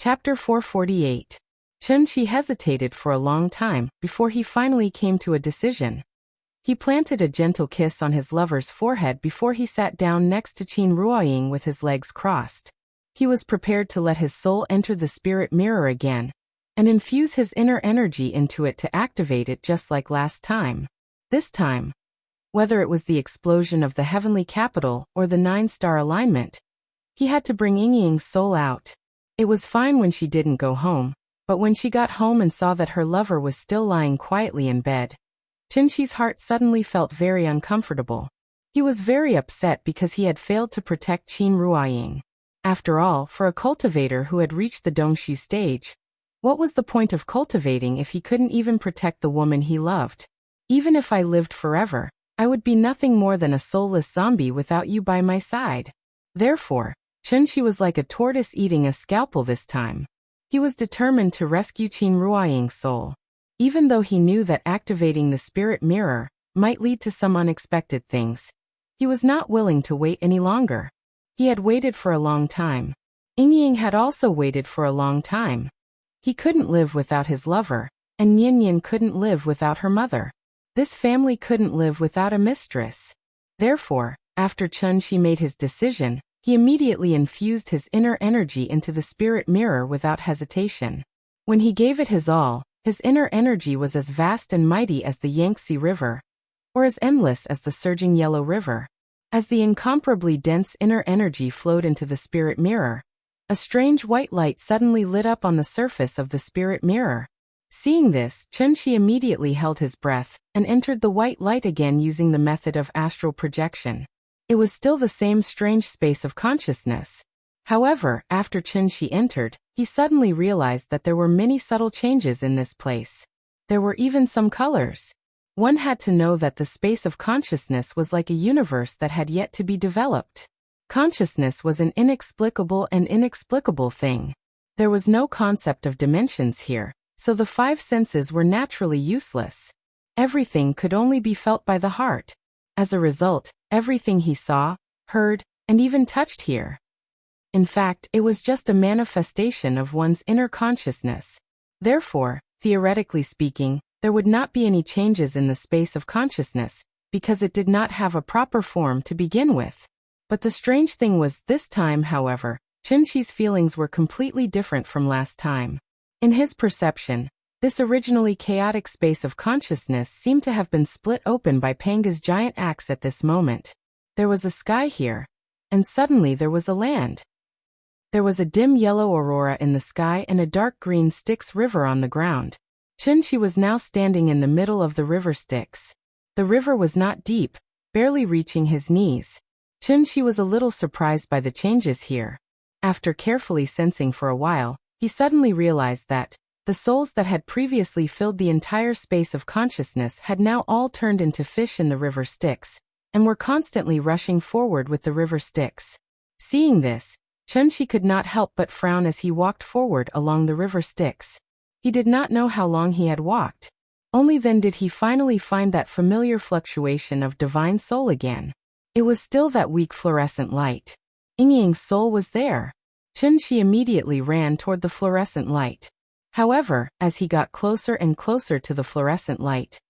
Chapter 448. Chun-Chi hesitated for a long time before he finally came to a decision. He planted a gentle kiss on his lover's forehead before he sat down next to Qin Ruoying with his legs crossed. He was prepared to let his soul enter the spirit mirror again and infuse his inner energy into it to activate it just like last time. This time, whether it was the explosion of the heavenly capital or the 9-star alignment, he had to bring Yingying's soul out. It was fine when she didn't go home, but when she got home and saw that her lover was still lying quietly in bed, Chun-Chi's heart suddenly felt very uncomfortable. He was very upset because he had failed to protect Qin Ruoying. After all, for a cultivator who had reached the Dongshu stage, what was the point of cultivating if he couldn't even protect the woman he loved? Even if I lived forever, I would be nothing more than a soulless zombie without you by my side. Therefore, Chun-Chi was like a tortoise eating a scalpel this time. He was determined to rescue Qin Ruoying's soul. Even though he knew that activating the spirit mirror might lead to some unexpected things, he was not willing to wait any longer. He had waited for a long time. Yingying had also waited for a long time. He couldn't live without his lover, and Yin couldn't live without her mother. This family couldn't live without a mistress. Therefore, after Chun-Chi made his decision, he immediately infused his inner energy into the spirit mirror without hesitation. When he gave it his all, his inner energy was as vast and mighty as the Yangtze River, or as endless as the surging Yellow River. As the incomparably dense inner energy flowed into the spirit mirror, a strange white light suddenly lit up on the surface of the spirit mirror. Seeing this, Chun-Chi immediately held his breath and entered the white light again using the method of astral projection. It was still the same strange space of consciousness. However, after Chun-Chi entered, he suddenly realized that there were many subtle changes in this place. There were even some colors. One had to know that the space of consciousness was like a universe that had yet to be developed. Consciousness was an inexplicable and inexplicable thing. There was no concept of dimensions here, so the 5 senses were naturally useless. Everything could only be felt by the heart. As a result, everything he saw, heard, and even touched here. In fact, it was just a manifestation of one's inner consciousness. Therefore, theoretically speaking, there would not be any changes in the space of consciousness, because it did not have a proper form to begin with. But the strange thing was, this time, however, Chun-Chi's feelings were completely different from last time. In his perception, this originally chaotic space of consciousness seemed to have been split open by Panga's giant axe at this moment. There was a sky here, and suddenly there was a land. There was a dim yellow aurora in the sky and a dark green Styx river on the ground. Chun-Chi was now standing in the middle of the river Styx. The river was not deep, barely reaching his knees. Chun-Chi was a little surprised by the changes here. After carefully sensing for a while, he suddenly realized that the souls that had previously filled the entire space of consciousness had now all turned into fish in the river Styx, and were constantly rushing forward with the river Styx. Seeing this, Chun-Chi could not help but frown as he walked forward along the river Styx. He did not know how long he had walked. Only then did he finally find that familiar fluctuation of divine soul again. It was still that weak fluorescent light. Yingying's soul was there. Chun-Chi immediately ran toward the fluorescent light. However, as he got closer and closer to the fluorescent light,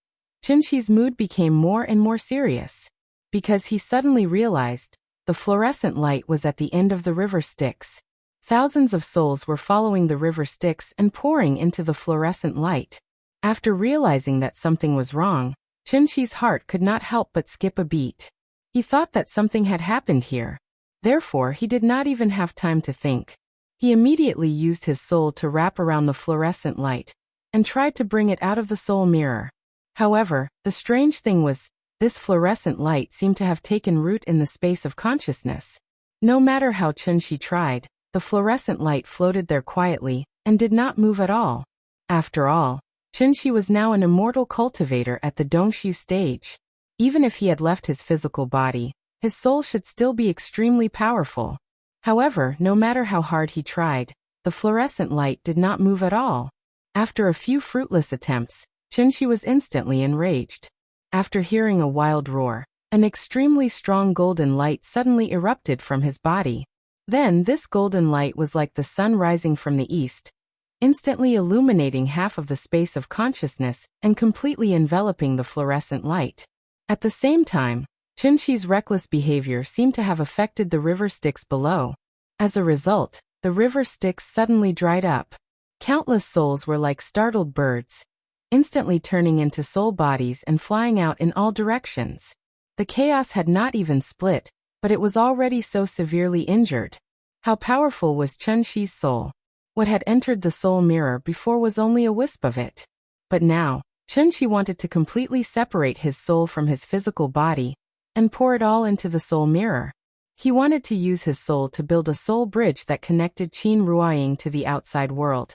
Chun-Chi's mood became more and more serious. Because he suddenly realized, the fluorescent light was at the end of the river Styx. Thousands of souls were following the river Styx and pouring into the fluorescent light. After realizing that something was wrong, Chun-Chi's heart could not help but skip a beat. He thought that something had happened here. Therefore, he did not even have time to think. He immediately used his soul to wrap around the fluorescent light and tried to bring it out of the soul mirror. However, the strange thing was, this fluorescent light seemed to have taken root in the space of consciousness. No matter how Chun-Chi tried, the fluorescent light floated there quietly and did not move at all. After all, Chun-Chi was now an immortal cultivator at the Dongshu stage. Even if he had left his physical body, his soul should still be extremely powerful. However, no matter how hard he tried, the fluorescent light did not move at all. After a few fruitless attempts, Chun-Chi was instantly enraged. After hearing a wild roar, an extremely strong golden light suddenly erupted from his body. Then this golden light was like the sun rising from the east, instantly illuminating half of the space of consciousness and completely enveloping the fluorescent light. At the same time, Chunxi's reckless behavior seemed to have affected the river Styx below. As a result, the river Styx suddenly dried up. Countless souls were like startled birds, instantly turning into soul bodies and flying out in all directions. The chaos had not even split, but it was already so severely injured. How powerful was Chunxi's soul? What had entered the soul mirror before was only a wisp of it. But now, Chunxi wanted to completely separate his soul from his physical body and pour it all into the soul mirror. He wanted to use his soul to build a soul bridge that connected Qin Ruoying to the outside world,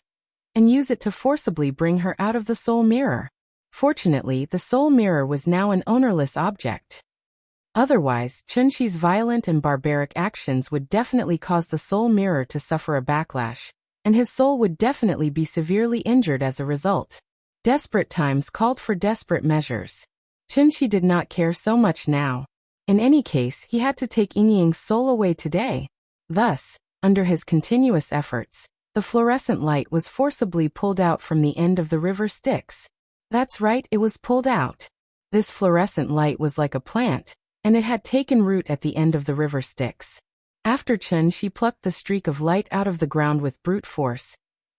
and use it to forcibly bring her out of the soul mirror. Fortunately, the soul mirror was now an ownerless object. Otherwise, Chunxi's violent and barbaric actions would definitely cause the soul mirror to suffer a backlash, and his soul would definitely be severely injured as a result. Desperate times called for desperate measures. Chunxi did not care so much now. In any case, he had to take Yingying's soul away today. Thus, under his continuous efforts, the fluorescent light was forcibly pulled out from the end of the river Styx. That's right, it was pulled out. This fluorescent light was like a plant, and it had taken root at the end of the river Styx. After Chunxi plucked the streak of light out of the ground with brute force,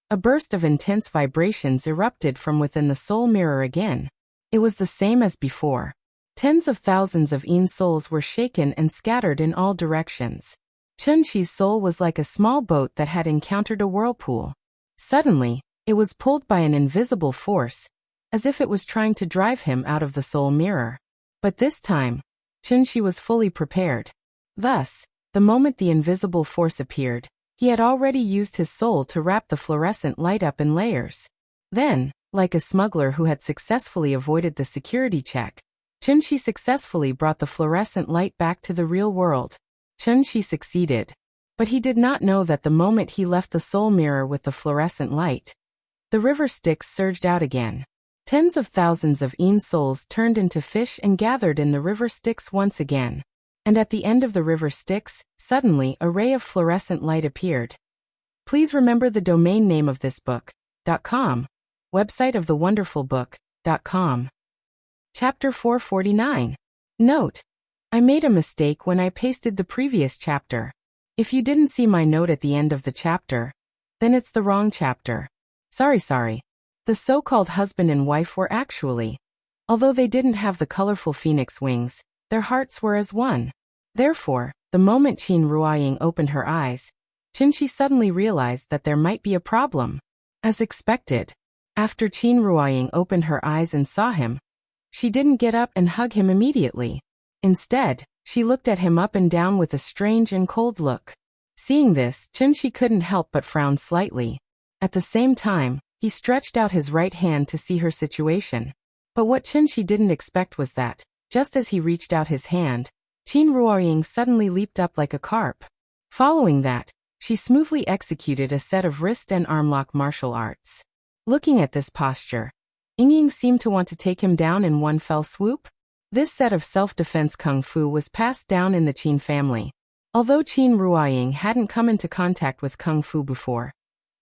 a burst of intense vibrations erupted from within the soul mirror again. It was the same as before. Tens of thousands of Yin souls were shaken and scattered in all directions. Chunxi's soul was like a small boat that had encountered a whirlpool. Suddenly, it was pulled by an invisible force, as if it was trying to drive him out of the soul mirror. But this time, Chunxi was fully prepared. Thus, the moment the invisible force appeared, he had already used his soul to wrap the fluorescent light up in layers. Then, like a smuggler who had successfully avoided the security check, Chunxi successfully brought the fluorescent light back to the real world. Chunxi succeeded. But he did not know that the moment he left the soul mirror with the fluorescent light, the river Styx surged out again. Tens of thousands of Yin souls turned into fish and gathered in the river Styx once again. And at the end of the river Styx, suddenly a ray of fluorescent light appeared. Please remember the domain name of this book.com. Website of thewonderfulbook.com. Chapter 449. Note: I made a mistake when I pasted the previous chapter. If you didn't see my note at the end of the chapter, then it's the wrong chapter. Sorry. The so-called husband and wife were actually, although they didn't have the colorful phoenix wings, their hearts were as one. Therefore, the moment Qin Ruoying opened her eyes, Chunxi suddenly realized that there might be a problem. As expected, after Qin Ruoying opened her eyes and saw him, she didn't get up and hug him immediately. Instead, she looked at him up and down with a strange and cold look. Seeing this, Chunxi couldn't help but frown slightly. At the same time, he stretched out his right hand to see her situation. But what Chunxi didn't expect was that, just as he reached out his hand, Qin Ruoying suddenly leaped up like a carp. Following that, she smoothly executed a set of wrist and arm lock martial arts. Looking at this posture, Yingying seemed to want to take him down in one fell swoop. This set of self-defense kung fu was passed down in the Qin family. Although Qin Ruoying hadn't come into contact with kung fu before,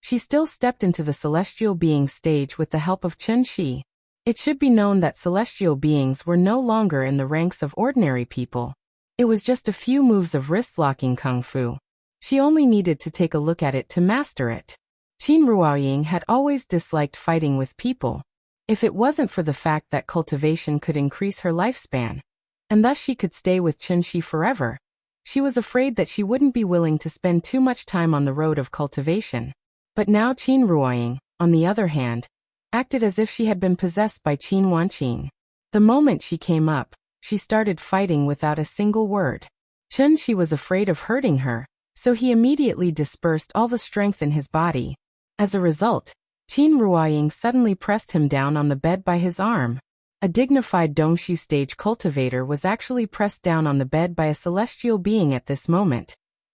she still stepped into the celestial being stage with the help of Chunxi. It should be known that celestial beings were no longer in the ranks of ordinary people. It was just a few moves of wrist-locking kung fu. She only needed to take a look at it to master it. Qin Ruoying had always disliked fighting with people. If it wasn't for the fact that cultivation could increase her lifespan, and thus she could stay with Chunxi forever, she was afraid that she wouldn't be willing to spend too much time on the road of cultivation. But now Qin Ruoying, on the other hand, acted as if she had been possessed by Qin Wanqing. The moment she came up, she started fighting without a single word. Chunxi was afraid of hurting her, so he immediately dispersed all the strength in his body. As a result, Qin Ruoying suddenly pressed him down on the bed by his arm. A dignified Dongshu stage cultivator was actually pressed down on the bed by a celestial being at this moment.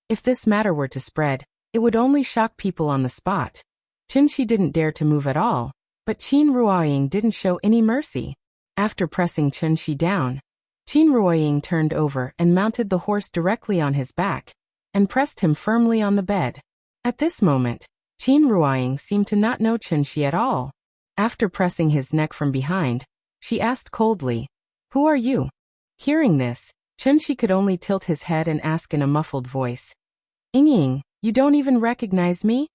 If this matter were to spread, it would only shock people on the spot. Chunxi didn't dare to move at all, but Qin Ruoying didn't show any mercy. After pressing Chunxi down, Qin Ruoying turned over and mounted the horse directly on his back. and pressed him firmly on the bed. At this moment, Qin Ruoying seemed to not know Chunxi at all. After pressing his neck from behind, she asked coldly, "Who are you?" Hearing this, Chunxi could only tilt his head and ask in a muffled voice, "Ying, you don't even recognize me?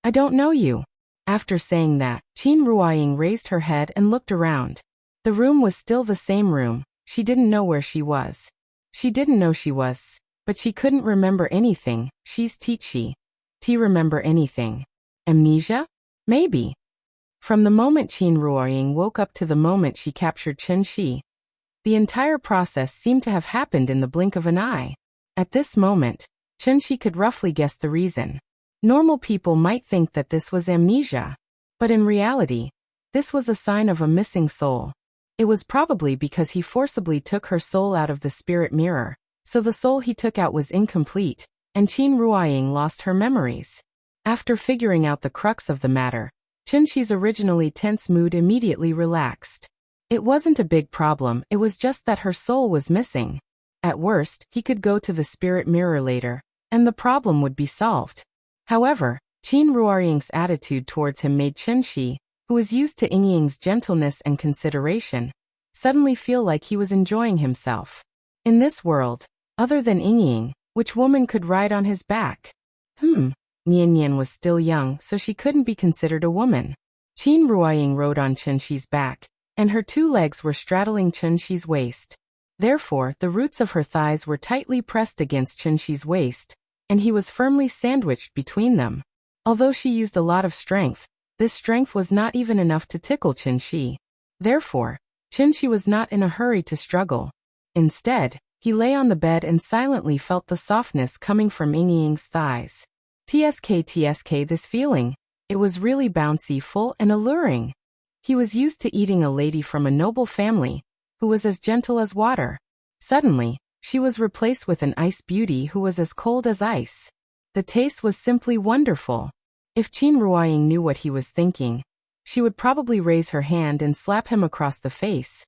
I don't know you." After saying that, Qin Ruoying raised her head and looked around. The room was still the same room. She didn't know where she was. She didn't know she was, but she couldn't remember anything. She's Tichi. Remember anything? Amnesia? Maybe. From the moment Qin Ruoying woke up to the moment she captured Chunxi, the entire process seemed to have happened in the blink of an eye. At this moment, Chunxi could roughly guess the reason. Normal people might think that this was amnesia, but in reality, this was a sign of a missing soul. It was probably because he forcibly took her soul out of the spirit mirror, so the soul he took out was incomplete, and Qin Ruoying lost her memories. After figuring out the crux of the matter, Chunxi's originally tense mood immediately relaxed. It wasn't a big problem, it was just that her soul was missing. At worst, he could go to the spirit mirror later, and the problem would be solved. However, Qin Ruoying's attitude towards him made Chunxi, who was used to Ying's gentleness and consideration, suddenly feel like he was enjoying himself. In this world, other than Ying, which woman could ride on his back? Nian was still young, so she couldn't be considered a woman. Qin Ruoying rode on Chunxi's back, and her two legs were straddling Chunxi's waist. Therefore, the roots of her thighs were tightly pressed against Chunxi's waist, and he was firmly sandwiched between them. Although she used a lot of strength, this strength was not even enough to tickle Chunxi. Therefore, Chunxi was not in a hurry to struggle. Instead, he lay on the bed and silently felt the softness coming from Ying's thighs. TSK, this feeling. It was really bouncy, full, and alluring. He was used to eating a lady from a noble family, who was as gentle as water. Suddenly, she was replaced with an ice beauty who was as cold as ice. The taste was simply wonderful. If Qin Ruoying knew what he was thinking, she would probably raise her hand and slap him across the face.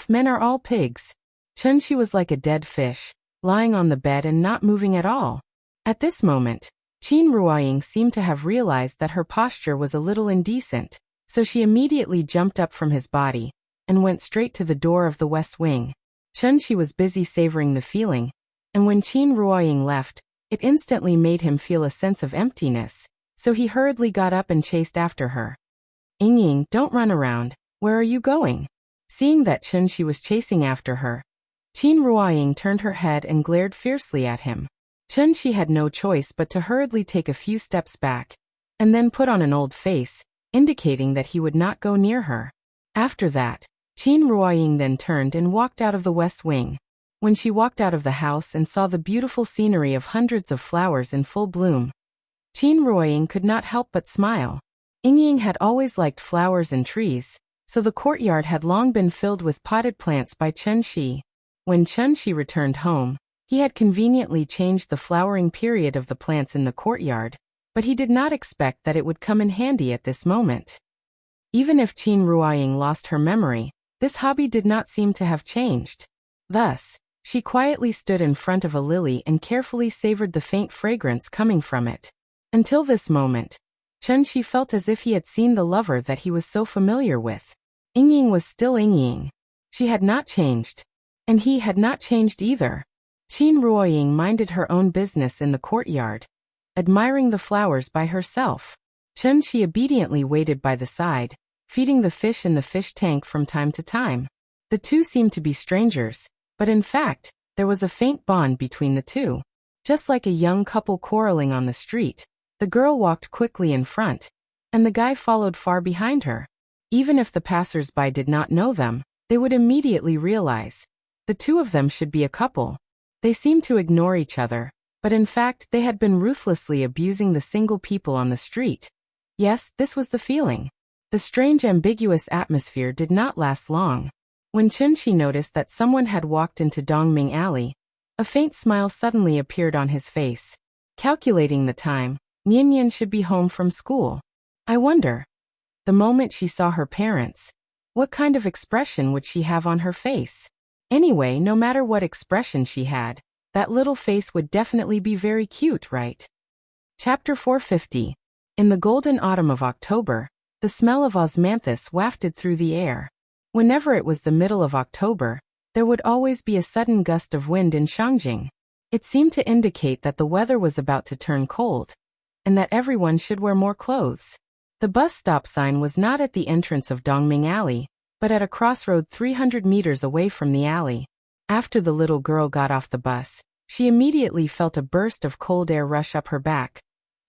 Men are all pigs. Chunxi was like a dead fish, lying on the bed and not moving at all. At this moment, Qin Ruoying seemed to have realized that her posture was a little indecent, so she immediately jumped up from his body and went straight to the door of the west wing. Chunxi was busy savoring the feeling, and when Qin Ruoying left, it instantly made him feel a sense of emptiness, so he hurriedly got up and chased after her. Ying, don't run around. Where are you going? Seeing that Chunxi was chasing after her, Qin Ruoying turned her head and glared fiercely at him. Chunxi had no choice but to hurriedly take a few steps back, and then put on an old face, indicating that he would not go near her. After that, Qin Ruoying then turned and walked out of the west wing. When she walked out of the house and saw the beautiful scenery of hundreds of flowers in full bloom, Qin Ruoying could not help but smile. Ying had always liked flowers and trees, so the courtyard had long been filled with potted plants by Chunxi. When Chunxi returned home, he had conveniently changed the flowering period of the plants in the courtyard, but he did not expect that it would come in handy at this moment. Even if Qin Ruoying lost her memory, this hobby did not seem to have changed. Thus, she quietly stood in front of a lily and carefully savored the faint fragrance coming from it. Until this moment, Chunxi felt as if he had seen the lover that he was so familiar with. Ying was still Ying. She had not changed, and he had not changed either. Qin Ruoying minded her own business in the courtyard, admiring the flowers by herself. Chunxi obediently waited by the side, feeding the fish in the fish tank from time to time. The two seemed to be strangers, but in fact, there was a faint bond between the two. Just like a young couple quarreling on the street, the girl walked quickly in front, and the guy followed far behind her. Even if the passers-by did not know them, they would immediately realize the two of them should be a couple. They seemed to ignore each other, but in fact they had been ruthlessly abusing the single people on the street. Yes, this was the feeling. The strange ambiguous atmosphere did not last long. When Chunxi noticed that someone had walked into Dongming Alley, a faint smile suddenly appeared on his face. Calculating the time, Nian should be home from school. I wonder. The moment she saw her parents, what kind of expression would she have on her face? Anyway, no matter what expression she had, That little face would definitely be very cute, right? Chapter 450. In the golden autumn of October, the smell of osmanthus wafted through the air. Whenever it was the middle of October, there would always be a sudden gust of wind in Shangjing. It seemed to indicate that the weather was about to turn cold, and that everyone should wear more clothes. The bus stop sign was not at the entrance of Dongming Alley, but at a crossroad 300 meters away from the alley. After the little girl got off the bus, she immediately felt a burst of cold air rush up her back,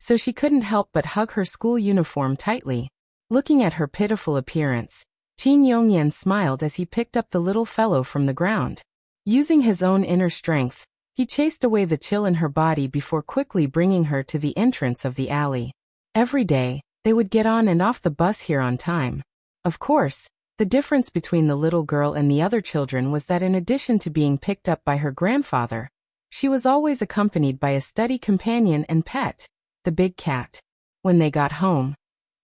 so she couldn't help but hug her school uniform tightly. Looking at her pitiful appearance, Qin Yongyan smiled as he picked up the little fellow from the ground. Using his own inner strength, he chased away the chill in her body before quickly bringing her to the entrance of the alley. Every day, they would get on and off the bus here on time. Of course, the difference between the little girl and the other children was that in addition to being picked up by her grandfather, she was always accompanied by a steady companion and pet, the big cat. When they got home,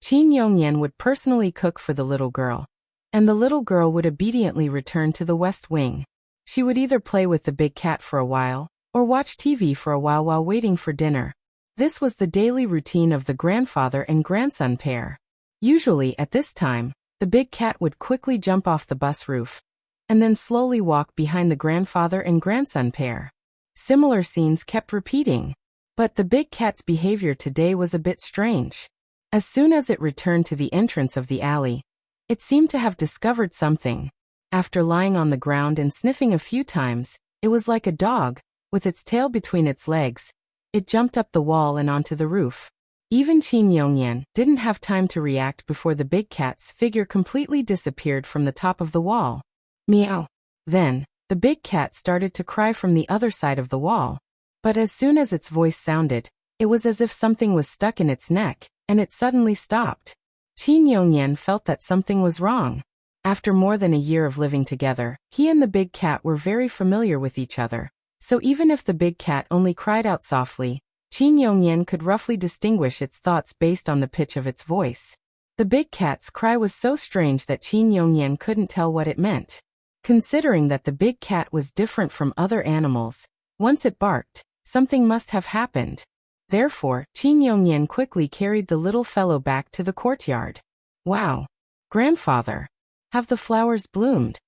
Qin Yongyan would personally cook for the little girl, and the little girl would obediently return to the West Wing. She would either play with the big cat for a while, or watch TV for a while waiting for dinner. This was the daily routine of the grandfather and grandson pair. Usually at this time, the big cat would quickly jump off the bus roof, and then slowly walk behind the grandfather and grandson pair. Similar scenes kept repeating, but the big cat's behavior today was a bit strange. As soon as it returned to the entrance of the alley, it seemed to have discovered something. After lying on the ground and sniffing a few times, it was like a dog, with its tail between its legs. It jumped up the wall and onto the roof. Even Qin Yongyan didn't have time to react before the big cat's figure completely disappeared from the top of the wall. Meow. Then, the big cat started to cry from the other side of the wall. But as soon as its voice sounded, it was as if something was stuck in its neck, and it suddenly stopped. Qin Yongyan felt that something was wrong. After more than a year of living together, he and the big cat were very familiar with each other. So even if the big cat only cried out softly, Qin Yongyan could roughly distinguish its thoughts based on the pitch of its voice. The big cat's cry was so strange that Qin Yongyan couldn't tell what it meant. Considering that the big cat was different from other animals, once it barked, something must have happened. Therefore, Qin Yongyan quickly carried the little fellow back to the courtyard. Wow! Grandfather! Have the flowers bloomed?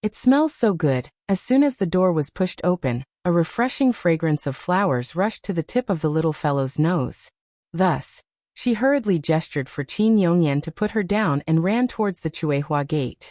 It smells so good. As soon as the door was pushed open, a refreshing fragrance of flowers rushed to the tip of the little fellow's nose. Thus, she hurriedly gestured for Qin Yongyan to put her down and ran towards the Chuehua gate.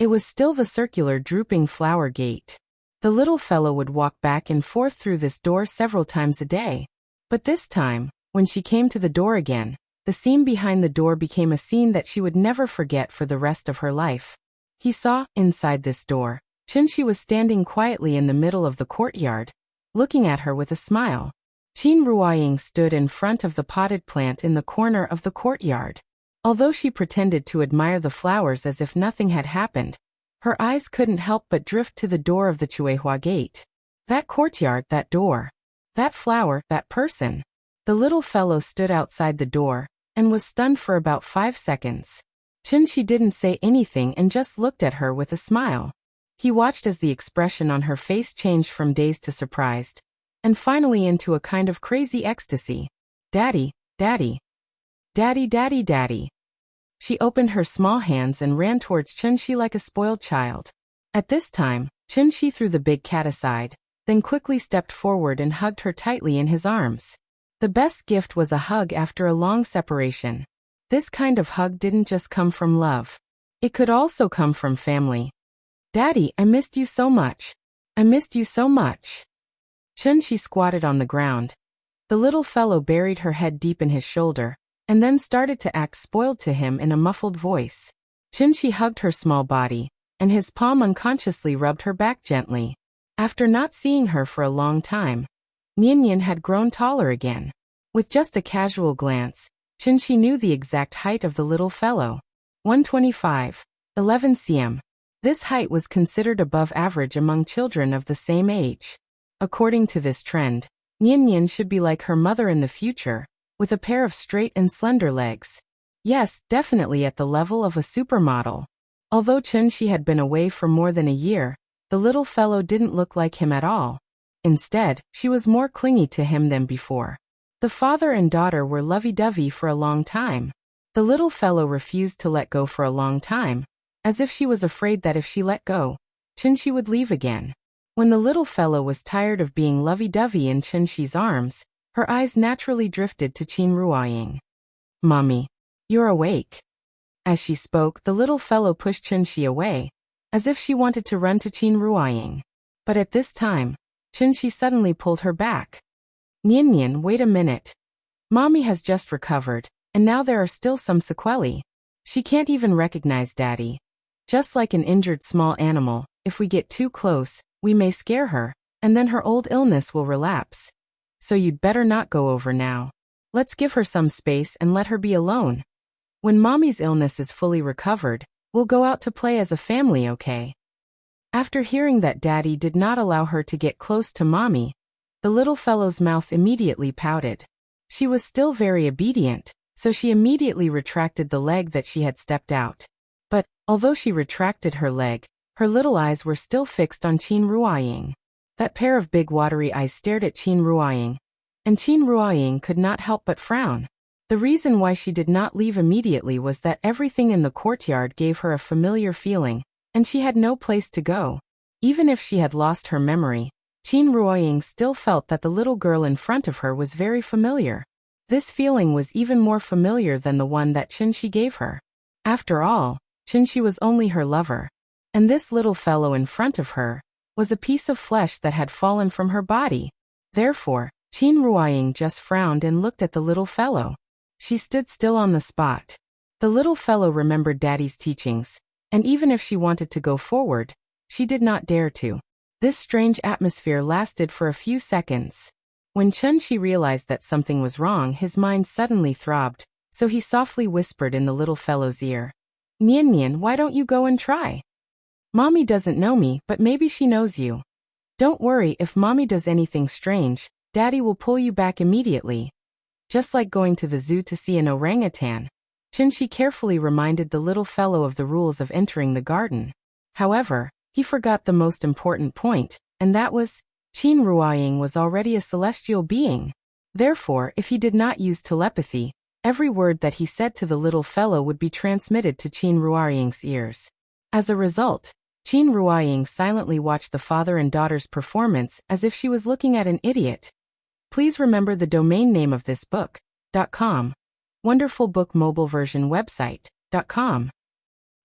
It was still the circular drooping flower gate. The little fellow would walk back and forth through this door several times a day. But this time, when she came to the door again, the scene behind the door became a scene that she would never forget for the rest of her life. He saw, inside this door, Qinshi was standing quietly in the middle of the courtyard, looking at her with a smile. Qin Ruoying stood in front of the potted plant in the corner of the courtyard. Although she pretended to admire the flowers as if nothing had happened, her eyes couldn't help but drift to the door of the Chuehua gate. That courtyard, that door, that flower, that person. The little fellow stood outside the door, and was stunned for about 5 seconds. Qinshi didn't say anything and just looked at her with a smile. He watched as the expression on her face changed from dazed to surprised, and finally into a kind of crazy ecstasy. Daddy, daddy. Daddy, daddy, daddy. She opened her small hands and ran towards Qinshi like a spoiled child. At this time, Qinshi threw the big cat aside, then quickly stepped forward and hugged her tightly in his arms. The best gift was a hug after a long separation. This kind of hug didn't just come from love. It could also come from family. Daddy, I missed you so much. I missed you so much. Qinshi squatted on the ground. The little fellow buried her head deep in his shoulder, and then started to act spoiled to him in a muffled voice. Qinshi hugged her small body, and his palm unconsciously rubbed her back gently. After not seeing her for a long time, Nianyan had grown taller again. With just a casual glance, Qinshi knew the exact height of the little fellow. 125, 11 cm. This height was considered above average among children of the same age. According to this trend, Nianyan should be like her mother in the future, with a pair of straight and slender legs. Yes, definitely at the level of a supermodel. Although Qinshi had been away for more than a year, the little fellow didn't look like him at all. Instead, she was more clingy to him than before. The father and daughter were lovey-dovey for a long time. The little fellow refused to let go for a long time, as if she was afraid that if she let go, Chunshi would leave again. When the little fellow was tired of being lovey-dovey in Chunshi's arms, her eyes naturally drifted to Qin Ruoying. "Mommy, you're awake." As she spoke, the little fellow pushed Chunshi away, as if she wanted to run to Qin Ruoying. But at this time, Chunshi suddenly pulled her back. "Nian, wait a minute. Mommy has just recovered, and now there are still some sequelae. She can't even recognize Daddy. Just like an injured small animal, if we get too close, we may scare her, and then her old illness will relapse. So you'd better not go over now. Let's give her some space and let her be alone. When Mommy's illness is fully recovered, we'll go out to play as a family, okay?" After hearing that Daddy did not allow her to get close to Mommy, the little fellow's mouth immediately pouted. She was still very obedient, so she immediately retracted the leg that she had stepped out. But, although she retracted her leg, her little eyes were still fixed on Qin Ruoying. That pair of big watery eyes stared at Qin Ruoying, and Qin Ruoying could not help but frown. The reason why she did not leave immediately was that everything in the courtyard gave her a familiar feeling, and she had no place to go. Even if she had lost her memory, Qin Ruoying still felt that the little girl in front of her was very familiar. This feeling was even more familiar than the one that Chunshi gave her. After all, Chunshi was only her lover. And this little fellow in front of her was a piece of flesh that had fallen from her body. Therefore, Qin Ruoying just frowned and looked at the little fellow. She stood still on the spot. The little fellow remembered Daddy's teachings, and even if she wanted to go forward, she did not dare to. This strange atmosphere lasted for a few seconds. When Chunshi realized that something was wrong, his mind suddenly throbbed, so he softly whispered in the little fellow's ear, "Nian, why don't you go and try? Mommy doesn't know me, but maybe she knows you. Don't worry, if Mommy does anything strange, Daddy will pull you back immediately. Just like going to the zoo to see an orangutan." Chunshi carefully reminded the little fellow of the rules of entering the garden. However, he forgot the most important point, and that was, Qin Ruoying was already a celestial being. Therefore, if he did not use telepathy, every word that he said to the little fellow would be transmitted to Qin Ruoying's ears. As a result, Qin Ruoying silently watched the father and daughter's performance as if she was looking at an idiot. Please remember the domain name of this book, .com. Wonderful Book Mobile Version Website, .com.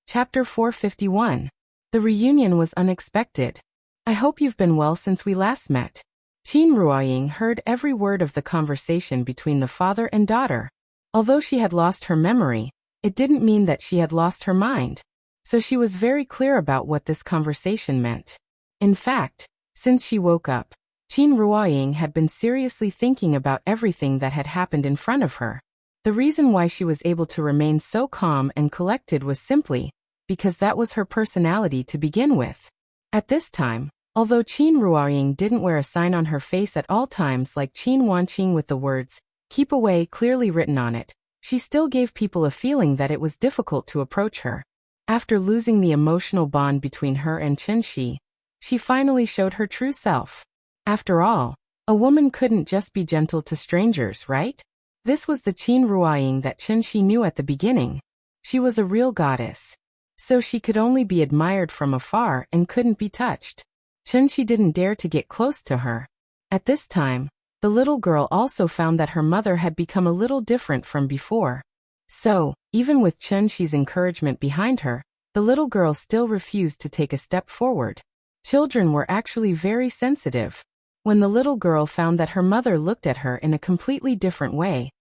Chapter 451. The reunion was unexpected. I hope you've been well since we last met. Qin Ruoying heard every word of the conversation between the father and daughter. Although she had lost her memory, it didn't mean that she had lost her mind. So she was very clear about what this conversation meant. In fact, since she woke up, Qin Ruoying had been seriously thinking about everything that had happened in front of her. The reason why she was able to remain so calm and collected was simply because that was her personality to begin with. At this time, although Qin Ruoying didn't wear a sign on her face at all times like Qin Wanqing with the words, "Keep away," clearly written on it, she still gave people a feeling that it was difficult to approach her. After losing the emotional bond between her and Chunshi, she finally showed her true self. After all, a woman couldn't just be gentle to strangers, right? This was the Qin Ruoying that Chunshi knew at the beginning. She was a real goddess. So she could only be admired from afar and couldn't be touched. Chunshi didn't dare to get close to her. At this time, the little girl also found that her mother had become a little different from before. So, even with Chunshi's encouragement behind her, the little girl still refused to take a step forward. Children were actually very sensitive. When the little girl found that her mother looked at her in a completely different way,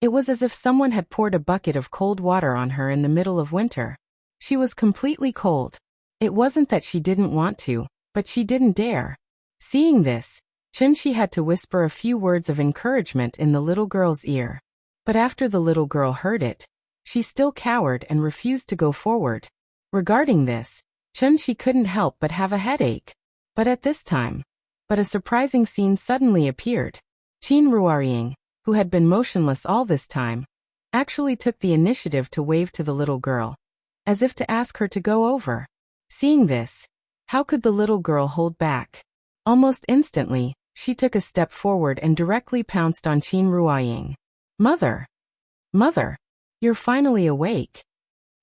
it was as if someone had poured a bucket of cold water on her in the middle of winter. She was completely cold. It wasn't that she didn't want to, but she didn't dare. Seeing this, Chunshi had to whisper a few words of encouragement in the little girl's ear. But after the little girl heard it, she still cowered and refused to go forward. Regarding this, Chunshi couldn't help but have a headache. But at this time, a surprising scene suddenly appeared. Qin Ruoying, who had been motionless all this time, actually took the initiative to wave to the little girl, as if to ask her to go over. Seeing this, how could the little girl hold back? Almost instantly, she took a step forward and directly pounced on Qin Ruoying. Mother! Mother! You're finally awake.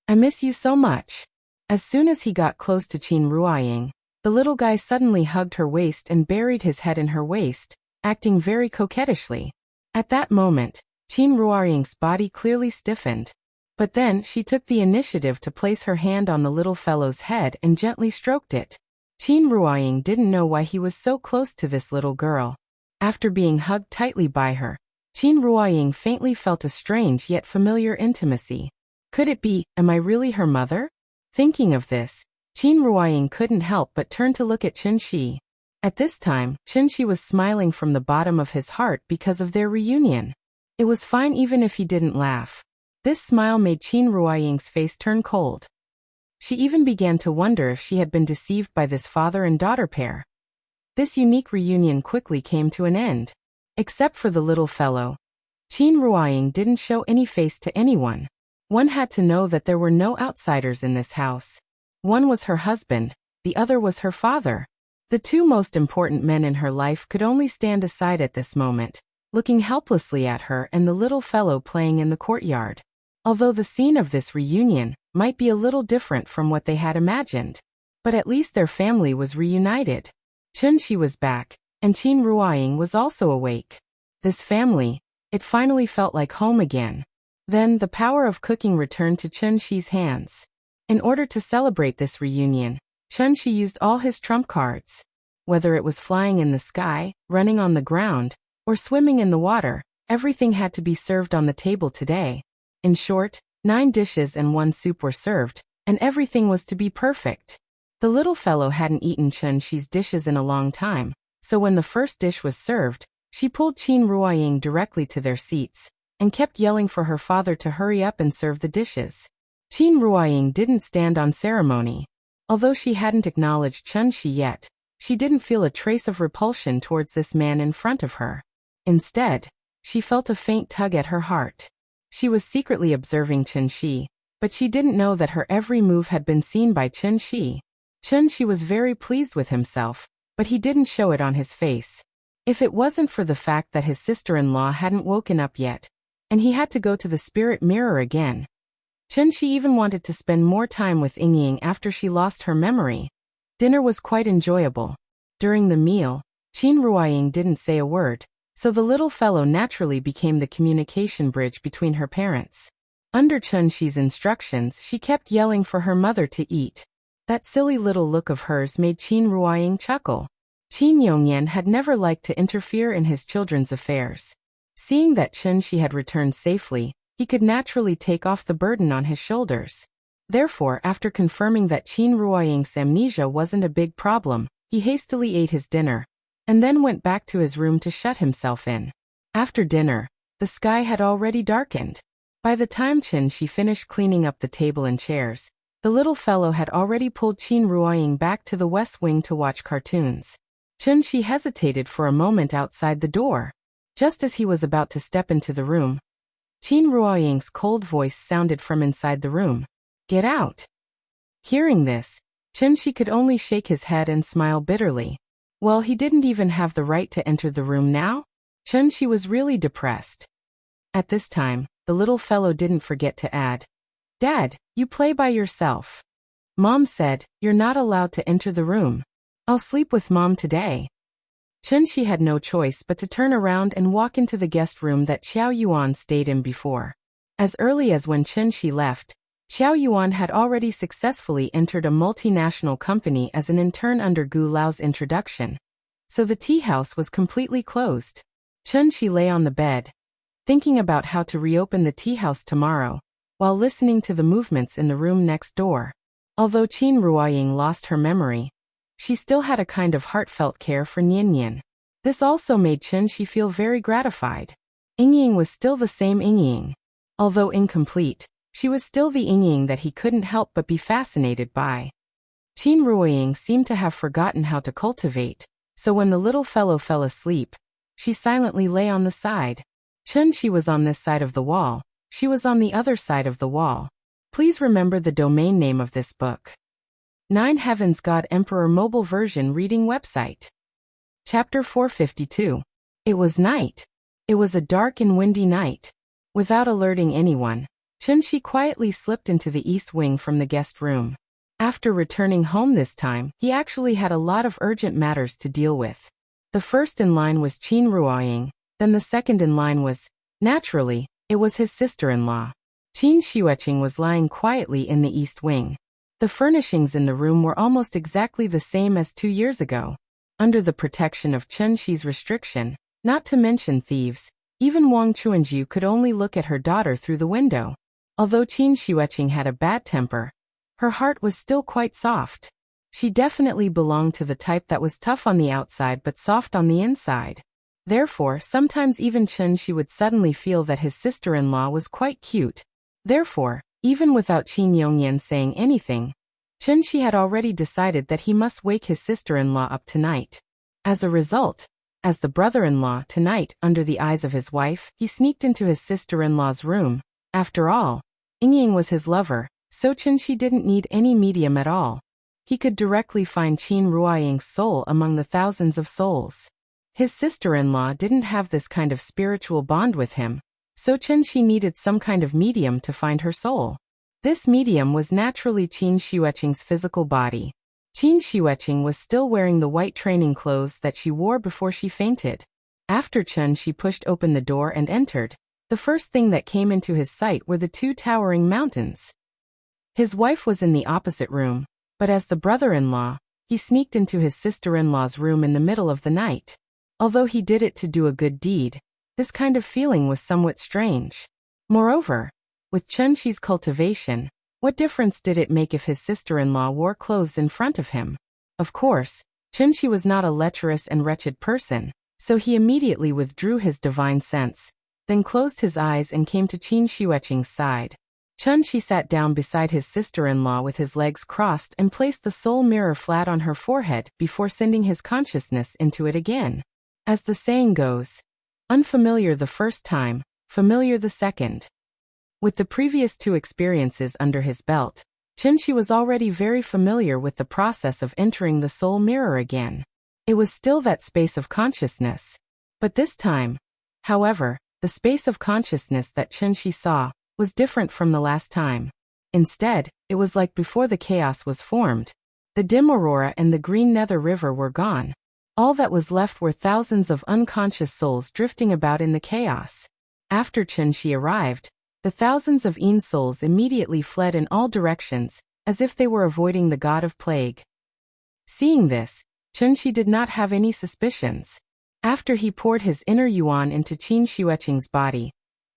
I miss you so much. As soon as he got close to Qin Ruoying, the little guy suddenly hugged her waist and buried his head in her waist, acting very coquettishly. At that moment, Qin Ruoying's body clearly stiffened. But then she took the initiative to place her hand on the little fellow's head and gently stroked it. Qin Ruoying didn't know why he was so close to this little girl. After being hugged tightly by her, Qin Ruoying faintly felt a strange yet familiar intimacy. Could it be, am I really her mother? Thinking of this, Qin Ruoying couldn't help but turn to look at Chen Shi. At this time, Chen Shi was smiling from the bottom of his heart because of their reunion. It was fine even if he didn't laugh. This smile made Qin Ruoying's face turn cold. She even began to wonder if she had been deceived by this father and daughter pair. This unique reunion quickly came to an end. Except for the little fellow, Qin Ruoying didn't show any face to anyone. One had to know that there were no outsiders in this house. One was her husband, the other was her father. The two most important men in her life could only stand aside at this moment, looking helplessly at her and the little fellow playing in the courtyard. Although the scene of this reunion might be a little different from what they had imagined, but at least their family was reunited. Chen Shi was back, and Qin Ruoying was also awake. This family, it finally felt like home again. Then the power of cooking returned to Chen Shi's hands. In order to celebrate this reunion, Chen Shi used all his trump cards. Whether it was flying in the sky, running on the ground, or swimming in the water, everything had to be served on the table today. In short, 9 dishes and 1 soup were served, and everything was to be perfect. The little fellow hadn't eaten Chen Shi's dishes in a long time, so when the first dish was served, she pulled Qin Ruoying directly to their seats, and kept yelling for her father to hurry up and serve the dishes. Qin Ruoying didn't stand on ceremony. Although she hadn't acknowledged Chen Shi yet, she didn't feel a trace of repulsion towards this man in front of her. Instead, she felt a faint tug at her heart. She was secretly observing Chen Shi, but she didn't know that her every move had been seen by Chen Shi. Chen Shi was very pleased with himself, but he didn't show it on his face. If it wasn't for the fact that his sister-in-law hadn't woken up yet, and he had to go to the spirit mirror again. Chen Shi even wanted to spend more time with Yingying after she lost her memory. Dinner was quite enjoyable. During the meal, Qin Ruoying didn't say a word, so the little fellow naturally became the communication bridge between her parents. Under Chen Shi's instructions, she kept yelling for her mother to eat. That silly little look of hers made Qin Ruoying chuckle. Qin Yongyan had never liked to interfere in his children's affairs. Seeing that Chen Shi had returned safely, he could naturally take off the burden on his shoulders. Therefore, after confirming that Qin Ruoying's amnesia wasn't a big problem, he hastily ate his dinner, and then went back to his room to shut himself in. After dinner, the sky had already darkened. By the time Chen Shi finished cleaning up the table and chairs, the little fellow had already pulled Qin Ruoying back to the west wing to watch cartoons. Chen Shi hesitated for a moment outside the door. Just as he was about to step into the room, Qin Ruoying's cold voice sounded from inside the room. Get out! Hearing this, Chen Shi could only shake his head and smile bitterly. Well, he didn't even have the right to enter the room now? Chen Shi was really depressed. At this time, the little fellow didn't forget to add, Dad, you play by yourself. Mom said, you're not allowed to enter the room. I'll sleep with Mom today. Chen Shi had no choice but to turn around and walk into the guest room that Xiao Yuan stayed in before. As early as when Chen Shi left, Xiao Yuan had already successfully entered a multinational company as an intern under Gu Lao's introduction. So the tea house was completely closed. Chen Shi lay on the bed, thinking about how to reopen the tea house tomorrow, while listening to the movements in the room next door. Although Qin Ruoying lost her memory, she still had a kind of heartfelt care for Nian. This also made Chen Shi feel very gratified. Yingying was still the same Yingying. Although incomplete, she was still the Yingying that he couldn't help but be fascinated by. Qin Ruoying seemed to have forgotten how to cultivate, so when the little fellow fell asleep, she silently lay on the side. Chen Shi was on this side of the wall, she was on the other side of the wall. Please remember the domain name of this book. 9 Heavens God Emperor Mobile Version Reading Website. Chapter 452. It was night. It was a dark and windy night. Without alerting anyone, Chunshi quietly slipped into the east wing from the guest room. After returning home this time, he actually had a lot of urgent matters to deal with. The first in line was Qin Ruoying, then the second in line was, naturally, it was his sister-in-law. Qin Xueqing was lying quietly in the east wing. The furnishings in the room were almost exactly the same as 2 years ago. Under the protection of Chunxi's restriction, not to mention thieves, even Wang Chuanjiu could only look at her daughter through the window. Although Qin Xueqing had a bad temper, her heart was still quite soft. She definitely belonged to the type that was tough on the outside but soft on the inside. Therefore, sometimes even Chunshi would suddenly feel that his sister-in-law was quite cute. Therefore, even without Qin Yongyan saying anything, Chunshi had already decided that he must wake his sister-in-law up tonight. As a result, as the brother-in-law tonight, under the eyes of his wife, he sneaked into his sister-in-law's room. After all, Yingying was his lover, so Chunshi didn't need any medium at all. He could directly find Qin Ruoying's soul among the thousands of souls. His sister-in-law didn't have this kind of spiritual bond with him, so Chunshi needed some kind of medium to find her soul. This medium was naturally Qin Xueqing's physical body. Qin Xueqing was still wearing the white training clothes that she wore before she fainted. After Chunshi pushed open the door and entered, the first thing that came into his sight were the two towering mountains. His wife was in the opposite room, but as the brother-in-law, he sneaked into his sister-in-law's room in the middle of the night. Although he did it to do a good deed, this kind of feeling was somewhat strange. Moreover, with Chunshi's cultivation, what difference did it make if his sister-in-law wore clothes in front of him? Of course, Chunshi was not a lecherous and wretched person, so he immediately withdrew his divine sense, then closed his eyes and came to Qin Xueqing's side. Chunshi sat down beside his sister-in-law with his legs crossed and placed the soul mirror flat on her forehead before sending his consciousness into it again. As the saying goes, unfamiliar the first time, familiar the second. With the previous 2 experiences under his belt, Chunshi was already very familiar with the process of entering the soul mirror again. It was still that space of consciousness. But this time, however, the space of consciousness that Chunshi saw was different from the last time. Instead, it was like before the chaos was formed. The dim aurora and the green nether river were gone. All that was left were thousands of unconscious souls drifting about in the chaos. After Chunshi arrived, the thousands of Yin souls immediately fled in all directions, as if they were avoiding the god of plague. Seeing this, Chunshi did not have any suspicions. After he poured his inner yuan into Qin Xueqing's body,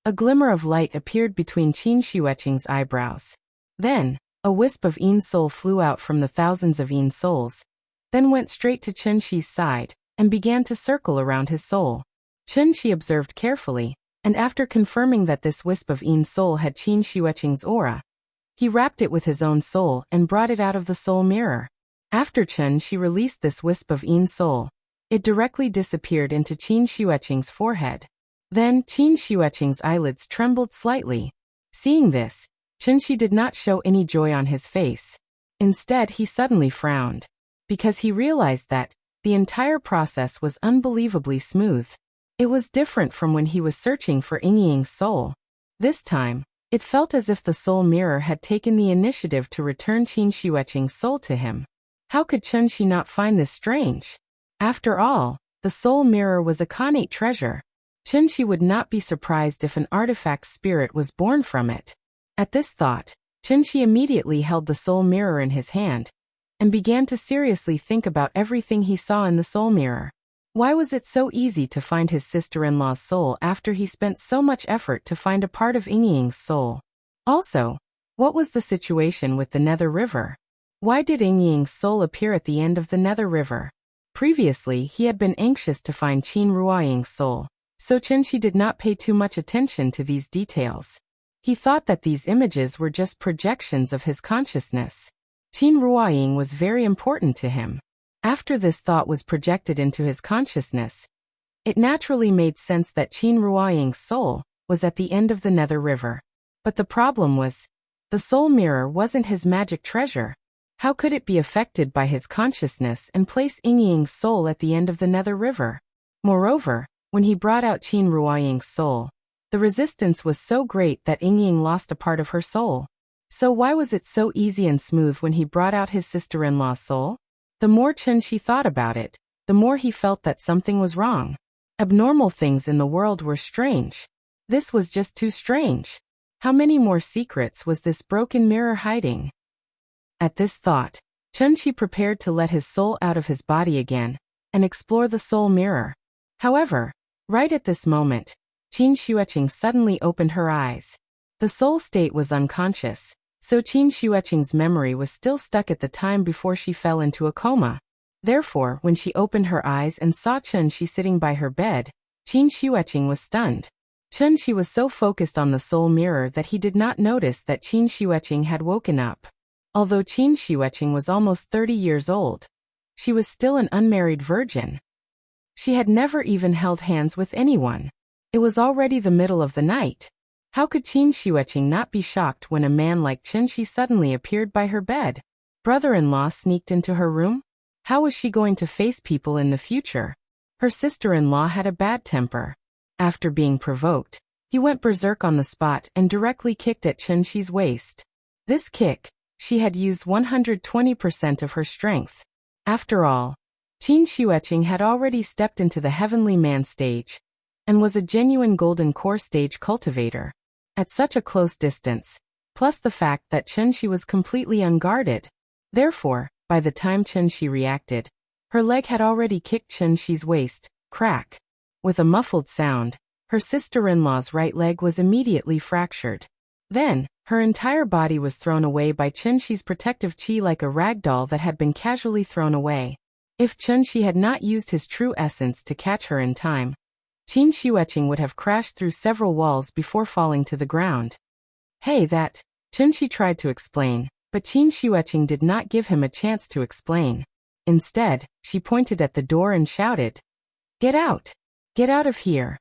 a glimmer of light appeared between Qin Xueqing's eyebrows. Then, a wisp of Yin soul flew out from the thousands of Yin souls, then went straight to Chunshi's side, and began to circle around his soul. Chunshi observed carefully, and after confirming that this wisp of Yin soul had Qin Xueqing's aura, he wrapped it with his own soul and brought it out of the soul mirror. After Chunshi released this wisp of Yin soul, it directly disappeared into Qin Xueqing's forehead. Then Qin Xueqing's eyelids trembled slightly. Seeing this, Chunshi did not show any joy on his face. Instead, he suddenly frowned, because he realized that the entire process was unbelievably smooth. It was different from when he was searching for Yingying's soul. This time, it felt as if the soul mirror had taken the initiative to return Qin Xueqing's soul to him. How could Chunshi not find this strange? After all, the soul mirror was a connate treasure. Chunshi would not be surprised if an artifact spirit was born from it. At this thought, Chunshi immediately held the soul mirror in his hand, and began to seriously think about everything he saw in the soul mirror. Why was it so easy to find his sister-in-law's soul after he spent so much effort to find a part of Yingying's soul? Also, what was the situation with the Nether River? Why did Yingying's soul appear at the end of the Nether River? Previously, he had been anxious to find Qin Ruoying's soul, so Chunshi did not pay too much attention to these details. He thought that these images were just projections of his consciousness. Qin Ruoying was very important to him. After this thought was projected into his consciousness, it naturally made sense that Qin Ruoying's soul was at the end of the Nether River. But the problem was, the soul mirror wasn't his magic treasure. How could it be affected by his consciousness and place Yingying's soul at the end of the Nether River? Moreover, when he brought out Qin Ruoying's soul, the resistance was so great that Yingying lost a part of her soul. So why was it so easy and smooth when he brought out his sister-in-law's soul? The more Chen Shi thought about it, the more he felt that something was wrong. Abnormal things in the world were strange. This was just too strange. How many more secrets was this broken mirror hiding? At this thought, Chen Shi prepared to let his soul out of his body again and explore the soul mirror. However, right at this moment, Qin Xueqing suddenly opened her eyes. The soul state was unconscious, so Qin Xueqing's memory was still stuck at the time before she fell into a coma. Therefore, when she opened her eyes and saw Chen Shi sitting by her bed, Qin Xueqing was stunned. Chen Shi was so focused on the soul mirror that he did not notice that Qin Xueqing had woken up. Although Qin Xueqing was almost 30 years old, she was still an unmarried virgin. She had never even held hands with anyone. It was already the middle of the night. How could Qin Xueqing not be shocked when a man like Chen Shi suddenly appeared by her bed? Brother-in-law sneaked into her room? How was she going to face people in the future? Her sister-in-law had a bad temper. After being provoked, he went berserk on the spot and directly kicked at Chen Shi's waist. This kick, she had used 120% of her strength. After all, Qin Xueqing had already stepped into the heavenly man stage and was a genuine golden core stage cultivator. At such a close distance, plus the fact that Chen Shi was completely unguarded. Therefore, by the time Chen Shi reacted, her leg had already kicked Chen Shi's waist, crack. With a muffled sound, her sister-in-law's right leg was immediately fractured. Then, her entire body was thrown away by Chen Shi's protective chi like a rag doll that had been casually thrown away. If Chen Shi had not used his true essence to catch her in time, Qin Xueqing would have crashed through several walls before falling to the ground. Hey, that, Chen Shi tried to explain, but Qin Xueqing did not give him a chance to explain. Instead, she pointed at the door and shouted, "Get out! Get out of here!"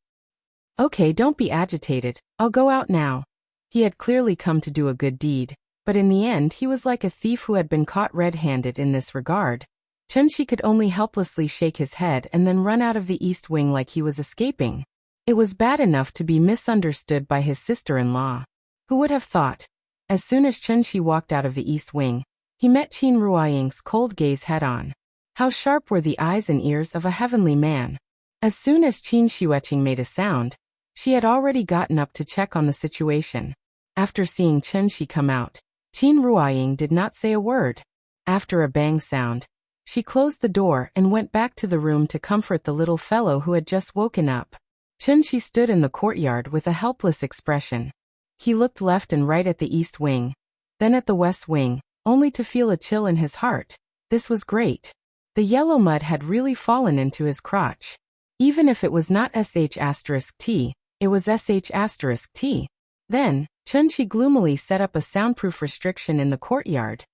Okay, don't be agitated, I'll go out now. He had clearly come to do a good deed, but in the end he was like a thief who had been caught red-handed in this regard. Chen Shi could only helplessly shake his head and then run out of the east wing like he was escaping. It was bad enough to be misunderstood by his sister-in-law. Who would have thought? As soon as Chen Shi walked out of the east wing, he met Qin Ruoying's cold gaze head-on. How sharp were the eyes and ears of a heavenly man. As soon as Qin Xueqing made a sound, she had already gotten up to check on the situation. After seeing Chen Shi come out, Qin Ruoying did not say a word. After a bang sound, she closed the door and went back to the room to comfort the little fellow who had just woken up. Chen Shi stood in the courtyard with a helpless expression. He looked left and right at the east wing, then at the west wing, only to feel a chill in his heart. This was great. The yellow mud had really fallen into his crotch. Even if it was not sh*t, it was sh*t. Then, Chen Shi gloomily set up a soundproof restriction in the courtyard.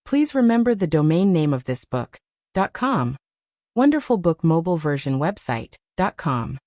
Please remember the domain name of this book. .com. Wonderful Book Mobile Version Website. .com.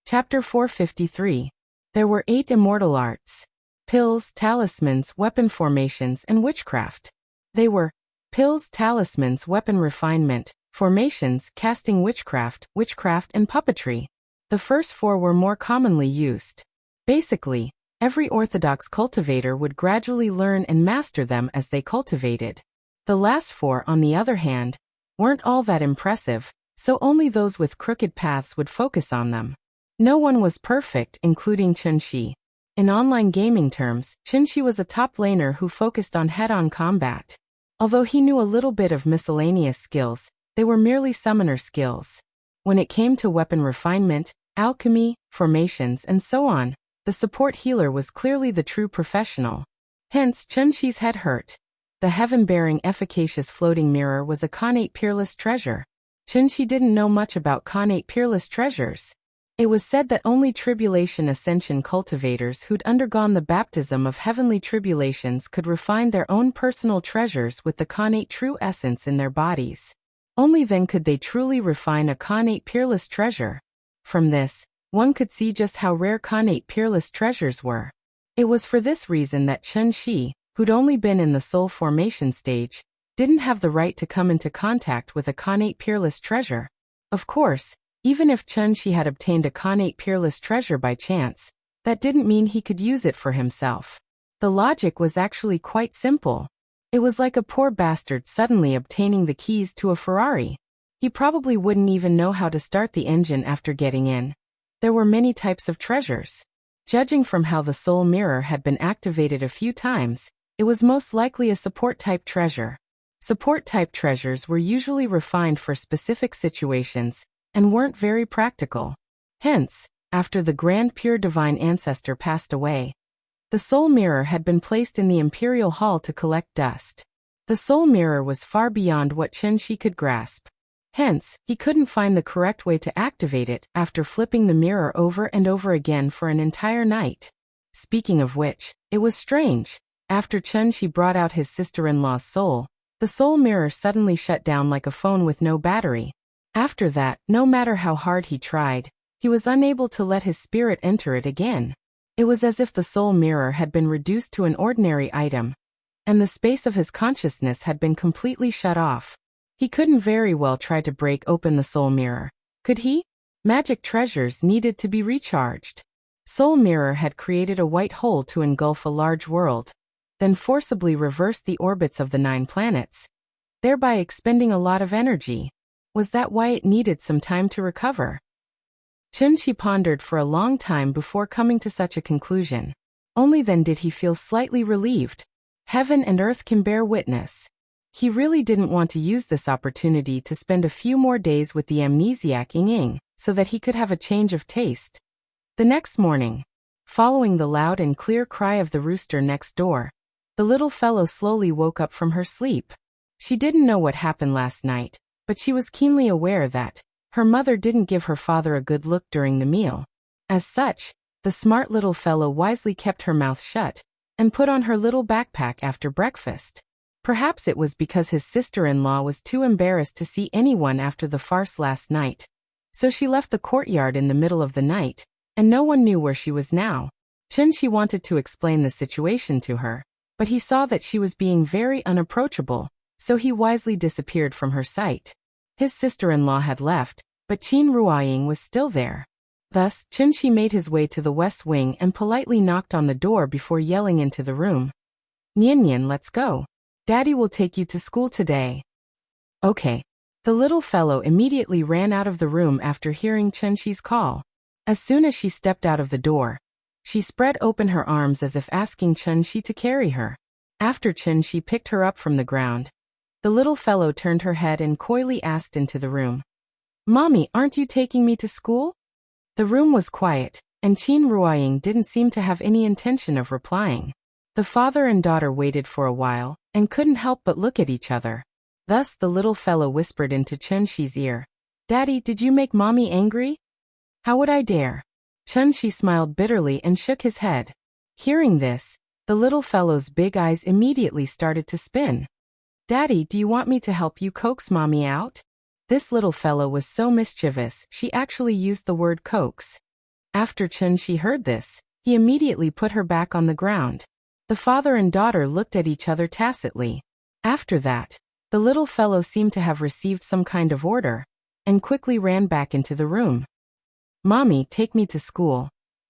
Chapter 453. There were 8 immortal arts. Pills, talismans, weapon formations, and witchcraft. They were pills, talismans, weapon refinement, formations, casting, witchcraft, and puppetry. The first 4 were more commonly used. Basically, every orthodox cultivator would gradually learn and master them as they cultivated. The last 4, on the other hand, weren't all that impressive, so only those with crooked paths would focus on them. No one was perfect, including Chen Shi. In online gaming terms, Chen Shi was a top laner who focused on head-on combat. Although he knew a little bit of miscellaneous skills, they were merely summoner skills. When it came to weapon refinement, alchemy, formations, and so on, the support healer was clearly the true professional. Hence, Chen Shi's head hurt. The heaven-bearing efficacious floating mirror was a connate peerless treasure. Chen Shi didn't know much about connate peerless treasures. It was said that only tribulation ascension cultivators who'd undergone the baptism of heavenly tribulations could refine their own personal treasures with the connate true essence in their bodies. Only then could they truly refine a connate peerless treasure. From this, one could see just how rare connate peerless treasures were. It was for this reason that Chen Shi, who'd only been in the soul formation stage, didn't have the right to come into contact with a Khanate peerless treasure. Of course, even if Chunshi had obtained a Khanate peerless treasure by chance, that didn't mean he could use it for himself. The logic was actually quite simple. It was like a poor bastard suddenly obtaining the keys to a Ferrari. He probably wouldn't even know how to start the engine after getting in. There were many types of treasures. Judging from how the soul mirror had been activated a few times, it was most likely a support-type treasure. Support-type treasures were usually refined for specific situations and weren't very practical. Hence, after the Grand Pure Divine Ancestor passed away, the soul mirror had been placed in the Imperial Hall to collect dust. The soul mirror was far beyond what Chunshi could grasp. Hence, he couldn't find the correct way to activate it after flipping the mirror over and over again for an entire night. Speaking of which, it was strange. After Chunshi brought out his sister-in-law's soul, the soul mirror suddenly shut down like a phone with no battery. After that, no matter how hard he tried, he was unable to let his spirit enter it again. It was as if the soul mirror had been reduced to an ordinary item, and the space of his consciousness had been completely shut off. He couldn't very well try to break open the soul mirror, could he? Magic treasures needed to be recharged. Soul mirror had created a white hole to engulf a large world, then forcibly reversed the orbits of the 9 planets, thereby expending a lot of energy. Was that why it needed some time to recover? Chunshi pondered for a long time before coming to such a conclusion. Only then did he feel slightly relieved. Heaven and earth can bear witness. He really didn't want to use this opportunity to spend a few more days with the amnesiac Ying, so that he could have a change of taste. The next morning, following the loud and clear cry of the rooster next door, the little fellow slowly woke up from her sleep. She didn't know what happened last night, but she was keenly aware that her mother didn't give her father a good look during the meal. As such, the smart little fellow wisely kept her mouth shut and put on her little backpack after breakfast. Perhaps it was because his sister-in-law was too embarrassed to see anyone after the farce last night. So she left the courtyard in the middle of the night, and no one knew where she was now. Chunshi wanted to explain the situation to her, but he saw that she was being very unapproachable, so he wisely disappeared from her sight. His sister-in-law had left, but Qin Ruoying was still there. Thus, Chunshi made his way to the west wing and politely knocked on the door before yelling into the room. "Nian, let's go. Daddy will take you to school today." Okay. The little fellow immediately ran out of the room after hearing Chunshi's call. As soon as she stepped out of the door, she spread open her arms as if asking Chunshi to carry her. After Chunshi picked her up from the ground, the little fellow turned her head and coyly asked into the room, "Mommy, aren't you taking me to school?" The room was quiet, and Qin Ruoying didn't seem to have any intention of replying. The father and daughter waited for a while, and couldn't help but look at each other. Thus the little fellow whispered into Chunshi's ear, "Daddy, did you make Mommy angry?" "How would I dare?" Chunshi smiled bitterly and shook his head. Hearing this, the little fellow's big eyes immediately started to spin. "Daddy, do you want me to help you coax Mommy out?" This little fellow was so mischievous, she actually used the word coax. After Chunshi heard this, he immediately put her back on the ground. The father and daughter looked at each other tacitly. After that, the little fellow seemed to have received some kind of order, and quickly ran back into the room. "Mommy, take me to school.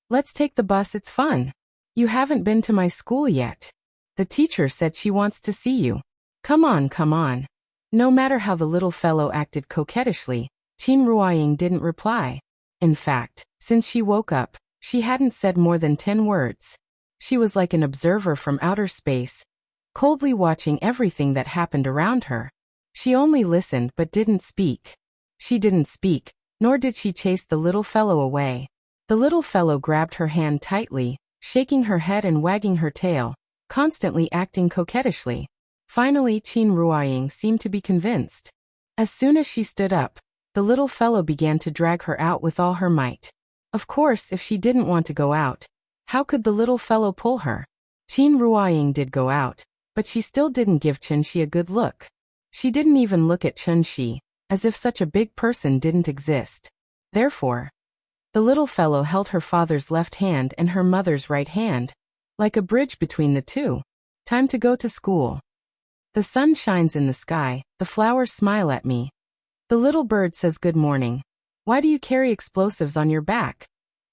Let's take the bus, it's fun. You haven't been to my school yet. The teacher said she wants to see you. Come on, come on." No matter how the little fellow acted coquettishly, Qin Ruoying didn't reply. In fact, since she woke up, she hadn't said more than 10 words. She was like an observer from outer space, coldly watching everything that happened around her. She only listened but didn't speak. She didn't speak, nor did she chase the little fellow away. The little fellow grabbed her hand tightly, shaking her head and wagging her tail, constantly acting coquettishly. Finally, Qin Ruoying seemed to be convinced. As soon as she stood up, the little fellow began to drag her out with all her might. Of course, if she didn't want to go out, how could the little fellow pull her? Qin Ruoying did go out, but she still didn't give Chunshi a good look. She didn't even look at Chunshi, as if such a big person didn't exist. Therefore, the little fellow held her father's left hand and her mother's right hand, like a bridge between the two. Time to go to school. The sun shines in the sky, the flowers smile at me. The little bird says good morning. Why do you carry explosives on your back?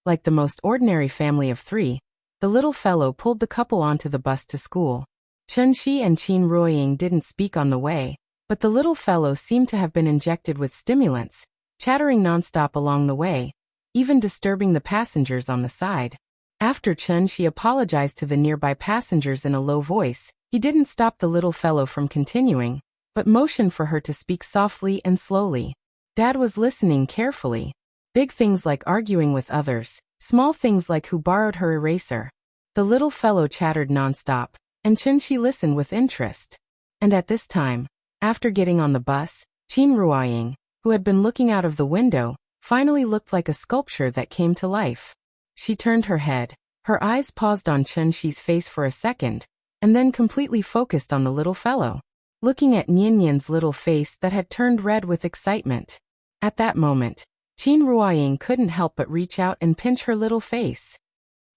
Like the most ordinary family of 3, the little fellow pulled the couple onto the bus to school. Chunxi and Qin Ruoying didn't speak on the way, but the little fellow seemed to have been injected with stimulants, chattering nonstop along the way, even disturbing the passengers on the side. After Chunxi apologized to the nearby passengers in a low voice, he didn't stop the little fellow from continuing, but motioned for her to speak softly and slowly. Dad was listening carefully. Big things like arguing with others, small things like who borrowed her eraser. The little fellow chattered nonstop, and Chunxi listened with interest. And at this time, after getting on the bus, Qin Ruoying, who had been looking out of the window, finally looked like a sculpture that came to life. She turned her head, her eyes paused on Chunxi's face for a second, and then completely focused on the little fellow, looking at Nianyan's little face that had turned red with excitement. At that moment, Qin Ruoying couldn't help but reach out and pinch her little face.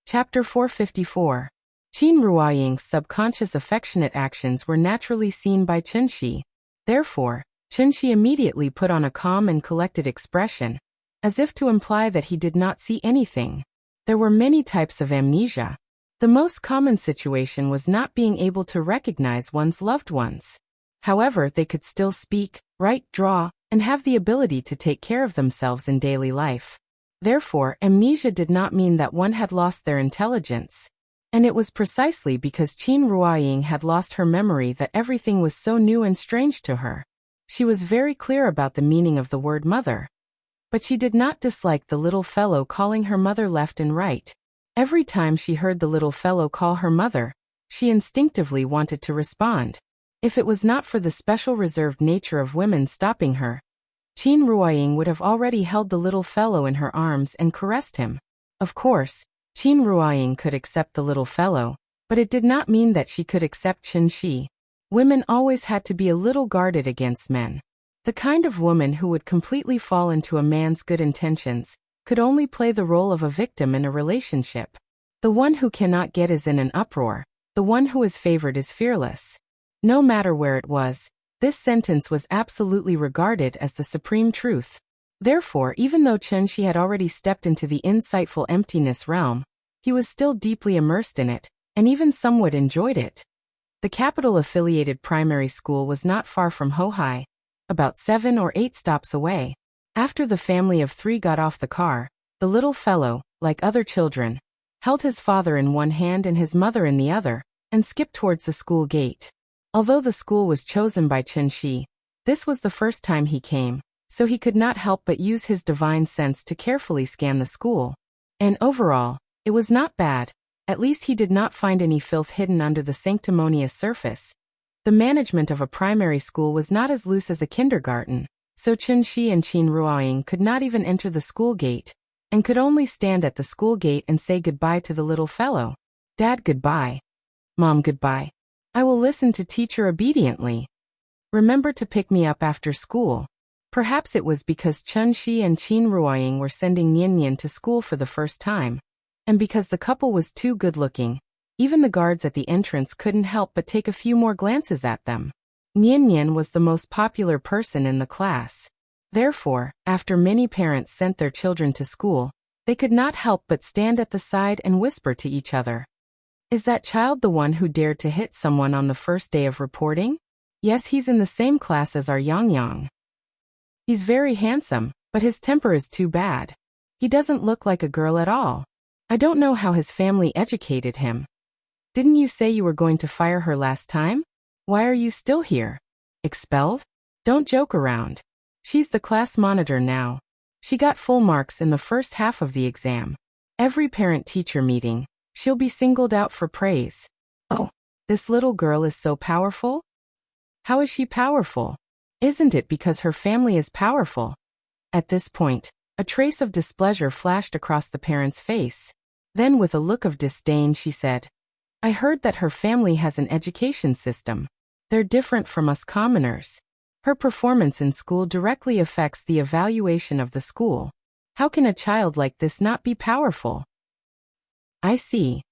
Chapter 454. Qin Ruoying's subconscious affectionate actions were naturally seen by Chunxi. Therefore, Chunxi immediately put on a calm and collected expression, as if to imply that he did not see anything. There were many types of amnesia. The most common situation was not being able to recognize one's loved ones. However, they could still speak, write, draw, and have the ability to take care of themselves in daily life. Therefore, amnesia did not mean that one had lost their intelligence. And it was precisely because Qin Ruoying had lost her memory that everything was so new and strange to her. She was very clear about the meaning of the word mother. But she did not dislike the little fellow calling her mother left and right. Every time she heard the little fellow call her mother, she instinctively wanted to respond. If it was not for the special reserved nature of women stopping her, Qin Ruoying would have already held the little fellow in her arms and caressed him. Of course, Qin Ruoying could accept the little fellow, but it did not mean that she could accept Chunxi. Women always had to be a little guarded against men. The kind of woman who would completely fall into a man's good intentions could only play the role of a victim in a relationship. The one who cannot get is in an uproar. The one who is favored is fearless. No matter where it was, this sentence was absolutely regarded as the supreme truth. Therefore, even though Chunxi had already stepped into the insightful emptiness realm, he was still deeply immersed in it, and even somewhat enjoyed it. The capital-affiliated primary school was not far from Hohai, about 7 or 8 stops away. After the family of 3 got off the car, the little fellow, like other children, held his father in one hand and his mother in the other, and skipped towards the school gate. Although the school was chosen by Chunxi, this was the first time he came, so he could not help but use his divine sense to carefully scan the school. And overall, it was not bad. At least he did not find any filth hidden under the sanctimonious surface. The management of a primary school was not as loose as a kindergarten, so Chunxi and Qin Ruoying could not even enter the school gate, and could only stand at the school gate and say goodbye to the little fellow. Dad, goodbye. Mom, goodbye. I will listen to teacher obediently. Remember to pick me up after school. Perhaps it was because Chunxi and Qin Ruoying were sending Nianyan to school for the first time, and because the couple was too good-looking, even the guards at the entrance couldn't help but take a few more glances at them. Nianyan was the most popular person in the class. Therefore, after many parents sent their children to school, they could not help but stand at the side and whisper to each other. Is that child the one who dared to hit someone on the first day of reporting? Yes, he's in the same class as our Yang Yang. He's very handsome, but his temper is too bad. He doesn't look like a girl at all. I don't know how his family educated him. Didn't you say you were going to fire her last time? Why are you still here? Expelled? Don't joke around. She's the class monitor now. She got full marks in the first half of the exam. Every parent-teacher meeting, she'll be singled out for praise. Oh, this little girl is so powerful? How is she powerful? Isn't it because her family is powerful? At this point, a trace of displeasure flashed across the parent's face. Then with a look of disdain she said, I heard that her family has an education system. They're different from us commoners. Her performance in school directly affects the evaluation of the school. How can a child like this not be powerful? I see.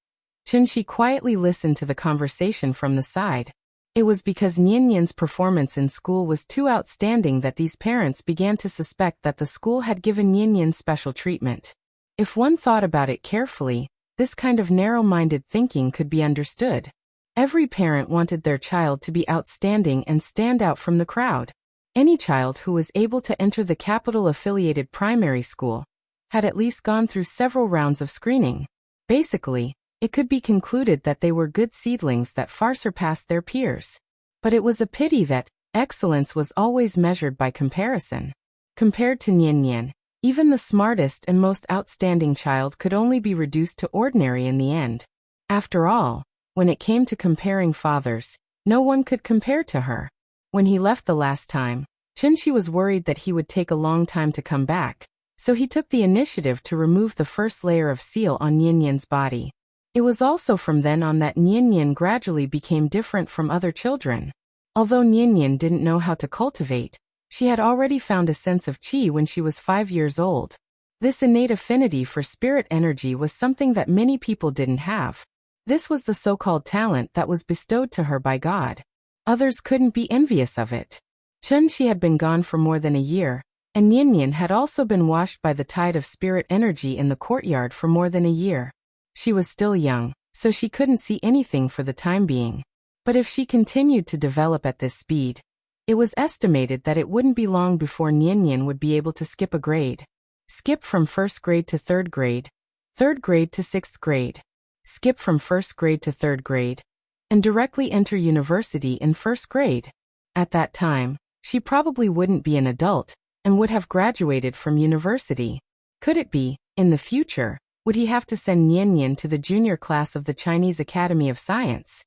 Chunxi quietly listened to the conversation from the side. It was because Nianyan's performance in school was too outstanding that these parents began to suspect that the school had given Nianyan special treatment. If one thought about it carefully, this kind of narrow-minded thinking could be understood. Every parent wanted their child to be outstanding and stand out from the crowd. Any child who was able to enter the capital-affiliated primary school had at least gone through several rounds of screening. Basically, it could be concluded that they were good seedlings that far surpassed their peers. But it was a pity that excellence was always measured by comparison. Compared to Nianyan, even the smartest and most outstanding child could only be reduced to ordinary in the end. After all, when it came to comparing fathers, no one could compare to her. When he left the last time, Chenxi was worried that he would take a long time to come back, so he took the initiative to remove the first layer of seal on Nianyan's body. It was also from then on that Nianyan gradually became different from other children. Although Nianyan didn't know how to cultivate, she had already found a sense of qi when she was 5 years old. This innate affinity for spirit energy was something that many people didn't have. This was the so-called talent that was bestowed to her by God. Others couldn't be envious of it. Chenxi had been gone for more than a year, and Nianyan had also been washed by the tide of spirit energy in the courtyard for more than a year. She was still young, so she couldn't see anything for the time being. But if she continued to develop at this speed, it was estimated that it wouldn't be long before Nianyan would be able to skip a grade. Skip from 1st grade to 3rd grade, 3rd grade to 6th grade, skip from 1st grade to 3rd grade, and directly enter university in 1st grade. At that time, she probably wouldn't be an adult and would have graduated from university. Could it be, in the future, would he have to send Nianyan to the junior class of the Chinese Academy of Science?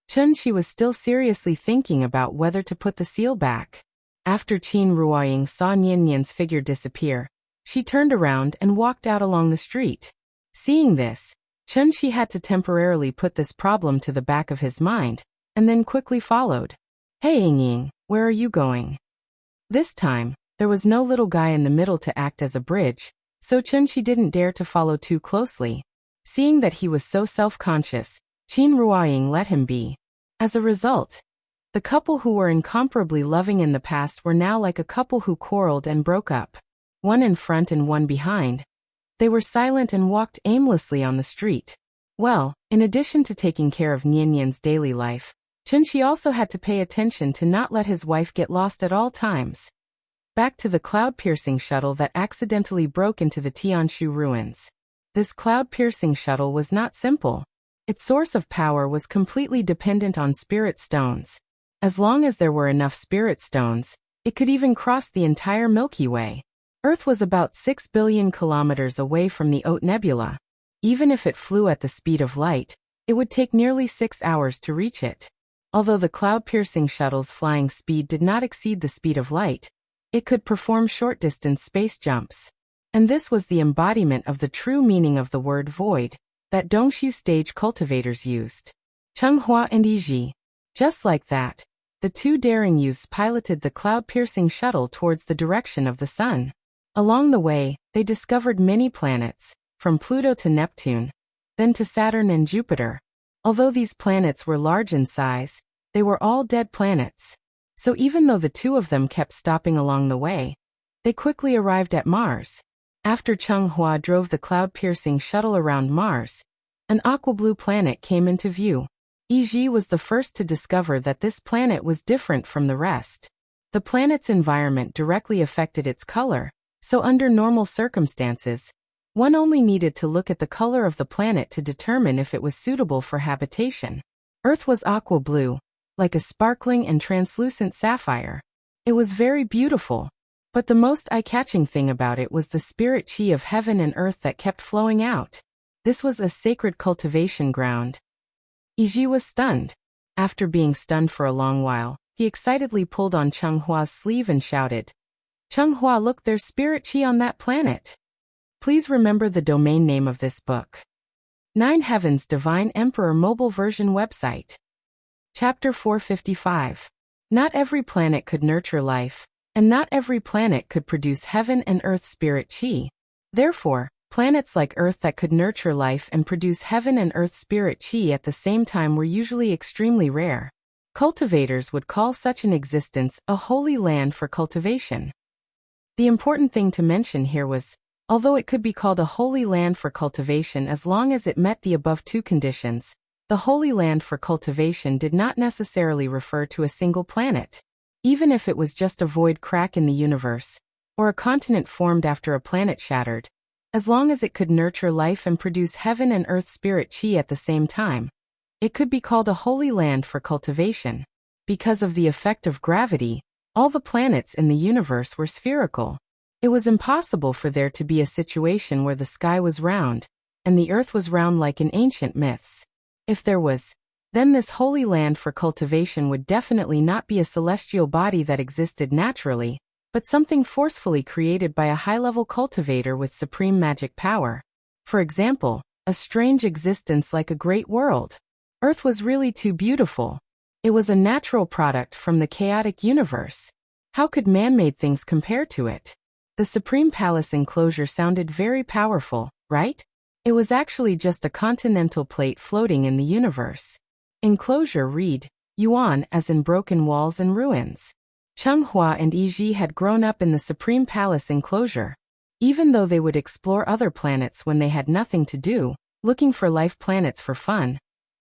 Chenxi was still seriously thinking about whether to put the seal back. After Qin Ruoying saw Nianyan's figure disappear, she turned around and walked out along the street. Seeing this, Chenxi had to temporarily put this problem to the back of his mind, and then quickly followed. "Hey Yingying, where are you going?" This time, there was no little guy in the middle to act as a bridge, so Chenxi didn't dare to follow too closely. Seeing that he was so self-conscious, Qin Ruoying let him be. As a result, the couple who were incomparably loving in the past were now like a couple who quarreled and broke up. One in front and one behind. They were silent and walked aimlessly on the street. Well, in addition to taking care of Nianyan's daily life, Chenxi also had to pay attention to not let his wife get lost at all times. Back to the cloud-piercing shuttle that accidentally broke into the Tianshu ruins. This cloud-piercing shuttle was not simple. Its source of power was completely dependent on spirit stones. As long as there were enough spirit stones, it could even cross the entire Milky Way. Earth was about 6 billion kilometers away from the Oort Nebula. Even if it flew at the speed of light, it would take nearly 6 hours to reach it. Although the cloud-piercing shuttle's flying speed did not exceed the speed of light, it could perform short-distance space jumps. And this was the embodiment of the true meaning of the word void that Dongshu stage cultivators used. Chenghua and Yiji. Just like that, the two daring youths piloted the cloud-piercing shuttle towards the direction of the sun. Along the way, they discovered many planets, from Pluto to Neptune, then to Saturn and Jupiter. Although these planets were large in size, they were all dead planets. So even though the two of them kept stopping along the way, they quickly arrived at Mars. After Chenghua drove the cloud-piercing shuttle around Mars, an aqua-blue planet came into view. Yiji was the first to discover that this planet was different from the rest. The planet's environment directly affected its color, so under normal circumstances, one only needed to look at the color of the planet to determine if it was suitable for habitation. Earth was aqua-blue, like a sparkling and translucent sapphire. It was very beautiful. But the most eye-catching thing about it was the spirit qi of heaven and earth that kept flowing out. This was a sacred cultivation ground. Yiji was stunned. After being stunned for a long while, he excitedly pulled on Chenghua's sleeve and shouted, "Chenghua, look, there's spirit qi on that planet." Please remember the domain name of this book. 9 Heavens Divine Emperor Mobile Version Website. Chapter 455. Not every planet could nurture life, and not every planet could produce heaven and earth spirit qi. Therefore, planets like Earth that could nurture life and produce heaven and earth spirit qi at the same time were usually extremely rare. Cultivators would call such an existence a holy land for cultivation. The important thing to mention here was, although it could be called a holy land for cultivation as long as it met the above two conditions, the holy land for cultivation did not necessarily refer to a single planet. Even if it was just a void crack in the universe, or a continent formed after a planet shattered, as long as it could nurture life and produce heaven and earth spirit chi at the same time, it could be called a holy land for cultivation. Because of the effect of gravity, all the planets in the universe were spherical. It was impossible for there to be a situation where the sky was round, and the earth was round like in ancient myths. If there was, then this holy land for cultivation would definitely not be a celestial body that existed naturally, but something forcefully created by a high-level cultivator with supreme magic power. For example, a strange existence like a great world. Earth was really too beautiful. It was a natural product from the chaotic universe. How could man-made things compare to it? The Supreme Palace enclosure sounded very powerful, right? It was actually just a continental plate floating in the universe. Enclosure read, Yuan as in broken walls and ruins. Changhua and Yiji had grown up in the Supreme Palace enclosure. Even though they would explore other planets when they had nothing to do, looking for life planets for fun,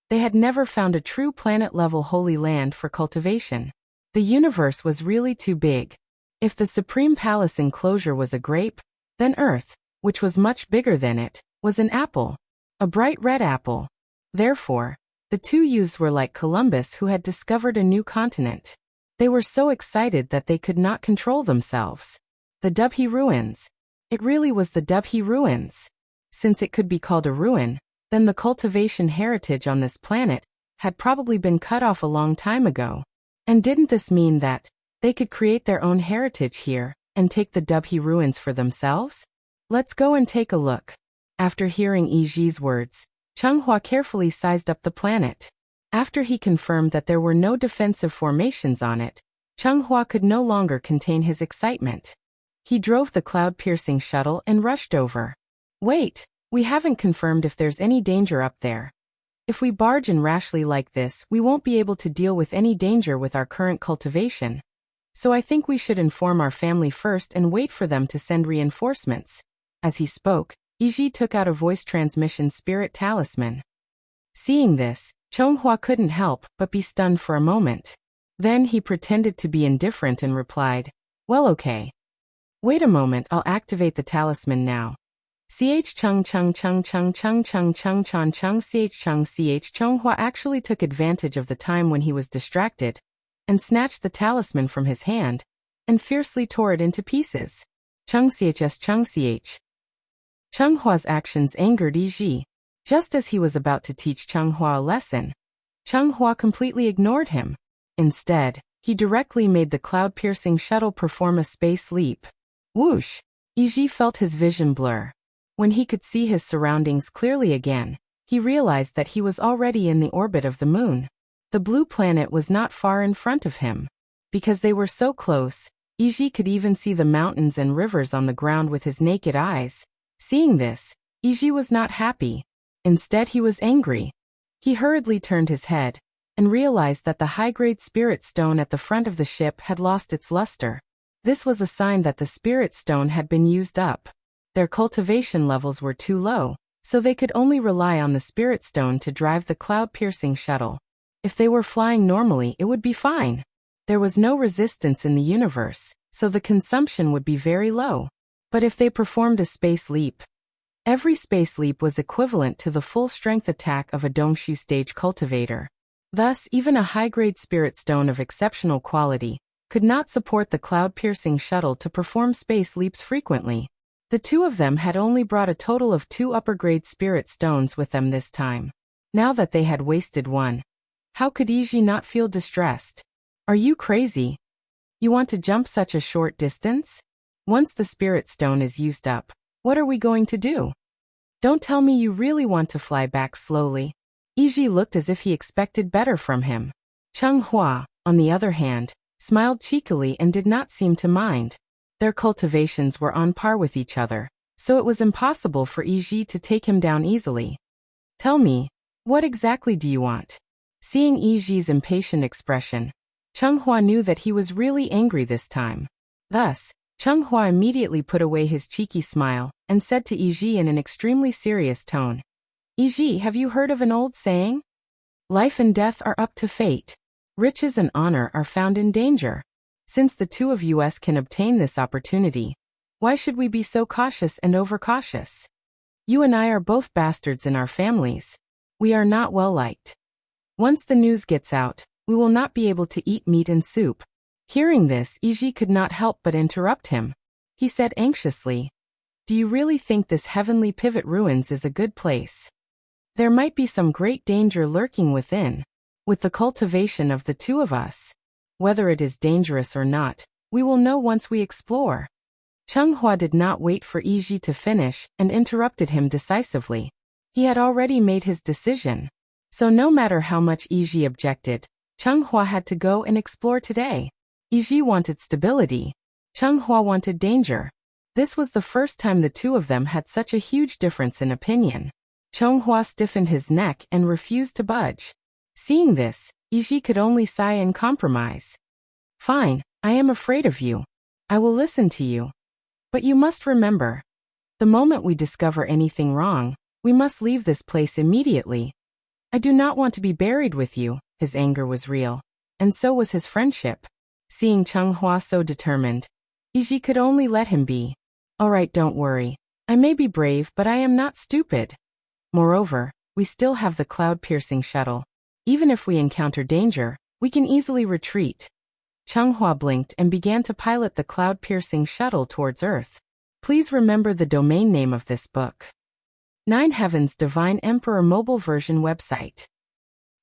they had never found a true planet-level holy land for cultivation. The universe was really too big. If the Supreme Palace enclosure was a grape, then Earth, which was much bigger than it, was an apple. A bright red apple. Therefore, the two youths were like Columbus who had discovered a new continent. They were so excited that they could not control themselves. The Dubhe Ruins. It really was the Dubhe Ruins. Since it could be called a ruin, then the cultivation heritage on this planet had probably been cut off a long time ago. And didn't this mean that they could create their own heritage here and take the Dubhe Ruins for themselves? Let's go and take a look. After hearing Yiji's words, Changhua carefully sized up the planet. After he confirmed that there were no defensive formations on it, Changhua could no longer contain his excitement. He drove the cloud-piercing shuttle and rushed over. Wait, we haven't confirmed if there's any danger up there. If we barge in rashly like this, we won't be able to deal with any danger with our current cultivation. So I think we should inform our family first and wait for them to send reinforcements. As he spoke, Yiji took out a voice transmission spirit talisman. Seeing this, Changhua couldn't help but be stunned for a moment. Then he pretended to be indifferent and replied, "Well, okay. Wait a moment, I'll activate the talisman now." Ch chung chung chung chung chung chung chung chung chung ch chung ch Changhua actually took advantage of the time when he was distracted, and snatched the talisman from his hand, and fiercely tore it into pieces. Chung chs chung ch. Chenghua's actions angered Yiji. Just as he was about to teach Changhua a lesson, Changhua completely ignored him. Instead, he directly made the cloud-piercing shuttle perform a space leap. Whoosh! Yiji felt his vision blur. When he could see his surroundings clearly again, he realized that he was already in the orbit of the moon. The blue planet was not far in front of him. Because they were so close, Yiji could even see the mountains and rivers on the ground with his naked eyes. Seeing this, Yiji was not happy. Instead, he was angry. He hurriedly turned his head, and realized that the high-grade spirit stone at the front of the ship had lost its luster. This was a sign that the spirit stone had been used up. Their cultivation levels were too low, so they could only rely on the spirit stone to drive the cloud-piercing shuttle. If they were flying normally, it would be fine. There was no resistance in the universe, so the consumption would be very low. But if they performed a space leap, every space leap was equivalent to the full strength attack of a Dongshu stage cultivator. Thus, even a high-grade spirit stone of exceptional quality could not support the cloud-piercing shuttle to perform space leaps frequently. The two of them had only brought a total of 2 upper-grade spirit stones with them this time. Now that they had wasted one, how could Yiji not feel distressed? Are you crazy? You want to jump such a short distance? Once the spirit stone is used up, what are we going to do? Don't tell me you really want to fly back slowly. Yiji looked as if he expected better from him. Changhua, on the other hand, smiled cheekily and did not seem to mind. Their cultivations were on par with each other, so it was impossible for Yiji to take him down easily. Tell me, what exactly do you want? Seeing Yiji's impatient expression, Chenghua knew that he was really angry this time. Thus, Chenghua immediately put away his cheeky smile and said to Yiji in an extremely serious tone, "Yiji, have you heard of an old saying? Life and death are up to fate. Riches and honor are found in danger. Since the two of us can obtain this opportunity, why should we be so cautious and overcautious? You and I are both bastards in our families. We are not well liked. Once the news gets out, we will not be able to eat meat and soup." Hearing this, Yiji could not help but interrupt him. He said anxiously, "Do you really think this heavenly pivot ruins is a good place? There might be some great danger lurking within. With the cultivation of the two of us, whether it is dangerous or not, we will know once we explore." Chenghua did not wait for Yiji to finish and interrupted him decisively. He had already made his decision. So no matter how much Yiji objected, Chenghua had to go and explore today. Yiji wanted stability. Chenghua wanted danger. This was the first time the two of them had such a huge difference in opinion. Chenghua stiffened his neck and refused to budge. Seeing this, Yiji could only sigh and compromise. "Fine, I am afraid of you. I will listen to you. But you must remember, the moment we discover anything wrong, we must leave this place immediately. I do not want to be buried with you." His anger was real, and so was his friendship. Seeing Chenghua so determined, Yiji could only let him be. "All right, don't worry. I may be brave, but I am not stupid. Moreover, we still have the cloud-piercing shuttle. Even if we encounter danger, we can easily retreat." Chenghua blinked and began to pilot the cloud-piercing shuttle towards Earth. Please remember the domain name of this book. 9 Heavens Divine Emperor Mobile Version Website.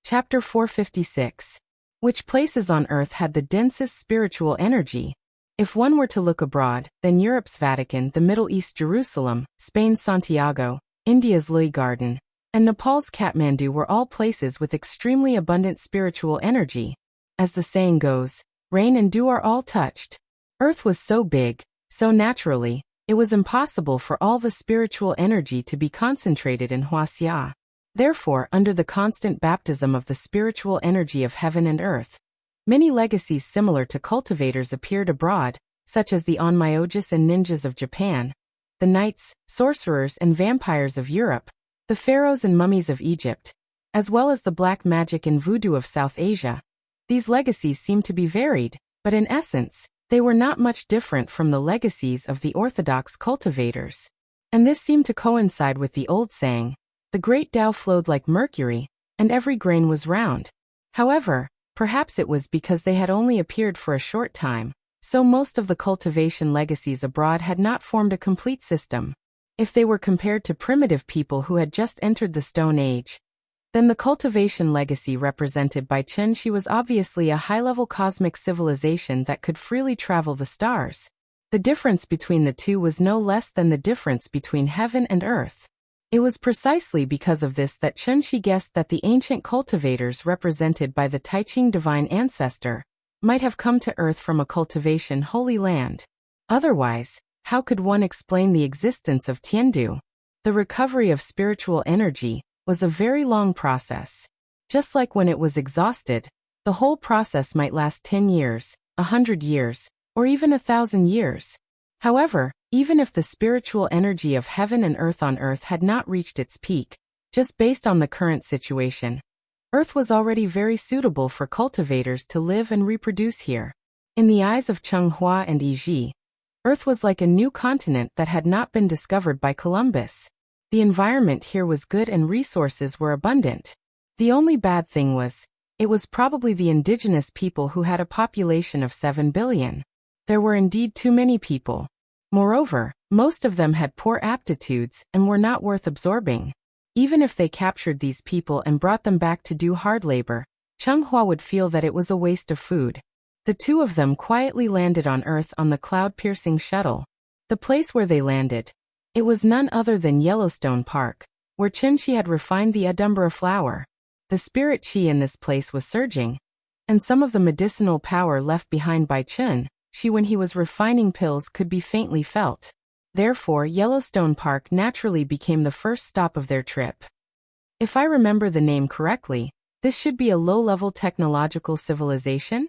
Chapter 456. Which places on Earth had the densest spiritual energy? If one were to look abroad, then Europe's Vatican, the Middle East Jerusalem, Spain's Santiago, India's Loi Garden, and Nepal's Kathmandu were all places with extremely abundant spiritual energy. As the saying goes, rain and dew are all touched. Earth was so big, so naturally, it was impossible for all the spiritual energy to be concentrated in Huaxia. Therefore, under the constant baptism of the spiritual energy of heaven and earth, many legacies similar to cultivators appeared abroad, such as the onmyojis and ninjas of Japan, the knights, sorcerers and vampires of Europe, the pharaohs and mummies of Egypt, as well as the black magic and voodoo of South Asia. These legacies seem to be varied, but in essence, they were not much different from the legacies of the orthodox cultivators. And this seemed to coincide with the old saying, "The great Tao flowed like mercury, and every grain was round." However, perhaps it was because they had only appeared for a short time, so most of the cultivation legacies abroad had not formed a complete system. If they were compared to primitive people who had just entered the Stone Age, then the cultivation legacy represented by Chenxi was obviously a high-level cosmic civilization that could freely travel the stars. The difference between the two was no less than the difference between heaven and earth. It was precisely because of this that Chenxi guessed that the ancient cultivators represented by the Taiqing divine ancestor might have come to Earth from a cultivation holy land. Otherwise, how could one explain the existence of Tiandu? The recovery of spiritual energy was a very long process. Just like when it was exhausted, the whole process might last 10 years, 100 years, or even 1,000 years. However, even if the spiritual energy of heaven and earth on Earth had not reached its peak, just based on the current situation, Earth was already very suitable for cultivators to live and reproduce here. In the eyes of Chenghua and Yiji, Earth was like a new continent that had not been discovered by Columbus. The environment here was good and resources were abundant. The only bad thing was, it was probably the indigenous people who had a population of 7 billion. There were indeed too many people. Moreover, most of them had poor aptitudes and were not worth absorbing. Even if they captured these people and brought them back to do hard labor, Chenghua would feel that it was a waste of food. The two of them quietly landed on Earth on the cloud-piercing shuttle. The place where they landed, it was none other than Yellowstone Park, where Chenxi had refined the Adumbra flower. The spirit qi in this place was surging, and some of the medicinal power left behind by Chen Shi when he was refining pills could be faintly felt. Therefore, Yellowstone Park naturally became the first stop of their trip. If I remember the name correctly, This should be a low-level technological civilization?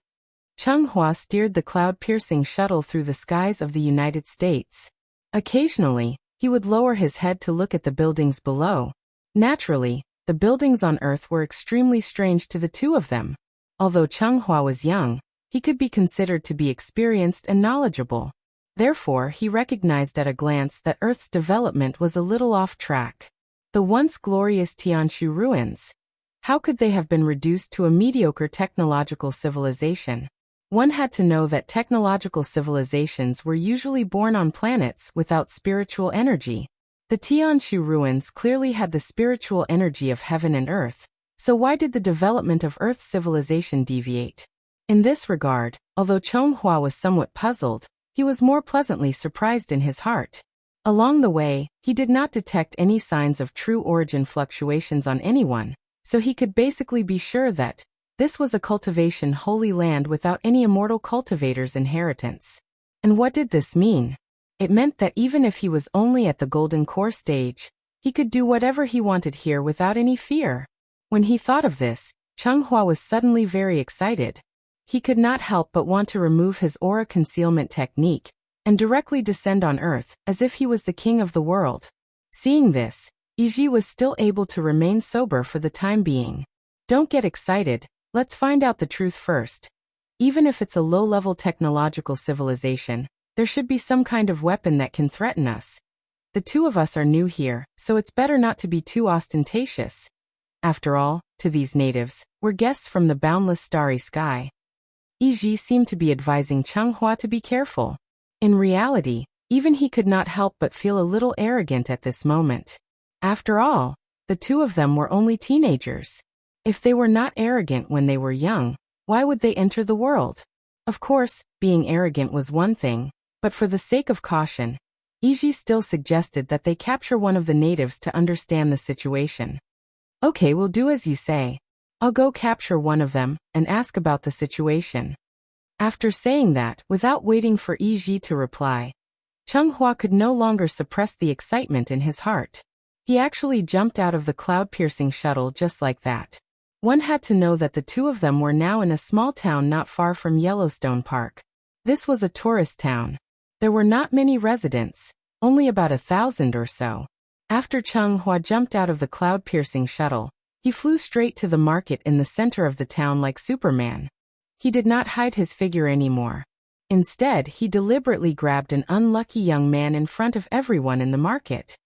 Chung Hua steered the cloud-piercing shuttle through the skies of the United States. Occasionally, he would lower his head to look at the buildings below. Naturally, the buildings on Earth were extremely strange to the two of them. Although Chung Hua was young, he could be considered to be experienced and knowledgeable. Therefore, he recognized at a glance that Earth's development was a little off track. The once glorious Tianshu ruins. How could they have been reduced to a mediocre technological civilization? One had to know that technological civilizations were usually born on planets without spiritual energy. The Tianshu ruins clearly had the spiritual energy of heaven and earth, so why did the development of Earth's civilization deviate? In this regard, although Chung Hua was somewhat puzzled, he was more pleasantly surprised in his heart. Along the way, he did not detect any signs of true origin fluctuations on anyone, so he could basically be sure that this was a cultivation holy land without any immortal cultivator's inheritance. And what did this mean? It meant that even if he was only at the golden core stage, he could do whatever he wanted here without any fear. When he thought of this, Chung Hua was suddenly very excited. He could not help but want to remove his aura concealment technique and directly descend on Earth as if he was the king of the world. Seeing this, Iji was still able to remain sober for the time being. Don't get excited, let's find out the truth first. Even if it's a low-level technological civilization, there should be some kind of weapon that can threaten us. The two of us are new here, so it's better not to be too ostentatious. After all, to these natives, we're guests from the boundless starry sky. Iji seemed to be advising Chung Hua to be careful. In reality, even he could not help but feel a little arrogant at this moment. After all, the two of them were only teenagers. If they were not arrogant when they were young, why would they enter the world? Of course, being arrogant was one thing, but for the sake of caution, Iji still suggested that they capture one of the natives to understand the situation. Okay, we'll do as you say. I'll go capture one of them and ask about the situation. After saying that, without waiting for Iji to reply, Chung Hua could no longer suppress the excitement in his heart. He actually jumped out of the cloud-piercing shuttle just like that. One had to know that the two of them were now in a small town not far from Yellowstone Park. This was a tourist town. There were not many residents, only about 1,000 or so. After Chung Hua jumped out of the cloud-piercing shuttle, he flew straight to the market in the center of the town like Superman. He did not hide his figure anymore. Instead, he deliberately grabbed an unlucky young man in front of everyone in the market.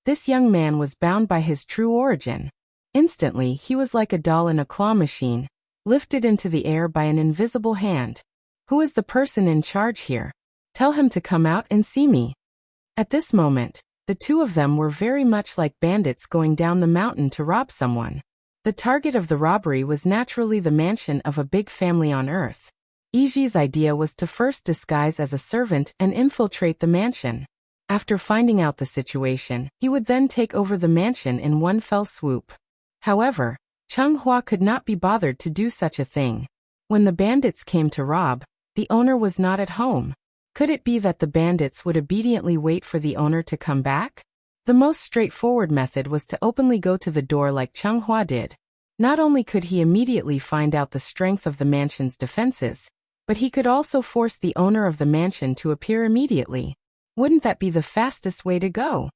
This young man was bound by his true origin. Instantly, he was like a doll in a claw machine, lifted into the air by an invisible hand. Who is the person in charge here? Tell him to come out and see me. At this moment, the two of them were very much like bandits going down the mountain to rob someone. The target of the robbery was naturally the mansion of a big family on Earth. Iji's idea was to first disguise as a servant and infiltrate the mansion. After finding out the situation, he would then take over the mansion in one fell swoop. However, Chung Hua could not be bothered to do such a thing. When the bandits came to rob, the owner was not at home. Could it be that the bandits would obediently wait for the owner to come back? The most straightforward method was to openly go to the door like Chung Hua did. Not only could he immediately find out the strength of the mansion's defenses, but he could also force the owner of the mansion to appear immediately. Wouldn't that be the fastest way to go?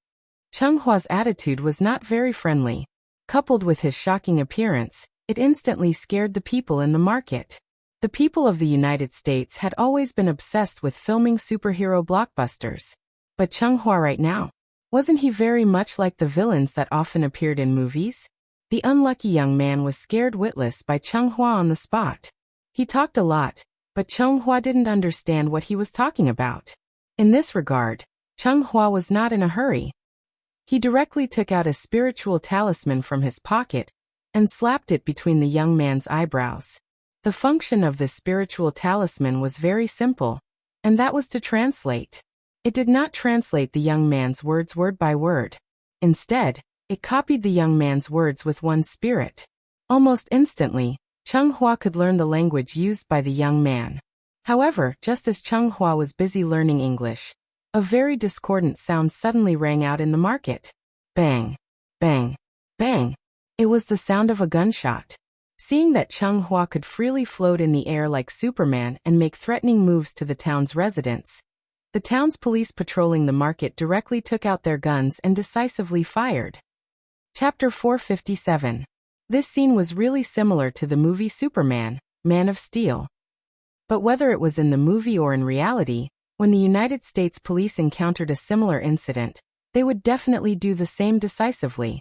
Chung Hua's attitude was not very friendly. Coupled with his shocking appearance, it instantly scared the people in the market. The people of the United States had always been obsessed with filming superhero blockbusters. But Chung Hua right now, wasn't he very much like the villains that often appeared in movies? The unlucky young man was scared witless by Chung Hua on the spot. He talked a lot, but Chung Hua didn't understand what he was talking about. In this regard, Chung Hua was not in a hurry. He directly took out a spiritual talisman from his pocket and slapped it between the young man's eyebrows. The function of this spiritual talisman was very simple, and that was to translate. It did not translate the young man's words word by word. Instead, it copied the young man's words with one spirit. Almost instantly, Chung Hua could learn the language used by the young man. However, just as Chung Hua was busy learning English, a very discordant sound suddenly rang out in the market. Bang! Bang! Bang! It was the sound of a gunshot. Seeing that Chung Hua could freely float in the air like Superman and make threatening moves to the town's residents, the town's police patrolling the market directly took out their guns and decisively fired. Chapter 457. This scene was really similar to the movie Superman, Man of Steel. But whether it was in the movie or in reality, when the United States police encountered a similar incident, they would definitely do the same decisively.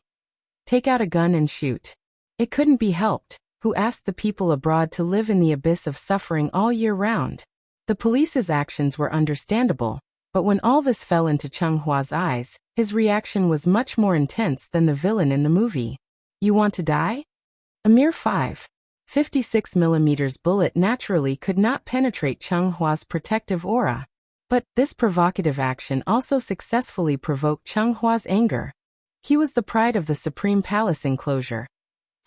Take out a gun and shoot. It couldn't be helped. Who asked the people abroad to live in the abyss of suffering all year round? The police's actions were understandable, but when all this fell into Chung Hua's eyes, his reaction was much more intense than the villain in the movie. You want to die? A mere 5.56mm bullet naturally could not penetrate Chung Hua's protective aura. But this provocative action also successfully provoked Chung Hua's anger. He was the pride of the Supreme Palace enclosure.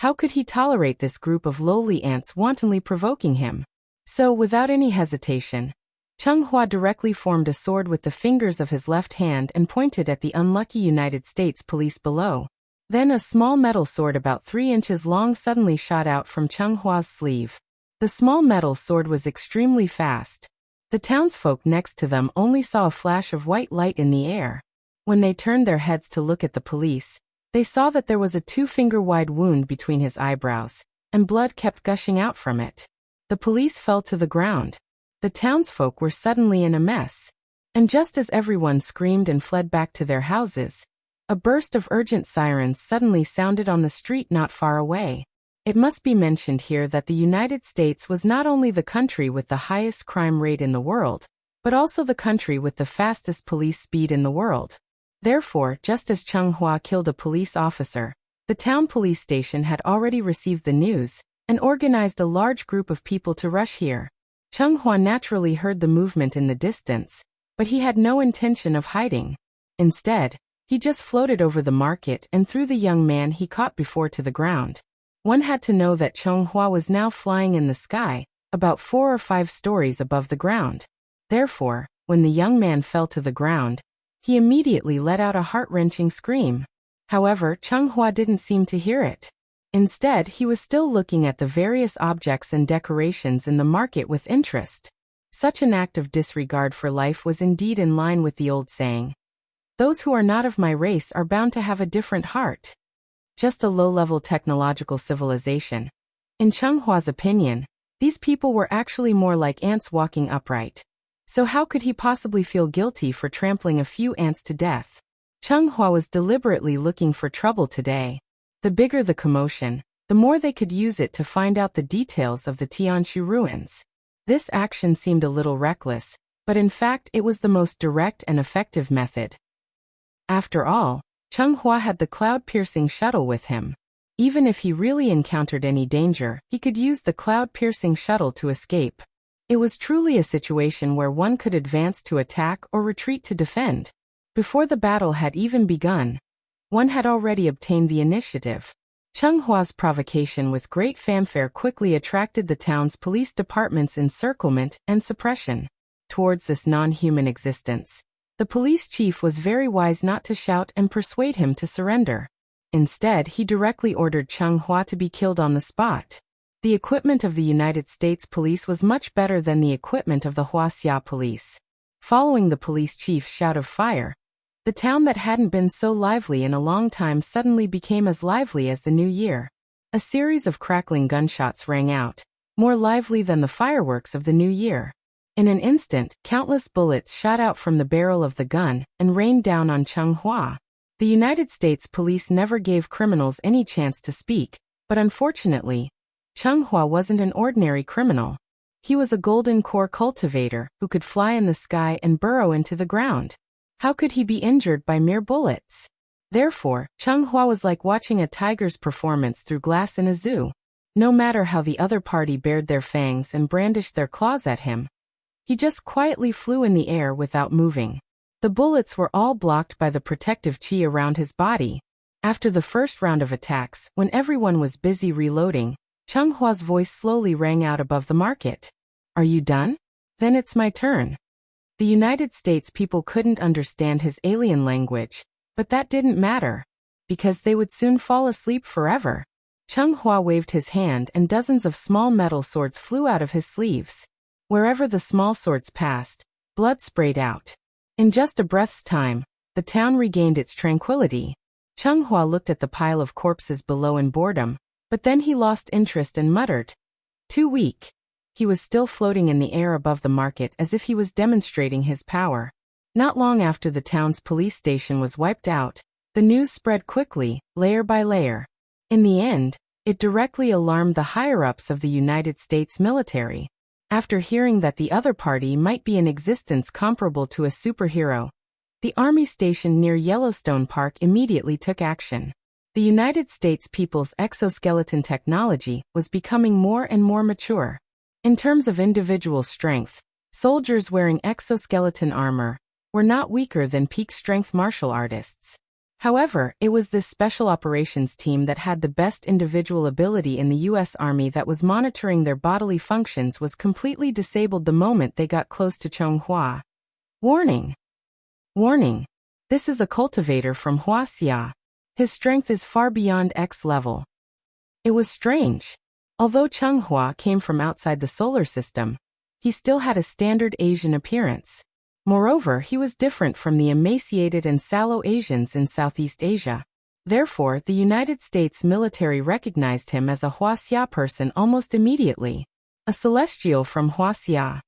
How could he tolerate this group of lowly ants wantonly provoking him? So, without any hesitation, Chung Hua directly formed a sword with the fingers of his left hand and pointed at the unlucky United States police below. Then a small metal sword about 3 inches long suddenly shot out from Chung Hua's sleeve. The small metal sword was extremely fast. The townsfolk next to them only saw a flash of white light in the air. When they turned their heads to look at the police, they saw that there was a 2-finger-wide wound between his eyebrows, and blood kept gushing out from it. The police fell to the ground. The townsfolk were suddenly in a mess. And just as everyone screamed and fled back to their houses, a burst of urgent sirens suddenly sounded on the street not far away. It must be mentioned here that the United States was not only the country with the highest crime rate in the world, but also the country with the fastest police speed in the world. Therefore, just as Chung Hua killed a police officer, the town police station had already received the news and organized a large group of people to rush here. Chung Hua naturally heard the movement in the distance, but he had no intention of hiding. Instead, he just floated over the market and threw the young man he caught before to the ground. One had to know that Chung Hua was now flying in the sky, about 4 or 5 stories above the ground. Therefore, when the young man fell to the ground, he immediately let out a heart-wrenching scream. However, Chung Hua didn't seem to hear it. Instead, he was still looking at the various objects and decorations in the market with interest. Such an act of disregard for life was indeed in line with the old saying, "Those who are not of my race are bound to have a different heart." Just a low-level technological civilization. In Chung Hua's opinion, these people were actually more like ants walking upright. So how could he possibly feel guilty for trampling a few ants to death? Chung Hua was deliberately looking for trouble today. The bigger the commotion, the more they could use it to find out the details of the Tianshu ruins. This action seemed a little reckless, but in fact it was the most direct and effective method. After all, Chung Hua had the cloud-piercing shuttle with him. Even if he really encountered any danger, he could use the cloud-piercing shuttle to escape. It was truly a situation where one could advance to attack or retreat to defend. Before the battle had even begun, one had already obtained the initiative. Chung Hua's provocation with great fanfare quickly attracted the town's police department's encirclement and suppression. Towards this non-human existence, the police chief was very wise not to shout and persuade him to surrender. Instead, he directly ordered Chung Hua to be killed on the spot. The equipment of the United States police was much better than the equipment of the Huaxia police. Following the police chief's shout of fire, the town that hadn't been so lively in a long time suddenly became as lively as the new year. A series of crackling gunshots rang out, more lively than the fireworks of the new year. In an instant, countless bullets shot out from the barrel of the gun and rained down on Chung Hua. The United States police never gave criminals any chance to speak, but unfortunately, Chung Hua wasn't an ordinary criminal. He was a golden core cultivator who could fly in the sky and burrow into the ground. How could he be injured by mere bullets? Therefore, Chung Hua was like watching a tiger's performance through glass in a zoo. No matter how the other party bared their fangs and brandished their claws at him, he just quietly flew in the air without moving. The bullets were all blocked by the protective chi around his body. After the first round of attacks, when everyone was busy reloading, Chung Hua's voice slowly rang out above the market. "Are you done? Then it's my turn." The United States people couldn't understand his alien language, but that didn't matter, because they would soon fall asleep forever. Cheng Hua waved his hand and dozens of small metal swords flew out of his sleeves. Wherever the small swords passed, blood sprayed out. In just a breath's time, the town regained its tranquility. Cheng Hua looked at the pile of corpses below in boredom, but then he lost interest and muttered, "Too weak." He was still floating in the air above the market as if he was demonstrating his power. Not long after the town's police station was wiped out, the news spread quickly, layer by layer. In the end, it directly alarmed the higher-ups of the United States military. After hearing that the other party might be in existence comparable to a superhero, the army stationed near Yellowstone Park immediately took action. The United States people's exoskeleton technology was becoming more and more mature. In terms of individual strength, soldiers wearing exoskeleton armor were not weaker than peak-strength martial artists. However, it was this special operations team that had the best individual ability in the U.S. Army that was monitoring their bodily functions was completely disabled the moment they got close to Cheng Hua. Warning! Warning! This is a cultivator from Huaxia. His strength is far beyond X level. It was strange. Although Cheng Hua came from outside the solar system, he still had a standard Asian appearance. Moreover, he was different from the emaciated and sallow Asians in Southeast Asia. Therefore, the United States military recognized him as a Huaxia person almost immediately. A celestial from Huaxia.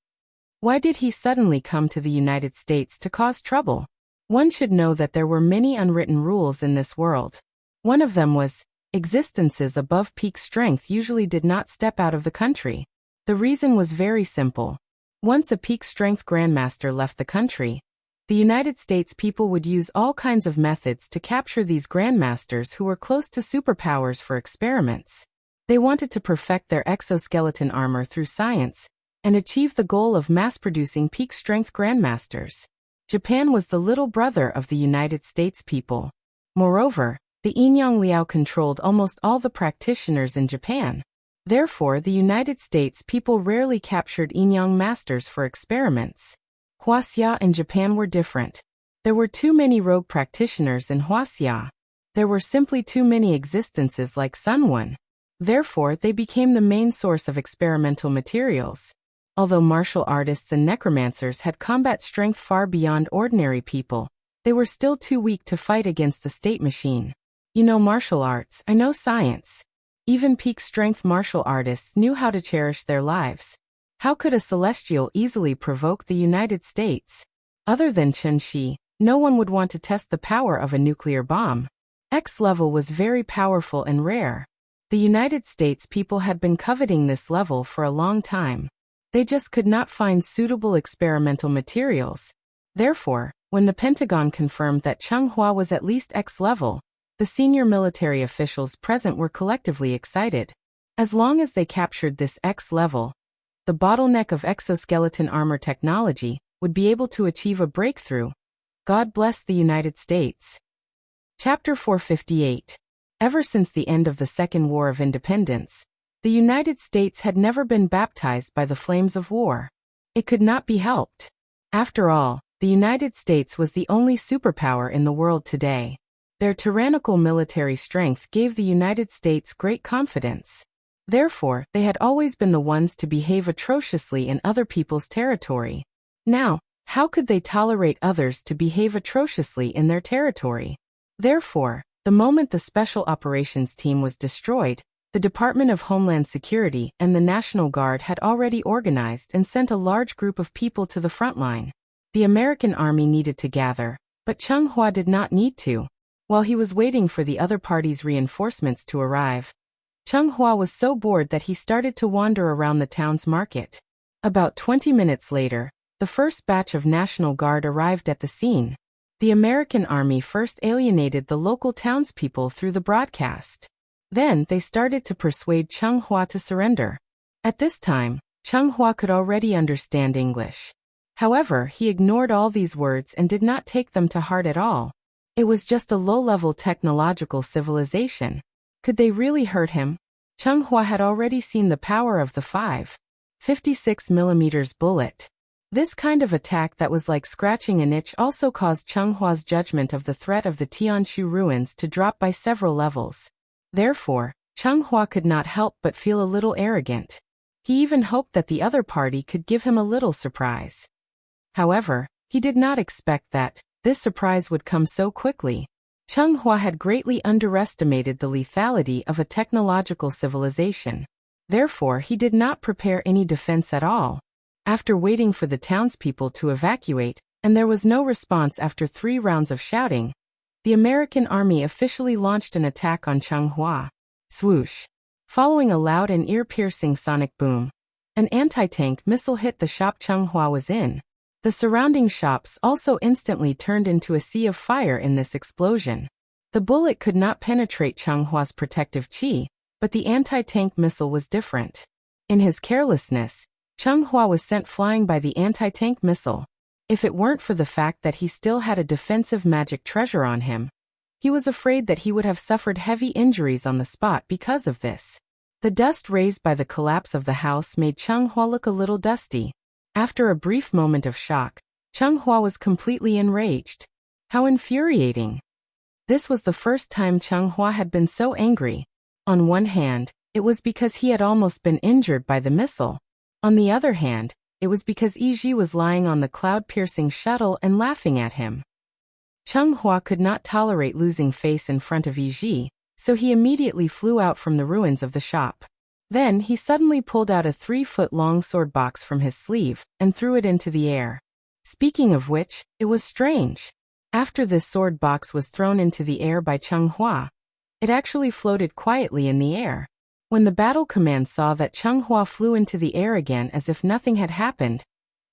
Why did he suddenly come to the United States to cause trouble? One should know that there were many unwritten rules in this world. One of them was, existences above peak strength usually did not step out of the country. The reason was very simple. Once a peak-strength grandmaster left the country, the United States people would use all kinds of methods to capture these grandmasters who were close to superpowers for experiments. They wanted to perfect their exoskeleton armor through science and achieve the goal of mass-producing peak-strength grandmasters. Japan was the little brother of the United States people. Moreover, the Inyang Liao controlled almost all the practitioners in Japan. Therefore, the United States people rarely captured Inyang masters for experiments. Huaxia and Japan were different. There were too many rogue practitioners in Huaxia. There were simply too many existences like Sunwon. Therefore, they became the main source of experimental materials. Although martial artists and necromancers had combat strength far beyond ordinary people, they were still too weak to fight against the state machine. You know martial arts, I know science. Even peak-strength martial artists knew how to cherish their lives. How could a celestial easily provoke the United States? Other than Chen Shi, no one would want to test the power of a nuclear bomb. X level was very powerful and rare. The United States people had been coveting this level for a long time. They just could not find suitable experimental materials. Therefore, when the Pentagon confirmed that Cheng Hua was at least X level, the senior military officials present were collectively excited. As long as they captured this X level, the bottleneck of exoskeleton armor technology would be able to achieve a breakthrough. God bless the United States. Chapter 458. Ever since the end of the Second War of Independence, the United States had never been baptized by the flames of war. It could not be helped. After all, the United States was the only superpower in the world today. Their tyrannical military strength gave the United States great confidence. Therefore, they had always been the ones to behave atrociously in other people's territory. Now, how could they tolerate others to behave atrociously in their territory? Therefore, the moment the Special Operations Team was destroyed, the Department of Homeland Security and the National Guard had already organized and sent a large group of people to the front line. The American Army needed to gather, but Cheng Hua did not need to. While he was waiting for the other party's reinforcements to arrive, Cheng Hua was so bored that he started to wander around the town's market. About 20 minutes later, the first batch of National Guard arrived at the scene. The American Army first alienated the local townspeople through the broadcast. Then they started to persuade Cheng Hua to surrender. At this time, Cheng Hua could already understand English. However, he ignored all these words and did not take them to heart at all. It was just a low-level technological civilization. Could they really hurt him? Cheng Hua had already seen the power of the 5.56mm bullet. This kind of attack that was like scratching an itch also caused Cheng Hua's judgment of the threat of the Tianshu ruins to drop by several levels. Therefore, Cheng Hua could not help but feel a little arrogant. He even hoped that the other party could give him a little surprise. However, he did not expect that this surprise would come so quickly. Cheng Hua had greatly underestimated the lethality of a technological civilization. Therefore, he did not prepare any defense at all. After waiting for the townspeople to evacuate, and there was no response after 3 rounds of shouting, the American army officially launched an attack on Cheng Hua. Swoosh! Following a loud and ear-piercing sonic boom, an anti-tank missile hit the shop Cheng Hua was in. The surrounding shops also instantly turned into a sea of fire in this explosion. The bullet could not penetrate Cheng Hua's protective chi, but the anti-tank missile was different. In his carelessness, Cheng Hua was sent flying by the anti-tank missile. If it weren't for the fact that he still had a defensive magic treasure on him, he was afraid that he would have suffered heavy injuries on the spot because of this. The dust raised by the collapse of the house made Cheng Hua look a little dusty. After a brief moment of shock, Cheng Hua was completely enraged. How infuriating! This was the first time Cheng Hua had been so angry. On one hand, it was because he had almost been injured by the missile. On the other hand, it was because Yi was lying on the cloud-piercing shuttle and laughing at him. Cheng Hua could not tolerate losing face in front of Yi, so he immediately flew out from the ruins of the shop. Then he suddenly pulled out a 3-foot-long sword box from his sleeve and threw it into the air. Speaking of which, it was strange. After this sword box was thrown into the air by Cheng Hua, it actually floated quietly in the air. When the battle command saw that Cheng Hua flew into the air again as if nothing had happened,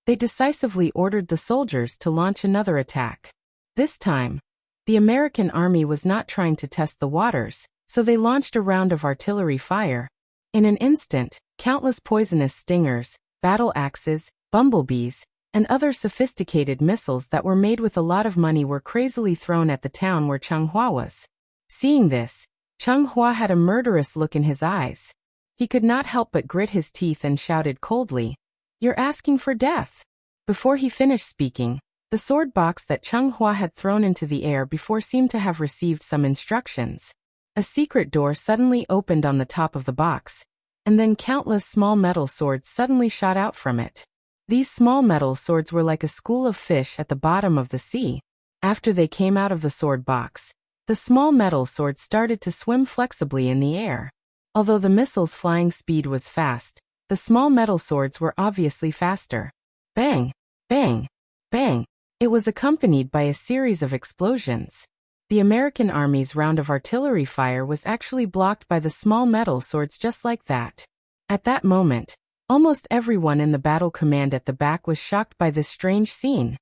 they decisively ordered the soldiers to launch another attack. This time, the American army was not trying to test the waters, so they launched a round of artillery fire. In an instant, countless poisonous stingers, battle axes, bumblebees, and other sophisticated missiles that were made with a lot of money were crazily thrown at the town where Cheng Hua was. Seeing this, Cheng Hua had a murderous look in his eyes. He could not help but grit his teeth and shouted coldly, "You're asking for death." Before he finished speaking, the sword box that Cheng Hua had thrown into the air before seemed to have received some instructions. A secret door suddenly opened on the top of the box, and then countless small metal swords suddenly shot out from it. These small metal swords were like a school of fish at the bottom of the sea. After they came out of the sword box, the small metal swords started to swim flexibly in the air. Although the missile's flying speed was fast, the small metal swords were obviously faster. Bang! Bang! Bang! It was accompanied by a series of explosions. The American army's round of artillery fire was actually blocked by the small metal swords just like that. At that moment, almost everyone in the battle command at the back was shocked by this strange scene.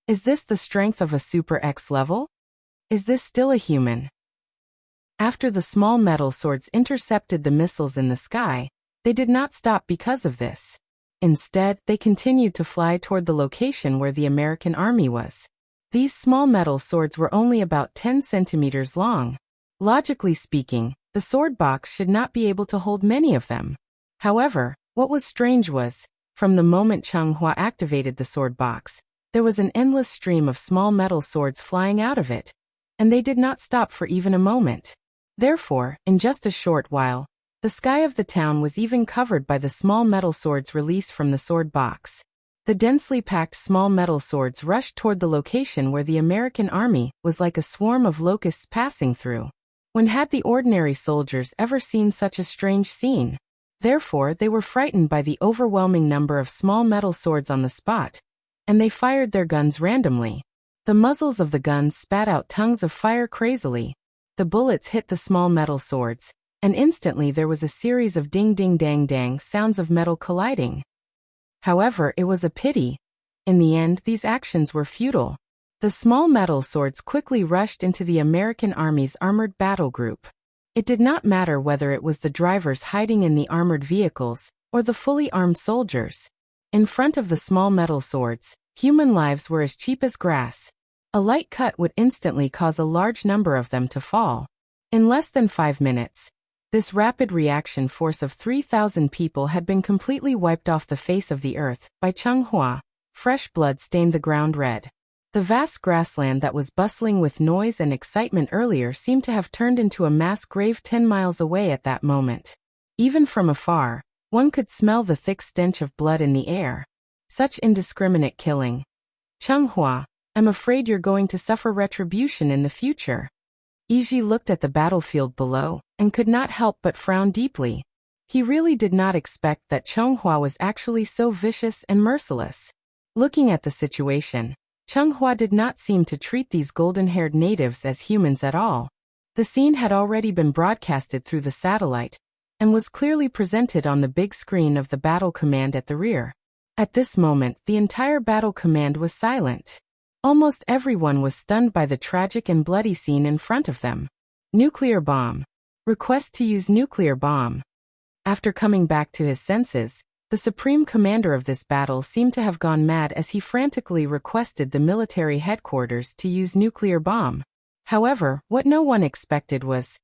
Is this the strength of a Super X level? Is this still a human? After the small metal swords intercepted the missiles in the sky, they did not stop because of this. Instead, they continued to fly toward the location where the American army was. These small metal swords were only about 10 centimeters long. Logically speaking, the sword box should not be able to hold many of them. However, what was strange was, from the moment Cheng Hua activated the sword box, there was an endless stream of small metal swords flying out of it, and they did not stop for even a moment. Therefore, in just a short while, the sky of the town was even covered by the small metal swords released from the sword box. The densely packed small metal swords rushed toward the location where the American army was like a swarm of locusts passing through. When had the ordinary soldiers ever seen such a strange scene? Therefore, they were frightened by the overwhelming number of small metal swords on the spot, and they fired their guns randomly. The muzzles of the guns spat out tongues of fire crazily. The bullets hit the small metal swords, and instantly there was a series of ding-ding-dang-dang sounds of metal colliding. However, it was a pity. In the end, these actions were futile. The small metal swords quickly rushed into the American army's armored battle group. It did not matter whether it was the drivers hiding in the armored vehicles, or the fully armed soldiers. In front of the small metal swords, human lives were as cheap as grass. A light cut would instantly cause a large number of them to fall. In less than 5 minutes, this rapid reaction force of 3,000 people had been completely wiped off the face of the earth by Cheng Hua. Fresh blood stained the ground red. The vast grassland that was bustling with noise and excitement earlier seemed to have turned into a mass grave 10 miles away at that moment. Even from afar, one could smell the thick stench of blood in the air. Such indiscriminate killing. Chunghua, I'm afraid you're going to suffer retribution in the future. Yiji looked at the battlefield below, and could not help but frown deeply. He really did not expect that Chunghua was actually so vicious and merciless. Looking at the situation, Chunghua did not seem to treat these golden-haired natives as humans at all. The scene had already been broadcasted through the satellite, and was clearly presented on the big screen of the battle command at the rear. At this moment, the entire battle command was silent. Almost everyone was stunned by the tragic and bloody scene in front of them. Nuclear bomb. Request to use nuclear bomb. After coming back to his senses, the supreme commander of this battle seemed to have gone mad as he frantically requested the military headquarters to use nuclear bomb. However, what no one expected was,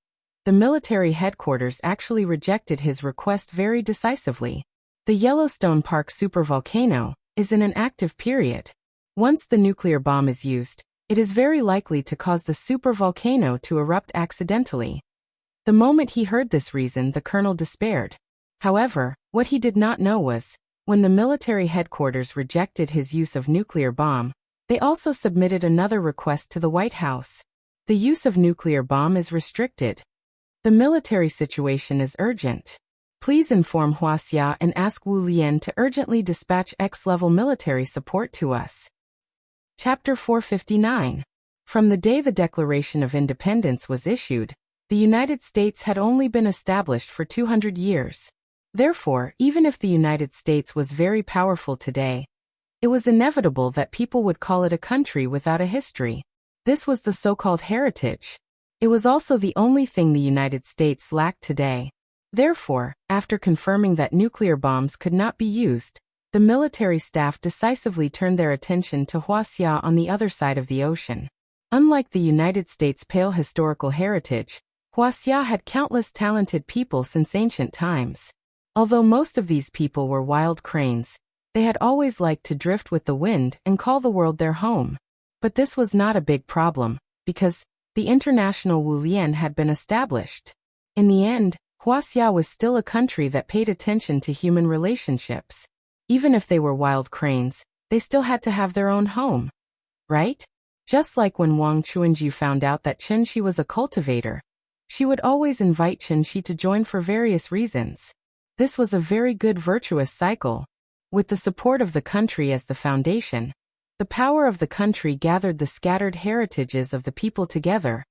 the military headquarters actually rejected his request very decisively. The Yellowstone Park supervolcano is in an active period. Once the nuclear bomb is used, it is very likely to cause the supervolcano to erupt accidentally. The moment he heard this reason, the colonel despaired. However, what he did not know was, when the military headquarters rejected his use of nuclear bomb, they also submitted another request to the White House. The use of nuclear bomb is restricted. The military situation is urgent. Please inform Huaxia and ask Wu Lian to urgently dispatch X-level military support to us. Chapter 459. From the day the Declaration of Independence was issued, the United States had only been established for 200 years. Therefore, even if the United States was very powerful today, it was inevitable that people would call it a country without a history. This was the so-called heritage. It was also the only thing the United States lacked today. Therefore, after confirming that nuclear bombs could not be used, the military staff decisively turned their attention to Huaxia on the other side of the ocean. Unlike the United States' pale historical heritage, Huaxia had countless talented people since ancient times. Although most of these people were wild cranes, they had always liked to drift with the wind and call the world their home. But this was not a big problem, because the international Wu Lian had been established. In the end, Huaxia was still a country that paid attention to human relationships. Even if they were wild cranes, they still had to have their own home. Right? Just like when Wang Chuanju found out that Chenxi was a cultivator, she would always invite Chenxi to join for various reasons. This was a very good virtuous cycle. With the support of the country as the foundation, the power of the country gathered the scattered heritages of the people together.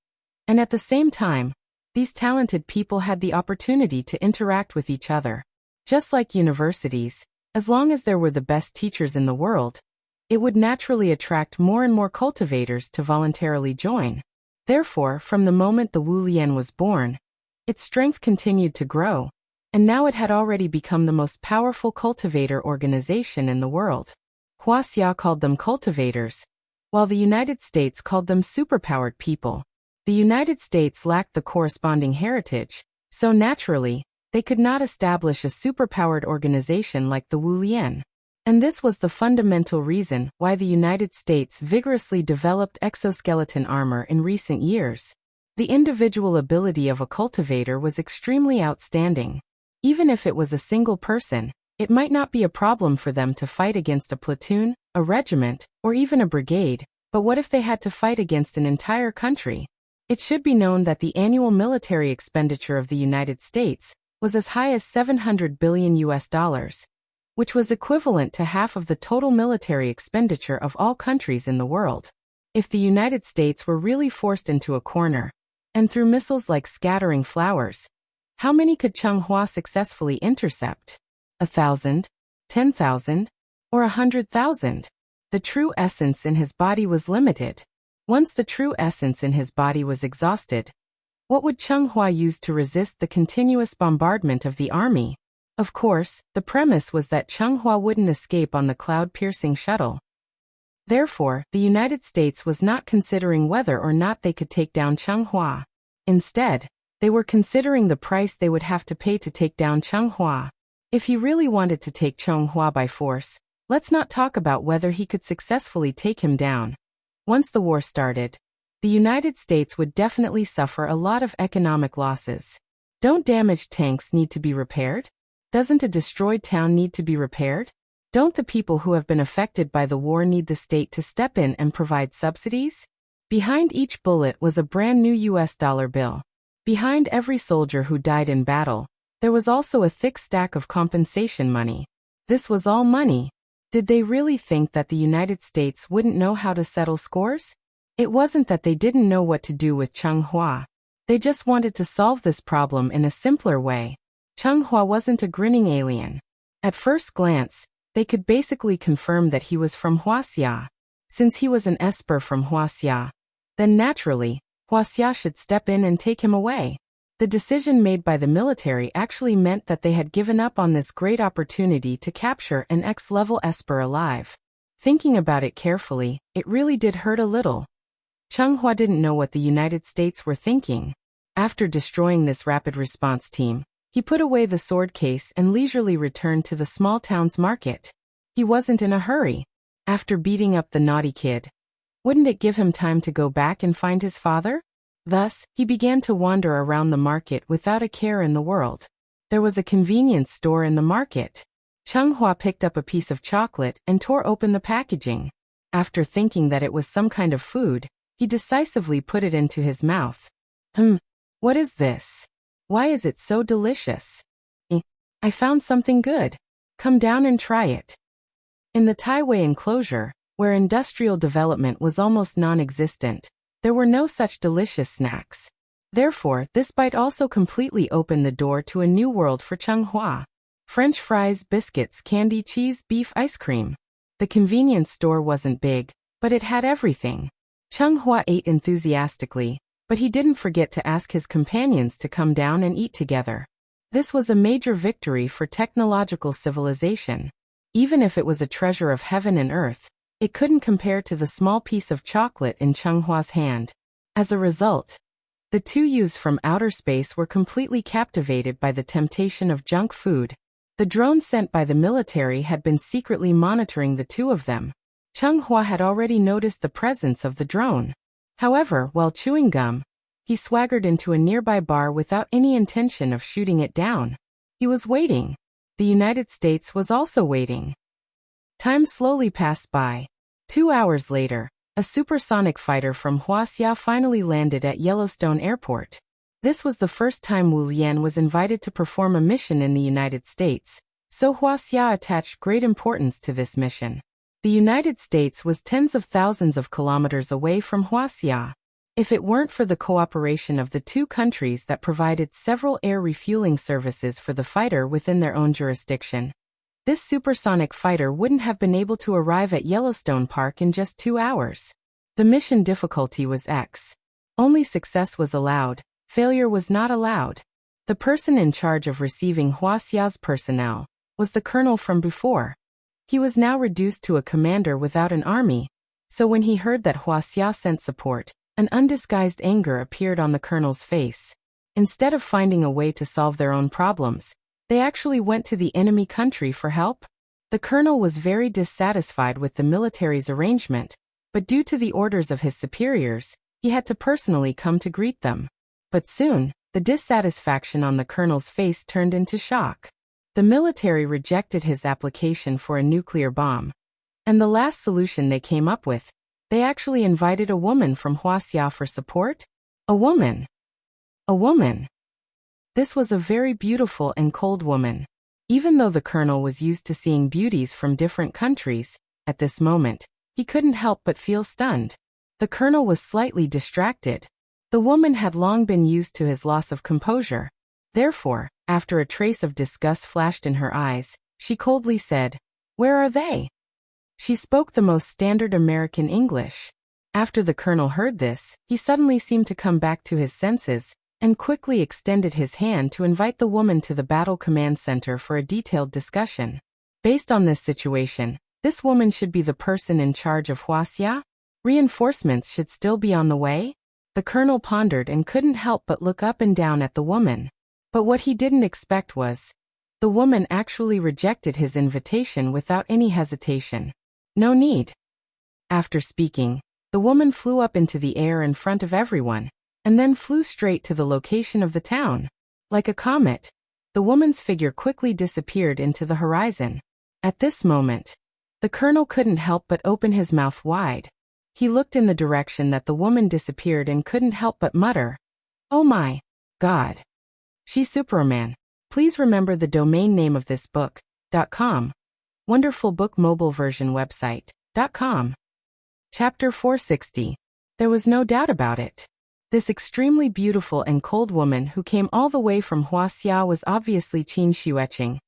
And at the same time, these talented people had the opportunity to interact with each other. Just like universities, as long as there were the best teachers in the world, it would naturally attract more and more cultivators to voluntarily join. Therefore, from the moment the Wu Lian was born, its strength continued to grow, and now it had already become the most powerful cultivator organization in the world. Huaxia called them cultivators, while the United States called them superpowered people. The United States lacked the corresponding heritage, so naturally, they could not establish a superpowered organization like the Wu Lian. And this was the fundamental reason why the United States vigorously developed exoskeleton armor in recent years. The individual ability of a cultivator was extremely outstanding. Even if it was a single person, it might not be a problem for them to fight against a platoon, a regiment, or even a brigade, but what if they had to fight against an entire country? It should be known that the annual military expenditure of the United States was as high as $700 billion, which was equivalent to half of the total military expenditure of all countries in the world. If the United States were really forced into a corner, and through missiles like scattering flowers, how many could Chunghua successfully intercept? 1,000? 10,000? Or 100,000? The true essence in his body was limited. Once the true essence in his body was exhausted, what would Chunghua use to resist the continuous bombardment of the army? Of course, the premise was that Chunghua wouldn't escape on the cloud-piercing shuttle. Therefore, the United States was not considering whether or not they could take down Chunghua. Instead, they were considering the price they would have to pay to take down Chunghua. If he really wanted to take Chunghua by force, let's not talk about whether he could successfully take him down. Once the war started, the United States would definitely suffer a lot of economic losses. Don't damaged tanks need to be repaired? Doesn't a destroyed town need to be repaired? Don't the people who have been affected by the war need the state to step in and provide subsidies? Behind each bullet was a brand new US dollar bill. Behind every soldier who died in battle, there was also a thick stack of compensation money. This was all money. Did they really think that the United States wouldn't know how to settle scores? It wasn't that they didn't know what to do with Cheng Hua. They just wanted to solve this problem in a simpler way. Cheng Hua wasn't a grinning alien. At first glance, they could basically confirm that he was from Huaxia. Since he was an esper from Huaxia, then naturally, Huaxia should step in and take him away. The decision made by the military actually meant that they had given up on this great opportunity to capture an X-level esper alive. Thinking about it carefully, it really did hurt a little. Cheng Hua didn't know what the United States were thinking. After destroying this rapid response team, he put away the sword case and leisurely returned to the small town's market. He wasn't in a hurry. After beating up the naughty kid, wouldn't it give him time to go back and find his father? Thus, he began to wander around the market without a care in the world. There was a convenience store in the market. Cheng Hua picked up a piece of chocolate and tore open the packaging. After thinking that it was some kind of food, he decisively put it into his mouth. What is this? Why is it so delicious? I found something good. Come down and try it. In the Taiwei enclosure, where industrial development was almost non-existent, there were no such delicious snacks. Therefore, this bite also completely opened the door to a new world for Cheng Hua. French fries, biscuits, candy, cheese, beef, ice cream. The convenience store wasn't big, but it had everything. Cheng Hua ate enthusiastically, but he didn't forget to ask his companions to come down and eat together. This was a major victory for technological civilization. Even if it was a treasure of heaven and earth, it couldn't compare to the small piece of chocolate in Cheng Hua's hand. As a result, the two youths from outer space were completely captivated by the temptation of junk food. The drone sent by the military had been secretly monitoring the two of them. Cheng Hua had already noticed the presence of the drone. However, while chewing gum, he swaggered into a nearby bar without any intention of shooting it down. He was waiting. The United States was also waiting. Time slowly passed by. 2 hours later, a supersonic fighter from Huaxia finally landed at Yellowstone Airport. This was the first time Wu Lian was invited to perform a mission in the United States, so Huaxia attached great importance to this mission. The United States was tens of thousands of kilometers away from Huaxia. If it weren't for the cooperation of the two countries that provided several air refueling services for the fighter within their own jurisdiction, this supersonic fighter wouldn't have been able to arrive at Yellowstone Park in just 2 hours. The mission difficulty was X. Only success was allowed, failure was not allowed. The person in charge of receiving Huaxia's personnel was the colonel from before. He was now reduced to a commander without an army, so when he heard that Huaxia sent support, an undisguised anger appeared on the colonel's face. Instead of finding a way to solve their own problems, they actually went to the enemy country for help. The colonel was very dissatisfied with the military's arrangement, but due to the orders of his superiors, he had to personally come to greet them. But soon, the dissatisfaction on the colonel's face turned into shock. The military rejected his application for a nuclear bomb. And the last solution they came up with, they actually invited a woman from Huaxia for support? A woman. A woman. This was a very beautiful and cold woman. Even though the colonel was used to seeing beauties from different countries, at this moment, he couldn't help but feel stunned. The colonel was slightly distracted. The woman had long been used to his loss of composure. Therefore, after a trace of disgust flashed in her eyes, she coldly said, "Where are they?" She spoke the most standard American English. After the colonel heard this, he suddenly seemed to come back to his senses, and quickly extended his hand to invite the woman to the Battle Command Center for a detailed discussion. Based on this situation, this woman should be the person in charge of Huaxia? Reinforcements should still be on the way? The colonel pondered and couldn't help but look up and down at the woman. But what he didn't expect was, the woman actually rejected his invitation without any hesitation. No need. After speaking, The woman flew up into the air in front of everyone, and then flew straight to the location of the town. Like a comet, the woman's figure quickly disappeared into the horizon. At this moment, the colonel couldn't help but open his mouth wide. He looked in the direction that the woman disappeared and couldn't help but mutter, "Oh my God. She's Superman." Please remember the domain name of this book, .com. Wonderful Book Mobile Version Website, .com. Chapter 460. There was no doubt about it. This extremely beautiful and cold woman who came all the way from Huaxia was obviously Qin Xueqing,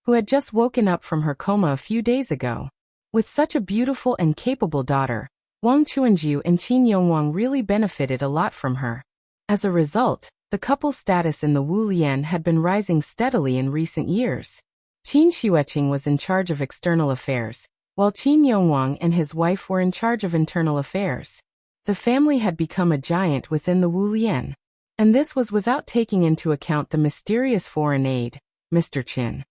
who had just woken up from her coma a few days ago. With such a beautiful and capable daughter, Wang Chuanju and Qin Yongwang really benefited a lot from her. As a result, the couple's status in the Wu Lian had been rising steadily in recent years. Qin Xueqing was in charge of external affairs, while Qin Yongwang and his wife were in charge of internal affairs. The family had become a giant within the Wu Lian, and this was without taking into account the mysterious foreign aide, Mr. Qin.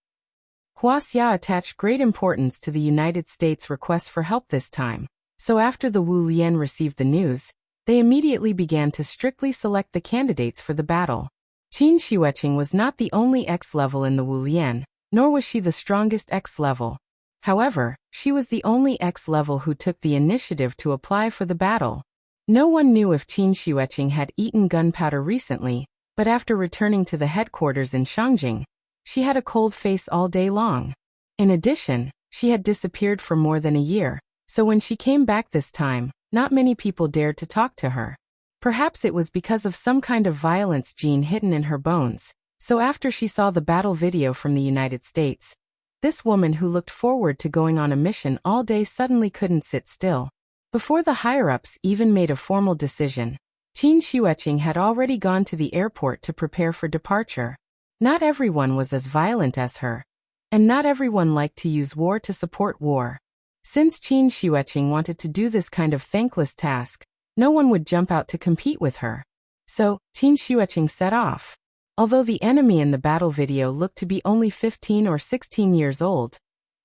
Huaxia attached great importance to the United States' request for help this time, so after the Wu Lian received the news, they immediately began to strictly select the candidates for the battle. Qin Xueqing was not the only X-level in the Wu Lian, nor was she the strongest X-level. However, she was the only X-level who took the initiative to apply for the battle. No one knew if Qin Xueqing had eaten gunpowder recently, but after returning to the headquarters in Shangjing, she had a cold face all day long. In addition, she had disappeared for more than a year, so when she came back this time, not many people dared to talk to her. Perhaps it was because of some kind of violence gene hidden in her bones, so after she saw the battle video from the United States, this woman who looked forward to going on a mission all day suddenly couldn't sit still. Before the higher-ups even made a formal decision, Qin Xueqing had already gone to the airport to prepare for departure. Not everyone was as violent as her, and not everyone liked to use war to support war. Since Qin Xueqing wanted to do this kind of thankless task, no one would jump out to compete with her. So, Qin Xueqing set off. Although the enemy in the battle video looked to be only 15 or 16 years old,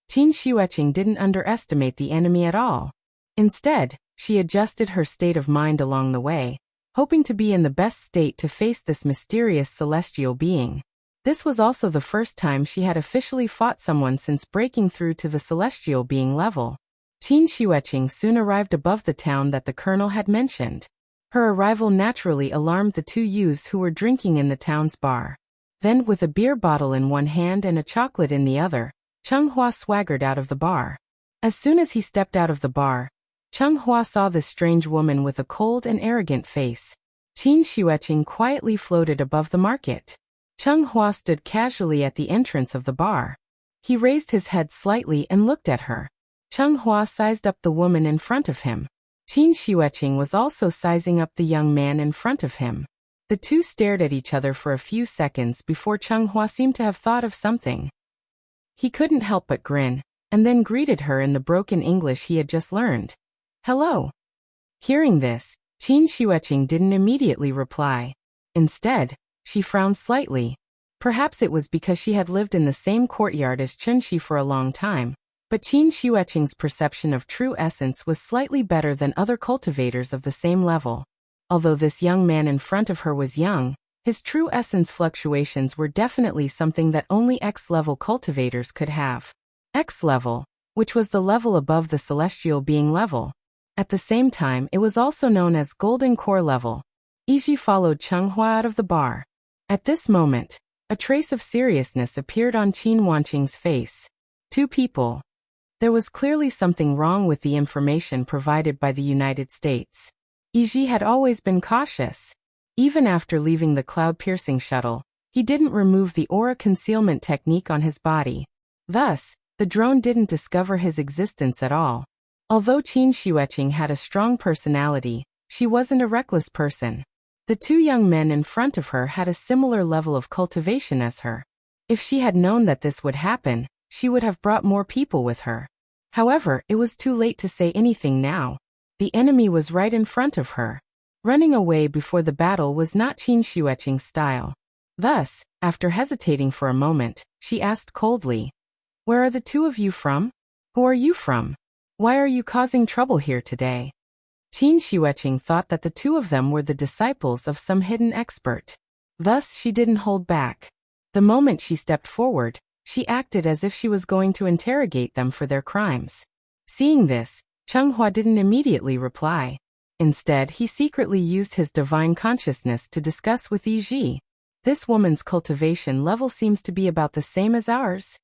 Qin Xueqing didn't underestimate the enemy at all. Instead, she adjusted her state of mind along the way, hoping to be in the best state to face this mysterious celestial being. This was also the first time she had officially fought someone since breaking through to the celestial being level. Qin Xueqing soon arrived above the town that the colonel had mentioned. Her arrival naturally alarmed the two youths who were drinking in the town's bar. Then, with a beer bottle in one hand and a chocolate in the other, Cheng Hua swaggered out of the bar. As soon as he stepped out of the bar, Cheng Hua saw this strange woman with a cold and arrogant face. Qin Xueqing quietly floated above the market. Cheng Hua stood casually at the entrance of the bar. He raised his head slightly and looked at her. Cheng Hua sized up the woman in front of him. Qin Xueqing was also sizing up the young man in front of him. The two stared at each other for a few seconds before Cheng Hua seemed to have thought of something. He couldn't help but grin, and then greeted her in the broken English he had just learned. "Hello." Hearing this, Qin Xueqing didn't immediately reply. Instead, she frowned slightly. Perhaps it was because she had lived in the same courtyard as Chunxi for a long time, but Qin Xueqing's perception of true essence was slightly better than other cultivators of the same level. Although this young man in front of her was young, his true essence fluctuations were definitely something that only X-level cultivators could have. X-level, which was the level above the celestial being level. At the same time, it was also known as golden core level. Iji followed Cheng Hua out of the bar. At this moment, a trace of seriousness appeared on Qin Wanqing's face. Two people. There was clearly something wrong with the information provided by the United States. Iji had always been cautious. Even after leaving the cloud-piercing shuttle, he didn't remove the aura concealment technique on his body. Thus, the drone didn't discover his existence at all. Although Qin Xueqing had a strong personality, she wasn't a reckless person. The two young men in front of her had a similar level of cultivation as her. If she had known that this would happen, she would have brought more people with her. However, it was too late to say anything now. The enemy was right in front of her. Running away before the battle was not Qin Xueqing's style. Thus, after hesitating for a moment, she asked coldly, "Where are the two of you from? Who are you from? Why are you causing trouble here today?" Qin Xueqing thought that the two of them were the disciples of some hidden expert. Thus, she didn't hold back. The moment she stepped forward, she acted as if she was going to interrogate them for their crimes. Seeing this, Chenghua didn't immediately reply. Instead, he secretly used his divine consciousness to discuss with Yi Ji. This woman's cultivation level seems to be about the same as ours.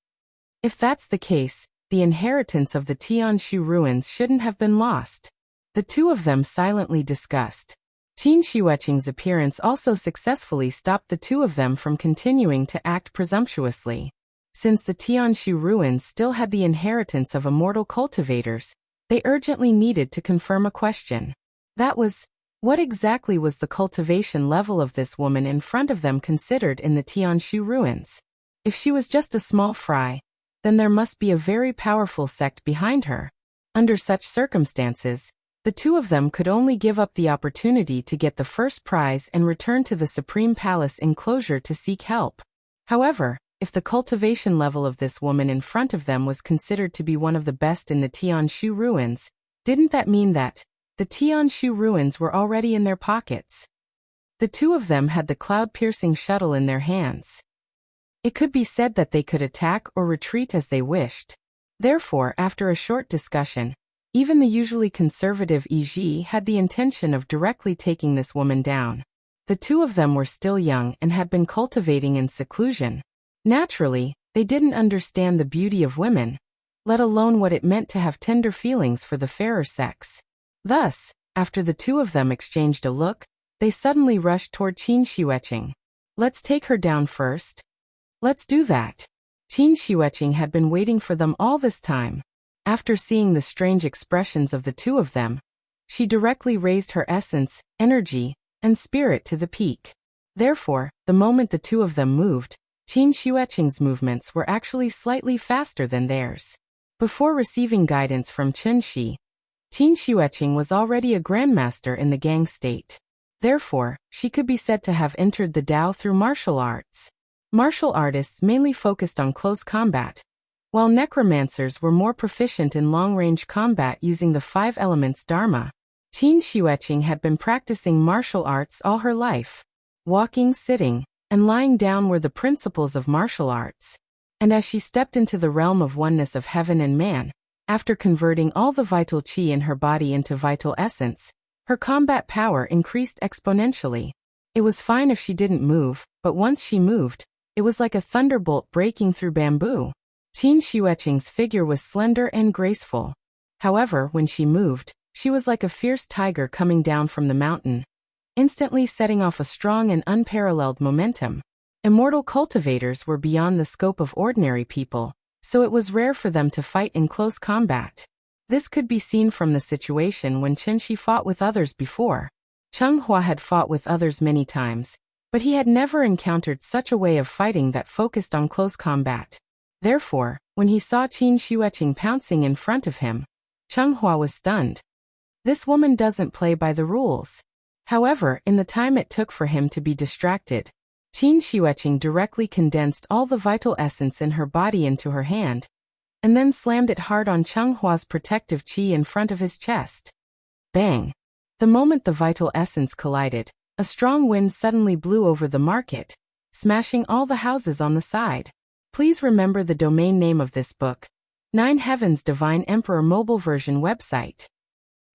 If that's the case, the inheritance of the Tianshu ruins shouldn't have been lost. The two of them silently discussed. Qin Xueqing's appearance also successfully stopped the two of them from continuing to act presumptuously. Since the Tianshu ruins still had the inheritance of immortal cultivators, they urgently needed to confirm a question. That was, what exactly was the cultivation level of this woman in front of them considered in the Tianshu ruins? If she was just a small fry, then there must be a very powerful sect behind her. Under such circumstances, the two of them could only give up the opportunity to get the first prize and return to the Supreme Palace enclosure to seek help. However, if the cultivation level of this woman in front of them was considered to be one of the best in the Tianshu ruins, didn't that mean that the Tianshu ruins were already in their pockets? The two of them had the cloud-piercing shuttle in their hands. It could be said that they could attack or retreat as they wished. Therefore, after a short discussion, even the usually conservative Yi Ji had the intention of directly taking this woman down. The two of them were still young and had been cultivating in seclusion. Naturally, they didn't understand the beauty of women, let alone what it meant to have tender feelings for the fairer sex. Thus, after the two of them exchanged a look, they suddenly rushed toward Qin Xueqing. Let's take her down first. Let's do that. Qin Xueqing had been waiting for them all this time. After seeing the strange expressions of the two of them, she directly raised her essence, energy, and spirit to the peak. Therefore, the moment the two of them moved, Qin Xueqing's movements were actually slightly faster than theirs. Before receiving guidance from Qin Shi, Qin Xueqing was already a grandmaster in the gang state. Therefore, she could be said to have entered the Tao through martial arts. Martial artists mainly focused on close combat, while necromancers were more proficient in long-range combat using the 5 elements Dharma. Qin Xueqing had been practicing martial arts all her life. Walking, sitting, and lying down were the principles of martial arts. And as she stepped into the realm of oneness of heaven and man, after converting all the vital qi in her body into vital essence, her combat power increased exponentially. It was fine if she didn't move, but once she moved, it was like a thunderbolt breaking through bamboo. Qin Xueqing's figure was slender and graceful. However, when she moved, she was like a fierce tiger coming down from the mountain, instantly setting off a strong and unparalleled momentum. Immortal cultivators were beyond the scope of ordinary people, so it was rare for them to fight in close combat. This could be seen from the situation when Qin Shi fought with others before. Chenghua had fought with others many times, but he had never encountered such a way of fighting that focused on close combat. Therefore, when he saw Qin Xueqing pouncing in front of him, Chenghua was stunned. This woman doesn't play by the rules. However, in the time it took for him to be distracted, Qin Xueqing directly condensed all the vital essence in her body into her hand, and then slammed it hard on Chenghua's protective qi in front of his chest. Bang! The moment the vital essence collided, a strong wind suddenly blew over the market, smashing all the houses on the side. Please remember the domain name of this book, 9 Heavens Divine Emperor Mobile Version website.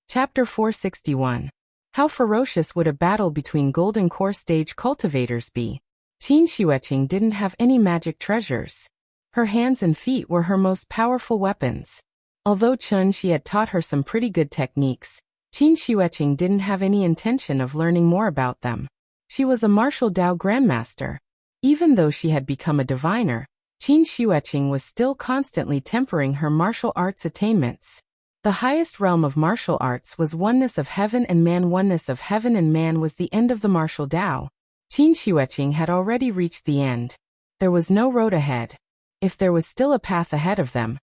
Chapter 461. How ferocious would a battle between Golden Core stage cultivators be? Qin Xueqing didn't have any magic treasures. Her hands and feet were her most powerful weapons. Although Qin Shi had taught her some pretty good techniques, Qin Xueqing didn't have any intention of learning more about them. She was a martial Dao grandmaster. Even though she had become a diviner, Qin Xueqing was still constantly tempering her martial arts attainments. The highest realm of martial arts was oneness of heaven and man. Oneness of heaven and man was the end of the martial Tao. Qin Xueqing had already reached the end. There was no road ahead. If there was still a path ahead of them,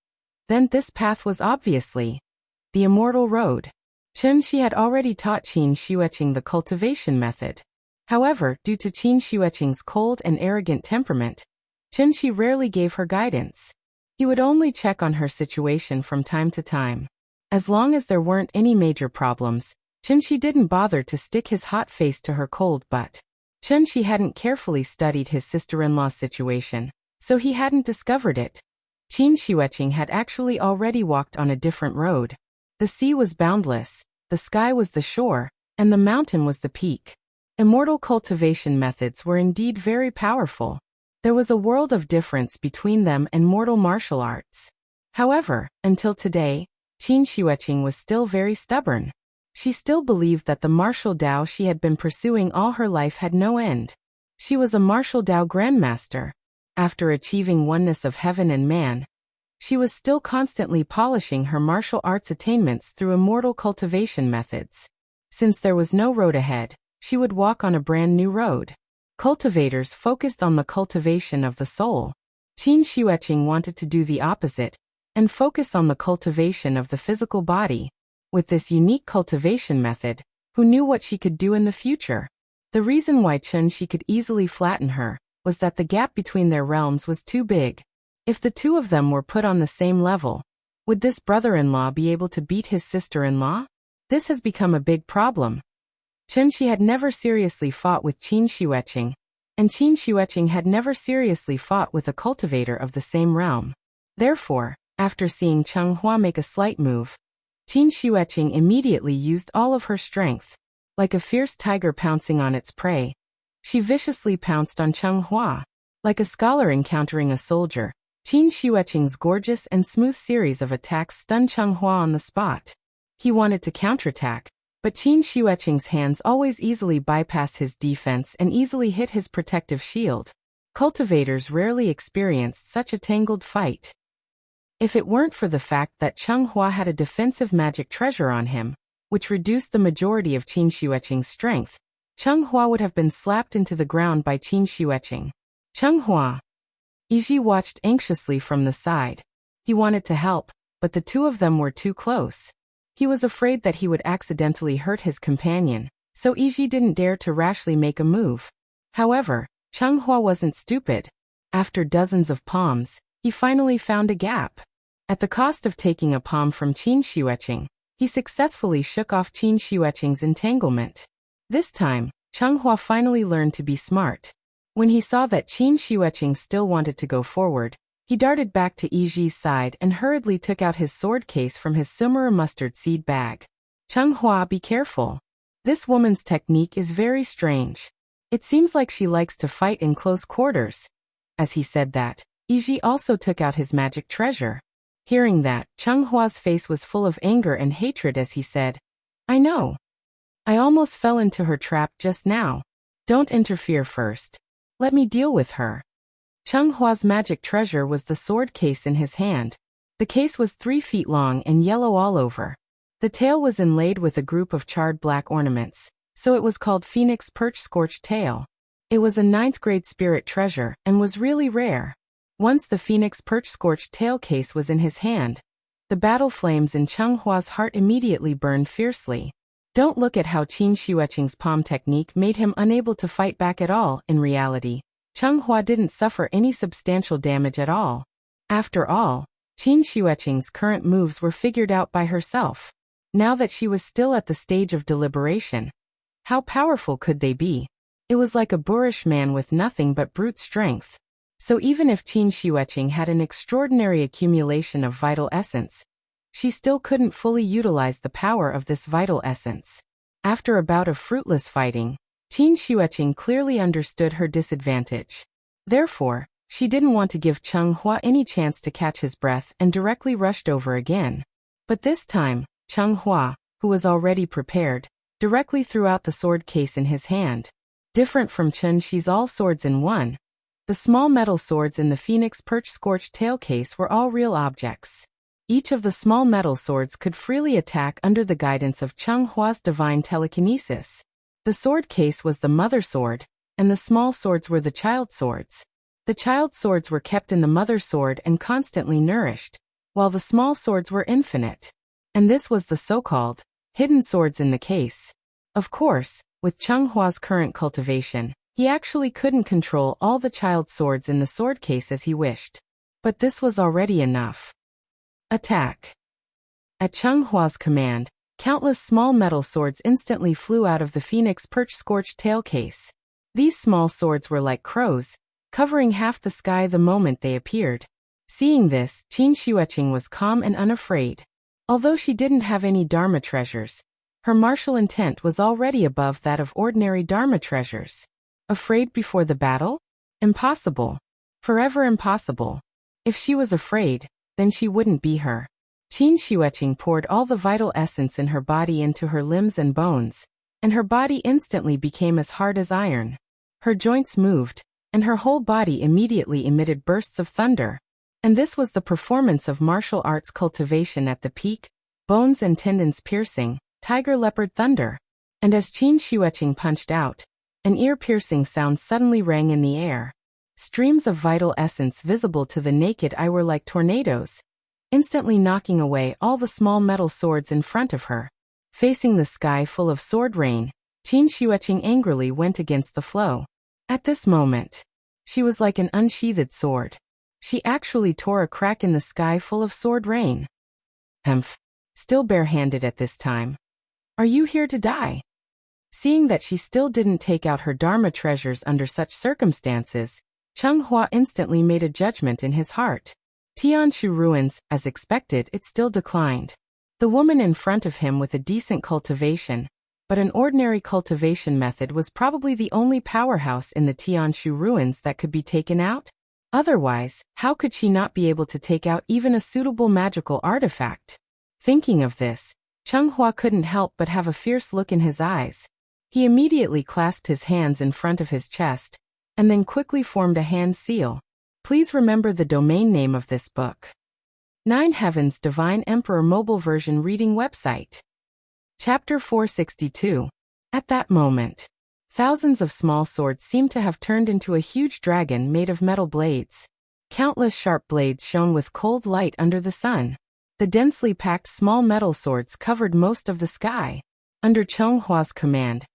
then this path was obviously the immortal road. Qin Shi had already taught Qin Xueqing the cultivation method. However, due to Qin Xueqing's cold and arrogant temperament, Qin Shi rarely gave her guidance. He would only check on her situation from time to time. As long as there weren't any major problems, Chunshi didn't bother to stick his hot face to her cold butt. Chunshi hadn't carefully studied his sister-in-law's situation, so he hadn't discovered it. Qin Xueqing had actually already walked on a different road. The sea was boundless, the sky was the shore, and the mountain was the peak. Immortal cultivation methods were indeed very powerful. There was a world of difference between them and mortal martial arts. However, until today, Qin Xueqing was still very stubborn. She still believed that the martial Tao she had been pursuing all her life had no end. She was a martial Tao grandmaster. After achieving oneness of heaven and man, she was still constantly polishing her martial arts attainments through immortal cultivation methods. Since there was no road ahead, she would walk on a brand new road. Cultivators focused on the cultivation of the soul. Qin Xueqing wanted to do the opposite, and focus on the cultivation of the physical body. With this unique cultivation method, who knew what she could do in the future? The reason why Chunshi could easily flatten her was that the gap between their realms was too big. If the two of them were put on the same level, would this brother-in-law be able to beat his sister-in-law? This has become a big problem. Chunshi had never seriously fought with Qin Xueqing, and Qin Xueqing had never seriously fought with a cultivator of the same realm. Therefore, after seeing Cheng Hua make a slight move, Qin Xueqing immediately used all of her strength. Like a fierce tiger pouncing on its prey, she viciously pounced on Cheng Hua. Like a scholar encountering a soldier, Qin Xueqing's gorgeous and smooth series of attacks stunned Cheng Hua on the spot. He wanted to counterattack, but Qin Xueqing's hands always easily bypassed his defense and easily hit his protective shield. Cultivators rarely experienced such a tangled fight. If it weren't for the fact that Cheng Hua had a defensive magic treasure on him, which reduced the majority of Qin Xueqing's strength, Cheng Hua would have been slapped into the ground by Qin Xueqing. Cheng Hua. Yiji watched anxiously from the side. He wanted to help, but the two of them were too close. He was afraid that he would accidentally hurt his companion, so Yiji didn't dare to rashly make a move. However, Cheng Hua wasn't stupid. After dozens of palms, he finally found a gap. At the cost of taking a palm from Qin Xueqing, he successfully shook off Qin Xueqing's entanglement. This time, Cheng Hua finally learned to be smart. When he saw that Qin Xueqing still wanted to go forward, he darted back to Yiji's side and hurriedly took out his sword case from his summer mustard seed bag. Cheng Hua, be careful. This woman's technique is very strange. It seems like she likes to fight in close quarters. As he said that, Yiji also took out his magic treasure. Hearing that, Cheng Hua's face was full of anger and hatred as he said, I know. I almost fell into her trap just now. Don't interfere first. Let me deal with her. Cheng Hua's magic treasure was the sword case in his hand. The case was 3 feet long and yellow all over. The tail was inlaid with a group of charred black ornaments, so it was called Phoenix Perch Scorched Tail. It was a 9th grade spirit treasure and was really rare. Once the Phoenix Perch Scorched Tail case was in his hand, the battle flames in Cheng Hua's heart immediately burned fiercely. Don't look at how Qin Xueqing's palm technique made him unable to fight back at all. In reality, Cheng Hua didn't suffer any substantial damage at all. After all, Qin Xueqing's current moves were figured out by herself. Now that she was still at the stage of deliberation, how powerful could they be? It was like a boorish man with nothing but brute strength. So even if Qin Xueqing had an extraordinary accumulation of vital essence, she still couldn't fully utilize the power of this vital essence. After a bout of fruitless fighting, Qin Xueqing clearly understood her disadvantage. Therefore, she didn't want to give Cheng Hua any chance to catch his breath and directly rushed over again. But this time, Cheng Hua, who was already prepared, directly threw out the sword case in his hand. Different from Chun-Shi's all swords in one, the small metal swords in the Phoenix Perch Scorched Tail case were all real objects. Each of the small metal swords could freely attack under the guidance of Cheng Hua's divine telekinesis. The sword case was the mother sword, and the small swords were the child swords. The child swords were kept in the mother sword and constantly nourished, while the small swords were infinite. And this was the so-called hidden swords in the case. Of course, with Cheng Hua's current cultivation, he actually couldn't control all the child swords in the sword case as he wished. But this was already enough. Attack. At Cheng Hua's command, Countless small metal swords instantly flew out of the phoenix perch scorched tail case. These small swords were like crows, covering half the sky the moment they appeared. Seeing this, Qin Xueqing was calm and unafraid. Although she didn't have any Dharma treasures, her martial intent was already above that of ordinary Dharma treasures. Afraid before the battle? Impossible. Forever impossible. If she was afraid, then she wouldn't be her. Qin Xueqing poured all the vital essence in her body into her limbs and bones, and her body instantly became as hard as iron. Her joints moved, and her whole body immediately emitted bursts of thunder. And this was the performance of martial arts cultivation at the peak, bones and tendons piercing, tiger leopard thunder. And as Qin Xueqing punched out, an ear-piercing sound suddenly rang in the air. Streams of vital essence visible to the naked eye were like tornadoes, instantly knocking away all the small metal swords in front of her. Facing the sky full of sword rain, Qin Xueqing angrily went against the flow. At this moment, she was like an unsheathed sword. She actually tore a crack in the sky full of sword rain. Humph. Still barehanded at this time. Are you here to die? Seeing that she still didn't take out her Dharma treasures under such circumstances, Cheng Hua instantly made a judgment in his heart. Tianshu ruins, as expected, it still declined. The woman in front of him with a decent cultivation, but an ordinary cultivation method was probably the only powerhouse in the Tianshu ruins that could be taken out. Otherwise, how could she not be able to take out even a suitable magical artifact? Thinking of this, Cheng Hua couldn't help but have a fierce look in his eyes. He immediately clasped his hands in front of his chest, and then quickly formed a hand seal. Please remember the domain name of this book. 9 Heavens Divine Emperor Mobile Version Reading Website. Chapter 462. At that moment, thousands of small swords seemed to have turned into a huge dragon made of metal blades. Countless sharp blades shone with cold light under the sun. The densely packed small metal swords covered most of the sky. Under Cheng Hua's command,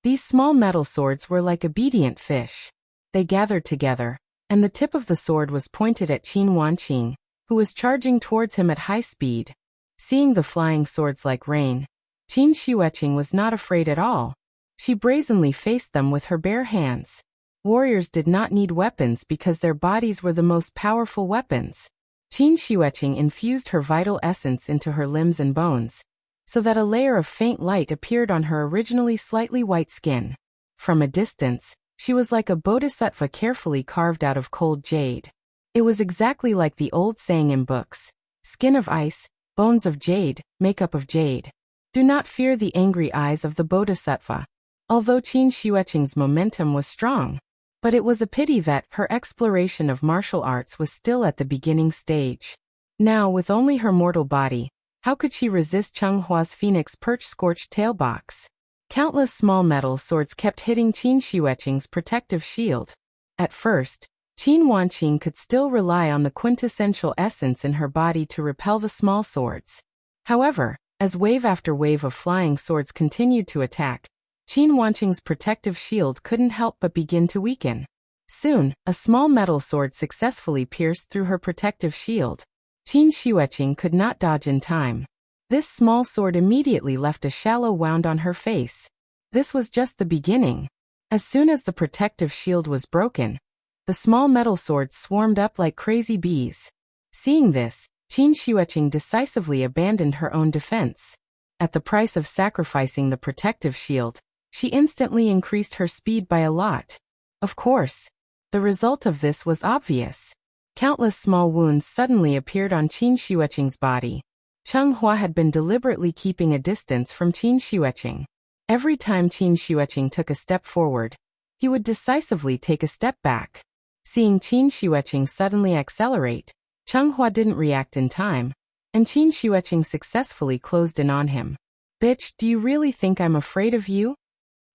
these small metal swords were like obedient fish. They gathered together, and the tip of the sword was pointed at Qin Wanqing, who was charging towards him at high speed. Seeing the flying swords like rain, Qin Xueqing was not afraid at all. She brazenly faced them with her bare hands. Warriors did not need weapons because their bodies were the most powerful weapons. Qin Xueqing infused her vital essence into her limbs and bones, so that a layer of faint light appeared on her originally slightly white skin. From a distance, she was like a bodhisattva carefully carved out of cold jade. It was exactly like the old saying in books: skin of ice, bones of jade, makeup of jade. Do not fear the angry eyes of the bodhisattva. Although Qin Xueqing's momentum was strong, but it was a pity that her exploration of martial arts was still at the beginning stage. Now, with only her mortal body, how could she resist Cheng Hua's phoenix perch scorched tail box? Countless small metal swords kept hitting Qin Xueqing's protective shield. At first, Qin Wanqing could still rely on the quintessential essence in her body to repel the small swords. However, as wave after wave of flying swords continued to attack, Qin Wanqing's protective shield couldn't help but begin to weaken. Soon, a small metal sword successfully pierced through her protective shield. Qin Xueqing could not dodge in time. This small sword immediately left a shallow wound on her face. This was just the beginning. As soon as the protective shield was broken, the small metal swords swarmed up like crazy bees. Seeing this, Qin Xueqing decisively abandoned her own defense. At the price of sacrificing the protective shield, she instantly increased her speed by a lot. Of course, the result of this was obvious. Countless small wounds suddenly appeared on Qin Xueqing's body. Cheng Hua had been deliberately keeping a distance from Qin Xueqing. Every time Qin Xueqing took a step forward, he would decisively take a step back. Seeing Qin Xueqing suddenly accelerate, Cheng Hua didn't react in time, and Qin Xueqing successfully closed in on him. Bitch, do you really think I'm afraid of you?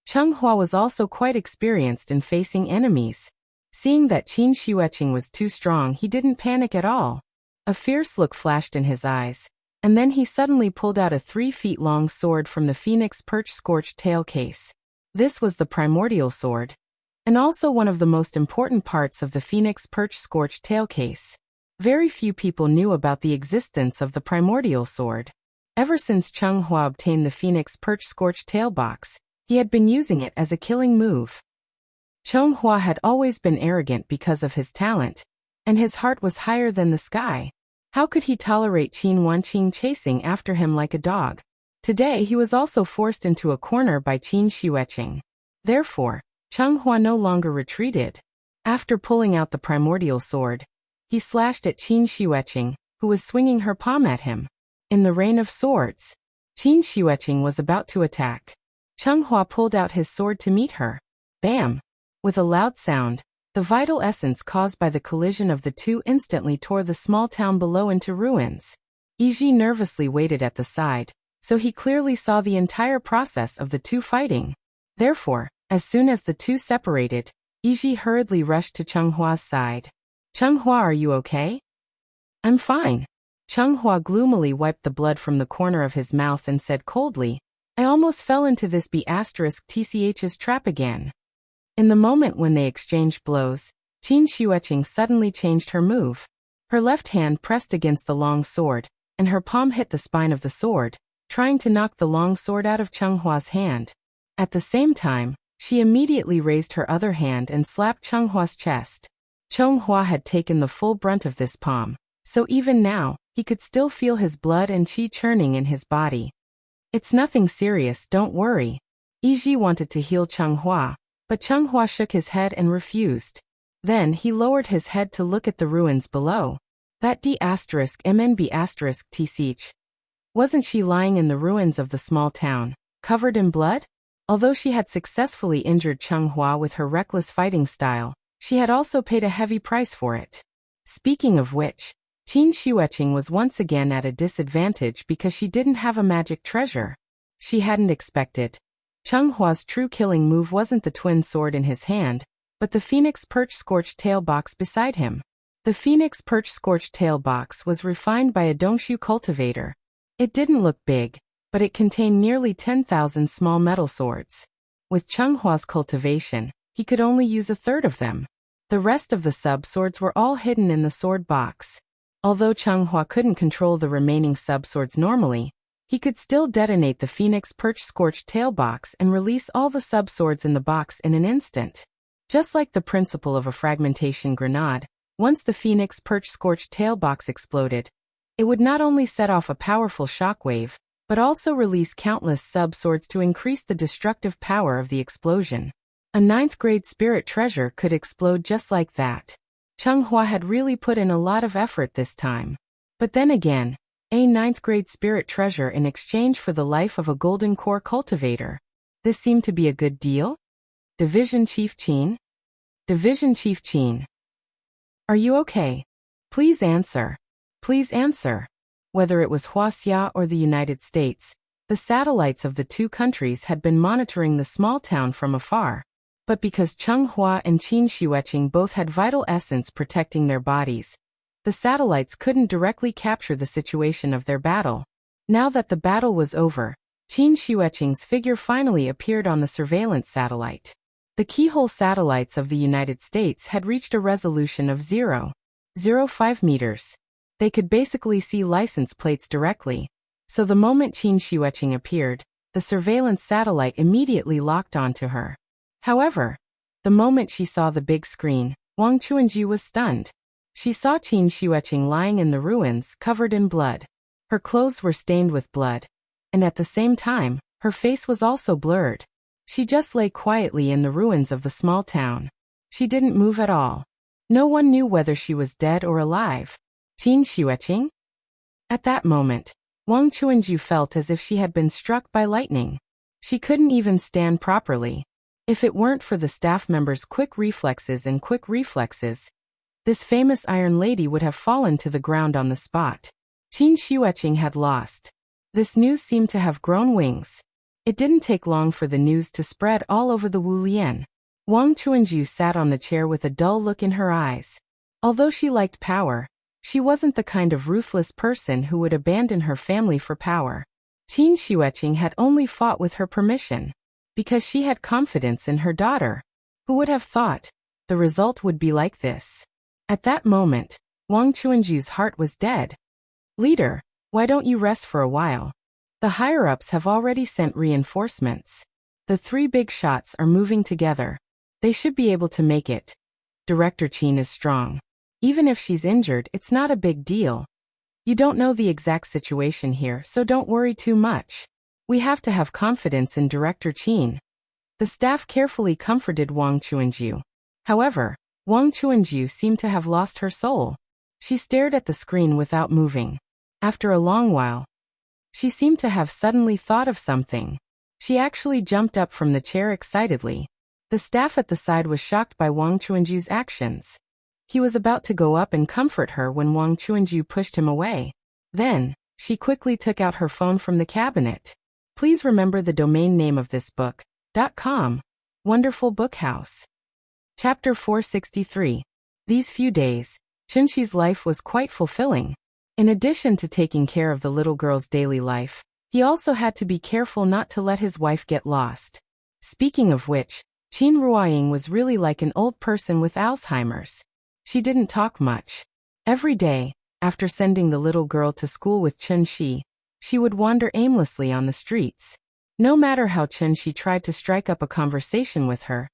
Cheng Hua was also quite experienced in facing enemies. Seeing that Qin Xueqing was too strong, he didn't panic at all. A fierce look flashed in his eyes, and then he suddenly pulled out a 3-feet-long sword from the phoenix perch scorched tail case. This was the primordial sword, and also one of the most important parts of the phoenix perch scorched tail case. Very few people knew about the existence of the primordial sword. Ever since Chung Hua obtained the Phoenix Perch Scorched Tail box, he had been using it as a killing move. Chung Hua had always been arrogant because of his talent, and his heart was higher than the sky. How could he tolerate Qin Wanqing chasing after him like a dog? Today he was also forced into a corner by Qin Xueqing. Therefore, Chung Hua no longer retreated. After pulling out the primordial sword, he slashed at Qin Xueqing, who was swinging her palm at him. In the Rain of Swords, Qin Xueqing was about to attack. Chung Hua pulled out his sword to meet her. Bam! With a loud sound, the vital essence caused by the collision of the two instantly tore the small town below into ruins. Yi nervously waited at the side, so he clearly saw the entire process of the two fighting. Therefore, as soon as the two separated, Yi hurriedly rushed to Chung Hua's side. Chung Hua, are you okay? I'm fine. Chung Hua gloomily wiped the blood from the corner of his mouth and said coldly, I almost fell into this B*TCH's trap again. In the moment when they exchanged blows, Qin Xueqing suddenly changed her move. Her left hand pressed against the long sword, and her palm hit the spine of the sword, trying to knock the long sword out of Chung Hua's hand. At the same time, she immediately raised her other hand and slapped Chung Hua's chest. Chung Hua had taken the full brunt of this palm, so even now, he could still feel his blood and qi churning in his body. It's nothing serious, don't worry. Yi wanted to heal Chung Hua, but Chung Hua shook his head and refused. Then he lowered his head to look at the ruins below. That D*MNB*TCH. Wasn't she lying in the ruins of the small town, covered in blood? Although she had successfully injured Chung Hua with her reckless fighting style, she had also paid a heavy price for it. Speaking of which, Qin Xueqing was once again at a disadvantage because she didn't have a magic treasure. She hadn't expected. Chung Hua's true killing move wasn't the twin sword in his hand, but the Phoenix Perch Scorched Tail box beside him. The Phoenix Perch Scorched Tail box was refined by a Dongshu cultivator. It didn't look big, but it contained nearly 10,000 small metal swords. With Chung Hua's cultivation, he could only use a third of them. The rest of the sub-swords were all hidden in the sword box. Although Chung Hua couldn't control the remaining sub-swords normally, he could still detonate the Phoenix Perch Scorched Tail box and release all the sub-swords in the box in an instant. Just like the principle of a fragmentation grenade, once the Phoenix Perch Scorched Tail box exploded, it would not only set off a powerful shockwave, but also release countless sub-swords to increase the destructive power of the explosion. A 9th-grade spirit treasure could explode just like that. Chung Hua had really put in a lot of effort this time. But then again, a 9th-grade spirit treasure in exchange for the life of a golden core cultivator. This seemed to be a good deal? Division Chief Qin? Division Chief Qin. Are you okay? Please answer. Please answer. Whether it was Huaxia or the United States, the satellites of the two countries had been monitoring the small town from afar. But because Chung Hua and Qin Xueqing both had vital essence protecting their bodies, the satellites couldn't directly capture the situation of their battle. Now that the battle was over, Qin Xueqing's figure finally appeared on the surveillance satellite. The keyhole satellites of the United States had reached a resolution of 0.05 meters. They could basically see license plates directly. So the moment Qin Xueqing appeared, the surveillance satellite immediately locked onto her. However, the moment she saw the big screen, Wang Chuanji was stunned. She saw Qin Xueqing lying in the ruins, covered in blood. Her clothes were stained with blood, and at the same time, her face was also blurred. She just lay quietly in the ruins of the small town. She didn't move at all. No one knew whether she was dead or alive. Qin Xueqing? At that moment, Wang Chuanji felt as if she had been struck by lightning. She couldn't even stand properly. If it weren't for the staff members' quick reflexes, this famous Iron Lady would have fallen to the ground on the spot. Qin Xueqing had lost. This news seemed to have grown wings. It didn't take long for the news to spread all over the Wulian. Wang Chuanju sat on the chair with a dull look in her eyes. Although she liked power, she wasn't the kind of ruthless person who would abandon her family for power. Qin Xueqing had only fought with her permission, because she had confidence in her daughter. Who would have thought the result would be like this? At that moment, Wang Chuanju's heart was dead. Leader, why don't you rest for a while? The higher-ups have already sent reinforcements. The three big shots are moving together. They should be able to make it. Director Chin is strong. Even if she's injured, it's not a big deal. You don't know the exact situation here, so don't worry too much. We have to have confidence in Director Chin. The staff carefully comforted Wang Chuanju. However, Wang Chuanju seemed to have lost her soul. She stared at the screen without moving. After a long while, she seemed to have suddenly thought of something. She actually jumped up from the chair excitedly. The staff at the side was shocked by Wang Chuanju's actions. He was about to go up and comfort her when Wang Chuanju pushed him away. Then, she quickly took out her phone from the cabinet. Please remember the domain name of this book. .com. Wonderful Book House. Chapter 463. These few days, Chunxi's life was quite fulfilling. In addition to taking care of the little girl's daily life, he also had to be careful not to let his wife get lost. Speaking of which, Qin Ruoying was really like an old person with Alzheimer's. She didn't talk much. Every day, after sending the little girl to school with Chunxi, she would wander aimlessly on the streets. No matter how Chunxi tried to strike up a conversation with her,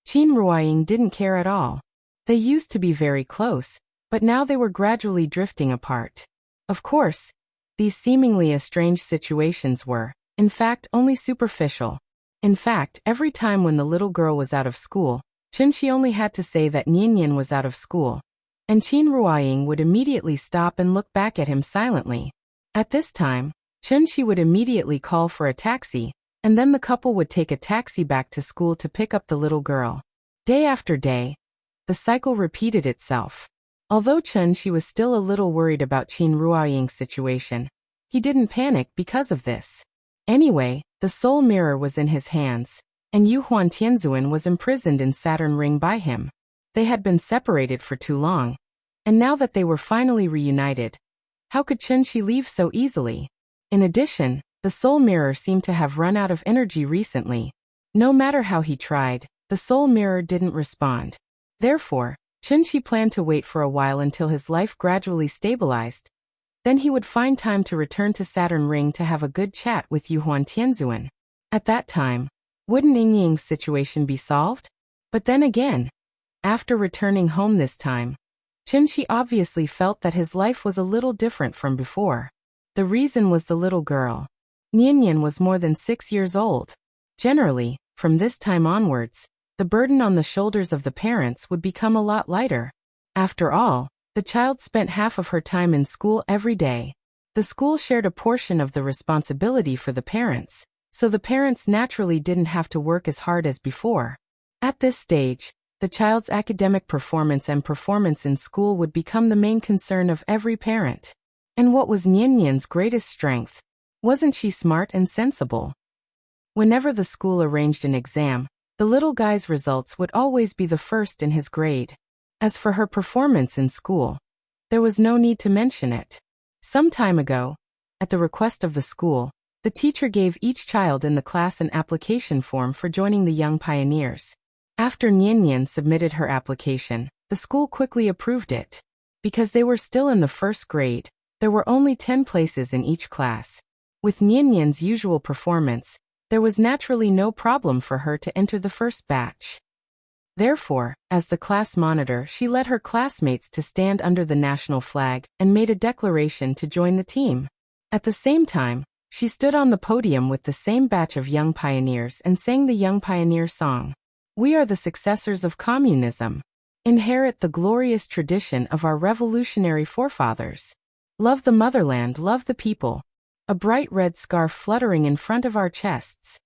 Qin Ruoying didn't care at all. They used to be very close, but now they were gradually drifting apart. Of course, these seemingly estranged situations were, in fact, only superficial. In fact, every time when the little girl was out of school, Chunxi only had to say that Nianyan was out of school, and Qin Ruoying would immediately stop and look back at him silently. At this time, Chunxi would immediately call for a taxi, and then the couple would take a taxi back to school to pick up the little girl. Day after day, the cycle repeated itself. Although Chunxi was still a little worried about Qin Ruoying's situation, he didn't panic because of this. Anyway, the soul mirror was in his hands, and Yu Huan Tianzuan was imprisoned in Saturn Ring by him. They had been separated for too long, and now that they were finally reunited, how could Chunxi leave so easily? In addition, the soul mirror seemed to have run out of energy recently. No matter how he tried, the soul mirror didn't respond. Therefore, Chunxi planned to wait for a while until his life gradually stabilized. Then he would find time to return to Saturn Ring to have a good chat with Yu Huan Tianzuan. At that time, wouldn't Yingying's situation be solved? But then again, after returning home this time, Chunxi obviously felt that his life was a little different from before. The reason was the little girl. Nianyan was more than 6 years old. Generally, from this time onwards, the burden on the shoulders of the parents would become a lot lighter. After all, the child spent half of her time in school every day. The school shared a portion of the responsibility for the parents, so the parents naturally didn't have to work as hard as before. At this stage, the child's academic performance and performance in school would become the main concern of every parent. And what was Nianyan's greatest strength? Wasn't she smart and sensible? Whenever the school arranged an exam, the little guy's results would always be the first in his grade. As for her performance in school, there was no need to mention it. Some time ago, at the request of the school, the teacher gave each child in the class an application form for joining the Young Pioneers. After Nianyan submitted her application, the school quickly approved it. Because they were still in the first grade, there were only 10 places in each class. With Nianyan's usual performance, there was naturally no problem for her to enter the first batch. Therefore, as the class monitor, she led her classmates to stand under the national flag and made a declaration to join the team. At the same time, she stood on the podium with the same batch of young pioneers and sang the Young Pioneer song. We are the successors of communism. Inherit the glorious tradition of our revolutionary forefathers. Love the motherland, love the people. A bright red scarf fluttering in front of our chests.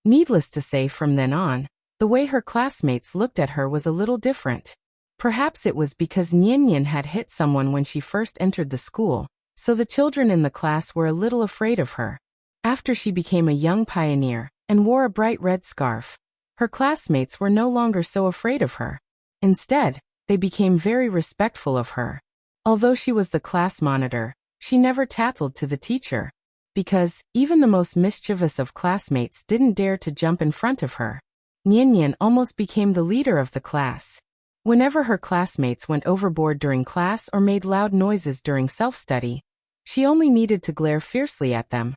Needless to say, from then on, the way her classmates looked at her was a little different. Perhaps it was because Nianyan had hit someone when she first entered the school, so the children in the class were a little afraid of her. After she became a young pioneer and wore a bright red scarf, her classmates were no longer so afraid of her. Instead, they became very respectful of her. Although she was the class monitor, she never tattled to the teacher, because even the most mischievous of classmates didn't dare to jump in front of her. Nianyan almost became the leader of the class. Whenever her classmates went overboard during class or made loud noises during self-study, she only needed to glare fiercely at them,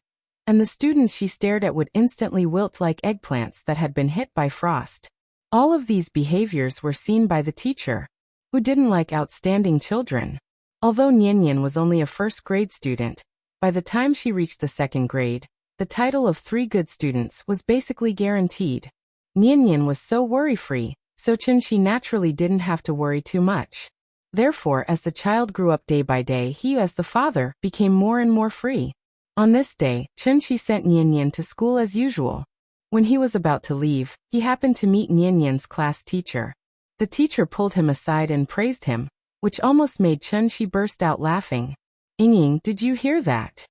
and the students she stared at would instantly wilt like eggplants that had been hit by frost. All of these behaviors were seen by the teacher, who didn't like outstanding children. Although Nian was only a first-grade student, by the time she reached the second grade, the title of 3 good students was basically guaranteed. Nian was so worry-free, so Chunxi naturally didn't have to worry too much. Therefore, as the child grew up day by day, he, as the father, became more and more free. On this day, Chunxi sent Nian to school as usual. When he was about to leave, he happened to meet Nian's class teacher. The teacher pulled him aside and praised him, which almost made Chunxi burst out laughing. "Ying, did you hear that?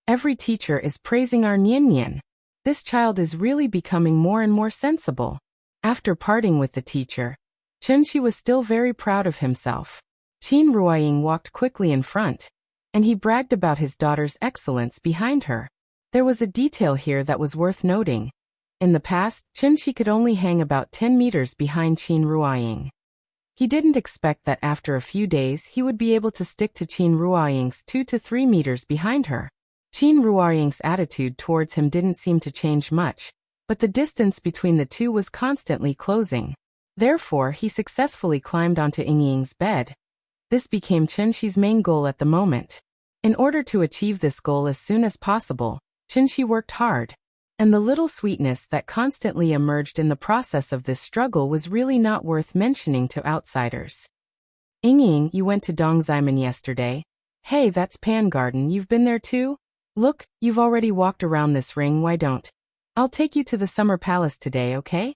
Every teacher is praising our Nian. This child is really becoming more and more sensible." After parting with the teacher, Chunxi was still very proud of himself. Qin Ruoying walked quickly in front, and he bragged about his daughter's excellence behind her. There was a detail here that was worth noting. In the past, Chunxi could only hang about 10 meters behind Qin Ruoying. He didn't expect that after a few days he would be able to stick to Qin Ruoying's 2 to 3 meters behind her. Qin Ruoying's attitude towards him didn't seem to change much, but the distance between the two was constantly closing. Therefore, he successfully climbed onto Ying's bed. This became Chunxi's main goal at the moment. In order to achieve this goal as soon as possible, Chunxi worked hard. And the little sweetness that constantly emerged in the process of this struggle was really not worth mentioning to outsiders. "Ying, you went to Dongzaimen yesterday? Hey, that's Pan Garden, you've been there too? Look, you've already walked around this ring, why don't I'll take you to the Summer Palace today, okay?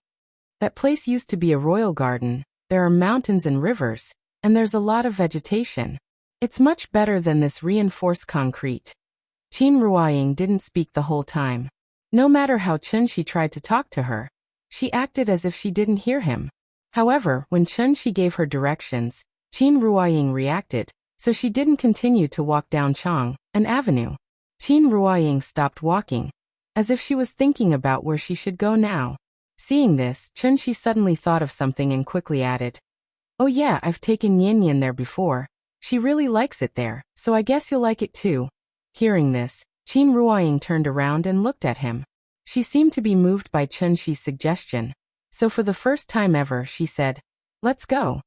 That place used to be a royal garden, there are mountains and rivers, and there's a lot of vegetation. It's much better than this reinforced concrete." Qin Ruoying didn't speak the whole time. No matter how Chunxi tried to talk to her, she acted as if she didn't hear him. However, when Chunxi gave her directions, Qin Ruoying reacted, so she didn't continue to walk down an avenue. Qin Ruoying stopped walking, as if she was thinking about where she should go now. Seeing this, Chunxi suddenly thought of something and quickly added, "Oh yeah, I've taken Nian there before. She really likes it there, so I guess you'll like it too." Hearing this, Qin Ruoying turned around and looked at him. She seemed to be moved by Chunxi's suggestion, so for the first time ever she said, "Let's go."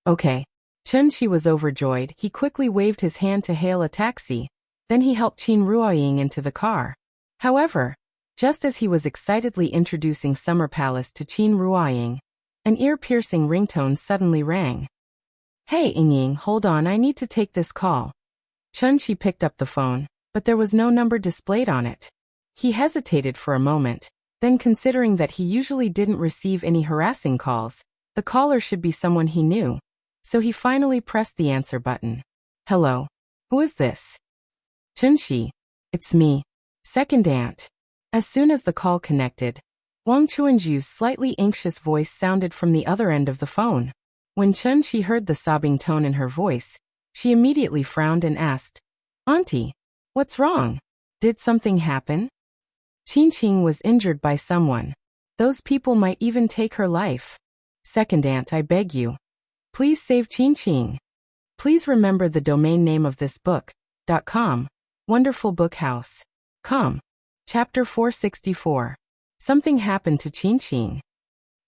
"Okay." Chunxi was overjoyed. He quickly waved his hand to hail a taxi, then he helped Qin Ruoying into the car. However, just as he was excitedly introducing Summer Palace to Qin Ruoying, an ear-piercing ringtone suddenly rang. "Hey Ying, hold on, I need to take this call." Chunxi picked up the phone, but there was no number displayed on it. He hesitated for a moment, then considering that he usually didn't receive any harassing calls, the caller should be someone he knew, so he finally pressed the answer button. "Hello. Who is this?" "Chunxi. It's me. Second aunt." As soon as the call connected, Wang Chuanju's slightly anxious voice sounded from the other end of the phone. When Chunxi heard the sobbing tone in her voice, she immediately frowned and asked, "Auntie, what's wrong? Did something happen?" "Qingqing was injured by someone. Those people might even take her life. Second aunt, I beg you. Please save Qingqing. Please remember the domain name of this book, .com, Wonderful Book House. Com. Chapter 464. Something happened to Qingqing.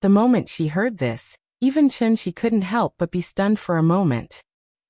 The moment she heard this, even Chunxi couldn't help but be stunned for a moment.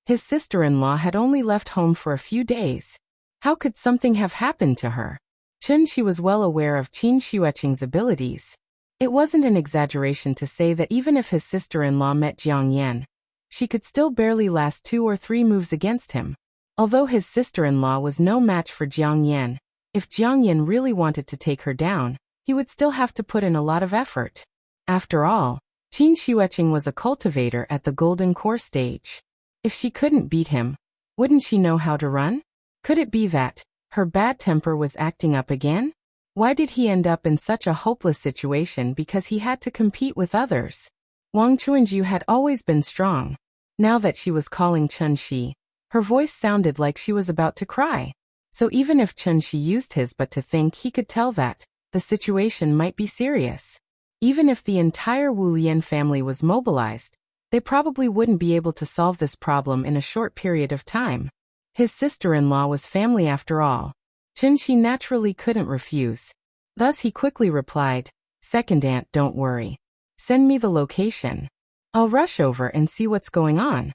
His sister-in-law had only left home for a few days. How could something have happened to her? Chunxi was well aware of Qin Xueqing's abilities. It wasn't an exaggeration to say that even if his sister-in-law met Jiang Yan, she could still barely last 2 or 3 moves against him. Although his sister-in-law was no match for Jiang Yan, if Jiang Yan really wanted to take her down, he would still have to put in a lot of effort. After all, Qin Xueqing was a cultivator at the Golden Core stage. If she couldn't beat him, wouldn't she know how to run? Could it be that her bad temper was acting up again? Why did he end up in such a hopeless situation because he had to compete with others? Wang Chuanju had always been strong. Now that she was calling Chunxi, her voice sounded like she was about to cry. So even if Chunxi used his but to think, he could tell that the situation might be serious. Even if the entire Wu Lian family was mobilized, they probably wouldn't be able to solve this problem in a short period of time. His sister-in-law was family after all. Chenxi naturally couldn't refuse. Thus he quickly replied, "Second aunt, don't worry. Send me the location. I'll rush over and see what's going on."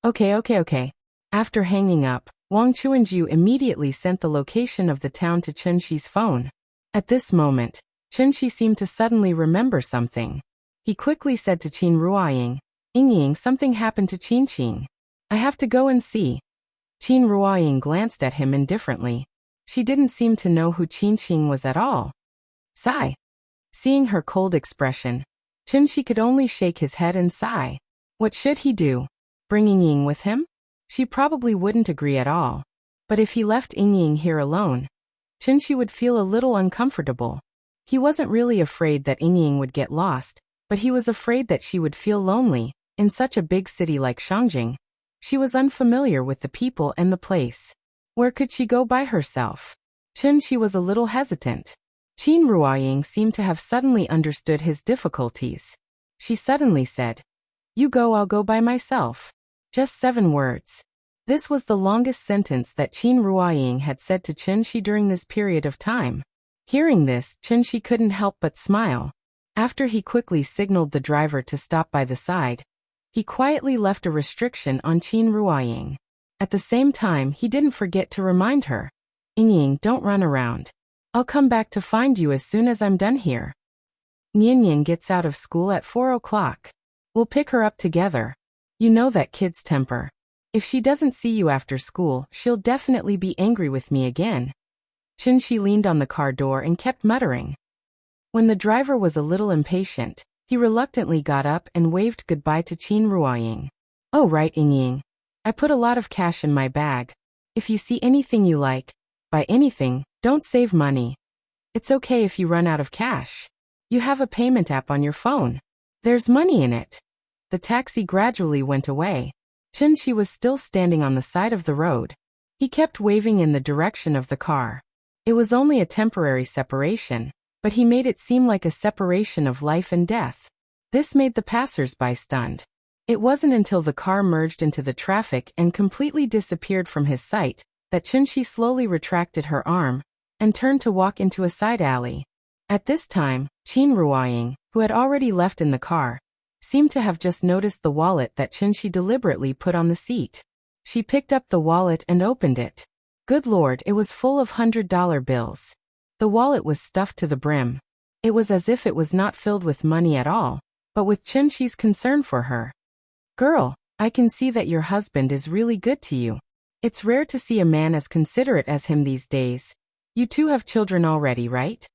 Okay. After hanging up, Wang Chuanju immediately sent the location of the town to Chenxi's phone. At this moment, Chenxi seemed to suddenly remember something. He quickly said to Qin Ruoying, "Yingying, something happened to Qinqing. I have to go and see." Qin Ruoying glanced at him indifferently. She didn't seem to know who Qinqing was at all. Sigh. Seeing her cold expression, Chenxi could only shake his head and sigh. What should he do? Bring Yingying with him? She probably wouldn't agree at all. But if he left Yingying here alone, Chenxi would feel a little uncomfortable. He wasn't really afraid that Yingying would get lost, but he was afraid that she would feel lonely in such a big city like Shangjing. She was unfamiliar with the people and the place. Where could she go by herself? Chenxi was a little hesitant. Qin Ruoying seemed to have suddenly understood his difficulties. She suddenly said, "You go, I'll go by myself." Just 7 words. This was the longest sentence that Qin Ruoying had said to Chenxi during this period of time. Hearing this, Chenxi couldn't help but smile. After he quickly signaled the driver to stop by the side, he quietly left a restriction on Qin Ruoying. At the same time, he didn't forget to remind her, "Yingying, don't run around. I'll come back to find you as soon as I'm done here. Nianying gets out of school at 4 o'clock. We'll pick her up together. You know that kid's temper. If she doesn't see you after school, she'll definitely be angry with me again." Chenxi leaned on the car door and kept muttering. When the driver was a little impatient, he reluctantly got up and waved goodbye to Qin Ruoying. "Oh right, Yingying. I put a lot of cash in my bag. If you see anything you like, buy anything, don't save money. It's okay if you run out of cash. You have a payment app on your phone. There's money in it." The taxi gradually went away. Chenxi was still standing on the side of the road. He kept waving in the direction of the car. It was only a temporary separation, but he made it seem like a separation of life and death. This made the passers-by stunned. It wasn't until the car merged into the traffic and completely disappeared from his sight that Chenxi slowly retracted her arm and turned to walk into a side alley. At this time, Qin Ruoying, who had already left in the car, seemed to have just noticed the wallet that Chenxi deliberately put on the seat. She picked up the wallet and opened it. Good Lord, it was full of $100 bills. The wallet was stuffed to the brim. It was as if it was not filled with money at all, but with Chenxi's concern for her. "Girl, I can see that your husband is really good to you. It's rare to see a man as considerate as him these days. You two have children already, right?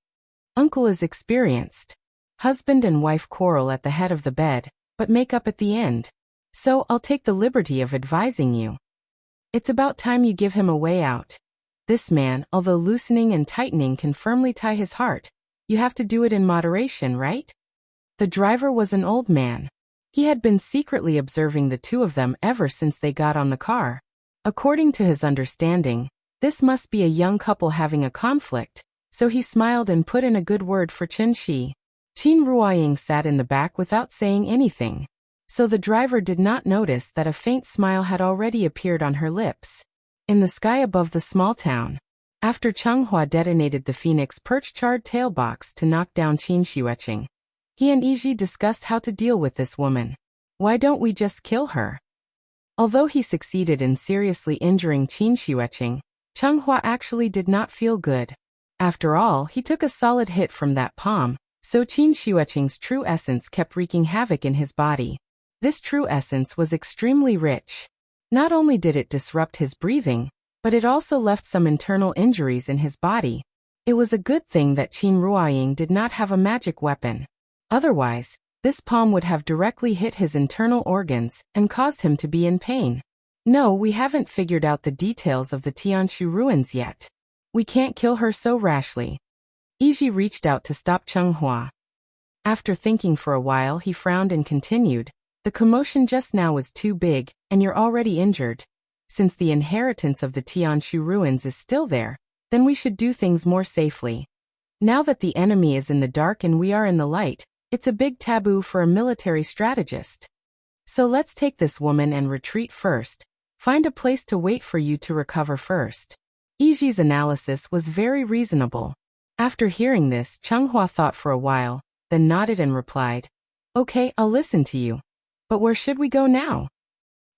Uncle is experienced. Husband and wife quarrel at the head of the bed, but make up at the end. So I'll take the liberty of advising you. It's about time you give him a way out. This man, although loosening and tightening can firmly tie his heart, you have to do it in moderation, right?" The driver was an old man. He had been secretly observing the two of them ever since they got on the car. According to his understanding, this must be a young couple having a conflict, so he smiled and put in a good word for Chenxi. Qin Ruoying sat in the back without saying anything, so the driver did not notice that a faint smile had already appeared on her lips. In the sky above the small town, after Changhua detonated the Phoenix perch charred tail box to knock down Qin Xueqing, he and Yiji discussed how to deal with this woman. "Why don't we just kill her?" Although he succeeded in seriously injuring Qin Xueqing, Changhua actually did not feel good. After all, he took a solid hit from that palm, so Qin Xueqing's true essence kept wreaking havoc in his body. This true essence was extremely rich. Not only did it disrupt his breathing, but it also left some internal injuries in his body. It was a good thing that Qin Ruoying did not have a magic weapon. Otherwise, this palm would have directly hit his internal organs and caused him to be in pain. "No, we haven't figured out the details of the Tianshu ruins yet. We can't kill her so rashly." Yiji reached out to stop Changhua. After thinking for a while, he frowned and continued, "The commotion just now was too big, and you're already injured. Since the inheritance of the Tianshu ruins is still there, then we should do things more safely. Now that the enemy is in the dark and we are in the light, it's a big taboo for a military strategist. So let's take this woman and retreat first. Find a place to wait for you to recover first." Yiji's analysis was very reasonable. After hearing this, Changhua thought for a while, then nodded and replied, "Okay, I'll listen to you. But where should we go now?"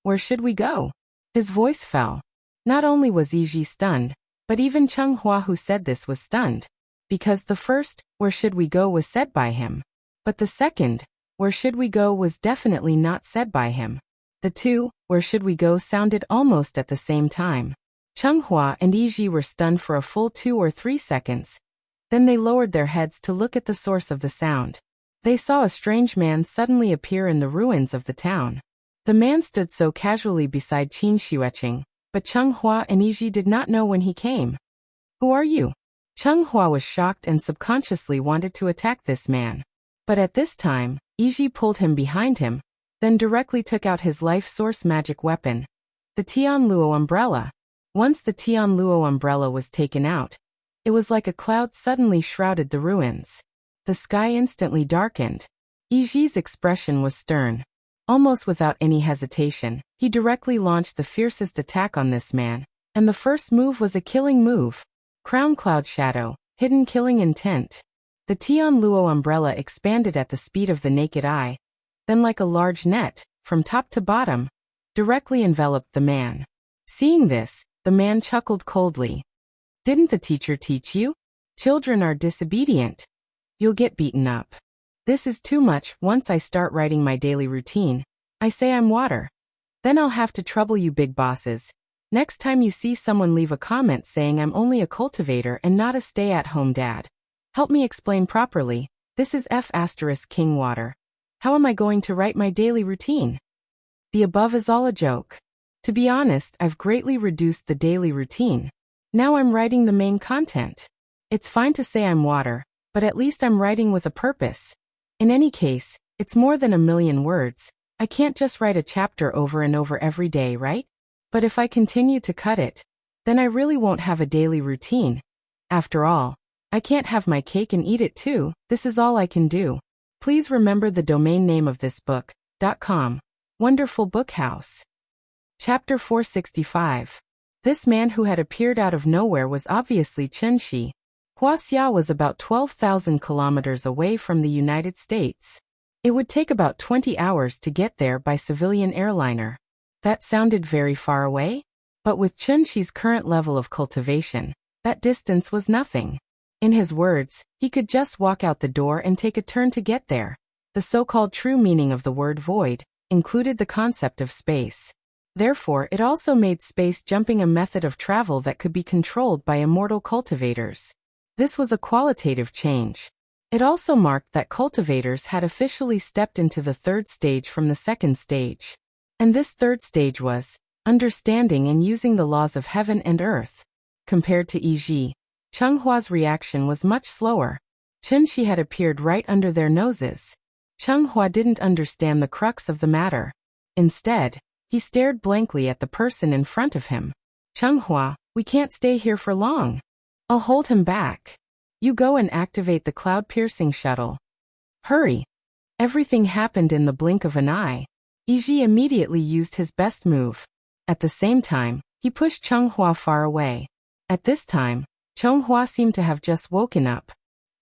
"Where should we go?" His voice fell. Not only was Yiji stunned, but even Changhua who said this was stunned. Because the first, "Where should we go?" was said by him. But the second, "Where should we go?" was definitely not said by him. The two, "Where should we go?" sounded almost at the same time. Changhua and Yiji were stunned for a full 2 or 3 seconds. Then they lowered their heads to look at the source of the sound. They saw a strange man suddenly appear in the ruins of the town. The man stood so casually beside Qin Xueqing, but Changhua and Yiji did not know when he came. "Who are you?" Changhua was shocked and subconsciously wanted to attack this man. But at this time, Yiji pulled him behind him, then directly took out his life source magic weapon, the Tianluo umbrella. Once the Tianluo umbrella was taken out, it was like a cloud suddenly shrouded the ruins. The sky instantly darkened. Yiji's expression was stern. Almost without any hesitation, he directly launched the fiercest attack on this man, and the first move was a killing move. Crown Cloud Shadow, hidden killing intent. The Tianluo umbrella expanded at the speed of the naked eye, then like a large net, from top to bottom, directly enveloped the man. Seeing this, the man chuckled coldly. "Didn't the teacher teach you? Children are disobedient. You'll get beaten up. This is too much. Once I start writing my daily routine, I say I'm water. Then I'll have to trouble you big bosses. Next time you see someone leave a comment saying I'm only a cultivator and not a stay-at-home dad, help me explain properly. This is King water. How am I going to write my daily routine? The above is all a joke. To be honest, I've greatly reduced the daily routine. Now I'm writing the main content. It's fine to say I'm water, but at least I'm writing with a purpose. In any case, it's more than 1,000,000 words. I can't just write a chapter over and over every day, right? But if I continue to cut it, then I really won't have a daily routine. After all, I can't have my cake and eat it too. This is all I can do. Please remember the domain name of this book, .com. Wonderful Book House. Chapter 465. This man who had appeared out of nowhere was obviously Chen Shi. Huaxia was about 12,000 kilometers away from the United States. It would take about 20 hours to get there by civilian airliner. That sounded very far away? But with Chen Shi's current level of cultivation, that distance was nothing. In his words, he could just walk out the door and take a turn to get there. The so-called true meaning of the word void included the concept of space. Therefore, it also made space jumping a method of travel that could be controlled by immortal cultivators. This was a qualitative change. It also marked that cultivators had officially stepped into the third stage from the second stage. And this third stage was understanding and using the laws of heaven and earth. Compared to Yiji, Chenghua's reaction was much slower. Chen Shi had appeared right under their noses. Chenghua didn't understand the crux of the matter. Instead, he stared blankly at the person in front of him. "Chenghua, we can't stay here for long. I'll hold him back. You go and activate the cloud-piercing shuttle. Hurry." Everything happened in the blink of an eye. Yiji immediately used his best move. At the same time, he pushed Chenghua far away. At this time, Chenghua seemed to have just woken up.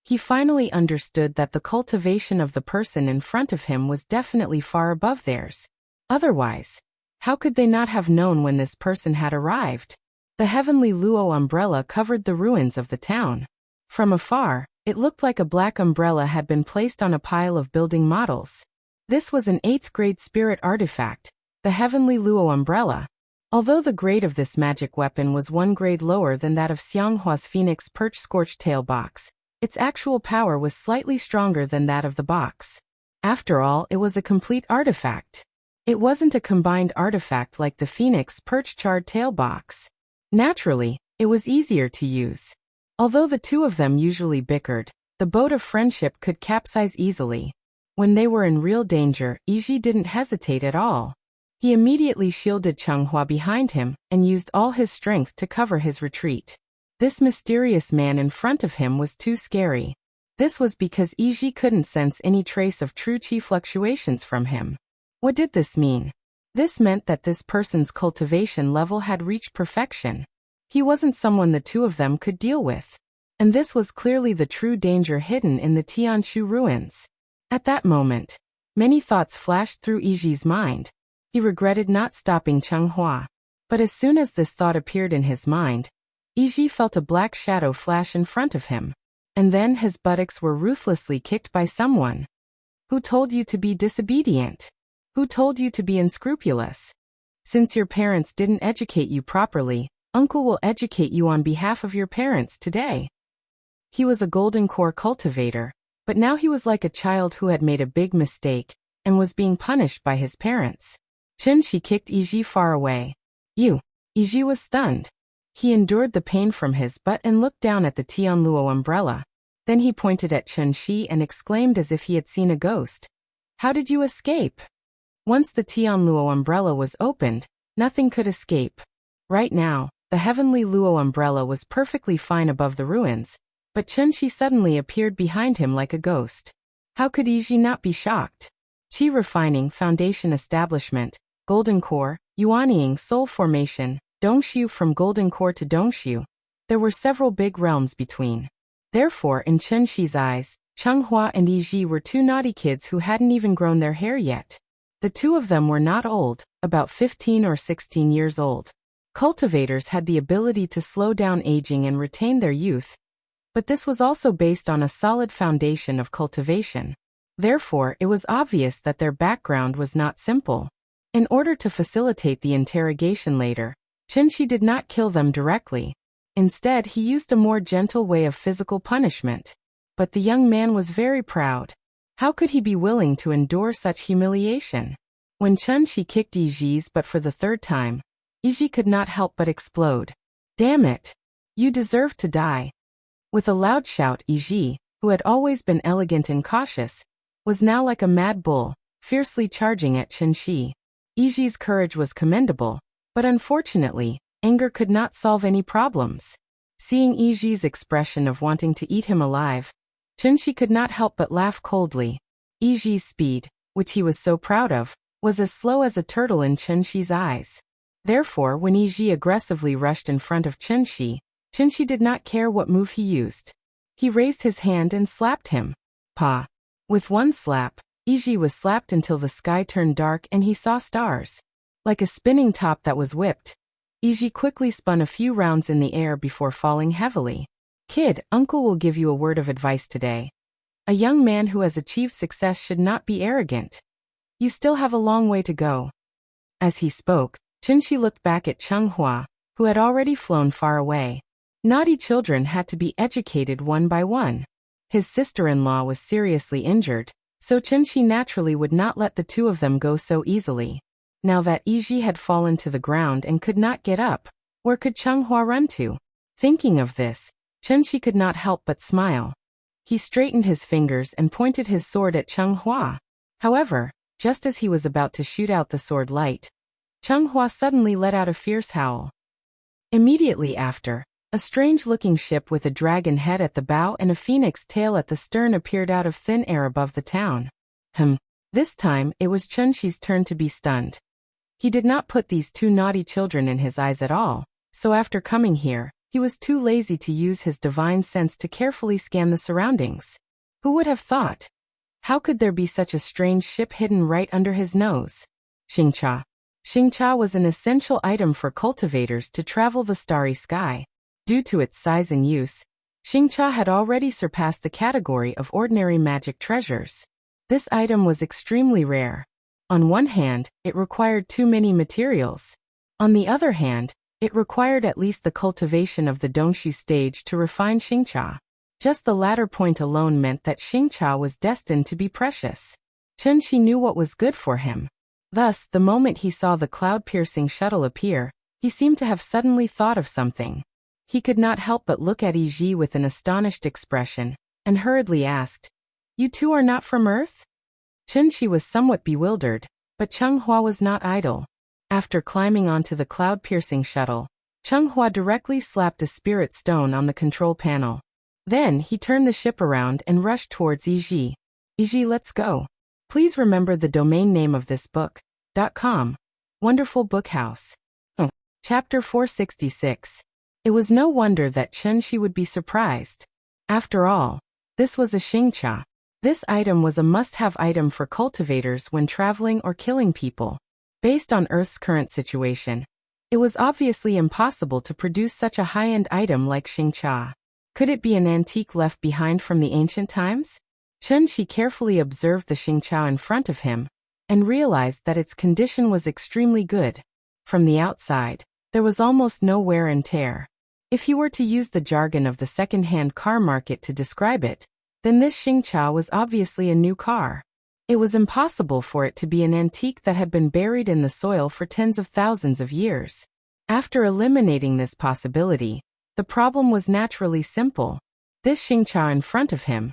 He finally understood that the cultivation of the person in front of him was definitely far above theirs. Otherwise, how could they not have known when this person had arrived? The heavenly Luo umbrella covered the ruins of the town. From afar, it looked like a black umbrella had been placed on a pile of building models. This was an 8th grade spirit artifact, the heavenly Luo umbrella. Although the grade of this magic weapon was 1 grade lower than that of Xianghua's Phoenix Perch Scorched Tail box, its actual power was slightly stronger than that of the box. After all, it was a complete artifact. It wasn't a combined artifact like the Phoenix Perch Charred Tail box. Naturally, it was easier to use. Although the two of them usually bickered, the boat of friendship could capsize easily. When they were in real danger, Yiji didn't hesitate at all. He immediately shielded Chenghua behind him and used all his strength to cover his retreat. This mysterious man in front of him was too scary. This was because Yiji couldn't sense any trace of true chi fluctuations from him. What did this mean? This meant that this person's cultivation level had reached perfection. He wasn't someone the two of them could deal with. And this was clearly the true danger hidden in the Tianshu ruins. At that moment, many thoughts flashed through Yiji's mind. He regretted not stopping Chenghua. But as soon as this thought appeared in his mind, Yiji felt a black shadow flash in front of him. And then his buttocks were ruthlessly kicked by someone. Who told you to be disobedient? Who told you to be unscrupulous? Since your parents didn't educate you properly, Uncle will educate you on behalf of your parents today. He was a golden core cultivator, but now he was like a child who had made a big mistake and was being punished by his parents. Chenshi kicked Yiji far away. Yiji was stunned. He endured the pain from his butt and looked down at the Tianluo umbrella. Then he pointed at Chenshi and exclaimed as if he had seen a ghost. How did you escape? Once the Tianluo umbrella was opened, nothing could escape. Right now, the heavenly Luo umbrella was perfectly fine above the ruins, but Chenshi suddenly appeared behind him like a ghost. How could Yiji not be shocked? Qi refining foundation establishment, golden core, yuanying soul formation, Dongshu from golden core to Dongshu. There were several big realms between. Therefore, in Chenshi's eyes, Chenghua and Yiji were two naughty kids who hadn't even grown their hair yet. The two of them were not old, about 15 or 16 years old. Cultivators had the ability to slow down aging and retain their youth, but this was also based on a solid foundation of cultivation. Therefore, it was obvious that their background was not simple. In order to facilitate the interrogation later, Chenshi did not kill them directly. Instead, he used a more gentle way of physical punishment. But the young man was very proud. How could he be willing to endure such humiliation? When Chenshi kicked Yiji's butt for the third time, Yiji could not help but explode. Damn it! You deserve to die. With a loud shout, Yiji, who had always been elegant and cautious, was now like a mad bull, fiercely charging at Chenshi. Yiji's courage was commendable, but unfortunately, anger could not solve any problems. Seeing Yiji's expression of wanting to eat him alive, Chenshi could not help but laugh coldly. Yiji's speed, which he was so proud of, was as slow as a turtle in Chenshi's eyes. Therefore, when Yiji aggressively rushed in front of Chenshi did not care what move he used. He raised his hand and slapped him. Pa! With one slap, Yiji was slapped until the sky turned dark and he saw stars. Like a spinning top that was whipped, Yiji quickly spun a few rounds in the air before falling heavily. Kid, Uncle will give you a word of advice today. A young man who has achieved success should not be arrogant. You still have a long way to go. As he spoke, Chenshi looked back at Chenghua, who had already flown far away. Naughty children had to be educated one by one. His sister-in-law was seriously injured, so Chenshi naturally would not let the two of them go so easily. Now that Yiji had fallen to the ground and could not get up, where could Chenghua run to? Thinking of this, Chenshi could not help but smile. He straightened his fingers and pointed his sword at Chenghua. However, just as he was about to shoot out the sword light, Chenghua suddenly let out a fierce howl. Immediately after, a strange-looking ship with a dragon head at the bow and a phoenix tail at the stern appeared out of thin air above the town. This time, it was Chenshi's turn to be stunned. He did not put these two naughty children in his eyes at all, so after coming here, he was too lazy to use his divine sense to carefully scan the surroundings. Who would have thought? How could there be such a strange ship hidden right under his nose? Xingcha. Xingcha was an essential item for cultivators to travel the starry sky. Due to its size and use, Xingcha had already surpassed the category of ordinary magic treasures. This item was extremely rare. On one hand, it required too many materials. On the other hand, it required at least the cultivation of the Dongshu stage to refine Xingcha. Just the latter point alone meant that Xingcha was destined to be precious. Chenshi knew what was good for him. Thus, the moment he saw the cloud-piercing shuttle appear, he seemed to have suddenly thought of something. He could not help but look at Yiji with an astonished expression, and hurriedly asked, "You two are not from Earth?" Chenshi was somewhat bewildered, but Chenghua was not idle. After climbing onto the cloud-piercing shuttle, Chenghua directly slapped a spirit stone on the control panel. Then, he turned the ship around and rushed towards Yiji. "Yiji, let's go. Please remember the domain name of this book. .com. Wonderful Book House." Chapter 466. It was no wonder that Chen-Shi would be surprised. After all, this was a xingcha. This item was a must-have item for cultivators when traveling or killing people. Based on Earth's current situation, it was obviously impossible to produce such a high-end item like xingcha. Could it be an antique left behind from the ancient times? Chen-Shi carefully observed the xingcha in front of him and realized that its condition was extremely good. From the outside, there was almost no wear and tear. If you were to use the jargon of the second-hand car market to describe it, then this xingcha was obviously a new car. It was impossible for it to be an antique that had been buried in the soil for tens of thousands of years. After eliminating this possibility, the problem was naturally simple. This xingcha in front of him,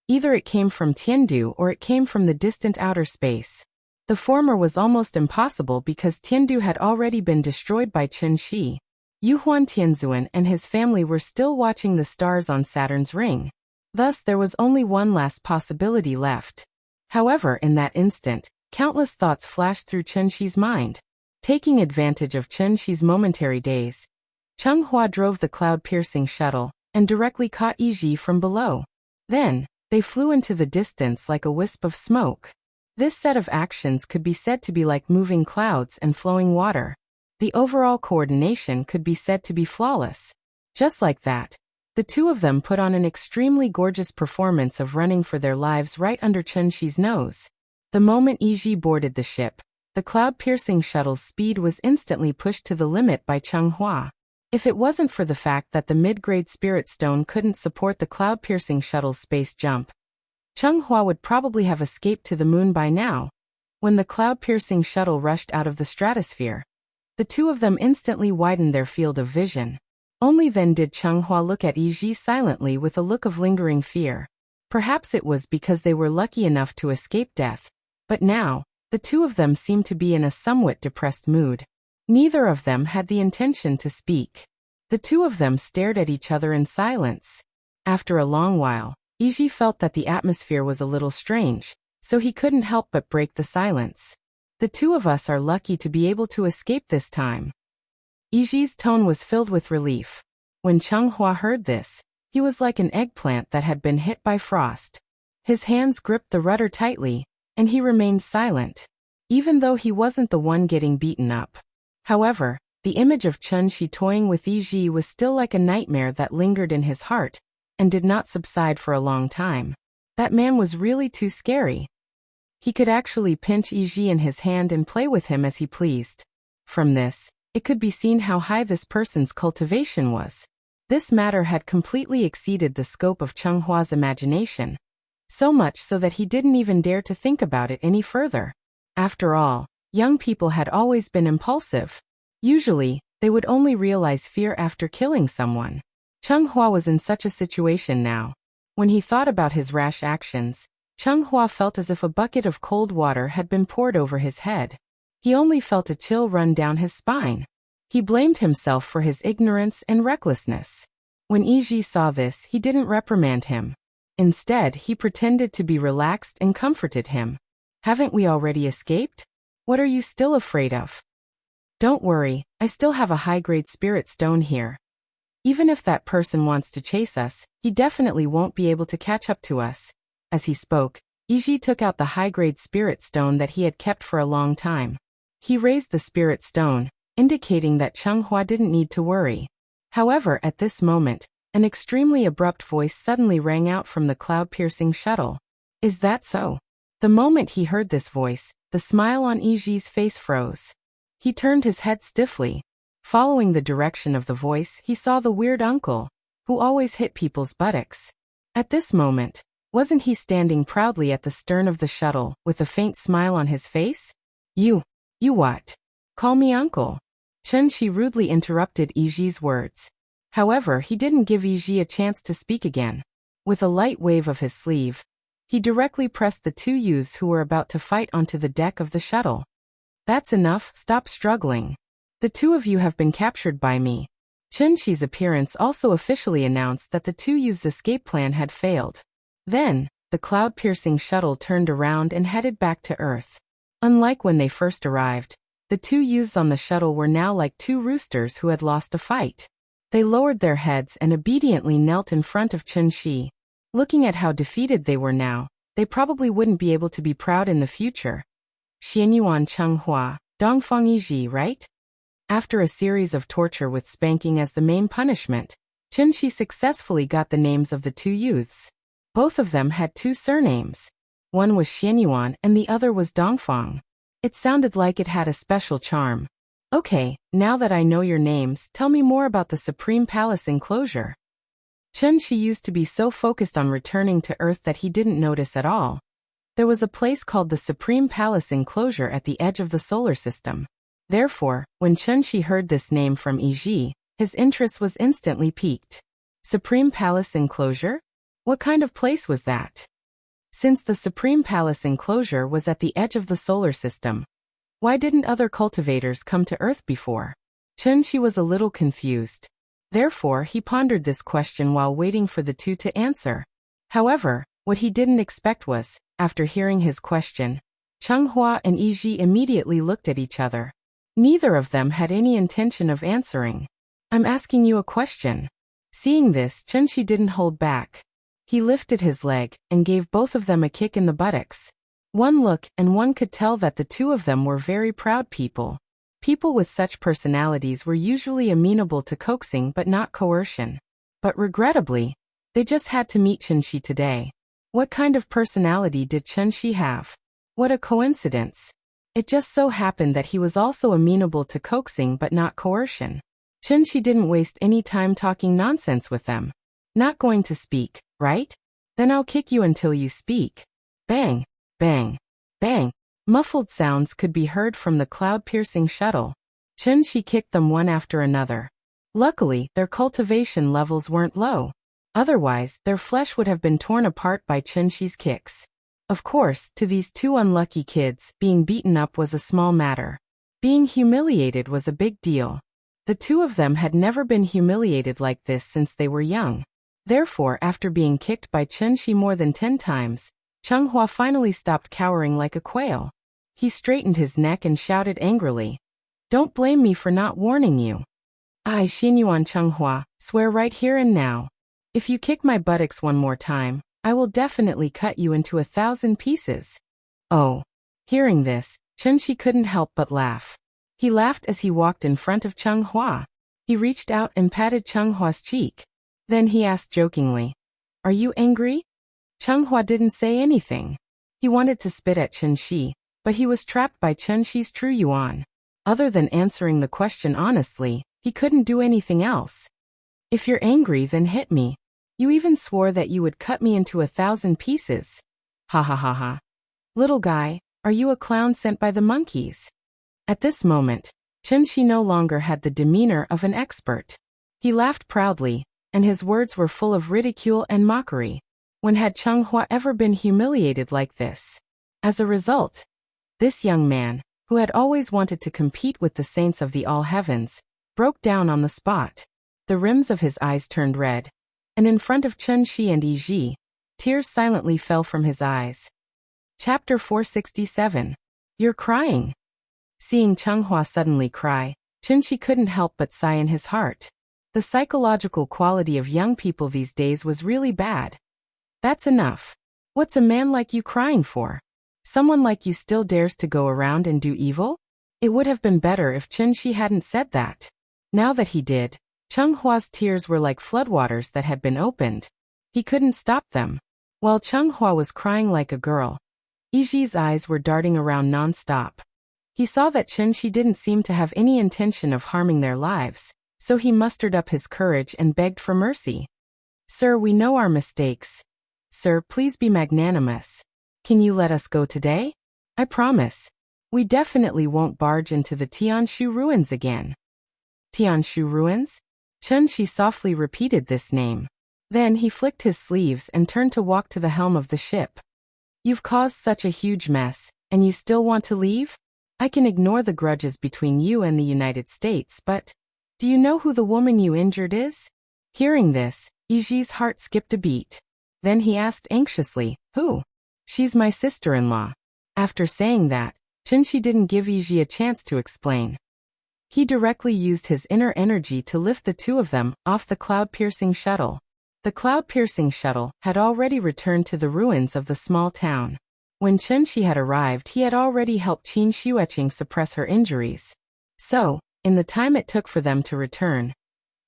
either it came from Tiandu or it came from the distant outer space. The former was almost impossible because Tiandu had already been destroyed by Chen-Shi. Yuhuan Tianzuan and his family were still watching the stars on Saturn's ring. Thus there was only one last possibility left. However, in that instant, countless thoughts flashed through Chen-Shi's mind. Taking advantage of Chen-Shi's momentary daze, Cheng-Hua drove the cloud-piercing shuttle and directly caught Yiji from below. Then, they flew into the distance like a wisp of smoke. This set of actions could be said to be like moving clouds and flowing water. The overall coordination could be said to be flawless. Just like that, the two of them put on an extremely gorgeous performance of running for their lives right under Chen-Shi's nose. The moment Yiji boarded the ship, the cloud-piercing shuttle's speed was instantly pushed to the limit by Cheng-Hua. If it wasn't for the fact that the mid-grade spirit stone couldn't support the cloud-piercing shuttle's space jump, Cheng-Hua would probably have escaped to the moon by now. When the cloud-piercing shuttle rushed out of the stratosphere, the two of them instantly widened their field of vision. Only then did Cheng-Hua look at Yiji silently with a look of lingering fear. Perhaps it was because they were lucky enough to escape death. But now, the two of them seemed to be in a somewhat depressed mood. Neither of them had the intention to speak. The two of them stared at each other in silence. After a long while, Yiji felt that the atmosphere was a little strange, so he couldn't help but break the silence. The two of us are lucky to be able to escape this time. Yiji's tone was filled with relief. When Cheng-Hua heard this, he was like an eggplant that had been hit by frost. His hands gripped the rudder tightly, and he remained silent, even though he wasn't the one getting beaten up. However, the image of Chen-Shi toying with Yiji was still like a nightmare that lingered in his heart, and did not subside for a long time. That man was really too scary. He could actually pinch Yiji in his hand and play with him as he pleased. From this, it could be seen how high this person's cultivation was. This matter had completely exceeded the scope of Cheng-Hua's imagination, so much so that he didn't even dare to think about it any further. After all, young people had always been impulsive. Usually, they would only realize fear after killing someone. Cheng-Hua was in such a situation now. When he thought about his rash actions, Cheng-Hua felt as if a bucket of cold water had been poured over his head. He only felt a chill run down his spine. He blamed himself for his ignorance and recklessness. When Yiji saw this, he didn't reprimand him. Instead, he pretended to be relaxed and comforted him. "Haven't we already escaped? What are you still afraid of? Don't worry, I still have a high-grade spirit stone here. Even if that person wants to chase us, he definitely won't be able to catch up to us." As he spoke, Yiji took out the high-grade spirit stone that he had kept for a long time. He raised the spirit stone, indicating that Cheng-Hua didn't need to worry. However, at this moment, an extremely abrupt voice suddenly rang out from the cloud-piercing shuttle. "Is that so?" The moment he heard this voice, the smile on Yiji's face froze. He turned his head stiffly. Following the direction of the voice, he saw the weird uncle, who always hit people's buttocks. At this moment, wasn't he standing proudly at the stern of the shuttle, with a faint smile on his face? You what? Call me uncle." Chen-Shi rudely interrupted Yiji's words. However, he didn't give Yiji a chance to speak again. With a light wave of his sleeve, he directly pressed the two youths who were about to fight onto the deck of the shuttle. "That's enough, stop struggling. The two of you have been captured by me." Chen-Shi's appearance also officially announced that the two youths' escape plan had failed. Then, the cloud-piercing shuttle turned around and headed back to Earth. Unlike when they first arrived, the two youths on the shuttle were now like two roosters who had lost a fight. They lowered their heads and obediently knelt in front of Chen Shi. Looking at how defeated they were now, they probably wouldn't be able to be proud in the future. Xianyuan Chenghua, Dongfang Yiji, right? After a series of torture with spanking as the main punishment, Chen Shi successfully got the names of the two youths. Both of them had two surnames. One was Xianyuan and the other was Dongfang. It sounded like it had a special charm. Okay, now that I know your names, tell me more about the Supreme Palace enclosure. Chen Shi used to be so focused on returning to Earth that he didn't notice at all. There was a place called the Supreme Palace enclosure at the edge of the solar system. Therefore, when Chen Shi heard this name from Yiji, his interest was instantly piqued. Supreme Palace enclosure? What kind of place was that? Since the Supreme Palace enclosure was at the edge of the solar system, why didn't other cultivators come to Earth before? Chen Shi was a little confused. Therefore, he pondered this question while waiting for the two to answer. However, what he didn't expect was, after hearing his question, Chenghua and Yiji immediately looked at each other. Neither of them had any intention of answering. I'm asking you a question. Seeing this, Chen Shi didn't hold back. He lifted his leg and gave both of them a kick in the buttocks. One look and one could tell that the two of them were very proud people. People with such personalities were usually amenable to coaxing but not coercion. But regrettably, they just had to meet Chen Shi today. What kind of personality did Chen Shi have? What a coincidence. It just so happened that he was also amenable to coaxing but not coercion. Chen Shi didn't waste any time talking nonsense with them. Not going to speak, right? Then I'll kick you until you speak. Bang, bang, bang. Muffled sounds could be heard from the cloud-piercing shuttle. Chen Shi kicked them one after another. Luckily, their cultivation levels weren't low. Otherwise, their flesh would have been torn apart by Chen Shi's kicks. Of course, to these two unlucky kids, being beaten up was a small matter. Being humiliated was a big deal. The two of them had never been humiliated like this since they were young. Therefore, after being kicked by Chen Shi more than 10 times, Chenghua finally stopped cowering like a quail. He straightened his neck and shouted angrily, "Don't blame me for not warning you. I, Xianyuan Chenghua, swear right here and now. If you kick my buttocks one more time, I will definitely cut you into 1,000 pieces." Oh. Hearing this, Chen Shi couldn't help but laugh. He laughed as he walked in front of Chenghua. He reached out and patted Chenghua's cheek. Then he asked jokingly, "Are you angry?" Chenghua didn't say anything. He wanted to spit at Chen Shi, but he was trapped by Chen Shi's true yuan. Other than answering the question honestly, he couldn't do anything else. "If you're angry, then hit me. You even swore that you would cut me into 1,000 pieces. Ha ha ha ha. Little guy, are you a clown sent by the monkeys?" At this moment, Chen Shi no longer had the demeanor of an expert. He laughed proudly, and his words were full of ridicule and mockery. When had Chenghua ever been humiliated like this? As a result, this young man, who had always wanted to compete with the saints of the all heavens, broke down on the spot. The rims of his eyes turned red, and in front of Chen Shi and Yiji, tears silently fell from his eyes. Chapter 467. You're crying. Seeing Chenghua suddenly cry, Chen Shi couldn't help but sigh in his heart. The psychological quality of young people these days was really bad. That's enough. What's a man like you crying for? Someone like you still dares to go around and do evil? It would have been better if Chen Shi hadn't said that. Now that he did, Chenghua's tears were like floodwaters that had been opened. He couldn't stop them. While Chenghua was crying like a girl, Yiji's eyes were darting around non-stop. He saw that Chen Shi didn't seem to have any intention of harming their lives, so he mustered up his courage and begged for mercy. "Sir, we know our mistakes. Sir, please be magnanimous. Can you let us go today? I promise. We definitely won't barge into the Tianshu ruins again." Tianshu ruins? Chen Shi softly repeated this name. Then he flicked his sleeves and turned to walk to the helm of the ship. "You've caused such a huge mess, and you still want to leave? I can ignore the grudges between you and the United States, but do you know who the woman you injured is?" Hearing this, Yiji's heart skipped a beat. Then he asked anxiously, "Who?" "She's my sister-in-law." After saying that, Chen Shi didn't give Yiji a chance to explain. He directly used his inner energy to lift the two of them off the cloud-piercing shuttle. The cloud-piercing shuttle had already returned to the ruins of the small town. When Chen Shi had arrived, he had already helped Qin Xueqing suppress her injuries. So, in the time it took for them to return,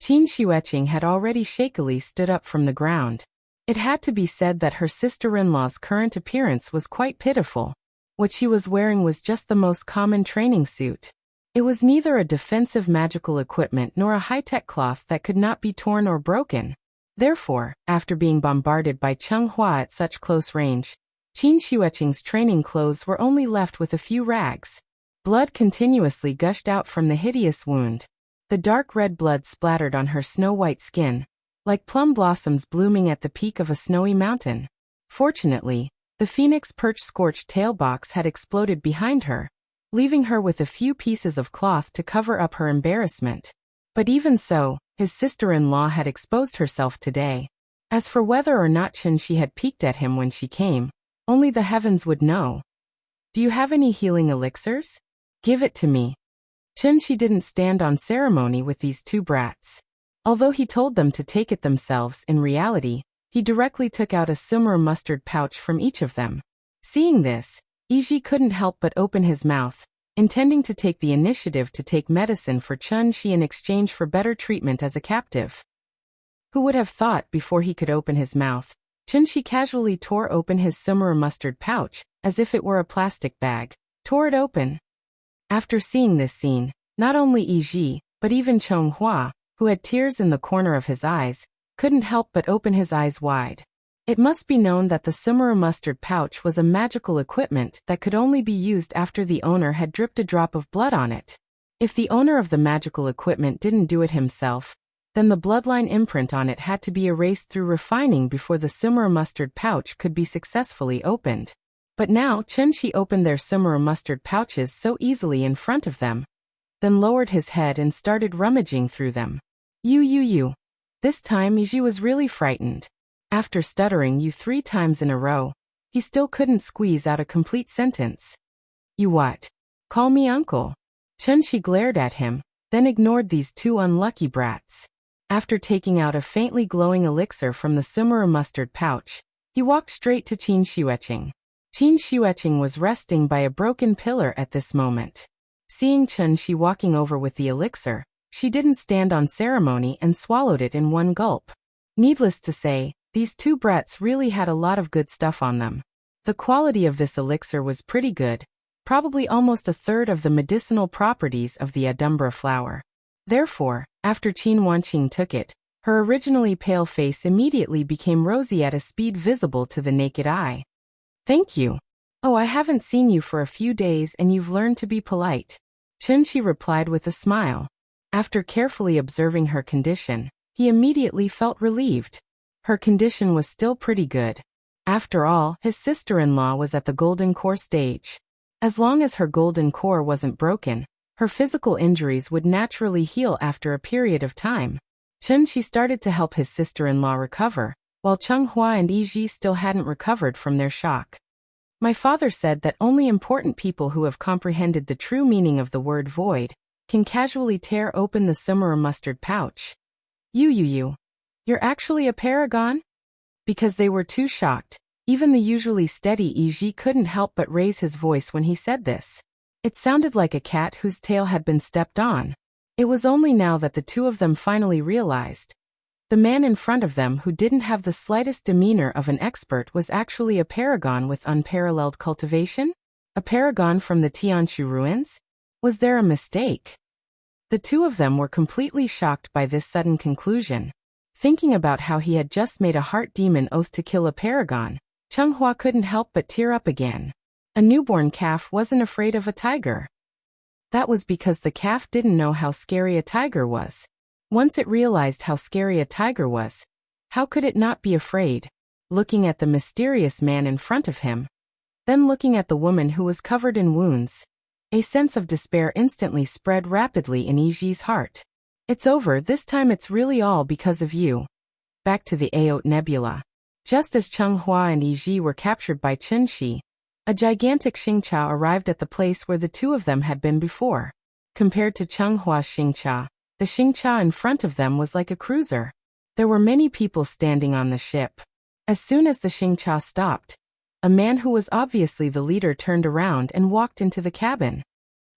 Qin Xueqing had already shakily stood up from the ground. It had to be said that her sister-in-law's current appearance was quite pitiful. What she was wearing was just the most common training suit. It was neither a defensive magical equipment nor a high-tech cloth that could not be torn or broken. Therefore, after being bombarded by Cheng Hua at such close range, Qin Xueqing's training clothes were only left with a few rags. Blood continuously gushed out from the hideous wound. The dark red blood splattered on her snow-white skin, like plum blossoms blooming at the peak of a snowy mountain. Fortunately, the phoenix perch scorched tail box had exploded behind her, leaving her with a few pieces of cloth to cover up her embarrassment. But even so, his sister-in-law had exposed herself today. As for whether or not Chen Shi had peeked at him when she came, only the heavens would know. Do you have any healing elixirs? Give it to me. Chen Shi didn't stand on ceremony with these two brats. Although he told them to take it themselves, in reality, he directly took out a summer mustard pouch from each of them. Seeing this, Yiji couldn't help but open his mouth, intending to take the initiative to take medicine for Chen Shi in exchange for better treatment as a captive. Who would have thought before he could open his mouth, Chen Shi casually tore open his summer mustard pouch, as if it were a plastic bag, tore it open. After seeing this scene, not only Yiji, but even Cheng Hua, who had tears in the corner of his eyes, couldn't help but open his eyes wide. It must be known that the summer mustard pouch was a magical equipment that could only be used after the owner had dripped a drop of blood on it. If the owner of the magical equipment didn't do it himself, then the bloodline imprint on it had to be erased through refining before the summer mustard pouch could be successfully opened. But now Chen Shi opened their summer mustard pouches so easily in front of them, then lowered his head and started rummaging through them. You. This time Yiji was really frightened. After stuttering you 3 times in a row, he still couldn't squeeze out a complete sentence. You what? Call me uncle. Chen Shi glared at him, then ignored these 2 unlucky brats. After taking out a faintly glowing elixir from the summer mustard pouch, he walked straight to Qin Xueqing. Qin Xueqing was resting by a broken pillar at this moment. Seeing Chen Shi walking over with the elixir, she didn't stand on ceremony and swallowed it in one gulp. Needless to say, these 2 brats really had a lot of good stuff on them. The quality of this elixir was pretty good, probably almost a third of the medicinal properties of the Adumbra flower. Therefore, after Qin Wanqing took it, her originally pale face immediately became rosy at a speed visible to the naked eye. Thank you. Oh, I haven't seen you for a few days and you've learned to be polite. Chen Shi replied with a smile. After carefully observing her condition, he immediately felt relieved. Her condition was still pretty good. After all, his sister-in-law was at the golden core stage. As long as her golden core wasn't broken, her physical injuries would naturally heal after a period of time. Chen Shi started to help his sister-in-law recover, while Cheng Hua and Yiji still hadn't recovered from their shock. My father said that only important people who have comprehended the true meaning of the word void can casually tear open the summer mustard pouch. You're actually a paragon? Because they were too shocked, even the usually steady Yiji couldn't help but raise his voice when he said this. It sounded like a cat whose tail had been stepped on. It was only now that the 2 of them finally realized. The man in front of them who didn't have the slightest demeanor of an expert was actually a paragon with unparalleled cultivation? A paragon from the Tianshu ruins? Was there a mistake? The 2 of them were completely shocked by this sudden conclusion. Thinking about how he had just made a heart demon oath to kill a paragon, Cheng Hua couldn't help but tear up again. A newborn calf wasn't afraid of a tiger. That was because the calf didn't know how scary a tiger was. Once it realized how scary a tiger was, how could it not be afraid? Looking at the mysterious man in front of him, then looking at the woman who was covered in wounds, a sense of despair instantly spread rapidly in Yiji's heart. It's over, this time it's really all because of you. Back to the Aote Nebula. Just as Cheng Hua and Yiji were captured by Chen Shi, a gigantic Xingqiao arrived at the place where the 2 of them had been before. Compared to Chenghua's Xingcha, the Xingcha in front of them was like a cruiser. There were many people standing on the ship. As soon as the Xingcha stopped, a man who was obviously the leader turned around and walked into the cabin.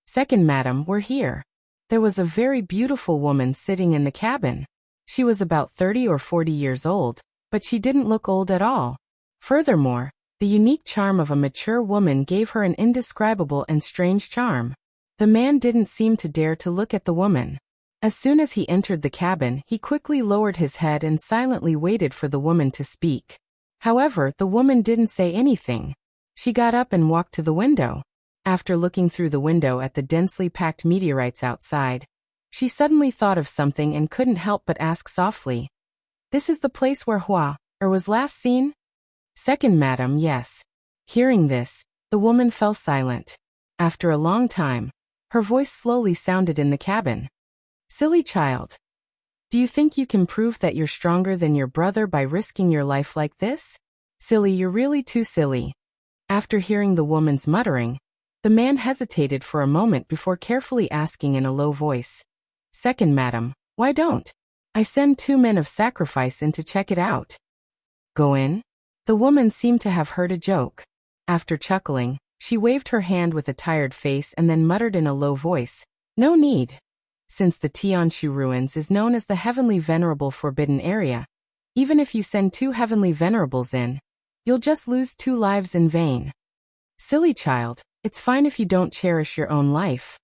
"Second madam, we're here." There was a very beautiful woman sitting in the cabin. She was about 30 or 40 years old, but she didn't look old at all. Furthermore, the unique charm of a mature woman gave her an indescribable and strange charm. The man didn't seem to dare to look at the woman. As soon as he entered the cabin, he quickly lowered his head and silently waited for the woman to speak. However, the woman didn't say anything. She got up and walked to the window. After looking through the window at the densely packed meteorites outside, she suddenly thought of something and couldn't help but ask softly, "This is the place where was last seen?" "Second madam, yes." Hearing this, the woman fell silent. After a long time, her voice slowly sounded in the cabin. "Silly child. Do you think you can prove that you're stronger than your brother by risking your life like this? Silly, you're really too silly." After hearing the woman's muttering, the man hesitated for a moment before carefully asking in a low voice, "Second madam, why don't I send 2 men of sacrifice in to check it out?" "Go in?" The woman seemed to have heard a joke. After chuckling, she waved her hand with a tired face and then muttered in a low voice, "No need. Since the Tianshu ruins is known as the Heavenly Venerable Forbidden Area, even if you send 2 Heavenly Venerables in, you'll just lose 2 lives in vain." "Silly child, it's fine if you don't cherish your own life.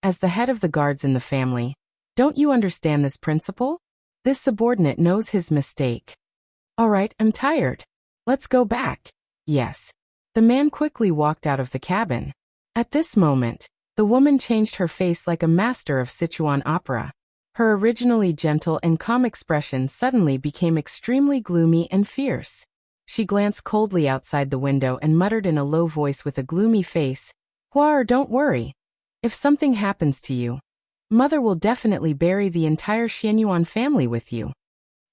As the head of the guards in the family, don't you understand this principle? This subordinate knows his mistake." "All right, I'm tired. Let's go back." "Yes." The man quickly walked out of the cabin. At this moment, the woman changed her face like a master of Sichuan opera. Her originally gentle and calm expression suddenly became extremely gloomy and fierce. She glanced coldly outside the window and muttered in a low voice with a gloomy face, "Huar, don't worry. If something happens to you, Mother will definitely bury the entire Xianyuan family with you."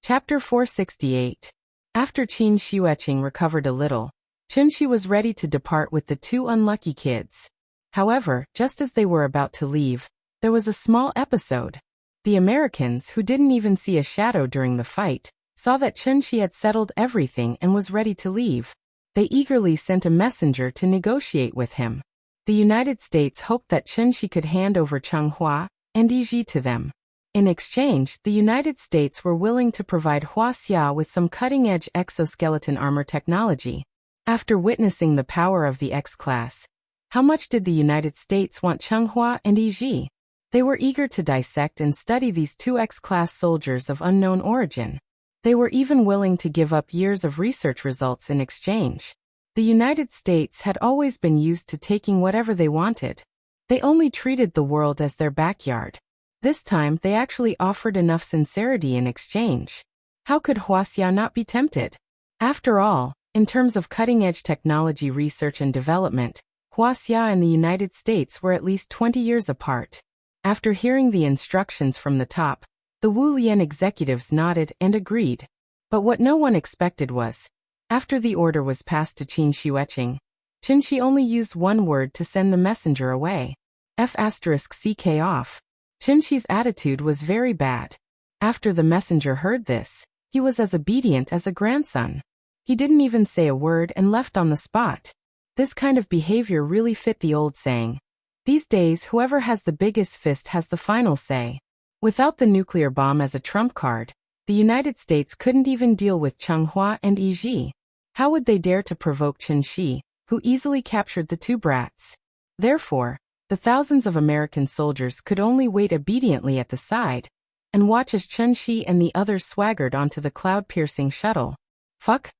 Chapter 468. After Qin Xueqing recovered a little, Chunxi was ready to depart with the 2 unlucky kids. However, just as they were about to leave, there was a small episode. The Americans, who didn't even see a shadow during the fight, saw that Chunxi had settled everything and was ready to leave. They eagerly sent a messenger to negotiate with him. The United States hoped that Chunxi could hand over Changhua and Yiji to them. In exchange, the United States were willing to provide Huaxia with some cutting-edge exoskeleton armor technology. After witnessing the power of the X-Class, how much did the United States want Changhua and Yiji? They were eager to dissect and study these 2 X-Class soldiers of unknown origin. They were even willing to give up years of research results in exchange. The United States had always been used to taking whatever they wanted. They only treated the world as their backyard. This time, they actually offered enough sincerity in exchange. How could Huaxia not be tempted? After all, in terms of cutting-edge technology research and development, Huaxia and the United States were at least 20 years apart. After hearing the instructions from the top, the Wu Lian executives nodded and agreed. But what no one expected was, after the order was passed to Qin Xueqing, Qinshi only used one word to send the messenger away. F***ck off. Qinshi's attitude was very bad. After the messenger heard this, he was as obedient as a grandson. He didn't even say a word and left on the spot. This kind of behavior really fit the old saying, "These days whoever has the biggest fist has the final say." Without the nuclear bomb as a trump card, the United States couldn't even deal with Changhua and Yiji. How would they dare to provoke Qinshi, who easily captured the 2 brats? Therefore, the thousands of American soldiers could only wait obediently at the side and watch as Qinshi and the others swaggered onto the cloud-piercing shuttle. Fuck.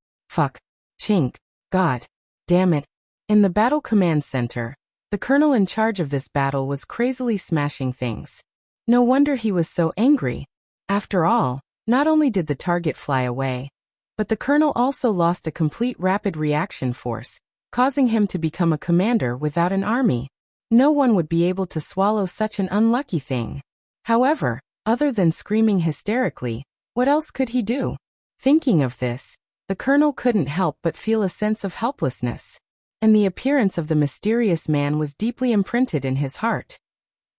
Chink. God. Damn it. In the Battle Command Center, the colonel in charge of this battle was crazily smashing things. No wonder he was so angry. After all, not only did the target fly away, but the colonel also lost a complete rapid reaction force, causing him to become a commander without an army. No one would be able to swallow such an unlucky thing. However, other than screaming hysterically, what else could he do? Thinking of this, the colonel couldn't help but feel a sense of helplessness. And the appearance of the mysterious man was deeply imprinted in his heart.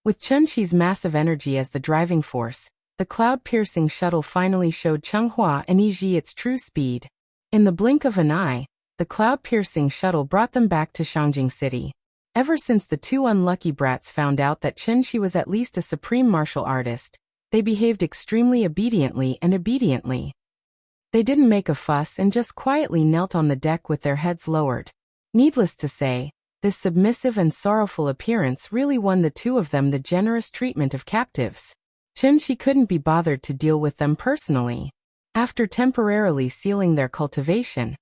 With Chunxi's massive energy as the driving force, the cloud-piercing shuttle finally showed Changhua and Yiji its true speed. In the blink of an eye, the cloud-piercing shuttle brought them back to Shangjing City. Ever since the two unlucky brats found out that Chunxi was at least a supreme martial artist, they behaved extremely obediently. They didn't make a fuss and just quietly knelt on the deck with their heads lowered. Needless to say, this submissive and sorrowful appearance really won the two of them the generous treatment of captives. Chunxi couldn't be bothered to deal with them personally. After temporarily sealing their cultivation,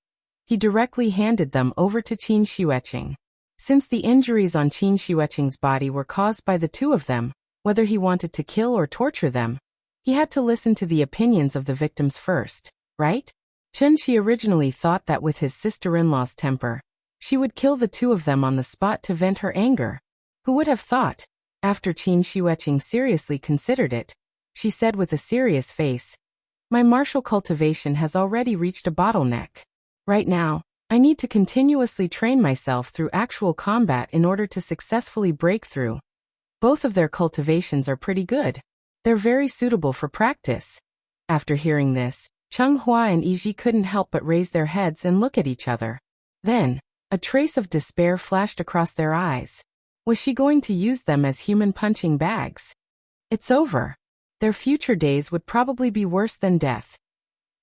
he directly handed them over to Qin Xueqing. Since the injuries on Qin Xueqing's body were caused by the two of them, whether he wanted to kill or torture them, he had to listen to the opinions of the victims first, right? Chunxi originally thought that with his sister-in-law's temper, she would kill the two of them on the spot to vent her anger. Who would have thought? After Qin Xueqing seriously considered it, she said with a serious face, "My martial cultivation has already reached a bottleneck. Right now, I need to continuously train myself through actual combat in order to successfully break through. Both of their cultivations are pretty good. They're very suitable for practice." After hearing this, Changhua and Yiji couldn't help but raise their heads and look at each other. Then, a trace of despair flashed across their eyes. Was she going to use them as human punching bags? It's over. Their future days would probably be worse than death.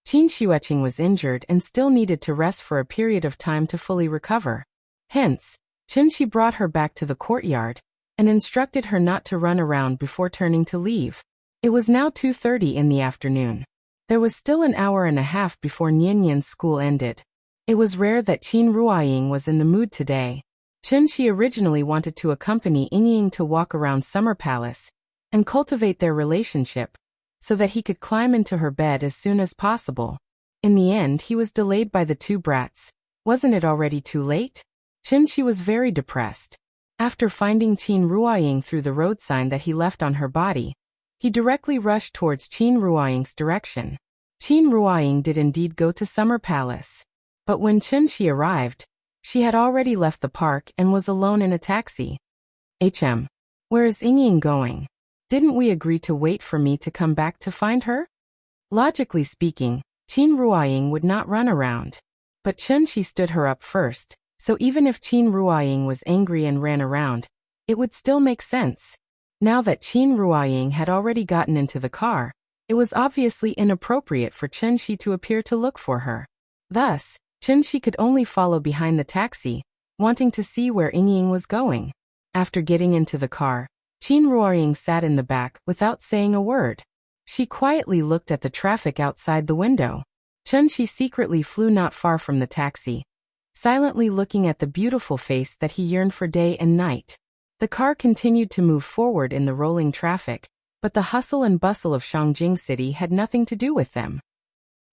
Qin Xueqing was injured and still needed to rest for a period of time to fully recover. Hence, Chunxi brought her back to the courtyard and instructed her not to run around before turning to leave. It was now 2:30 in the afternoon. There was still an hour and a half before Nianyan's school ended. It was rare that Qin Ruoying was in the mood today. Chunxi originally wanted to accompany Yingying to walk around Summer Palace and cultivate their relationship, so that he could climb into her bed as soon as possible. In the end, he was delayed by the two brats. Wasn't it already too late? Chunxi was very depressed. After finding Qin Ruoying through the road sign that he left on her body, he directly rushed towards Qin Ruoying's direction. Qin Ruoying did indeed go to Summer Palace. But when Chunxi arrived, she had already left the park and was alone in a taxi. Where is Yingying going? Didn't we agree to wait for me to come back to find her? Logically speaking, Qin Ruoying would not run around. But Chunxi stood her up first, so even if Qin Ruoying was angry and ran around, it would still make sense. Now that Qin Ruoying had already gotten into the car, it was obviously inappropriate for Chunxi to appear to look for her. Thus, Chunxi could only follow behind the taxi, wanting to see where Yingying was going. After getting into the car, Qin Ruoying sat in the back without saying a word. She quietly looked at the traffic outside the window. Chunxi secretly flew not far from the taxi, silently looking at the beautiful face that he yearned for day and night. The car continued to move forward in the rolling traffic, but the hustle and bustle of Shangjing City had nothing to do with them.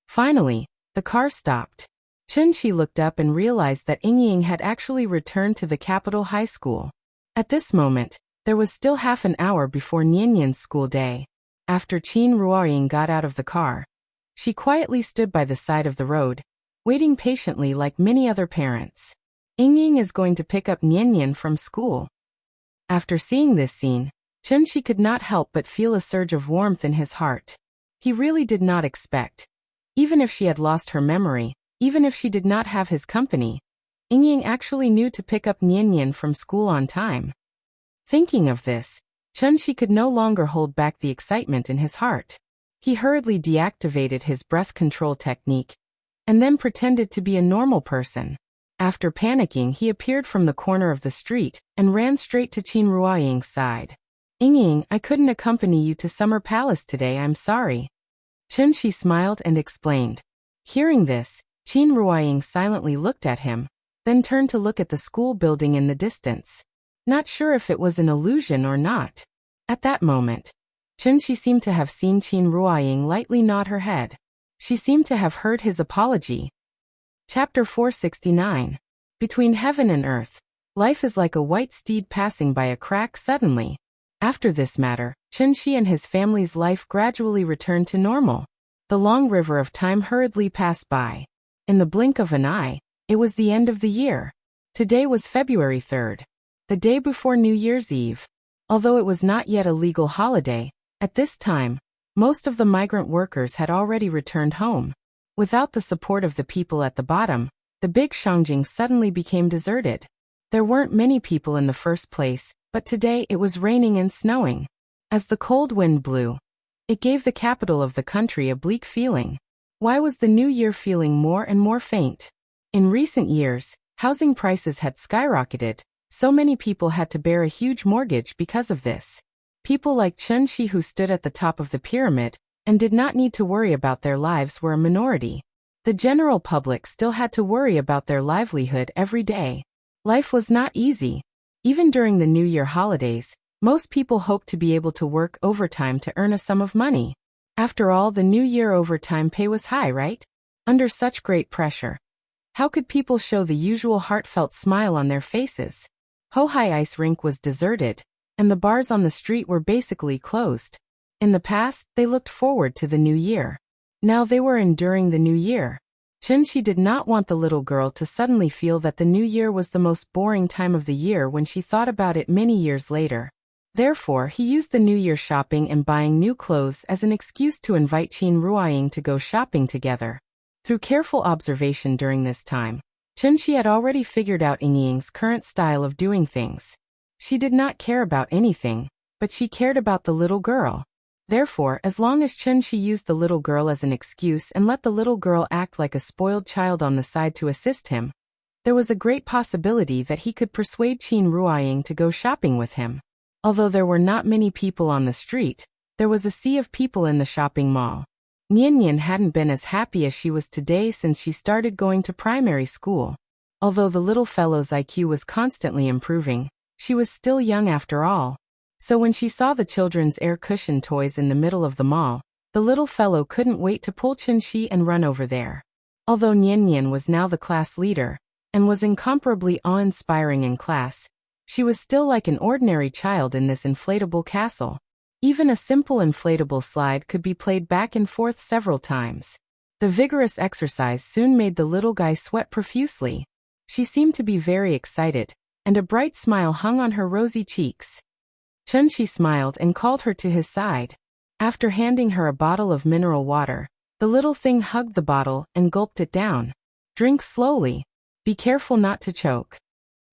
Finally, the car stopped. Chunxi looked up and realized that Yingying had actually returned to the capital high school. At this moment, there was still half an hour before Nianyan's school day. After Qin Ruoying got out of the car, she quietly stood by the side of the road, waiting patiently like many other parents. Yingying is going to pick up Nianyan from school. After seeing this scene, Chunxi could not help but feel a surge of warmth in his heart. He really did not expect. Even if she had lost her memory, even if she did not have his company, Yingying actually knew to pick up Nianyan from school on time. Thinking of this, Chunxi could no longer hold back the excitement in his heart. He hurriedly deactivated his breath control technique, and then pretended to be a normal person. After panicking, he appeared from the corner of the street and ran straight to Qin Ruoying's side. "Yingying, I couldn't accompany you to Summer Palace today, I'm sorry." Chunxi smiled and explained. Hearing this, Qin Ruoying silently looked at him, then turned to look at the school building in the distance. Not sure if it was an illusion or not. At that moment, Chunxi seemed to have seen Qin Ruoying lightly nod her head. She seemed to have heard his apology. Chapter 469. Between heaven and earth, life is like a white steed passing by a crack suddenly. After this matter, Chunxi and his family's life gradually returned to normal. The long river of time hurriedly passed by. In the blink of an eye, it was the end of the year. Today was February 3rd, the day before New Year's Eve. Although it was not yet a legal holiday, at this time, most of the migrant workers had already returned home. Without the support of the people at the bottom, the big Shangjing suddenly became deserted. There weren't many people in the first place, but today it was raining and snowing. As the cold wind blew, it gave the capital of the country a bleak feeling. Why was the new year feeling more and more faint? In recent years, housing prices had skyrocketed, so many people had to bear a huge mortgage because of this. People like Chen Shi, who stood at the top of the pyramid and did not need to worry about their lives, were a minority. The general public still had to worry about their livelihood every day. Life was not easy. Even during the New Year holidays, most people hoped to be able to work overtime to earn a sum of money. After all, the New Year overtime pay was high, right? Under such great pressure, how could people show the usual heartfelt smile on their faces? Hohai Ice Rink was deserted, and the bars on the street were basically closed. In the past, they looked forward to the new year. Now they were enduring the new year. Chenxi did not want the little girl to suddenly feel that the new year was the most boring time of the year when she thought about it many years later. Therefore, he used the new year shopping and buying new clothes as an excuse to invite Qin Ruoying to go shopping together. Through careful observation during this time, Chenxi had already figured out Ying's current style of doing things. She did not care about anything, but she cared about the little girl. Therefore, as long as Chenxi used the little girl as an excuse and let the little girl act like a spoiled child on the side to assist him, there was a great possibility that he could persuade Qin Ruoying to go shopping with him. Although there were not many people on the street, there was a sea of people in the shopping mall. Nian hadn't been as happy as she was today since she started going to primary school. Although the little fellow's IQ was constantly improving, she was still young after all. So when she saw the children's air cushion toys in the middle of the mall, the little fellow couldn't wait to pull Chenxi and run over there. Although Nian was now the class leader, and was incomparably awe-inspiring in class, she was still like an ordinary child in this inflatable castle. Even a simple inflatable slide could be played back and forth several times. The vigorous exercise soon made the little guy sweat profusely. She seemed to be very excited, and a bright smile hung on her rosy cheeks. Chenxi smiled and called her to his side. After handing her a bottle of mineral water, the little thing hugged the bottle and gulped it down. Drink slowly. Be careful not to choke.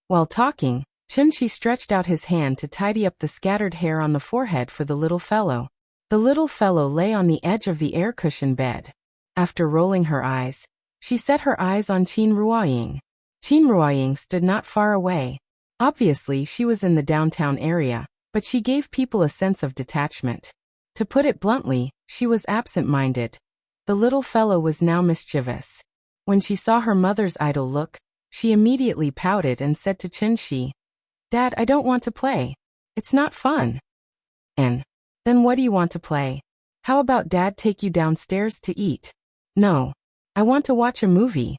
While talking, Chenxi stretched out his hand to tidy up the scattered hair on the forehead for the little fellow. The little fellow lay on the edge of the air cushion bed. After rolling her eyes, she set her eyes on Qin Ruoying. Qin Ruoying stood not far away. Obviously, she was in the downtown area, but she gave people a sense of detachment. To put it bluntly, she was absent-minded. The little fellow was now mischievous. When she saw her mother's idle look, she immediately pouted and said to Chenxi, "Dad, I don't want to play. It's not fun." "And then what do you want to play? How about Dad take you downstairs to eat?" "No. I want to watch a movie."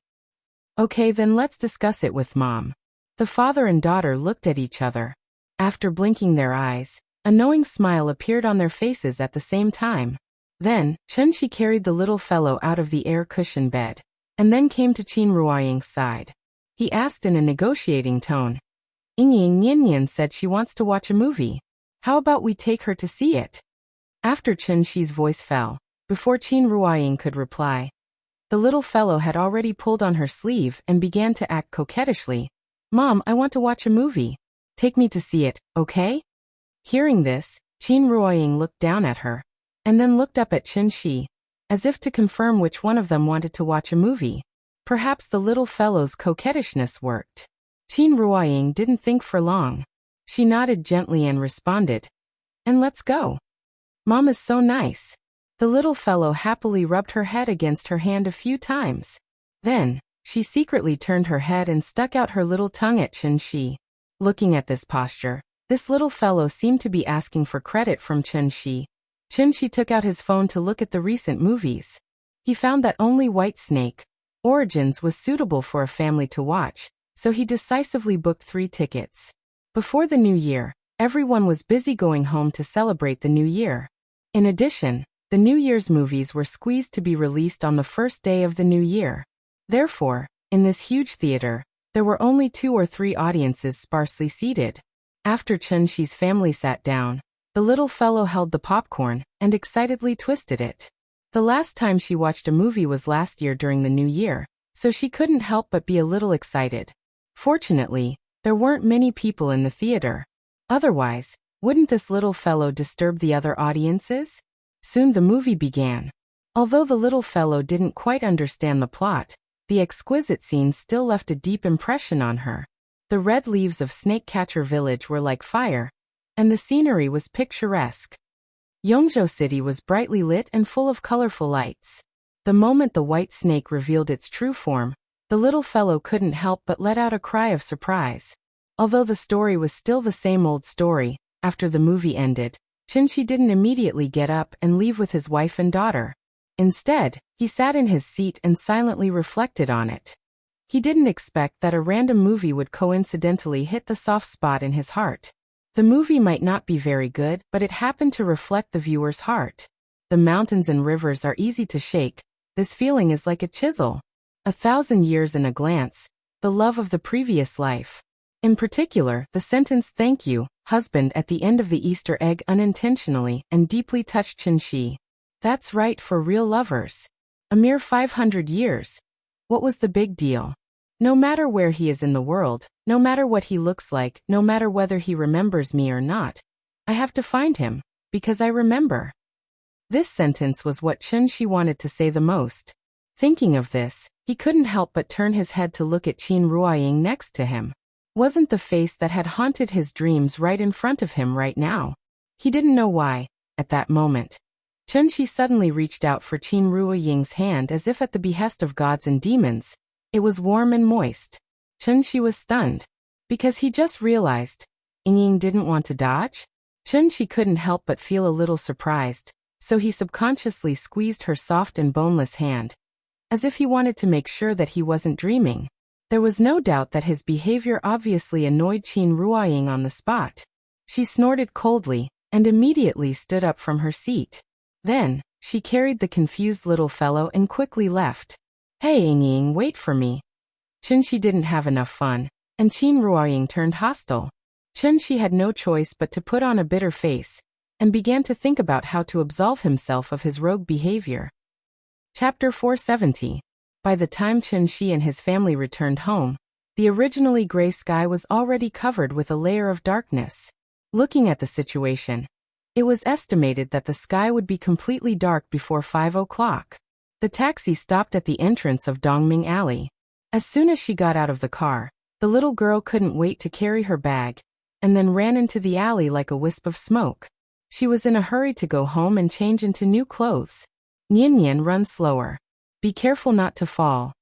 "Okay, then let's discuss it with Mom." The father and daughter looked at each other. After blinking their eyes, a knowing smile appeared on their faces at the same time. Then, Chenxi carried the little fellow out of the air cushion bed, and then came to Qin Ruoying's side. He asked in a negotiating tone, Nian said she wants to watch a movie. How about we take her to see it?" After Chenxi's voice fell, before Qin Ruoying could reply, the little fellow had already pulled on her sleeve and began to act coquettishly. "Mom, I want to watch a movie. Take me to see it, okay?" Hearing this, Qin Ruoying looked down at her, and then looked up at Chenxi, as if to confirm which one of them wanted to watch a movie. Perhaps the little fellow's coquettishness worked. Qin Ruoying didn't think for long. She nodded gently and responded, "And let's go. Mom is so nice." The little fellow happily rubbed her head against her hand a few times. Then, she secretly turned her head and stuck out her little tongue at Chenxi. Looking at this posture, this little fellow seemed to be asking for credit from Chenxi. Chenxi took out his phone to look at the recent movies. He found that only White Snake Origins was suitable for a family to watch, so he decisively booked 3 tickets. Before the new year, everyone was busy going home to celebrate the new year. In addition, the New Year's movies were squeezed to be released on the first day of the new year. Therefore, in this huge theater, there were only 2 or 3 audiences sparsely seated. After Chun-Shi's family sat down, the little fellow held the popcorn and excitedly twisted it. The last time she watched a movie was last year during the new year, so she couldn't help but be a little excited. Fortunately, there weren't many people in the theater. Otherwise, wouldn't this little fellow disturb the other audiences? Soon the movie began. Although the little fellow didn't quite understand the plot, the exquisite scene still left a deep impression on her. The red leaves of Snakecatcher Village were like fire, and the scenery was picturesque. Yongzhou City was brightly lit and full of colorful lights. The moment the white snake revealed its true form, the little fellow couldn't help but let out a cry of surprise. Although the story was still the same old story, after the movie ended, Chun-Shi didn't immediately get up and leave with his wife and daughter. Instead, he sat in his seat and silently reflected on it. He didn't expect that a random movie would coincidentally hit the soft spot in his heart. The movie might not be very good, but it happened to reflect the viewer's heart. The mountains and rivers are easy to shake. This feeling is like a chisel. 1,000 years in a glance, the love of the previous life. In particular, the sentence "thank you, husband" at the end of the Easter egg unintentionally and deeply touched Chun-Shi. That's right for real lovers. A mere 500 years. What was the big deal? No matter where he is in the world, no matter what he looks like, no matter whether he remembers me or not, I have to find him, because I remember. This sentence was what Chun-Shi wanted to say the most. Thinking of this, he couldn't help but turn his head to look at Qin Ruoying next to him. Wasn't the face that had haunted his dreams right in front of him right now? He didn't know why, at that moment. Chun-Shi suddenly reached out for Qin Ruoying's hand as if at the behest of gods and demons. It was warm and moist. Chun-Shi was stunned. Because he just realized, Ying didn't want to dodge? Chun-Shi couldn't help but feel a little surprised, so he subconsciously squeezed her soft and boneless hand, as if he wanted to make sure that he wasn't dreaming. There was no doubt that his behavior obviously annoyed Qin Ruoying on the spot. She snorted coldly, and immediately stood up from her seat. Then, she carried the confused little fellow and quickly left. Hey Ying, wait for me. Chun-Shi didn't have enough fun, and Qin Ruoying turned hostile. Chun-Shi had no choice but to put on a bitter face, and began to think about how to absolve himself of his rogue behavior. Chapter 470. By the time Chun-Shi and his family returned home, the originally gray sky was already covered with a layer of darkness. Looking at the situation, it was estimated that the sky would be completely dark before 5 o'clock. The taxi stopped at the entrance of Dongming Alley. As soon as she got out of the car, the little girl couldn't wait to carry her bag, and then ran into the alley like a wisp of smoke. She was in a hurry to go home and change into new clothes. Nian, run slower. Be careful not to fall.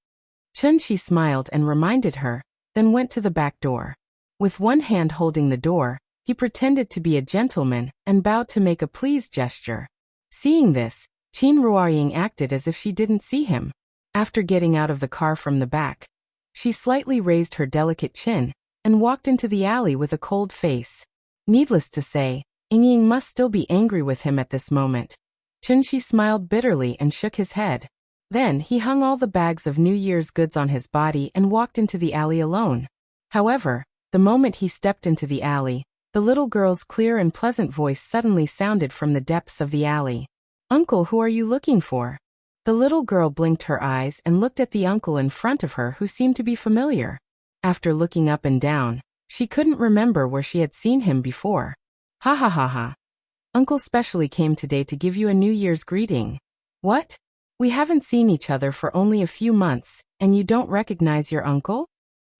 Chun-Shi smiled and reminded her, then went to the back door. With one hand holding the door, he pretended to be a gentleman and bowed to make a pleased gesture. Seeing this, Qin Ruoying acted as if she didn't see him. After getting out of the car from the back, she slightly raised her delicate chin and walked into the alley with a cold face. Needless to say, Ying must still be angry with him at this moment. Chun-Shi smiled bitterly and shook his head. Then he hung all the bags of New Year's goods on his body and walked into the alley alone. However, the moment he stepped into the alley, the little girl's clear and pleasant voice suddenly sounded from the depths of the alley. Uncle, who are you looking for? The little girl blinked her eyes and looked at the uncle in front of her who seemed to be familiar. After looking up and down, she couldn't remember where she had seen him before. Ha ha ha ha. Uncle specially came today to give you a New Year's greeting. What? We haven't seen each other for only a few months, and you don't recognize your uncle?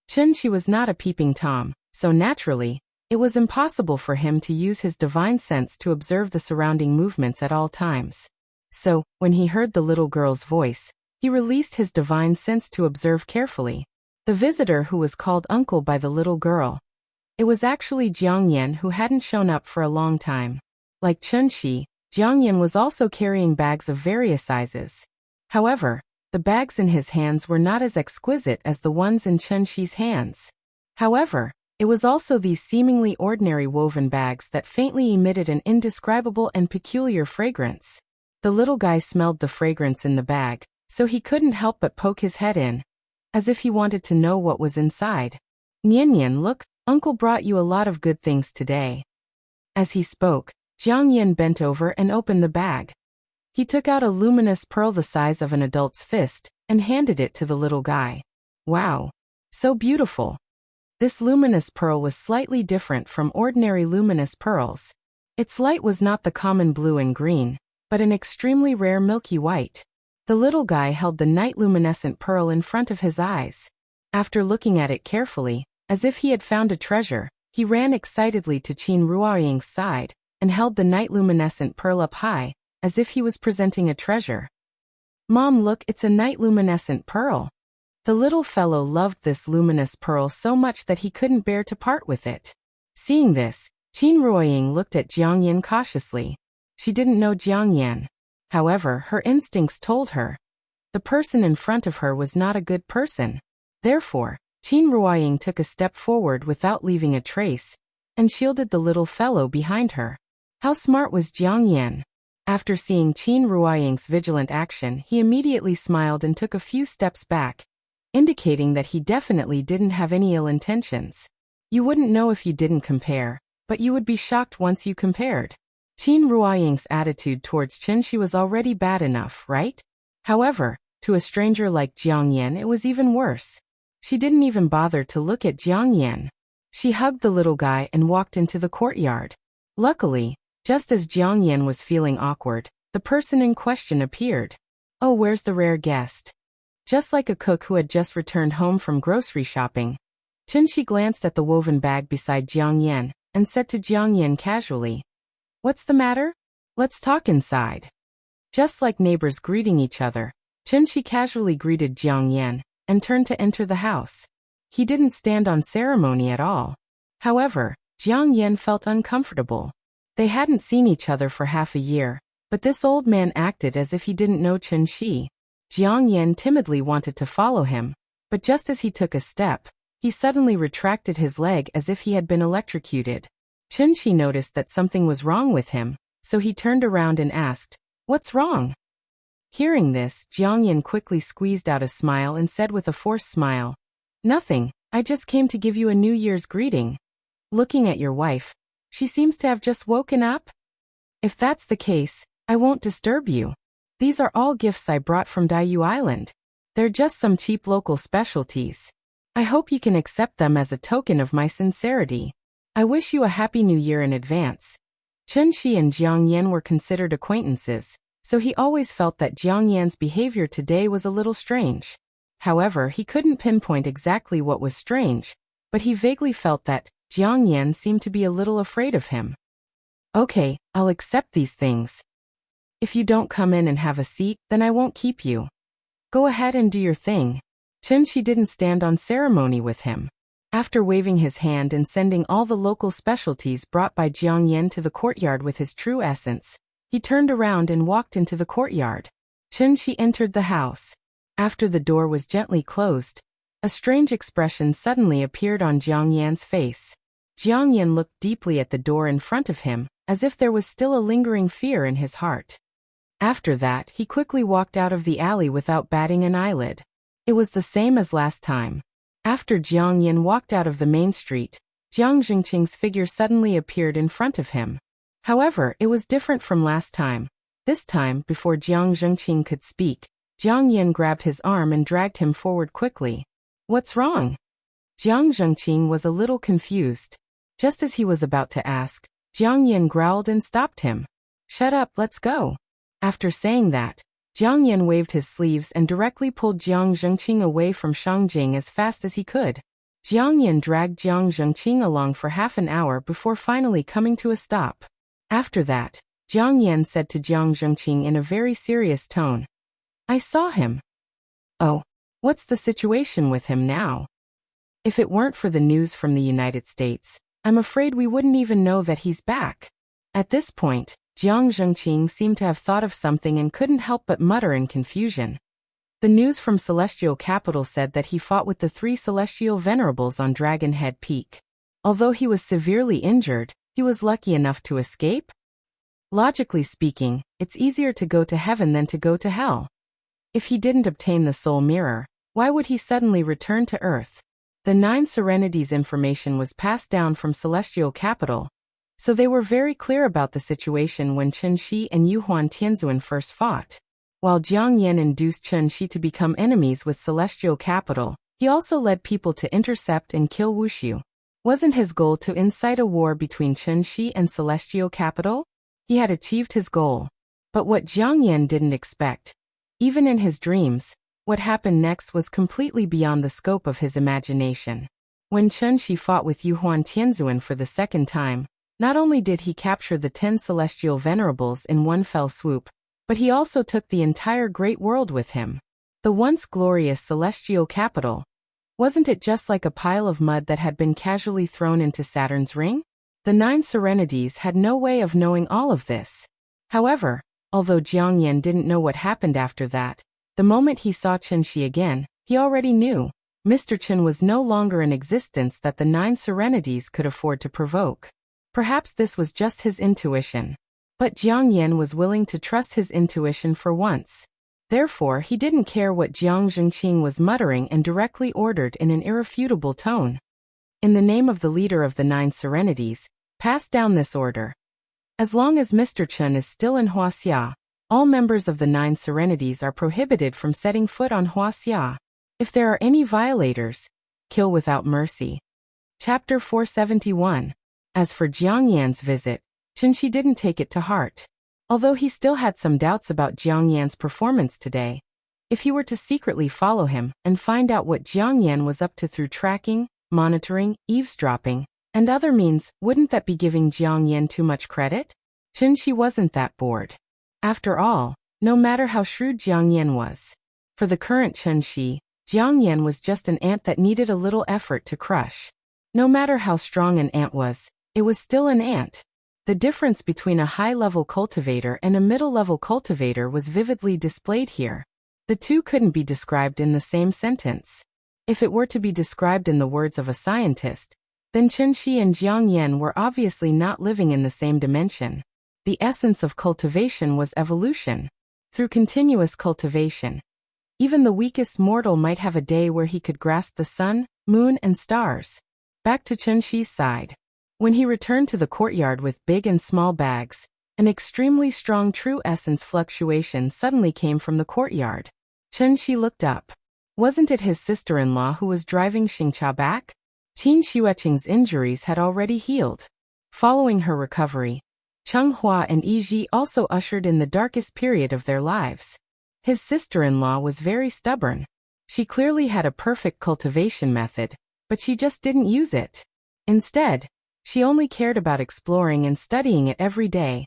Chun-Shi was not a peeping Tom, so naturally, it was impossible for him to use his divine sense to observe the surrounding movements at all times. So, when he heard the little girl's voice, he released his divine sense to observe carefully. The visitor who was called uncle by the little girl. It was actually Jiang Yan, who hadn't shown up for a long time. Like Chun-Shi, Jiang Yan was also carrying bags of various sizes. However, the bags in his hands were not as exquisite as the ones in Chun-Shi's hands. However, it was also these seemingly ordinary woven bags that faintly emitted an indescribable and peculiar fragrance. The little guy smelled the fragrance in the bag, so he couldn't help but poke his head in, as if he wanted to know what was inside. Nian, look, Uncle brought you a lot of good things today." As he spoke, Jiang Yan bent over and opened the bag. He took out a luminous pearl the size of an adult's fist and handed it to the little guy. "Wow. So beautiful." This luminous pearl was slightly different from ordinary luminous pearls. Its light was not the common blue and green, but an extremely rare milky white. The little guy held the night luminescent pearl in front of his eyes. After looking at it carefully, as if he had found a treasure, he ran excitedly to Qin Ruoying's side and held the night luminescent pearl up high, as if he was presenting a treasure. "Mom, look, it's a night luminescent pearl." The little fellow loved this luminous pearl so much that he couldn't bear to part with it. Seeing this, Qin Ruoying looked at Jiang Yan cautiously. She didn't know Jiang Yan. However, her instincts told her the person in front of her was not a good person. Therefore, Qin Ruoying took a step forward without leaving a trace and shielded the little fellow behind her. How smart was Jiang Yan? After seeing Qin Ruoying's vigilant action, he immediately smiled and took a few steps back, indicating that he definitely didn't have any ill intentions. You wouldn't know if you didn't compare, but you would be shocked once you compared. Qin Ruoying's attitude towards Qin was already bad enough, right? However, to a stranger like Jiang Yan it was even worse. She didn't even bother to look at Jiang Yan. She hugged the little guy and walked into the courtyard. Luckily, just as Jiang Yan was feeling awkward, the person in question appeared. "Oh, where's the rare guest?" Just like a cook who had just returned home from grocery shopping, Qin glanced at the woven bag beside Jiang Yan and said to Jiang Yan casually, "What's the matter? Let's talk inside." Just like neighbors greeting each other, Qin casually greeted Jiang Yan and turned to enter the house. He didn't stand on ceremony at all. However, Jiang Yan felt uncomfortable. They hadn't seen each other for half a year, but this old man acted as if he didn't know Qin. Jiang Yan timidly wanted to follow him, but just as he took a step, he suddenly retracted his leg as if he had been electrocuted. Qin noticed that something was wrong with him, so he turned around and asked, "What's wrong?" Hearing this, Jiang Yan quickly squeezed out a smile and said with a forced smile, "Nothing, I just came to give you a New Year's greeting." Looking at your wife, she seems to have just woken up? If that's the case, I won't disturb you. These are all gifts I brought from Daiyu Island. They're just some cheap local specialties. I hope you can accept them as a token of my sincerity. I wish you a happy new year in advance. Qin and Jiang Yan were considered acquaintances, so he always felt that Jiang Yan's behavior today was a little strange. However, he couldn't pinpoint exactly what was strange, but he vaguely felt that Jiang Yan seemed to be a little afraid of him. "Okay, I'll accept these things. If you don't come in and have a seat, then I won't keep you. Go ahead and do your thing." Qin didn't stand on ceremony with him. After waving his hand and sending all the local specialties brought by Jiang Yan to the courtyard with his true essence, he turned around and walked into the courtyard. Qin entered the house. After the door was gently closed, a strange expression suddenly appeared on Jiang Yan's face. Jiang Yan looked deeply at the door in front of him, as if there was still a lingering fear in his heart. After that, he quickly walked out of the alley without batting an eyelid. It was the same as last time. After Jiang Yan walked out of the main street, Jiang Zhengqing's figure suddenly appeared in front of him. However, it was different from last time. This time, before Jiang Zhengqing could speak, Jiang Yan grabbed his arm and dragged him forward quickly. "What's wrong?" Jiang Zhengqing was a little confused. Just as he was about to ask, Jiang Yan growled and stopped him. "Shut up, let's go." After saying that, Jiang Yan waved his sleeves and directly pulled Jiang Zhengqing away from Shangjing as fast as he could. Jiang Yan dragged Jiang Zhengqing along for half an hour before finally coming to a stop. After that, Jiang Yan said to Jiang Zhengqing in a very serious tone, "I saw him." "Oh, what's the situation with him now?" "If it weren't for the news from the United States, I'm afraid we wouldn't even know that he's back." At this point, Jiang Zhengqing seemed to have thought of something and couldn't help but mutter in confusion. The news from Celestial Capital said that he fought with the 3 Celestial Venerables on Dragon Head Peak. Although he was severely injured, he was lucky enough to escape? Logically speaking, it's easier to go to heaven than to go to hell. If he didn't obtain the Soul Mirror, why would he suddenly return to Earth? The 9 Serenities information was passed down from celestial capital, so they were very clear about the situation when Chen Shi and Yuhuan Tianzuan first fought. While Jiang Yan induced Chen Shi to become enemies with celestial capital, he also led people to intercept and kill Wushu. Wasn't his goal to incite a war between Chen Shi and celestial capital? He had achieved his goal. But what Jiang Yan didn't expect, even in his dreams, what happened next was completely beyond the scope of his imagination. When Chen Shi fought with Yuhuan Tianzuan for the second time, not only did he capture the 10 celestial venerables in one fell swoop, but he also took the entire great world with him. The once glorious celestial capital. Wasn't it just like a pile of mud that had been casually thrown into Saturn's ring? The 9 Serenities had no way of knowing all of this. However, although Jiang Yan didn't know what happened after that, the moment he saw Chen Shi again, he already knew. Mr. Chen was no longer in existence that the 9 Serenities could afford to provoke. Perhaps this was just his intuition. But Jiang Yan was willing to trust his intuition for once. Therefore, he didn't care what Jiang Zhengqing was muttering and directly ordered in an irrefutable tone. In the name of the leader of the 9 Serenities, pass down this order. As long as Mr. Chen is still in Huaxia, all members of the 9 Serenities are prohibited from setting foot on Huaxia. If there are any violators, kill without mercy. Chapter 471. As for Jiang Yan's visit, Chen Shi didn't take it to heart. Although he still had some doubts about Jiang Yan's performance today, if he were to secretly follow him and find out what Jiang Yan was up to through tracking, monitoring, eavesdropping, and other means, wouldn't that be giving Jiang Yan too much credit? Chen Shi wasn't that bored. After all, no matter how shrewd Jiang Yan was, for the current Chen Shi, Jiang Yan was just an ant that needed a little effort to crush. No matter how strong an ant was, it was still an ant. The difference between a high-level cultivator and a middle-level cultivator was vividly displayed here. The two couldn't be described in the same sentence. If it were to be described in the words of a scientist, then Chen Shi and Jiang Yan were obviously not living in the same dimension. The essence of cultivation was evolution. Through continuous cultivation, even the weakest mortal might have a day where he could grasp the sun, moon, and stars. Back to Chen Shi's side. When he returned to the courtyard with big and small bags, an extremely strong true essence fluctuation suddenly came from the courtyard. Chen Shi looked up. Wasn't it his sister-in-law who was driving Xingcha back? Qin Xueqing's injuries had already healed. Following her recovery, Cheng Hua and Yi Ji also ushered in the darkest period of their lives. His sister-in-law was very stubborn. She clearly had a perfect cultivation method, but she just didn't use it. Instead, she only cared about exploring and studying it every day,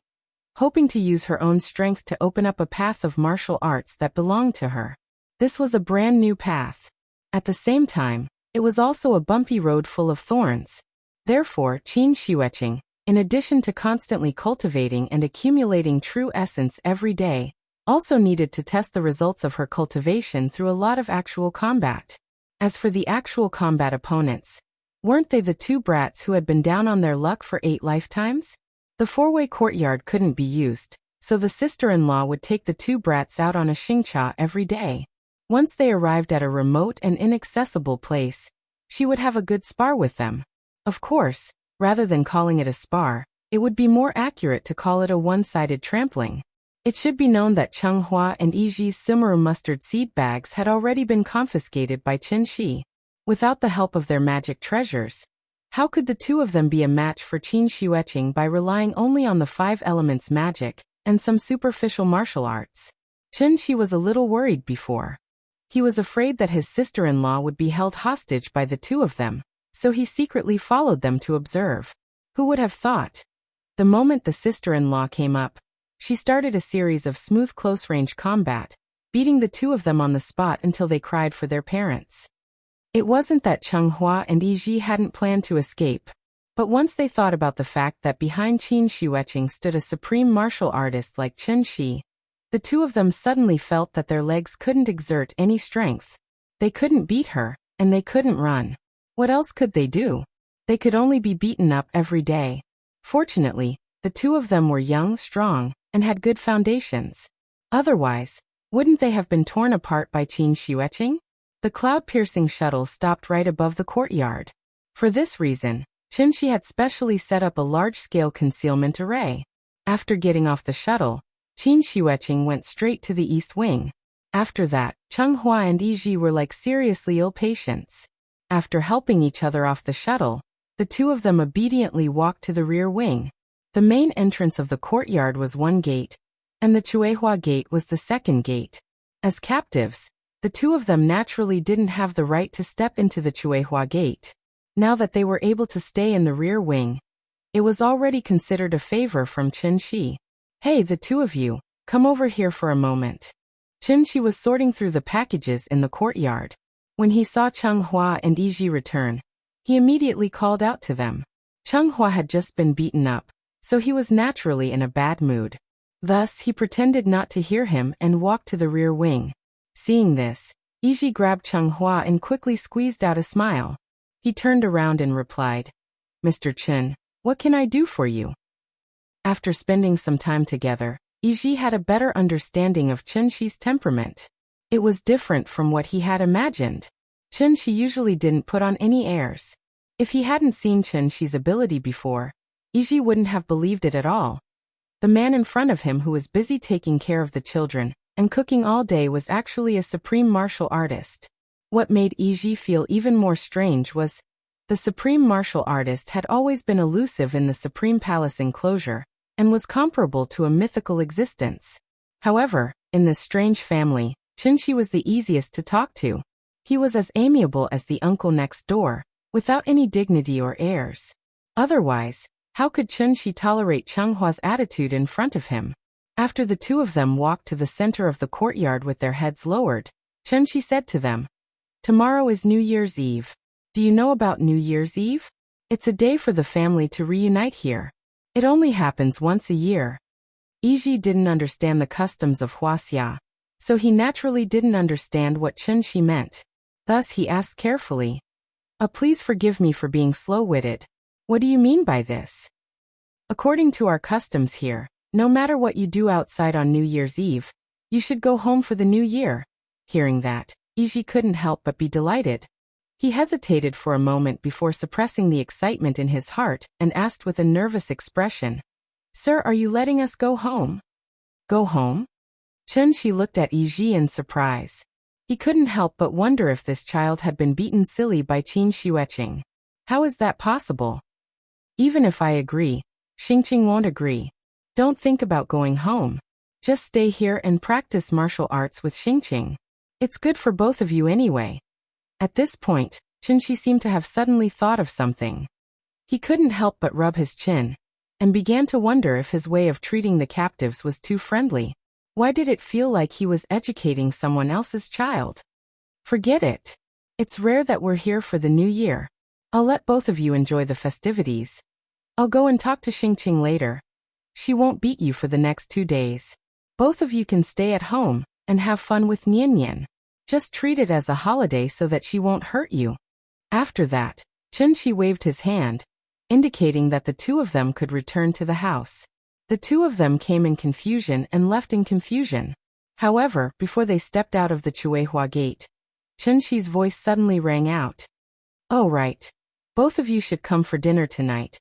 hoping to use her own strength to open up a path of martial arts that belonged to her. This was a brand new path. At the same time, it was also a bumpy road full of thorns. Therefore, Qin Xueqing, in addition to constantly cultivating and accumulating true essence every day, also needed to test the results of her cultivation through a lot of actual combat. As for the actual combat opponents, weren't they the two brats who had been down on their luck for 8 lifetimes? The four-way courtyard couldn't be used, so the sister-in-law would take the two brats out on a xingcha every day. Once they arrived at a remote and inaccessible place, she would have a good spar with them. Of course, rather than calling it a spar, it would be more accurate to call it a one-sided trampling. It should be known that Cheng Hua and Yi Ji's Sumeru mustard seed bags had already been confiscated by Chen Shi. Without the help of their magic treasures, how could the two of them be a match for Qin Xueqing by relying only on the 5 elements magic and some superficial martial arts? Chen Shi was a little worried before. He was afraid that his sister-in-law would be held hostage by the two of them, so he secretly followed them to observe. Who would have thought? The moment the sister-in-law came up, she started a series of smooth close-range combat, beating the two of them on the spot until they cried for their parents. It wasn't that Cheng Hua and Yi Ji hadn't planned to escape, but once they thought about the fact that behind Qin Xueqing stood a supreme martial artist like Chen Shi, the two of them suddenly felt that their legs couldn't exert any strength. They couldn't beat her, and they couldn't run. What else could they do? They could only be beaten up every day. Fortunately, the two of them were young, strong, and had good foundations. Otherwise, wouldn't they have been torn apart by Qin Xueqing? The cloud-piercing shuttle stopped right above the courtyard. For this reason, Chenxi had specially set up a large-scale concealment array. After getting off the shuttle, Qin Shihuiqing went straight to the east wing. After that, Chenghua and Yiji were like seriously ill patients. After helping each other off the shuttle, the two of them obediently walked to the rear wing. The main entrance of the courtyard was one gate, and the Chuehua gate was the second gate. As captives, the two of them naturally didn't have the right to step into the Chuehua gate. Now that they were able to stay in the rear wing, it was already considered a favor from Qin Shi. "Hey, the two of you, come over here for a moment." Qin Shi was sorting through the packages in the courtyard. When he saw Chenghua and Yiji return, he immediately called out to them. Chenghua had just been beaten up, so he was naturally in a bad mood. Thus, he pretended not to hear him and walked to the rear wing. Seeing this, Yiji grabbed Chenghua and quickly squeezed out a smile. He turned around and replied, "Mr. Chen, what can I do for you?" After spending some time together, Yiji had a better understanding of Qin Shi's temperament. It was different from what he had imagined. Qin Shi usually didn't put on any airs. If he hadn't seen Qin Shi's ability before, Yiji wouldn't have believed it at all. The man in front of him who was busy taking care of the children and cooking all day was actually a supreme martial artist. What made Yiji feel even more strange was, the supreme martial artist had always been elusive in the Supreme Palace enclosure, and was comparable to a mythical existence. However, in this strange family, Qin Shi was the easiest to talk to. He was as amiable as the uncle next door, without any dignity or airs. Otherwise, how could Qin Shi tolerate Chenghua's attitude in front of him? After the two of them walked to the center of the courtyard with their heads lowered, Qin Shi said to them, "Tomorrow is New Year's Eve. Do you know about New Year's Eve? It's a day for the family to reunite here. It only happens once a year." Yiji didn't understand the customs of Huaxia, so he naturally didn't understand what Qin Shi meant. Thus he asked carefully, Please forgive me for being slow-witted. What do you mean by this?" "According to our customs here, no matter what you do outside on New Year's Eve, you should go home for the new year." Hearing that, Yiji couldn't help but be delighted. He hesitated for a moment before suppressing the excitement in his heart and asked with a nervous expression, "Sir, are you letting us go home?" "Go home?" Qin Shi looked at Yiji in surprise. He couldn't help but wonder if this child had been beaten silly by Qin Shihuiqing. How is that possible? "Even if I agree, Xingqing won't agree. Don't think about going home. Just stay here and practice martial arts with Xingqing. It's good for both of you anyway." At this point, Qin Shi seemed to have suddenly thought of something. He couldn't help but rub his chin, and began to wonder if his way of treating the captives was too friendly. Why did it feel like he was educating someone else's child? "Forget it. It's rare that we're here for the new year. I'll let both of you enjoy the festivities. I'll go and talk to Xingqing later. She won't beat you for the next 2 days. Both of you can stay at home and have fun with Nian Nian. Just treat it as a holiday so that she won't hurt you." After that, Qin Shi waved his hand, indicating that the two of them could return to the house. The two of them came in confusion and left in confusion. However, before they stepped out of the Chuehua gate, Qin Shi's voice suddenly rang out. "Oh right. Both of you should come for dinner tonight.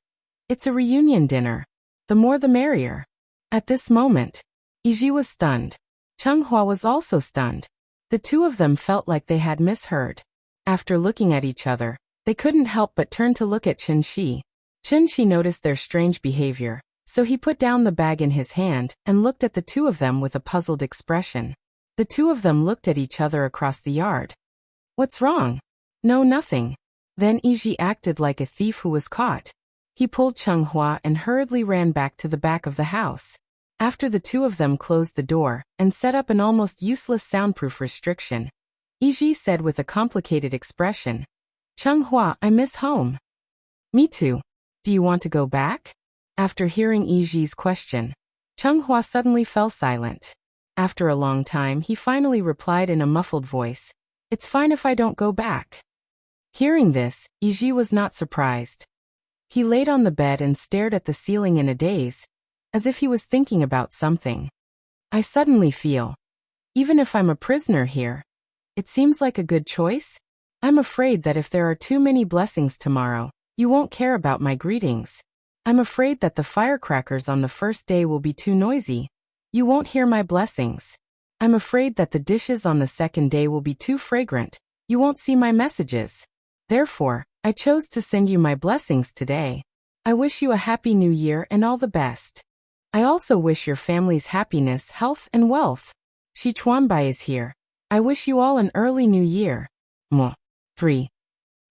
It's a reunion dinner. The more the merrier." At this moment, Yiji was stunned. Chenghua was also stunned. The two of them felt like they had misheard. After looking at each other, they couldn't help but turn to look at Qin Shi. Qin Shi noticed their strange behavior, so he put down the bag in his hand and looked at the two of them with a puzzled expression. The two of them looked at each other across the yard. "What's wrong?" "No, nothing." Then Yiji acted like a thief who was caught. He pulled Chenghua and hurriedly ran back to the back of the house. After the two of them closed the door and set up an almost useless soundproof restriction, Yiji said with a complicated expression, "Chenghua, I miss home." "Me too. Do you want to go back?" After hearing Yiji's question, Chenghua suddenly fell silent. After a long time he finally replied in a muffled voice, "It's fine if I don't go back." Hearing this, Yiji was not surprised. He laid on the bed and stared at the ceiling in a daze, as if he was thinking about something. "I suddenly feel, even if I'm a prisoner here, It seems like a good choice? I'm afraid that if there are too many blessings tomorrow, you won't care about my greetings. I'm afraid that the firecrackers on the first day will be too noisy. You won't hear my blessings. I'm afraid that the dishes on the second day will be too fragrant. You won't see my messages. Therefore, I chose to send you my blessings today. I wish you a happy new year and all the best. I also wish your family's happiness, health, and wealth. Shi Chuanbai is here. I wish you all an early new year. Mo. 3.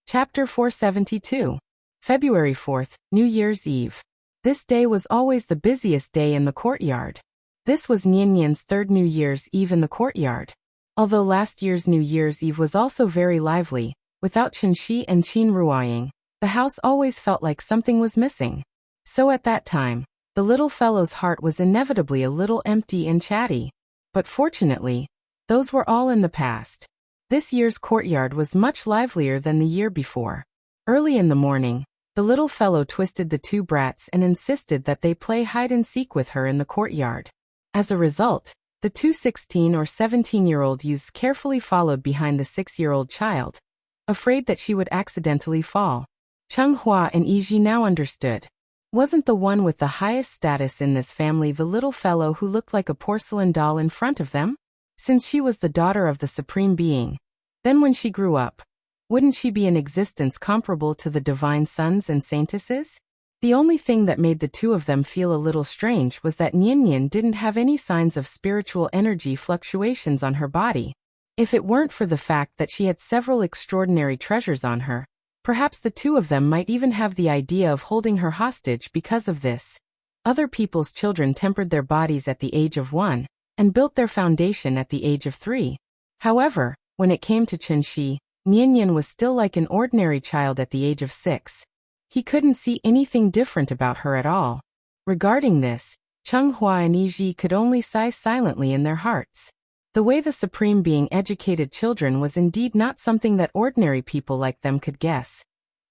Chapter 472. February 4th, New Year's Eve. This day was always the busiest day in the courtyard. This was Nian Nian's third New Year's Eve in the courtyard. Although last year's New Year's Eve was also very lively, without Chen Shi and Qin Ruoying, the house always felt like something was missing. So at that time, the little fellow's heart was inevitably a little empty and chatty. But fortunately, those were all in the past. This year's courtyard was much livelier than the year before. Early in the morning, the little fellow twisted the two brats and insisted that they play hide-and-seek with her in the courtyard. As a result, the two 16 or 17-year-old youths carefully followed behind the 6-year-old child, afraid that she would accidentally fall. Cheng Hua and Yiji now understood. Wasn't the one with the highest status in this family the little fellow who looked like a porcelain doll in front of them? Since she was the daughter of the Supreme Being, then when she grew up, wouldn't she be an existence comparable to the divine sons and saintesses? The only thing that made the two of them feel a little strange was that Nian Nian didn't have any signs of spiritual energy fluctuations on her body. If it weren't for the fact that she had several extraordinary treasures on her, perhaps the two of them might even have the idea of holding her hostage because of this. Other people's children tempered their bodies at the age of 1, and built their foundation at the age of 3. However, when it came to Chen Shi, Nian Nian was still like an ordinary child at the age of 6. He couldn't see anything different about her at all. Regarding this, Cheng Hua and Yiji could only sigh silently in their hearts. The way the Supreme Being educated children was indeed not something that ordinary people like them could guess.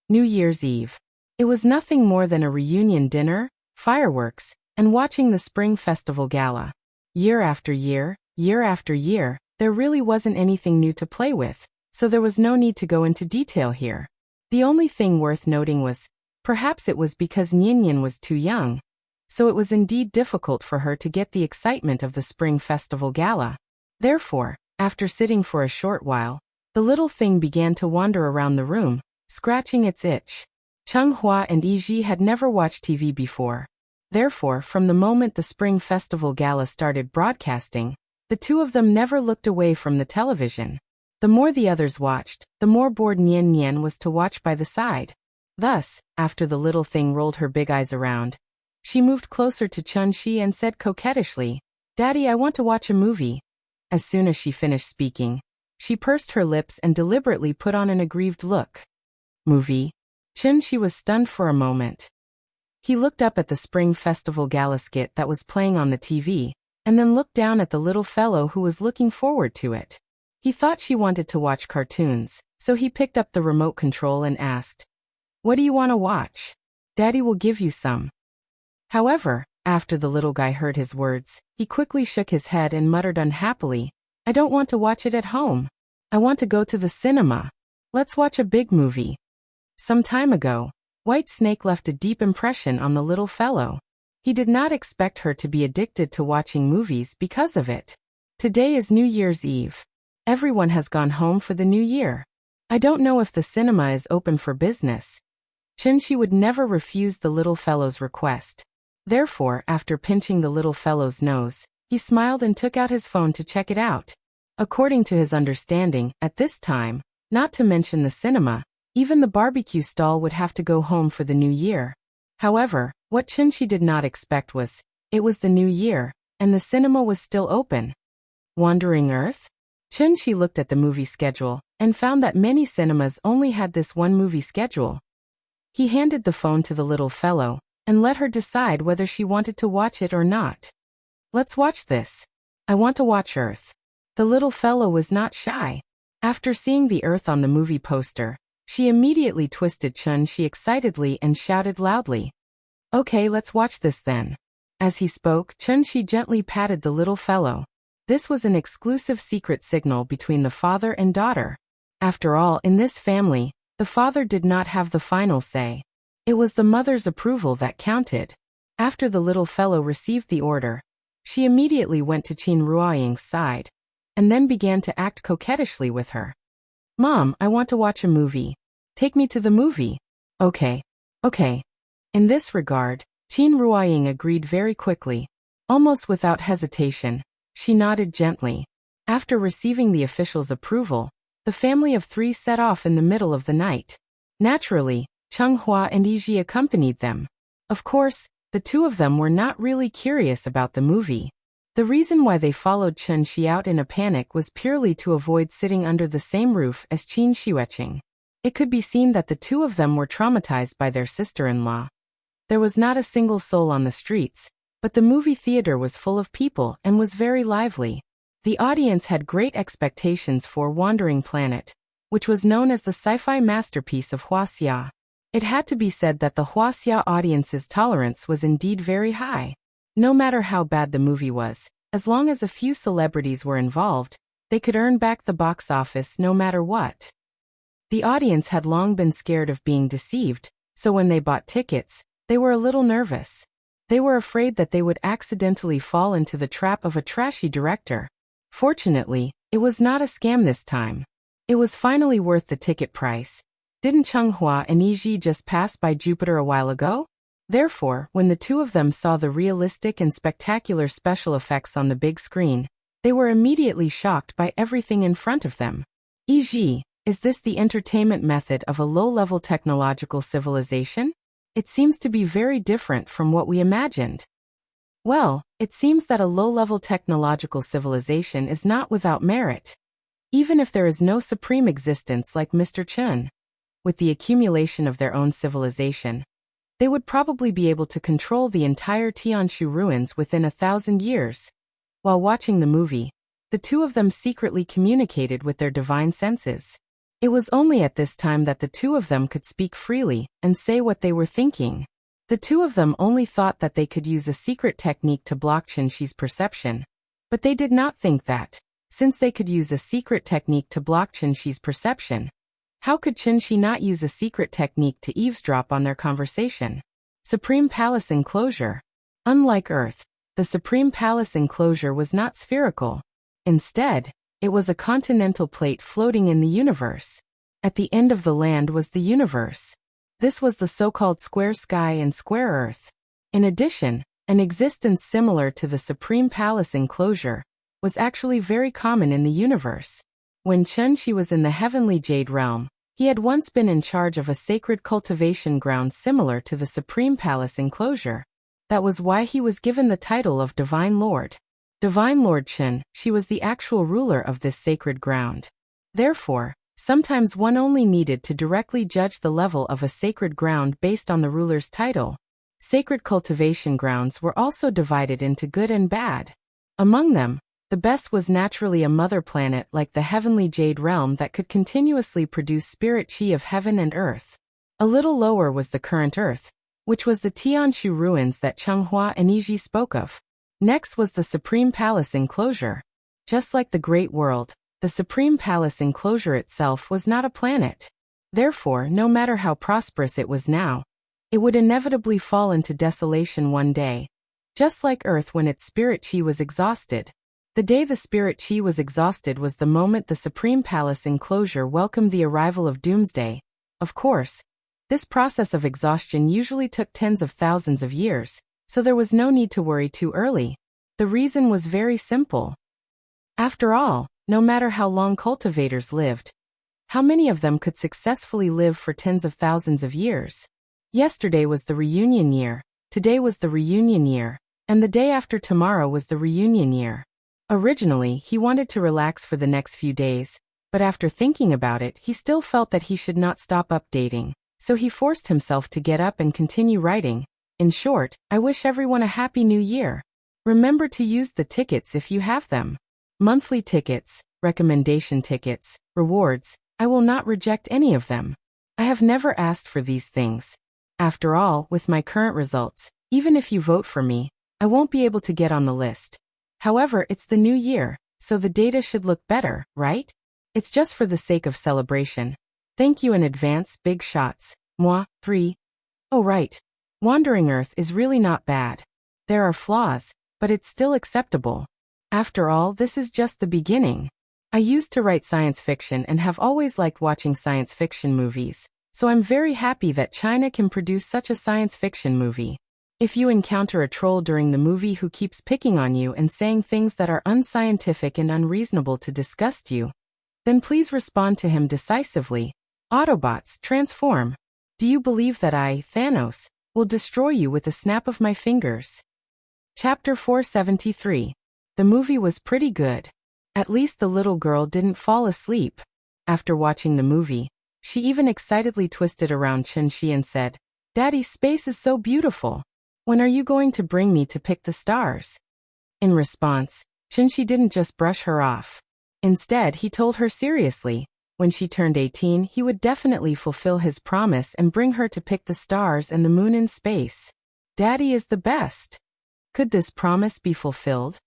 New Year's Eve. It was nothing more than a reunion dinner, fireworks, and watching the Spring Festival Gala. Year after year, there really wasn't anything new to play with, so there was no need to go into detail here. The only thing worth noting was, perhaps it was because Nian Nian was too young, so it was indeed difficult for her to get the excitement of the Spring Festival Gala. Therefore, after sitting for a short while, the little thing began to wander around the room, scratching its itch. Cheng Hua and Yiji had never watched TV before. Therefore, from the moment the Spring Festival Gala started broadcasting, the two of them never looked away from the television. The more the others watched, the more bored Nian Nian was to watch by the side. Thus, after the little thing rolled her big eyes around, she moved closer to Chen Shi and said coquettishly, "Daddy, I want to watch a movie." As soon as she finished speaking, she pursed her lips and deliberately put on an aggrieved look. Movie? Chen Shi was stunned for a moment. He looked up at the Spring Festival Gala skit that was playing on the TV, and then looked down at the little fellow who was looking forward to it. He thought she wanted to watch cartoons, so he picked up the remote control and asked, "What do you want to watch? Daddy will give you some." However, after the little guy heard his words, he quickly shook his head and muttered unhappily, "I don't want to watch it at home. I want to go to the cinema. Let's watch a big movie." Some time ago, White Snake left a deep impression on the little fellow. He did not expect her to be addicted to watching movies because of it. Today is New Year's Eve. Everyone has gone home for the new year. I don't know if the cinema is open for business. Chen Shi would never refuse the little fellow's request. Therefore, after pinching the little fellow's nose, he smiled and took out his phone to check it out. According to his understanding, at this time, not to mention the cinema, even the barbecue stall would have to go home for the new year. However, what Chen Shi did not expect was, it was the new year, and the cinema was still open. Wandering Earth? Chen Shi looked at the movie schedule, and found that many cinemas only had this one movie schedule. He handed the phone to the little fellow, and let her decide whether she wanted to watch it or not. "Let's watch this. I want to watch Earth." The little fellow was not shy. After seeing the Earth on the movie poster, she immediately twisted Chen Shi excitedly and shouted loudly, "Okay, let's watch this then." As he spoke, Chen Shi gently patted the little fellow. This was an exclusive secret signal between the father and daughter. After all, in this family, the father did not have the final say. It was the mother's approval that counted. After the little fellow received the order, she immediately went to Qin Ruoying's side, and then began to act coquettishly with her. "Mom, I want to watch a movie. Take me to the movie." Okay. In this regard, Qin Ruoying agreed very quickly. Almost without hesitation, she nodded gently. After receiving the official's approval, the family of three set off in the middle of the night. Naturally, Cheng Hua and Yiji accompanied them. Of course, the two of them were not really curious about the movie. The reason why they followed Chen Shi out in a panic was purely to avoid sitting under the same roof as Qin Shiweqing. It could be seen that the two of them were traumatized by their sister-in-law. There was not a single soul on the streets, but the movie theater was full of people and was very lively. The audience had great expectations for Wandering Planet, which was known as the sci-fi masterpiece of Huaxia. It had to be said that the Huaxia audience's tolerance was indeed very high. No matter how bad the movie was, as long as a few celebrities were involved, they could earn back the box office no matter what. The audience had long been scared of being deceived, so when they bought tickets, they were a little nervous. They were afraid that they would accidentally fall into the trap of a trashy director. Fortunately, it was not a scam this time. It was finally worth the ticket price. Didn't Cheng-Hua and Yiji just pass by Jupiter a while ago? Therefore, when the two of them saw the realistic and spectacular special effects on the big screen, they were immediately shocked by everything in front of them. Yiji, is this the entertainment method of a low-level technological civilization? It seems to be very different from what we imagined. Well, it seems that a low-level technological civilization is not without merit. Even if there is no supreme existence like Mr. Chen, with the accumulation of their own civilization, they would probably be able to control the entire Tianshu ruins within 1,000 years. While watching the movie, the two of them secretly communicated with their divine senses. It was only at this time that the two of them could speak freely and say what they were thinking. The two of them only thought that they could use a secret technique to block Qinshi's perception. But they did not think that, since they could use a secret technique to block Qinshi's perception, how could Qinshi not use a secret technique to eavesdrop on their conversation? Supreme Palace Enclosure. Unlike Earth, the Supreme Palace Enclosure was not spherical. Instead, it was a continental plate floating in the universe. At the end of the land was the universe. This was the so-called square sky and square Earth. In addition, an existence similar to the Supreme Palace Enclosure was actually very common in the universe. When Qianxi was in the heavenly Jade Realm, he had once been in charge of a sacred cultivation ground similar to the Supreme Palace Enclosure. That was why he was given the title of Divine Lord. Divine Lord Qin, she was the actual ruler of this sacred ground. Therefore, sometimes one only needed to directly judge the level of a sacred ground based on the ruler's title. Sacred cultivation grounds were also divided into good and bad. Among them, the best was naturally a mother planet like the heavenly Jade Realm that could continuously produce spirit chi of heaven and earth. A little lower was the current Earth, which was the Tianshu ruins that Cheng-Hua and Yiji spoke of. Next was the Supreme Palace Enclosure. Just like the Great World, the Supreme Palace Enclosure itself was not a planet. Therefore, no matter how prosperous it was now, it would inevitably fall into desolation one day. Just like Earth when its spirit chi was exhausted. The day the spirit chi was exhausted was the moment the Supreme Palace Enclosure welcomed the arrival of Doomsday. Of course, this process of exhaustion usually took tens of thousands of years, so there was no need to worry too early. The reason was very simple. After all, no matter how long cultivators lived, how many of them could successfully live for tens of thousands of years? Yesterday was the reunion year, today was the reunion year, and the day after tomorrow was the reunion year. Originally, he wanted to relax for the next few days, but after thinking about it, he still felt that he should not stop updating, so he forced himself to get up and continue writing. In short, I wish everyone a happy new year. Remember to use the tickets if you have them. Monthly tickets, recommendation tickets, rewards, I will not reject any of them. I have never asked for these things. After all, with my current results, even if you vote for me, I won't be able to get on the list. However, it's the new year, so the data should look better, right? It's just for the sake of celebration. Thank you in advance, big shots. Moi, 3. Oh right. Wandering Earth is really not bad. There are flaws, but it's still acceptable. After all, this is just the beginning. I used to write science fiction and have always liked watching science fiction movies, so I'm very happy that China can produce such a science fiction movie. If you encounter a troll during the movie who keeps picking on you and saying things that are unscientific and unreasonable to disgust you, then please respond to him decisively. Autobots, transform. Do you believe that I, Thanos, will destroy you with a snap of my fingers? Chapter 473. The movie was pretty good. At least the little girl didn't fall asleep. After watching the movie, she even excitedly twisted around Chun-Shi and said, "Daddy, space is so beautiful. When are you going to bring me to pick the stars?" In response, Chun-Shi didn't just brush her off. Instead, he told her seriously, when she turned 18, he would definitely fulfill his promise and bring her to pick the stars and the moon in space. Daddy is the best. Could this promise be fulfilled?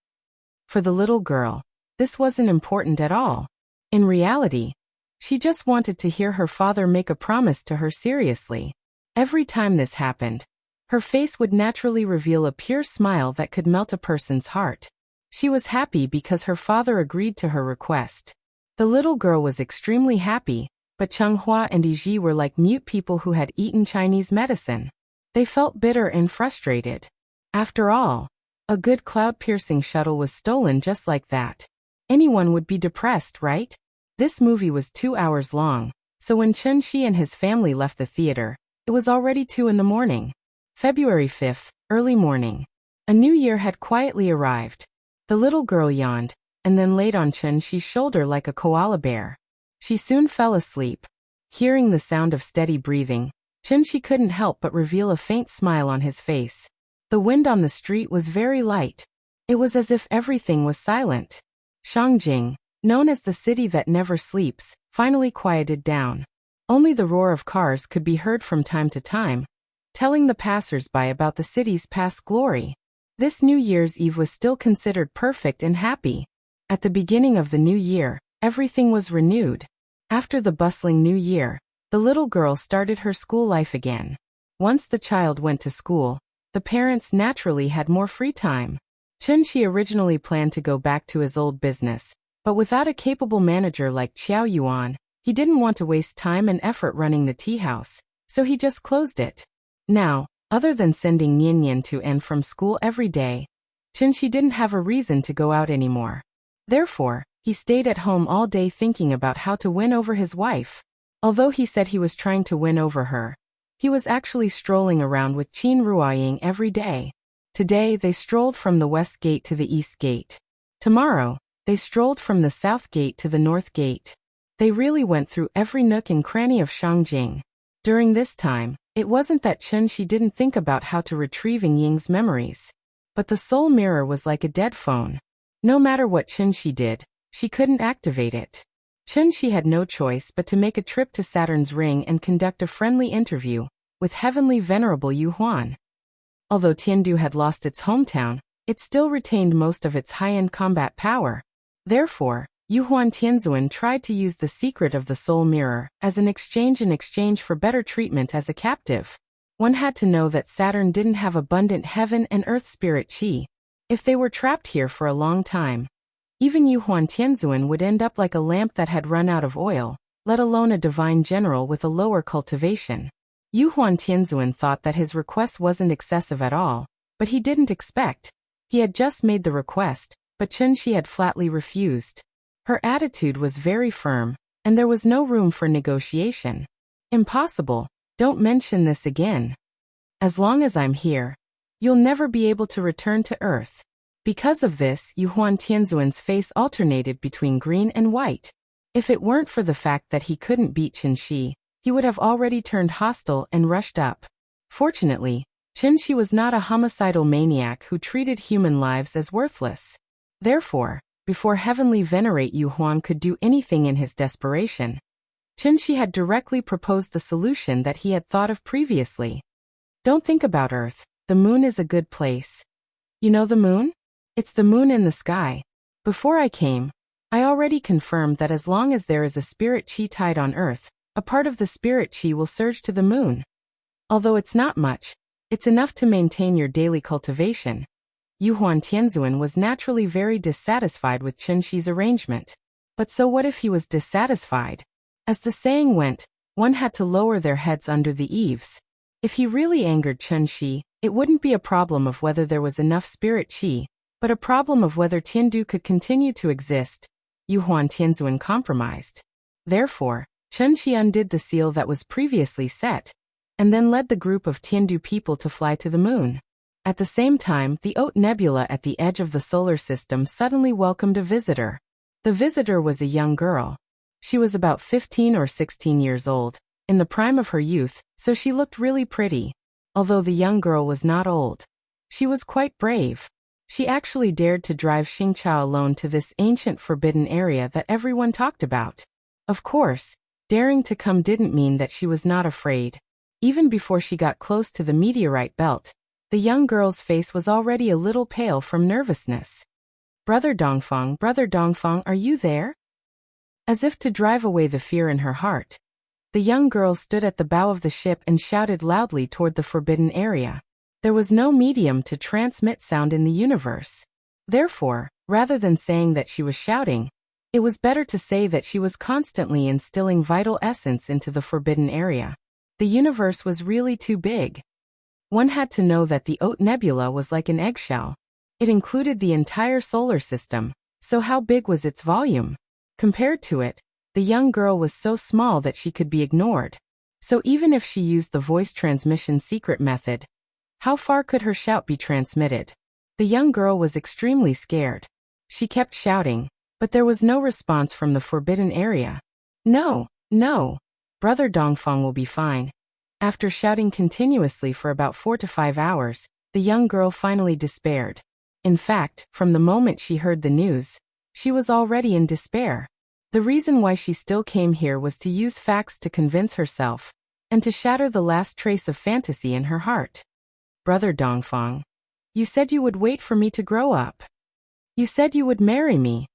For the little girl, this wasn't important at all. In reality, she just wanted to hear her father make a promise to her seriously. Every time this happened, her face would naturally reveal a pure smile that could melt a person's heart. She was happy because her father agreed to her request. The little girl was extremely happy, but Changhua and Yiji were like mute people who had eaten Chinese medicine. They felt bitter and frustrated. After all, a good cloud-piercing shuttle was stolen just like that. Anyone would be depressed, right? This movie was 2 hours long, so when Chun-Shi and his family left the theater, it was already 2 in the morning. February 5th, early morning. A new year had quietly arrived. The little girl yawned, and then laid on Chun-Shi's shoulder like a koala bear. She soon fell asleep. Hearing the sound of steady breathing, Chun-Shi couldn't help but reveal a faint smile on his face. The wind on the street was very light. It was as if everything was silent. Shangjing, known as the city that never sleeps, finally quieted down. Only the roar of cars could be heard from time to time, telling the passers-by about the city's past glory. This New Year's Eve was still considered perfect and happy. At the beginning of the new year, everything was renewed. After the bustling new year, the little girl started her school life again. Once the child went to school, the parents naturally had more free time. Chun-Shi originally planned to go back to his old business, but without a capable manager like Qiao Yuan, he didn't want to waste time and effort running the tea house, so he just closed it. Now, other than sending Nian to and from school every day, Chun-Shi didn't have a reason to go out anymore. Therefore, he stayed at home all day thinking about how to win over his wife. Although he said he was trying to win over her, he was actually strolling around with Qin Ruoying every day. Today, they strolled from the west gate to the east gate. Tomorrow, they strolled from the south gate to the north gate. They really went through every nook and cranny of Shangjing. During this time, it wasn't that Chun-Shi didn't think about how to retrieve Ying's memories. But the soul mirror was like a dead phone. No matter what Chun-Shi did, she couldn't activate it. Chun-Shi had no choice but to make a trip to Saturn's ring and conduct a friendly interview with heavenly venerable Yu Huan. Although Tiandu had lost its hometown, it still retained most of its high-end combat power. Therefore, Yu Huan Tianzuan tried to use the secret of the soul mirror as an exchange in exchange for better treatment as a captive. One had to know that Saturn didn't have abundant heaven and earth spirit qi. If they were trapped here for a long time, even Yu Huan Tianzuan would end up like a lamp that had run out of oil, let alone a divine general with a lower cultivation. Yu Huan Tianzuan thought that his request wasn't excessive at all, but he didn't expect. He had just made the request, but Chun-Shi had flatly refused. Her attitude was very firm, and there was no room for negotiation. Impossible, don't mention this again. As long as I'm here, you'll never be able to return to Earth. Because of this, Yu Huan Tianzuan's face alternated between green and white. If it weren't for the fact that he couldn't beat Chun-Shi, he would have already turned hostile and rushed up. Fortunately, Chun-Shi was not a homicidal maniac who treated human lives as worthless. Therefore, before Heavenly Venerate Yu Huan could do anything in his desperation, Chun-Shi had directly proposed the solution that he had thought of previously. Don't think about Earth, the moon is a good place. You know the moon? It's the moon in the sky. Before I came, I already confirmed that as long as there is a spirit chi tied on earth, a part of the spirit chi will surge to the moon. Although it's not much, it's enough to maintain your daily cultivation. Yuhuan Tianzuan was naturally very dissatisfied with Chen Shi's arrangement. But so what if he was dissatisfied? As the saying went, one had to lower their heads under the eaves. If he really angered Chen Shi, it wouldn't be a problem of whether there was enough spirit chi, but a problem of whether Tiandu could continue to exist. Yuhuan Tianzuan compromised. Therefore, Chen Shi undid the seal that was previously set, and then led the group of Tiandu people to fly to the moon. At the same time, the Haute Nebula at the edge of the solar system suddenly welcomed a visitor. The visitor was a young girl. She was about 15 or 16 years old, in the prime of her youth, so she looked really pretty. Although the young girl was not old, she was quite brave. She actually dared to drive Xingqiao alone to this ancient forbidden area that everyone talked about. Of course, daring to come didn't mean that she was not afraid. Even before she got close to the meteorite belt, the young girl's face was already a little pale from nervousness. Brother Dongfang, are you there? As if to drive away the fear in her heart, the young girl stood at the bow of the ship and shouted loudly toward the forbidden area. There was no medium to transmit sound in the universe. Therefore, rather than saying that she was shouting, it was better to say that she was constantly instilling vital essence into the forbidden area. The universe was really too big. One had to know that the Haute Nebula was like an eggshell. It included the entire solar system, so how big was its volume? Compared to it, the young girl was so small that she could be ignored. So even if she used the voice transmission secret method, how far could her shout be transmitted? The young girl was extremely scared. She kept shouting, but there was no response from the forbidden area. No, Brother Dongfang will be fine. After shouting continuously for about 4 to 5 hours, the young girl finally despaired. In fact, from the moment she heard the news, she was already in despair. The reason why she still came here was to use facts to convince herself, and to shatter the last trace of fantasy in her heart. Brother Dongfang, you said you would wait for me to grow up. You said you would marry me.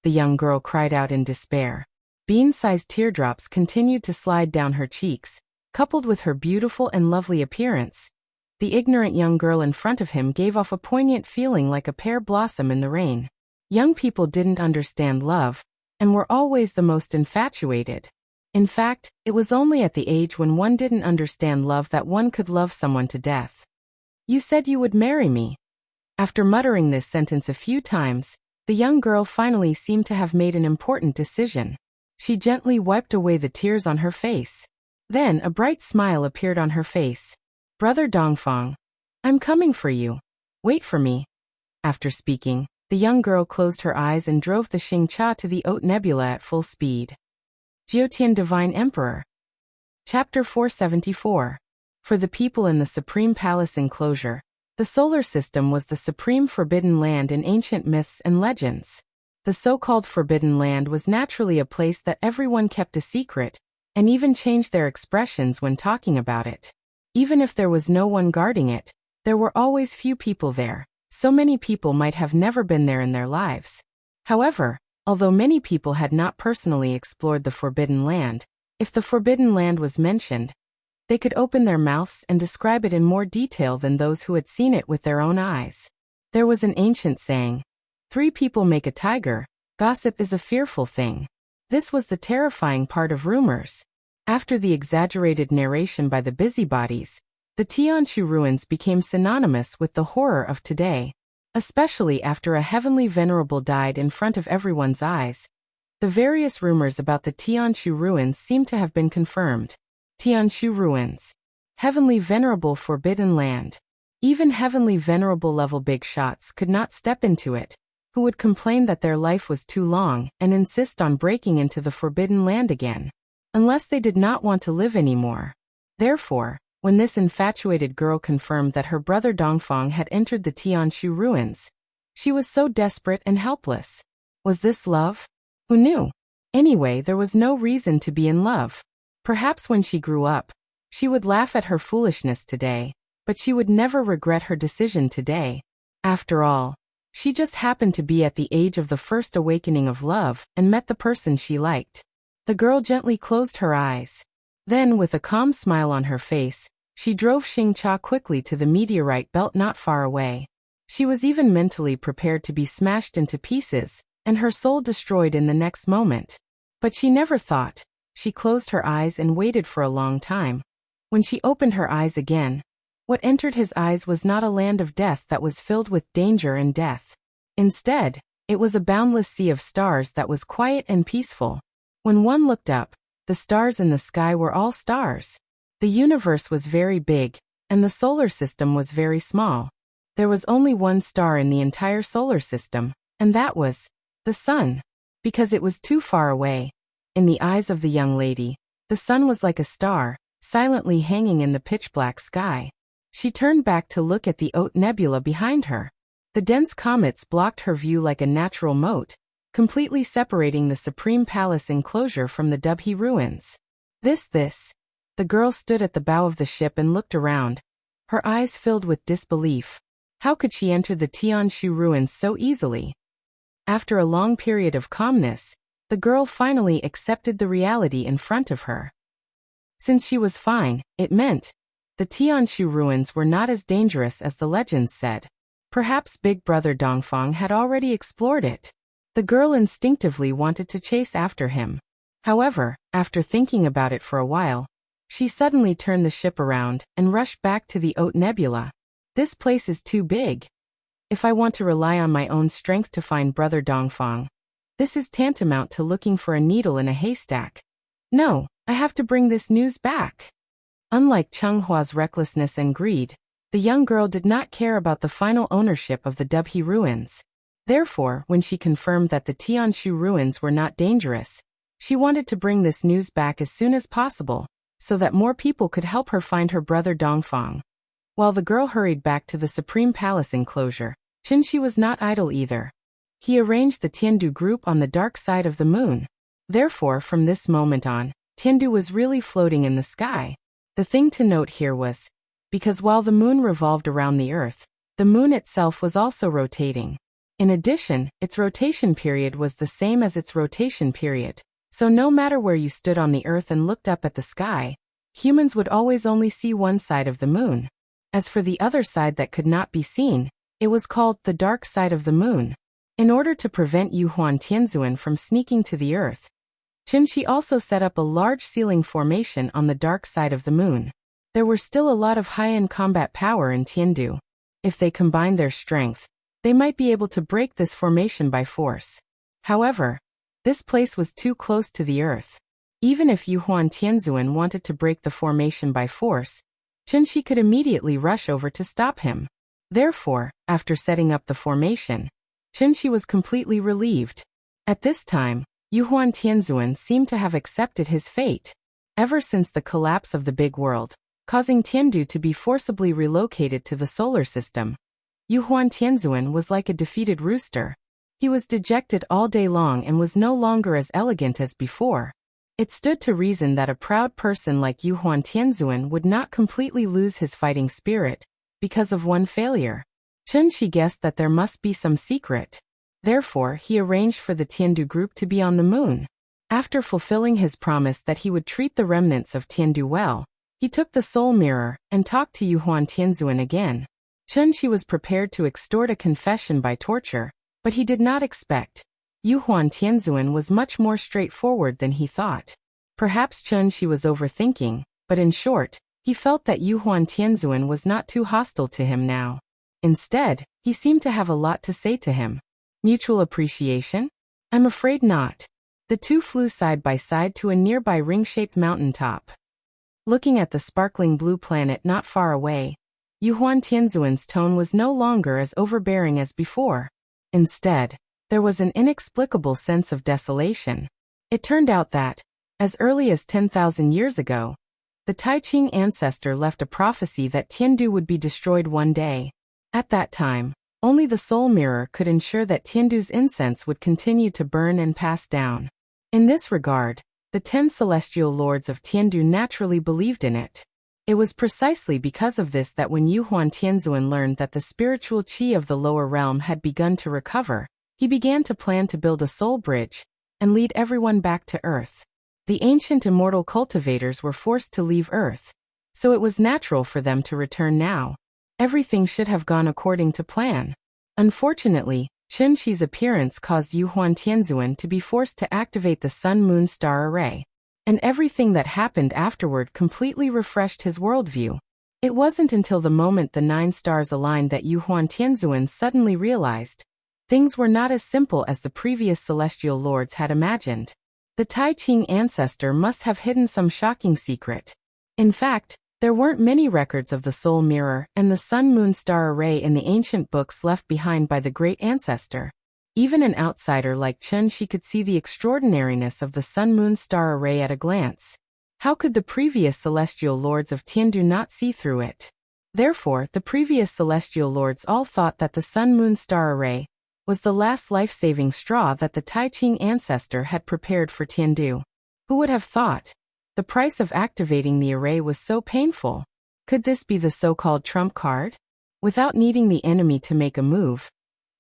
The young girl cried out in despair. Bean-sized teardrops continued to slide down her cheeks, coupled with her beautiful and lovely appearance. The ignorant young girl in front of him gave off a poignant feeling like a pear blossom in the rain. Young people didn't understand love, and were always the most infatuated. In fact, it was only at the age when one didn't understand love that one could love someone to death. You said you would marry me. After muttering this sentence a few times, the young girl finally seemed to have made an important decision. She gently wiped away the tears on her face. Then a bright smile appeared on her face. Brother Dongfang, I'm coming for you. Wait for me. After speaking, the young girl closed her eyes and drove the Xingqiao to the Haute Nebula at full speed. Jiutian Divine Emperor. Chapter 474. For the people in the Supreme Palace enclosure, the solar system was the supreme forbidden land in ancient myths and legends. The so-called forbidden land was naturally a place that everyone kept a secret, and even changed their expressions when talking about it. Even if there was no one guarding it, there were always few people there. So many people might have never been there in their lives. However, although many people had not personally explored the Forbidden Land, if the Forbidden Land was mentioned, they could open their mouths and describe it in more detail than those who had seen it with their own eyes. There was an ancient saying, 3 people make a tiger, gossip is a fearful thing. This was the terrifying part of rumors. After the exaggerated narration by the busybodies, the Tianshu ruins became synonymous with the horror of today, especially after a heavenly venerable died in front of everyone's eyes. The various rumors about the Tianshu ruins seem to have been confirmed. Tianshu ruins. Heavenly venerable forbidden land. Even heavenly venerable level big shots could not step into it, who would complain that their life was too long and insist on breaking into the forbidden land again, unless they did not want to live anymore. Therefore, when this infatuated girl confirmed that her brother Dongfang had entered the Tianshu ruins, she was so desperate and helpless. Was this love? Who knew? Anyway, there was no reason to be in love. Perhaps when she grew up, she would laugh at her foolishness today, but she would never regret her decision today. After all, She just happened to be at the age of the first awakening of love and met the person she liked. The girl gently closed her eyes. Then, with a calm smile on her face, she drove Xingcha quickly to the meteorite belt not far away. She was even mentally prepared to be smashed into pieces, and her soul destroyed in the next moment. But she never thought. She closed her eyes and waited for a long time. When she opened her eyes again, what entered his eyes was not a land of death that was filled with danger and death. Instead, it was a boundless sea of stars that was quiet and peaceful. When one looked up, the stars in the sky were all stars. The universe was very big, and the solar system was very small. There was only one star in the entire solar system, and that was the sun. Because it was too far away. In the eyes of the young lady, the sun was like a star, silently hanging in the pitch-black sky. She turned back to look at the Haute Nebula behind her. The dense comets blocked her view like a natural moat, completely separating the Supreme Palace enclosure from the Dubhe ruins. The girl stood at the bow of the ship and looked around, her eyes filled with disbelief. How could she enter the Tianshu ruins so easily? After a long period of calmness, the girl finally accepted the reality in front of her. Since she was fine, it meant the Tianshu ruins were not as dangerous as the legends said. Perhaps Big Brother Dongfang had already explored it. The girl instinctively wanted to chase after him. However, after thinking about it for a while, she suddenly turned the ship around and rushed back to the Haute Nebula. This place is too big. If I want to rely on my own strength to find Brother Dongfang, this is tantamount to looking for a needle in a haystack. No, I have to bring this news back. Unlike Chenghua's recklessness and greed, the young girl did not care about the final ownership of the Dubhe ruins. Therefore, when she confirmed that the Tianshu ruins were not dangerous, she wanted to bring this news back as soon as possible, so that more people could help her find her brother Dongfang. While the girl hurried back to the Supreme Palace enclosure, Qinshi was not idle either. He arranged the Tiandu group on the dark side of the moon. Therefore, from this moment on, Tiandu was really floating in the sky. The thing to note here was, because while the moon revolved around the Earth, the moon itself was also rotating. In addition, its rotation period was the same as its rotation period, so no matter where you stood on the Earth and looked up at the sky, humans would always only see one side of the moon. As for the other side that could not be seen, it was called the dark side of the moon. In order to prevent Yuhuan Tianzuan from sneaking to the Earth, Qinshi also set up a large ceiling formation on the dark side of the moon. There were still a lot of high-end combat power in Tiandu. If they combined their strength, they might be able to break this formation by force. However, this place was too close to the Earth. Even if Yuhuan Tianzuan wanted to break the formation by force, Qinshi could immediately rush over to stop him. Therefore, after setting up the formation, Qinshi was completely relieved. At this time, Yuhuan Tianzuan seemed to have accepted his fate. Ever since the collapse of the big world, causing Tiandu to be forcibly relocated to the solar system, Yuhuan Tianzuan was like a defeated rooster. He was dejected all day long and was no longer as elegant as before. It stood to reason that a proud person like Yuhuan Tianzuan would not completely lose his fighting spirit because of one failure. Qinshi guessed that there must be some secret. Therefore, he arranged for the Tiandu group to be on the moon. After fulfilling his promise that he would treat the remnants of Tiandu well, he took the soul mirror and talked to Yuhuan Tianzuan again. Qinshi was prepared to extort a confession by torture, but he did not expect. Yuhuan Tianzuan was much more straightforward than he thought. Perhaps Qinshi was overthinking, but in short, he felt that Yuhuan Tianzuan was not too hostile to him now. Instead, he seemed to have a lot to say to him. Mutual appreciation? I'm afraid not. The two flew side by side to a nearby ring-shaped mountaintop. Looking at the sparkling blue planet not far away, Yuhuan Tianzuan's tone was no longer as overbearing as before. Instead, there was an inexplicable sense of desolation. It turned out that, as early as 10,000 years ago, the Taiqing ancestor left a prophecy that Tiandu would be destroyed one day. At that time, only the soul mirror could ensure that Tiandu's incense would continue to burn and pass down. In this regard, the 10 celestial lords of Tiandu naturally believed in it. It was precisely because of this that when Yuhuan Tianzuan learned that the spiritual qi of the lower realm had begun to recover, he began to plan to build a soul bridge and lead everyone back to Earth. The ancient immortal cultivators were forced to leave Earth, so it was natural for them to return now. Everything should have gone according to plan. Unfortunately, Chen Qi's appearance caused Yuhuan Tianzuan to be forced to activate the Sun-Moon Star Array. And everything that happened afterward completely refreshed his worldview. It wasn't until the moment the 9 stars aligned that Yuhuan Tianzuan suddenly realized things were not as simple as the previous celestial lords had imagined. The Tai Ching ancestor must have hidden some shocking secret. In fact, there weren't many records of the soul mirror and the Sun-Moon Star Array in the ancient books left behind by the great ancestor. Even an outsider like Chen Qi could see the extraordinariness of the Sun-Moon Star Array at a glance. How could the previous celestial lords of Tiandu not see through it? Therefore, the previous celestial lords all thought that the Sun-Moon Star Array was the last life-saving straw that the Tai Ching ancestor had prepared for Tiandu. Who would have thought? The price of activating the array was so painful. Could this be the so-called trump card? Without needing the enemy to make a move,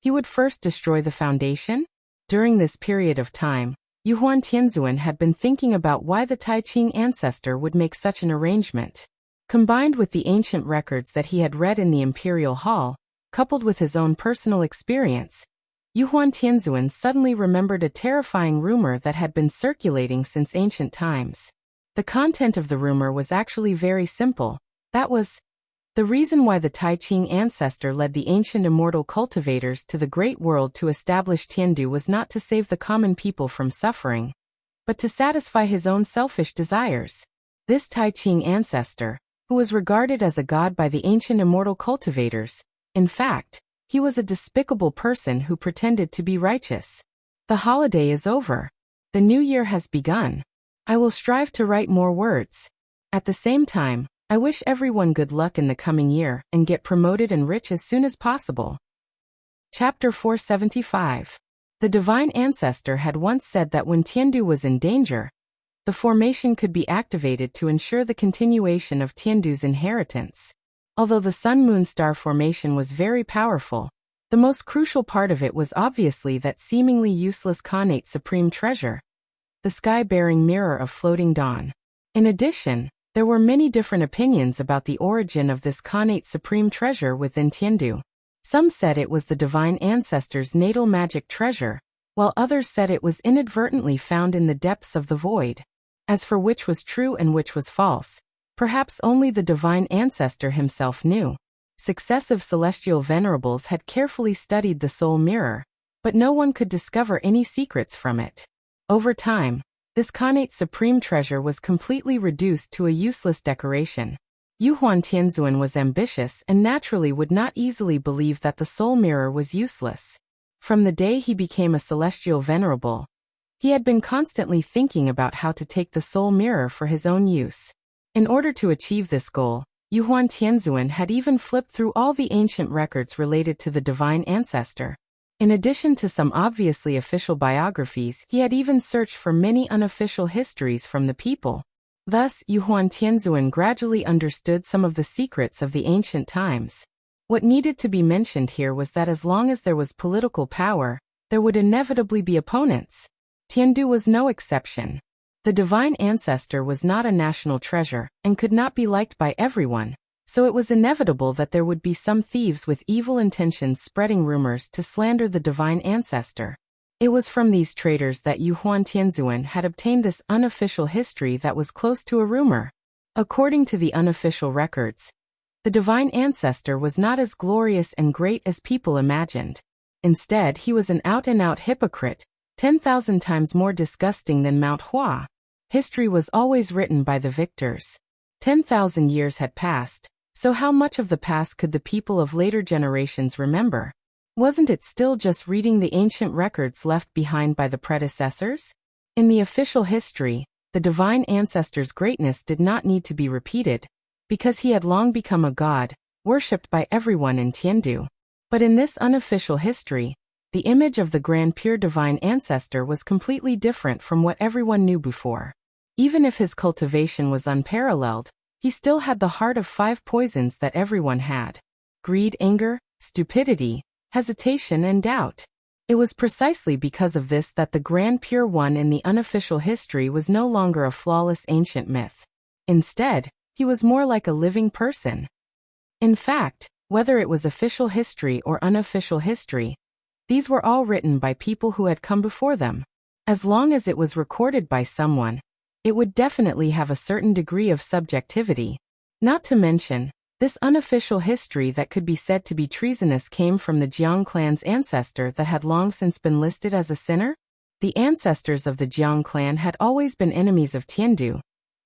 he would first destroy the foundation? During this period of time, Yuhuan Tianzuan had been thinking about why the Tai Ching ancestor would make such an arrangement. Combined with the ancient records that he had read in the Imperial Hall, coupled with his own personal experience, Yuhuan Tianzuan suddenly remembered a terrifying rumor that had been circulating since ancient times. The content of the rumor was actually very simple. That was the reason why the Tai Ching ancestor led the ancient immortal cultivators to the great world to establish Tiandu was not to save the common people from suffering, but to satisfy his own selfish desires. This Tai Ching ancestor, who was regarded as a god by the ancient immortal cultivators, in fact, he was a despicable person who pretended to be righteous. The holiday is over. The new year has begun. I will strive to write more words. At the same time, I wish everyone good luck in the coming year and get promoted and rich as soon as possible. Chapter 475. The divine ancestor had once said that when Tiandu was in danger, the formation could be activated to ensure the continuation of Tiandu's inheritance. Although the Sun-Moon Star formation was very powerful, the most crucial part of it was obviously that seemingly useless Khanate Supreme Treasure, the sky-bearing mirror of floating dawn. In addition, there were many different opinions about the origin of this Khanate Supreme Treasure within Tiandu. Some said it was the divine ancestor's natal magic treasure, while others said it was inadvertently found in the depths of the void. As for which was true and which was false, perhaps only the divine ancestor himself knew. Successive celestial venerables had carefully studied the soul mirror, but no one could discover any secrets from it. Over time, this Khanate Supreme Treasure was completely reduced to a useless decoration. Yuhuan Tianzuan was ambitious and naturally would not easily believe that the soul mirror was useless. From the day he became a celestial venerable, he had been constantly thinking about how to take the soul mirror for his own use. In order to achieve this goal, Yuhuan Tianzuan had even flipped through all the ancient records related to the divine ancestor. In addition to some obviously official biographies, he had even searched for many unofficial histories from the people. Thus, Yuhuan Tianzuan gradually understood some of the secrets of the ancient times. What needed to be mentioned here was that as long as there was political power, there would inevitably be opponents. Tiandu was no exception. The divine ancestor was not a national treasure and could not be liked by everyone, so it was inevitable that there would be some thieves with evil intentions spreading rumors to slander the divine ancestor. It was from these traitors that Yuhuan Tianzuan had obtained this unofficial history that was close to a rumor. According to the unofficial records, the divine ancestor was not as glorious and great as people imagined. Instead, he was an out-and-out hypocrite, 10,000 times more disgusting than Mount Hua. History was always written by the victors. 10,000 years had passed, so how much of the past could the people of later generations remember? Wasn't it still just reading the ancient records left behind by the predecessors? In the official history, the divine ancestor's greatness did not need to be repeated, because he had long become a god, worshipped by everyone in Tiandu. But in this unofficial history, the image of the grand pure divine ancestor was completely different from what everyone knew before. Even if his cultivation was unparalleled, He still had the heart of 5 poisons that everyone had: greed, anger, stupidity, hesitation, and doubt. It was precisely because of this that the Grand Pure One in the unofficial history was no longer a flawless ancient myth. Instead, he was more like a living person. In fact, whether it was official history or unofficial history, these were all written by people who had come before them. As long as it was recorded by someone, it would definitely have a certain degree of subjectivity. Not to mention, this unofficial history that could be said to be treasonous came from the Jiang clan's ancestor that had long since been listed as a sinner. The ancestors of the Jiang clan had always been enemies of Tiandu,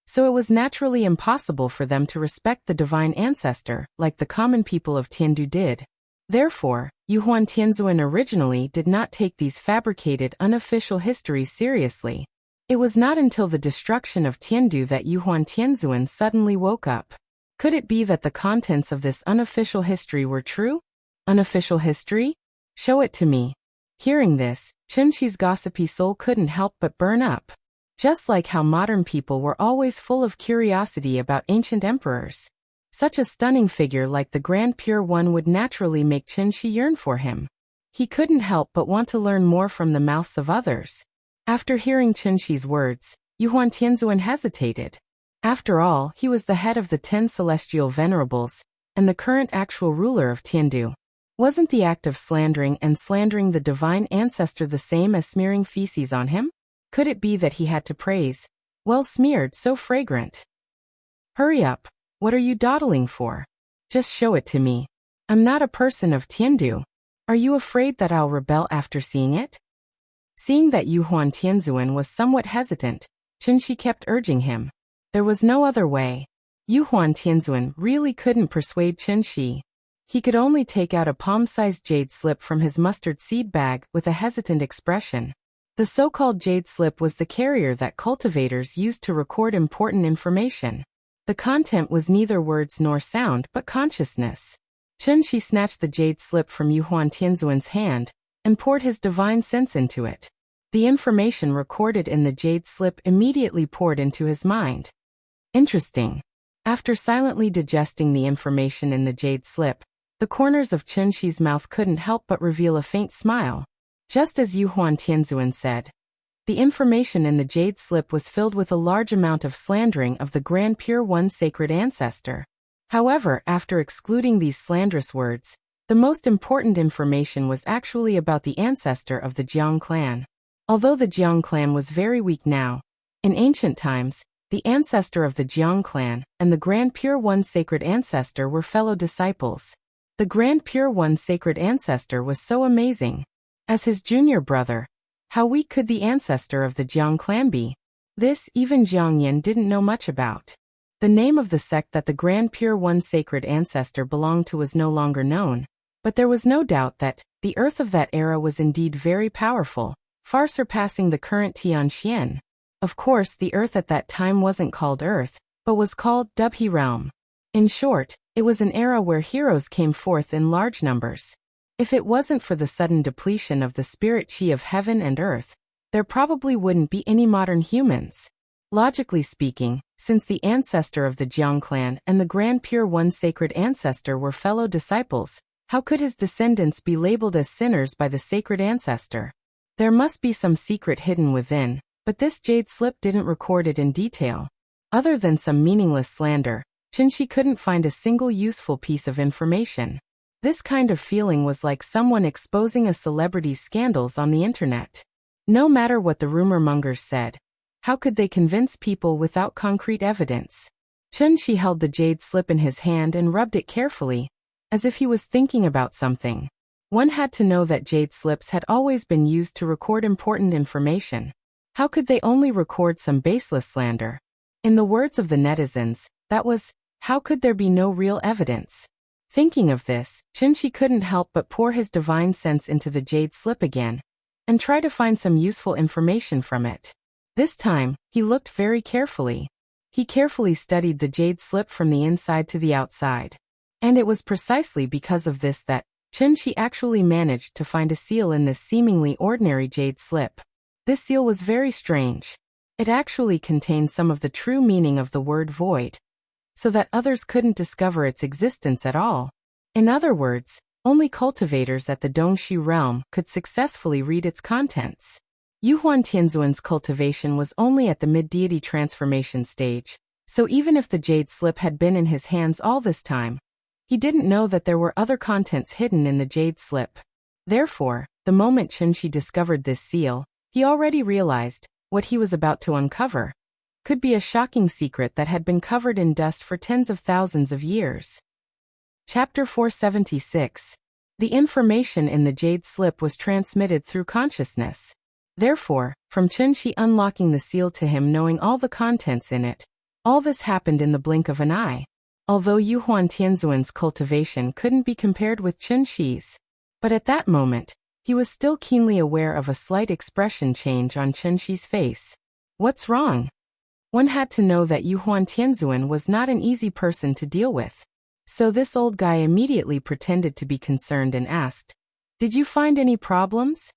so it was naturally impossible for them to respect the divine ancestor like the common people of Tiandu did. Therefore, Yuhuan Tianzuan originally did not take these fabricated unofficial histories seriously. It was not until the destruction of Tiandu that Yuhuan Tianzuan suddenly woke up. Could it be that the contents of this unofficial history were true? Unofficial history? Show it to me. Hearing this, Chenxi's gossipy soul couldn't help but burn up. Just like how modern people were always full of curiosity about ancient emperors, such a stunning figure like the Grand Pure One would naturally make Chenxi yearn for him. He couldn't help but want to learn more from the mouths of others. After hearing Chenxi's words, Yuhuan Tianzuan hesitated. After all, he was the head of the 10 celestial venerables, and the current actual ruler of Tiandu. Wasn't the act of slandering the divine ancestor the same as smearing feces on him? Could it be that he had to praise, well smeared, so fragrant? Hurry up, what are you dawdling for? Just show it to me. I'm not a person of Tiandu. Are you afraid that I'll rebel after seeing it? Seeing that Yuhuan Tianzuan was somewhat hesitant, Chenxi kept urging him. There was no other way. Yuhuan Tianzuan really couldn't persuade Chenxi. He could only take out a palm-sized jade slip from his mustard seed bag with a hesitant expression. The so-called jade slip was the carrier that cultivators used to record important information. The content was neither words nor sound but consciousness. Chenxi snatched the jade slip from Yuhuan Tianzuan's hand and poured his divine sense into it. The information recorded in the jade slip immediately poured into his mind. Interesting. After silently digesting the information in the jade slip, the corners of Chenxi's mouth couldn't help but reveal a faint smile. Just as Yuhuan Tianzuan said, the information in the jade slip was filled with a large amount of slandering of the Grand Pure One sacred ancestor. However, after excluding these slanderous words, the most important information was actually about the ancestor of the Jiang clan. Although the Jiang clan was very weak now, in ancient times, the ancestor of the Jiang clan and the Grand Pure One sacred ancestor were fellow disciples. The Grand Pure One sacred ancestor was so amazing. As his junior brother, how weak could the ancestor of the Jiang clan be? This even Jiang Yin didn't know much about. The name of the sect that the Grand Pure One sacred ancestor belonged to was no longer known, but there was no doubt that the earth of that era was indeed very powerful, far surpassing the current Tianxian. Of course, the earth at that time wasn't called Earth, but was called Dubhe Realm. In short, it was an era where heroes came forth in large numbers. If it wasn't for the sudden depletion of the spirit chi of heaven and earth, there probably wouldn't be any modern humans. Logically speaking, since the ancestor of the Jiang clan and the Grand Pure One sacred ancestor were fellow disciples, how could his descendants be labeled as sinners by the sacred ancestor? There must be some secret hidden within, but this jade slip didn't record it in detail. Other than some meaningless slander, Chenxi couldn't find a single useful piece of information. This kind of feeling was like someone exposing a celebrity's scandals on the internet. No matter what the rumor mongers said, how could they convince people without concrete evidence? Chenxi held the jade slip in his hand and rubbed it carefully, as if he was thinking about something. One had to know that jade slips had always been used to record important information. How could they only record some baseless slander? In the words of the netizens, that was, how could there be no real evidence? Thinking of this, Chenxi couldn't help but pour his divine sense into the jade slip again, and try to find some useful information from it. This time, he looked very carefully. He carefully studied the jade slip from the inside to the outside. And it was precisely because of this that Chenxi actually managed to find a seal in this seemingly ordinary jade slip. This seal was very strange. It actually contained some of the true meaning of the word void. so that others couldn't discover its existence at all. In other words, only cultivators at the Dongxi realm could successfully read its contents. Yuhuan Tianzuan's cultivation was only at the mid-deity transformation stage, so even if the jade slip had been in his hands all this time, he didn't know that there were other contents hidden in the jade slip. Therefore, the moment Chunxi discovered this seal, he already realized what he was about to uncover could be a shocking secret that had been covered in dust for tens of thousands of years. Chapter 476. The information in the jade slip was transmitted through consciousness. Therefore, from Chunxi unlocking the seal to him knowing all the contents in it, all this happened in the blink of an eye. Although Yuhuan Tianzuan's cultivation couldn't be compared with Chunxi's, but at that moment, he was still keenly aware of a slight expression change on Chunxi's face. What's wrong? One had to know that Yuhuan Tianzuan was not an easy person to deal with. So this old guy immediately pretended to be concerned and asked, "Did you find any problems?"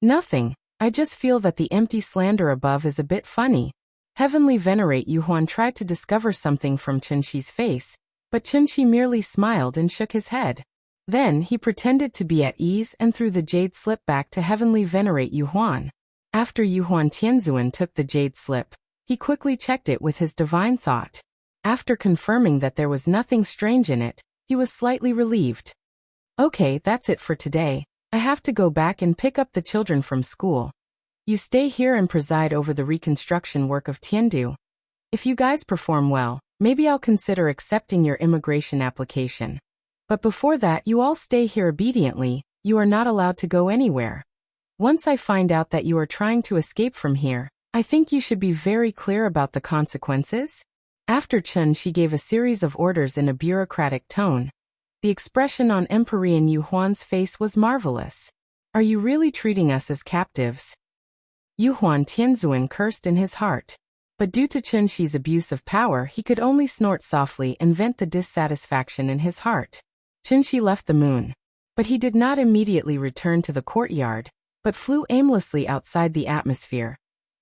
"Nothing. I just feel that the empty slander above is a bit funny." Heavenly Venerate Yuhuan tried to discover something from Chunxi's face, but Chunxi merely smiled and shook his head. Then he pretended to be at ease and threw the jade slip back to Heavenly Venerate Yuhuan. After Yuhuan Tianzuan took the jade slip, he quickly checked it with his divine thought. After confirming that there was nothing strange in it, he was slightly relieved. "Okay, that's it for today. I have to go back and pick up the children from school. You stay here and preside over the reconstruction work of Tiandu. If you guys perform well, maybe I'll consider accepting your immigration application. But before that, you all stay here obediently. You are not allowed to go anywhere. Once I find out that you are trying to escape from here, I think you should be very clear about the consequences." After Chunxi gave a series of orders in a bureaucratic tone, the expression on Empyrean Yuhuan's face was marvelous. "Are you really treating us as captives?" Yuhuan Tianzuan cursed in his heart. But due to Chunxi's abuse of power, he could only snort softly and vent the dissatisfaction in his heart. Chunxi left the moon. But he did not immediately return to the courtyard, but flew aimlessly outside the atmosphere,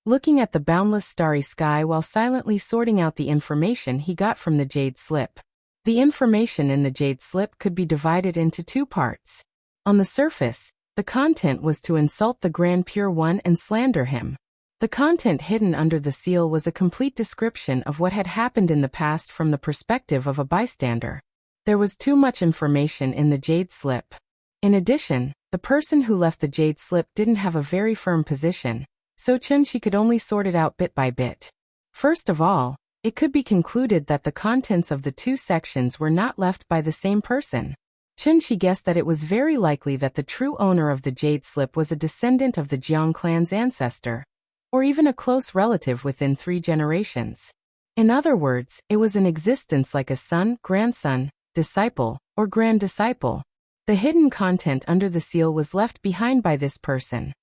looking at the boundless starry sky while silently sorting out the information he got from the jade slip. The information in the jade slip could be divided into two parts. On the surface, the content was to insult the Grand Pure One and slander him. The content hidden under the seal was a complete description of what had happened in the past from the perspective of a bystander. There was too much information in the jade slip. In addition, the person who left the jade slip didn't have a very firm position, so Chunxi could only sort it out bit by bit. First of all, it could be concluded that the contents of the two sections were not left by the same person. Chunxi guessed that it was very likely that the true owner of the jade slip was a descendant of the Jiang clan's ancestor, or even a close relative within 3 generations. In other words, it was in existence like a son, grandson, disciple, or grand disciple. The hidden content under the seal was left behind by this person.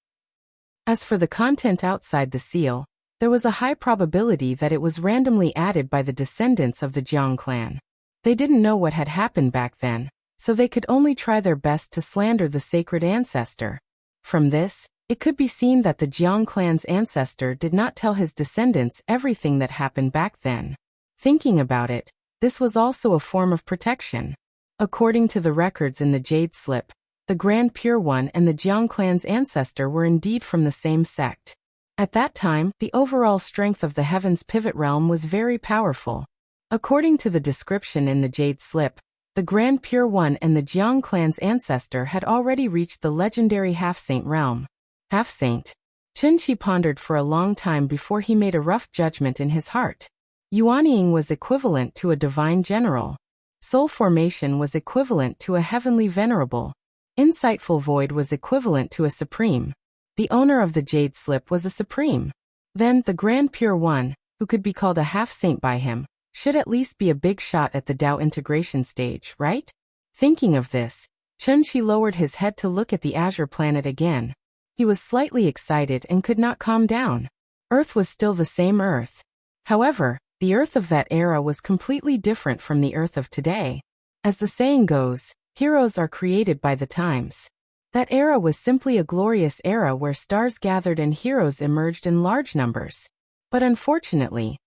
As for the content outside the seal, there was a high probability that it was randomly added by the descendants of the Jiang clan. They didn't know what had happened back then, so they could only try their best to slander the sacred ancestor. From this, it could be seen that the Jiang clan's ancestor did not tell his descendants everything that happened back then. Thinking about it, this was also a form of protection. According to the records in the jade slip, the Grand Pure One and the Jiang clan's ancestor were indeed from the same sect. At that time, the overall strength of the Heaven's Pivot Realm was very powerful. According to the description in the jade slip, the Grand Pure One and the Jiang clan's ancestor had already reached the legendary Half-Saint realm. Half-Saint. Chunxi pondered for a long time before he made a rough judgment in his heart. Yuanying was equivalent to a divine general. Soul formation was equivalent to a heavenly venerable. Insightful void was equivalent to a supreme. The owner of the jade slip was a supreme. Then the Grand Pure One, who could be called a half-saint by him, should at least be a big shot at the Tao integration stage, right? Thinking of this, Chunxi lowered his head to look at the azure planet again. He was slightly excited and could not calm down. Earth was still the same Earth. However, the Earth of that era was completely different from the Earth of today. As the saying goes, heroes are created by the times. That era was simply a glorious era where stars gathered and heroes emerged in large numbers. But unfortunately,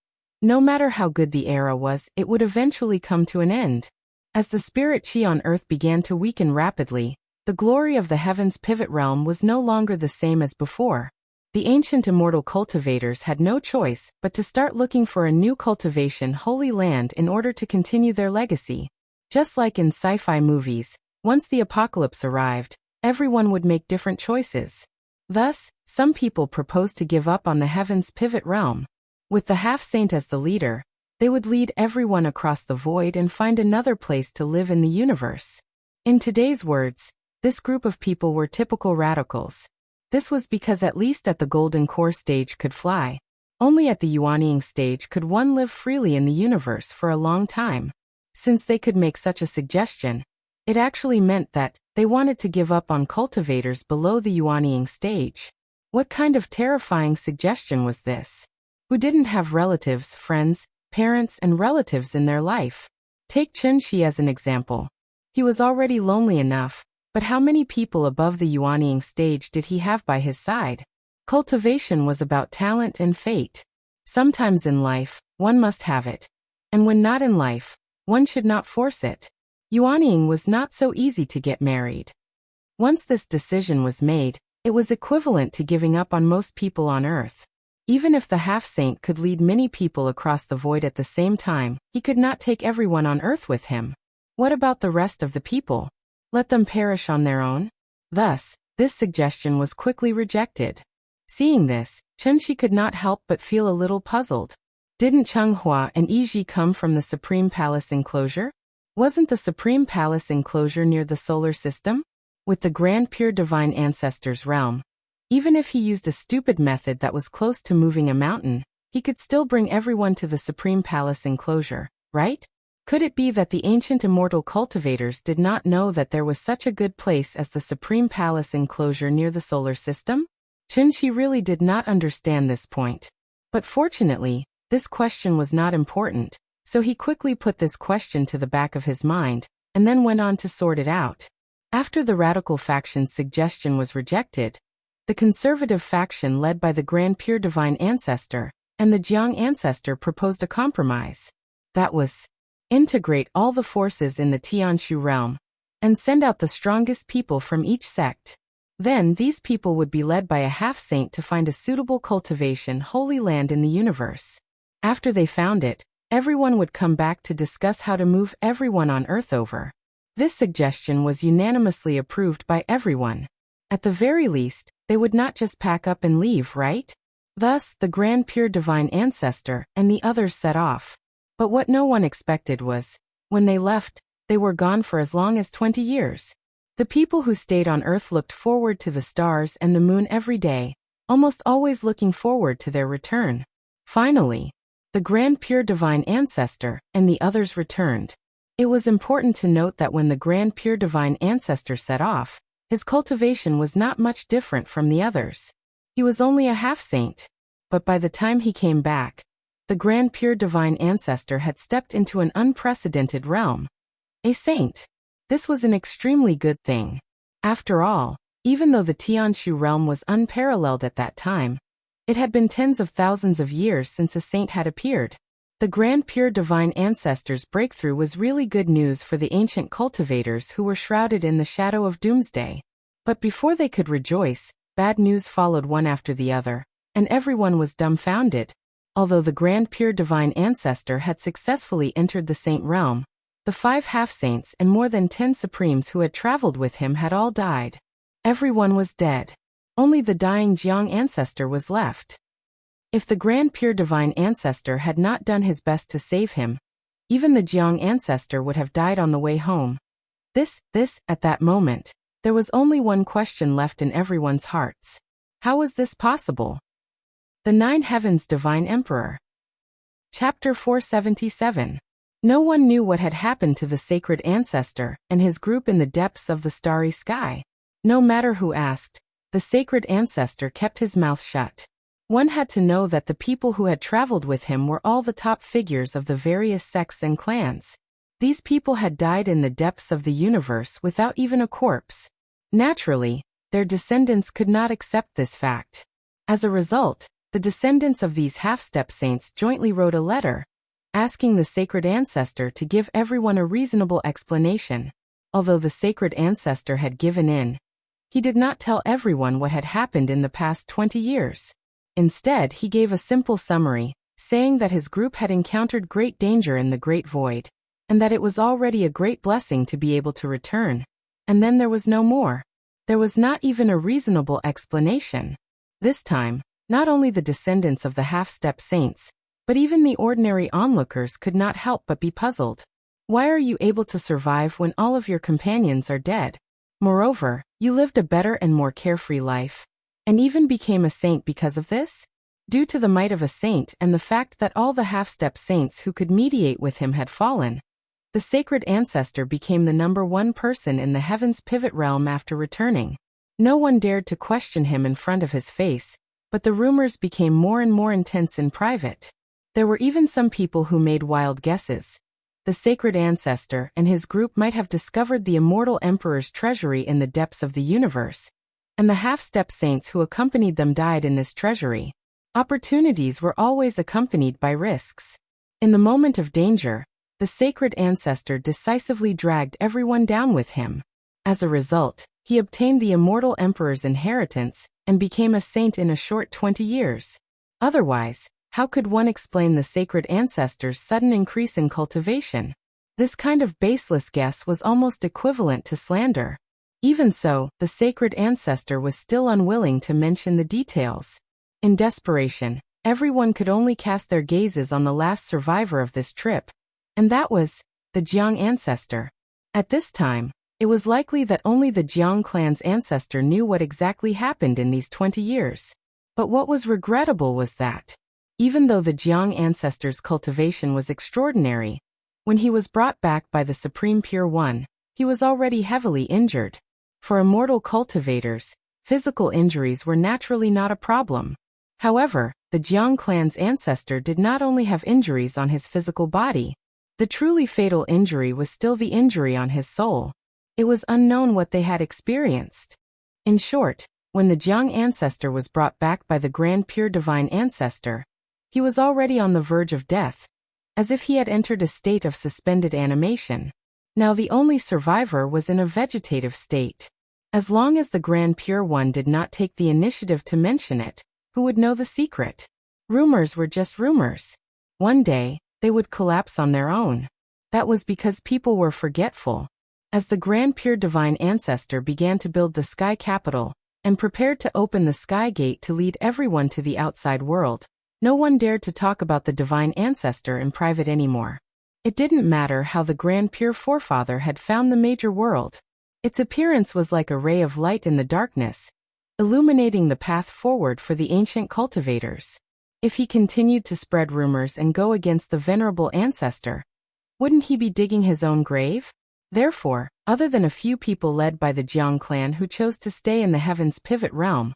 No matter how good the era was, it would eventually come to an end. As the spirit chi on Earth began to weaken rapidly, the glory of the heavens pivot realm was no longer the same as before. The ancient immortal cultivators had no choice but to start looking for a new cultivation holy land in order to continue their legacy. Just like in sci-fi movies, once the apocalypse arrived, everyone would make different choices. Thus, some people proposed to give up on the heavens pivot realm. With the half-saint as the leader, they would lead everyone across the void and find another place to live in the universe. In today's words, this group of people were typical radicals. This was because at least at the golden core stage could fly. Only at the yuanying stage could one live freely in the universe for a long time. Since they could make such a suggestion, it actually meant that they wanted to give up on cultivators below the yuanying stage. What kind of terrifying suggestion was this? Who didn't have relatives, friends, parents, and relatives in their life? Take Chunxi as an example. He was already lonely enough, but how many people above the yuanying stage did he have by his side? Cultivation was about talent and fate. Sometimes in life, one must have it. And when not in life, one should not force it. Yuanying was not so easy to get married. Once this decision was made, it was equivalent to giving up on most people on Earth. Even if the half-saint could lead many people across the void at the same time, he could not take everyone on Earth with him. What about the rest of the people? Let them perish on their own? Thus, this suggestion was quickly rejected. Seeing this, Chunxi could not help but feel a little puzzled. Didn't Changhua and Yiji come from the Supreme Palace enclosure? Wasn't the Supreme Palace enclosure near the solar system? With the Grand Pure Divine Ancestors realm, even if he used a stupid method that was close to moving a mountain, he could still bring everyone to the Supreme Palace enclosure, right? Could it be that the ancient immortal cultivators did not know that there was such a good place as the Supreme Palace enclosure near the solar system? Chunxi really did not understand this point. But fortunately, this question was not important, so he quickly put this question to the back of his mind, and then went on to sort it out. After the radical faction's suggestion was rejected, the conservative faction led by the Grand Pure Divine Ancestor and the Jiang Ancestor proposed a compromise. That was, integrate all the forces in the Tianshu realm and send out the strongest people from each sect. Then these people would be led by a half-saint to find a suitable cultivation holy land in the universe. After they found it, everyone would come back to discuss how to move everyone on Earth over. This suggestion was unanimously approved by everyone. At the very least, they would not just pack up and leave, right? Thus, the Grand Pure Divine Ancestor and the others set off. But what no one expected was, when they left, they were gone for as long as 20 years. The people who stayed on Earth looked forward to the stars and the moon every day, almost always looking forward to their return. Finally, the Grand Pure Divine Ancestor and the others returned. It was important to note that when the Grand Pure Divine Ancestor set off, his cultivation was not much different from the others. He was only a half-saint. But by the time he came back, the Grand Pure Divine Ancestor had stepped into an unprecedented realm. A saint. This was an extremely good thing. After all, even though the Tianshu realm was unparalleled at that time, it had been tens of thousands of years since a saint had appeared. The Grand Pure Divine Ancestor's breakthrough was really good news for the ancient cultivators who were shrouded in the shadow of doomsday. But before they could rejoice, bad news followed one after the other, and everyone was dumbfounded. Although the Grand Pure Divine Ancestor had successfully entered the saint realm, the 5 half-saints and more than 10 supremes who had traveled with him had all died. Everyone was dead. Only the dying Jiang Ancestor was left. If the Grand Pure Divine Ancestor had not done his best to save him, even the Jiang Ancestor would have died on the way home. At that moment, there was only one question left in everyone's hearts. How was this possible? The 9 Heavens Divine Emperor. Chapter 477. No one knew what had happened to the sacred ancestor and his group in the depths of the starry sky. No matter who asked, the sacred ancestor kept his mouth shut. One had to know that the people who had traveled with him were all the top figures of the various sects and clans. These people had died in the depths of the universe without even a corpse. Naturally, their descendants could not accept this fact. As a result, the descendants of these half-step saints jointly wrote a letter, asking the sacred ancestor to give everyone a reasonable explanation. Although the sacred ancestor had given in, he did not tell everyone what had happened in the past 20 years. Instead, he gave a simple summary, saying that his group had encountered great danger in the Great Void, and that it was already a great blessing to be able to return. And then there was no more. There was not even a reasonable explanation. This time, not only the descendants of the half-step saints, but even the ordinary onlookers could not help but be puzzled. Why are you able to survive when all of your companions are dead? Moreover, you lived a better and more carefree life, and even became a saint because of this? Due to the might of a saint and the fact that all the half-step saints who could mediate with him had fallen, the sacred ancestor became the #1 person in the heaven's pivot realm after returning. No one dared to question him in front of his face, but the rumors became more and more intense in private. There were even some people who made wild guesses. The sacred ancestor and his group might have discovered the immortal emperor's treasury in the depths of the universe, and the half-step saints who accompanied them died in this treasury. Opportunities were always accompanied by risks. In the moment of danger, the sacred ancestor decisively dragged everyone down with him. As a result, he obtained the immortal emperor's inheritance and became a saint in a short 20 years. Otherwise, how could one explain the sacred ancestor's sudden increase in cultivation? This kind of baseless guess was almost equivalent to slander. Even so, the sacred ancestor was still unwilling to mention the details. In desperation, everyone could only cast their gazes on the last survivor of this trip, and that was the Jiang ancestor. At this time, it was likely that only the Jiang clan's ancestor knew what exactly happened in these 20 years. But what was regrettable was that, even though the Jiang ancestor's cultivation was extraordinary, when he was brought back by the Supreme Pure One, he was already heavily injured. For immortal cultivators, physical injuries were naturally not a problem. However, the Jiang clan's ancestor did not only have injuries on his physical body. The truly fatal injury was still the injury on his soul. It was unknown what they had experienced. In short, when the Jiang ancestor was brought back by the Grand Pure Divine Ancestor, he was already on the verge of death, as if he had entered a state of suspended animation. Now the only survivor was in a vegetative state. As long as the Grand Pure One did not take the initiative to mention it, who would know the secret? Rumors were just rumors. One day, they would collapse on their own. That was because people were forgetful. As the Grand Pure Divine Ancestor began to build the Sky Capital, and prepared to open the Sky Gate to lead everyone to the outside world, no one dared to talk about the Divine Ancestor in private anymore. It didn't matter how the Grand Pure Forefather had found the major world. Its appearance was like a ray of light in the darkness, illuminating the path forward for the ancient cultivators. If he continued to spread rumors and go against the venerable ancestor, wouldn't he be digging his own grave? Therefore, other than a few people led by the Jiang clan who chose to stay in the heaven's pivot realm,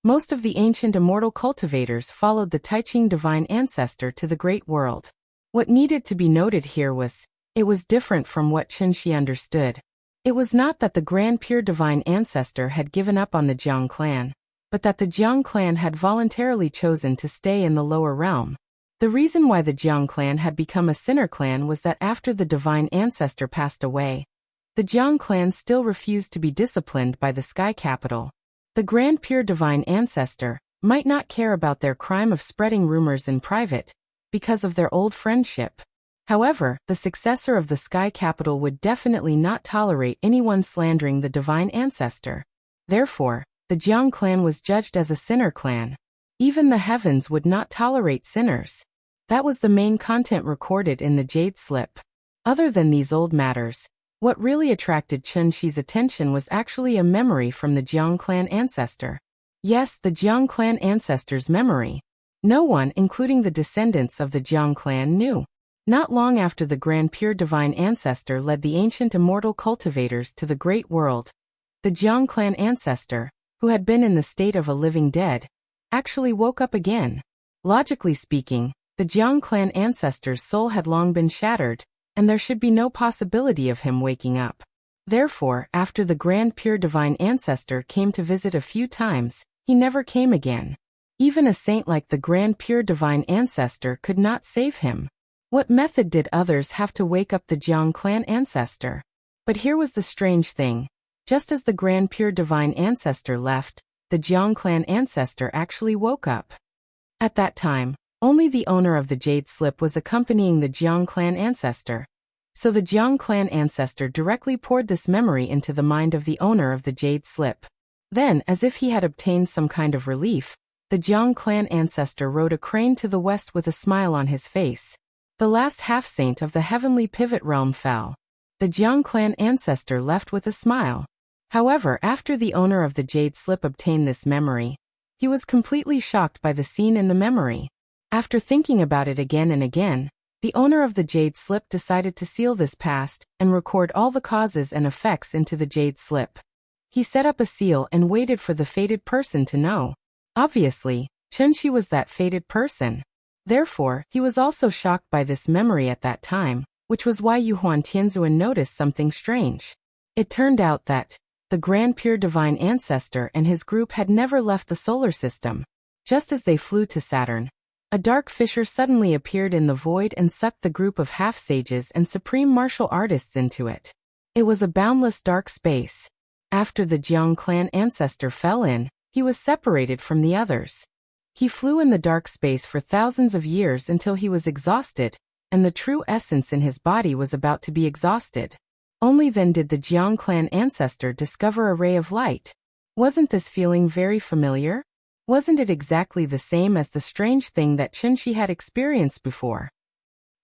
most of the ancient immortal cultivators followed the Taiching Divine Ancestor to the great world. What needed to be noted here was, it was different from what Chunxi understood. It was not that the Grand Pure Divine Ancestor had given up on the Jiang clan, but that the Jiang clan had voluntarily chosen to stay in the lower realm. The reason why the Jiang clan had become a sinner clan was that after the Divine Ancestor passed away, the Jiang clan still refused to be disciplined by the Sky Capital. The Grand Pure Divine Ancestor might not care about their crime of spreading rumors in private, because of their old friendship. However, the successor of the Sky Capital would definitely not tolerate anyone slandering the Divine Ancestor. Therefore, the Jiang clan was judged as a sinner clan. Even the heavens would not tolerate sinners. That was the main content recorded in the Jade Slip. Other than these old matters, what really attracted Chunxi's attention was actually a memory from the Jiang clan ancestor. Yes, the Jiang clan ancestor's memory. No one, including the descendants of the Jiang clan, knew. Not long after the Grand Pure Divine Ancestor led the ancient immortal cultivators to the great world, the Jiang clan ancestor, who had been in the state of a living dead, actually woke up again. Logically speaking, the Jiang clan ancestor's soul had long been shattered, and there should be no possibility of him waking up. Therefore, after the Grand Pure Divine Ancestor came to visit a few times, he never came again. Even a saint like the Grand Pure Divine Ancestor could not save him. What method did others have to wake up the Jiang clan ancestor? But here was the strange thing. Just as the Grand Pure Divine Ancestor left, the Jiang clan ancestor actually woke up. At that time, only the owner of the jade slip was accompanying the Jiang clan ancestor. So the Jiang clan ancestor directly poured this memory into the mind of the owner of the jade slip. Then, as if he had obtained some kind of relief, the Jiang clan ancestor rode a crane to the west with a smile on his face. The last half-saint of the heavenly pivot realm fell. The Jiang clan ancestor left with a smile. However, after the owner of the jade slip obtained this memory, he was completely shocked by the scene in the memory. After thinking about it again and again, the owner of the jade slip decided to seal this past and record all the causes and effects into the jade slip. He set up a seal and waited for the fated person to know. Obviously, Chunxi was that fated person. Therefore, he was also shocked by this memory at that time, which was why Yuhuan Tianzuan noticed something strange. It turned out that the Grand Pure Divine Ancestor and his group had never left the solar system. Just as they flew to Saturn, a dark fissure suddenly appeared in the void and sucked the group of half-sages and supreme martial artists into it. It was a boundless dark space. After the Jiang clan ancestor fell in, he was separated from the others. He flew in the dark space for thousands of years until he was exhausted, and the true essence in his body was about to be exhausted. Only then did the Jiang clan ancestor discover a ray of light. Wasn't this feeling very familiar? Wasn't it exactly the same as the strange thing that Chunxi had experienced before?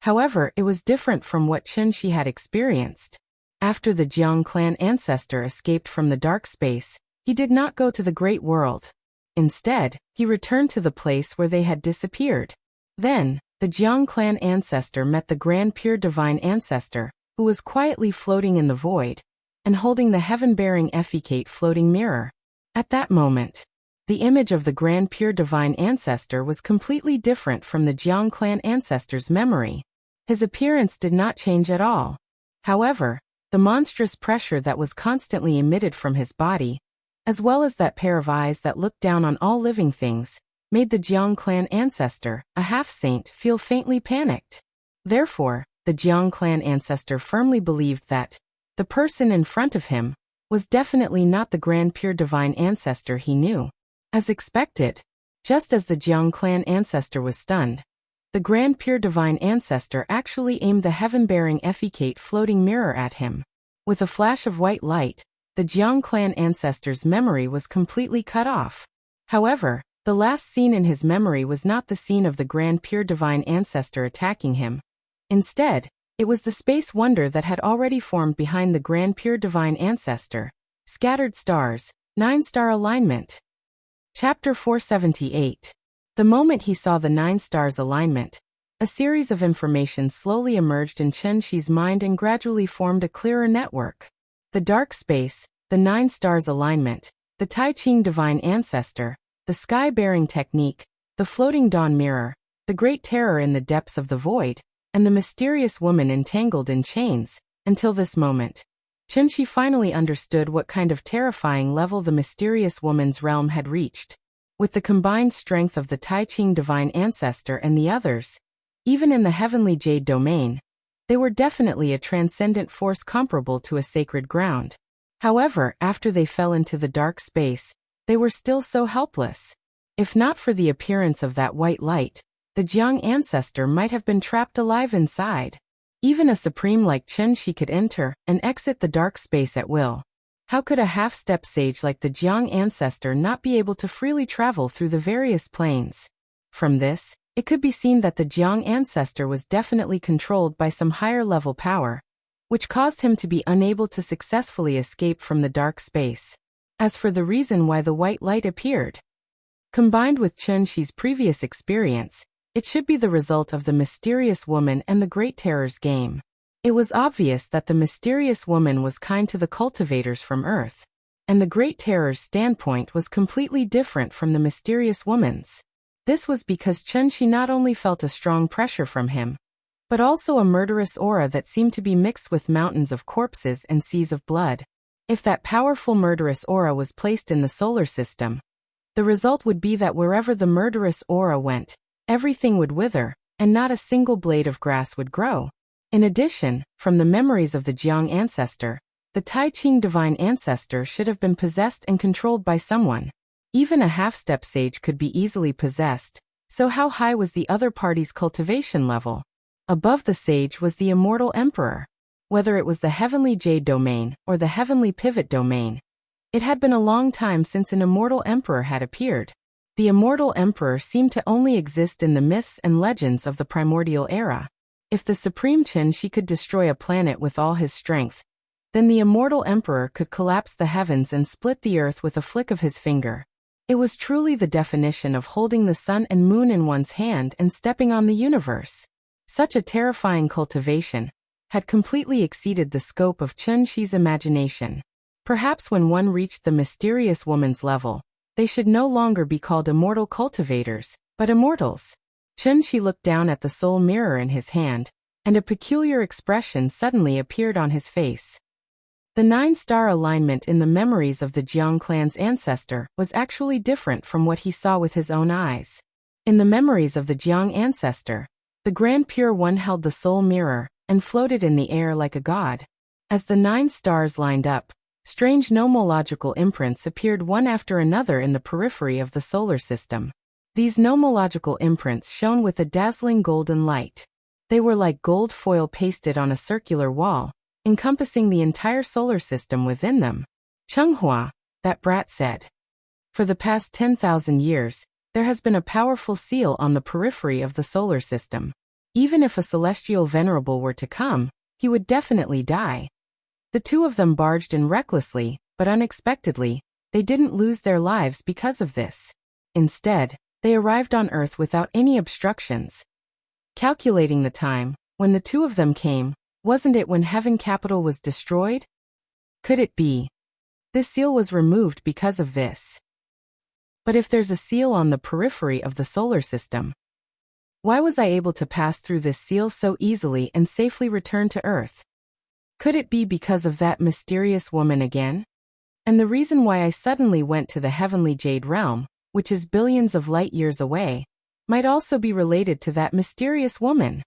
However, it was different from what Chunxi had experienced. After the Jiang clan ancestor escaped from the dark space, he did not go to the great world. Instead, he returned to the place where they had disappeared. Then, the Jiang clan ancestor met the Grand Pure Divine Ancestor, who was quietly floating in the void, and holding the heaven-bearing effecate floating mirror. At that moment, the image of the Grand Pure Divine Ancestor was completely different from the Jiang clan ancestor's memory. His appearance did not change at all. However, the monstrous pressure that was constantly emitted from his body, as well as that pair of eyes that looked down on all living things, made the Jiang clan ancestor, a half-saint, feel faintly panicked. Therefore, the Jiang clan ancestor firmly believed that the person in front of him was definitely not the Grand Pure Divine Ancestor he knew. As expected, just as the Jiang clan ancestor was stunned, the Grand Pure Divine Ancestor actually aimed the heaven-bearing effecate floating mirror at him. With a flash of white light, the Jiang clan ancestor's memory was completely cut off. However, the last scene in his memory was not the scene of the Grand Pure Divine Ancestor attacking him. Instead, it was the space wonder that had already formed behind the Grand Pure Divine Ancestor. Scattered stars, 9-star alignment. Chapter 478. The moment he saw the 9 stars alignment, a series of information slowly emerged in Chunxi's mind and gradually formed a clearer network. The dark space, the 9 stars alignment, the Tai Ching Divine Ancestor, the sky-bearing technique, the floating dawn mirror, the great terror in the depths of the void, and the mysterious woman entangled in chains. Until this moment, Chunxi finally understood what kind of terrifying level the mysterious woman's realm had reached. With the combined strength of the Tai Ching Divine Ancestor and the others, even in the heavenly jade domain, they were definitely a transcendent force comparable to a sacred ground. However, after they fell into the dark space, they were still so helpless. If not for the appearance of that white light, the Jiang ancestor might have been trapped alive inside. Even a supreme like Chunxi could enter and exit the dark space at will. How could a half-step sage like the Jiang ancestor not be able to freely travel through the various planes? From this, it could be seen that the Jiang ancestor was definitely controlled by some higher-level power, which caused him to be unable to successfully escape from the dark space. As for the reason why the white light appeared, combined with Chunxi's previous experience, it should be the result of the mysterious woman and the Great Terror's game. It was obvious that the mysterious woman was kind to the cultivators from Earth, and the Great Terror's standpoint was completely different from the mysterious woman's. This was because Chunxi not only felt a strong pressure from him, but also a murderous aura that seemed to be mixed with mountains of corpses and seas of blood. If that powerful murderous aura was placed in the solar system, The result would be that wherever the murderous aura went, everything would wither, and not a single blade of grass would grow. In addition, from the memories of the Jiang ancestor, the Tai Ching divine ancestor should have been possessed and controlled by someone. Even a half-step sage could be easily possessed, so how high was the other party's cultivation level? Above the sage was the immortal emperor. Whether it was the heavenly jade domain or the heavenly pivot domain, it had been a long time since an immortal emperor had appeared. The immortal emperor seemed to only exist in the myths and legends of the primordial era. If the supreme Qin Shi could destroy a planet with all his strength, then the immortal emperor could collapse the heavens and split the earth with a flick of his finger. It was truly the definition of holding the sun and moon in one's hand and stepping on the universe. Such a terrifying cultivation had completely exceeded the scope of Qin Shi's imagination. Perhaps when one reached the mysterious woman's level, they should no longer be called immortal cultivators, but immortals. Qin Shi looked down at the soul mirror in his hand, and a peculiar expression suddenly appeared on his face. The 9-star alignment in the memories of the Jiang clan's ancestor was actually different from what he saw with his own eyes. In the memories of the Jiang ancestor, the Grand Pure One held the soul mirror and floated in the air like a god. As the 9 stars lined up, strange nomological imprints appeared one after another in the periphery of the solar system. These nomological imprints shone with a dazzling golden light. They were like gold foil pasted on a circular wall, encompassing the entire solar system within them. Chenghua, that brat said. For the past 10,000 years, there has been a powerful seal on the periphery of the solar system. Even if a celestial venerable were to come, he would definitely die. The two of them barged in recklessly, but unexpectedly, they didn't lose their lives because of this. Instead, they arrived on Earth without any obstructions. Calculating the time, when the two of them came, wasn't it when Heaven Capital was destroyed? Could it be? This seal was removed because of this. But if there's a seal on the periphery of the solar system, why was I able to pass through this seal so easily and safely return to Earth? Could it be because of that mysterious woman again? And the reason why I suddenly went to the heavenly jade realm, which is billions of light years away, might also be related to that mysterious woman.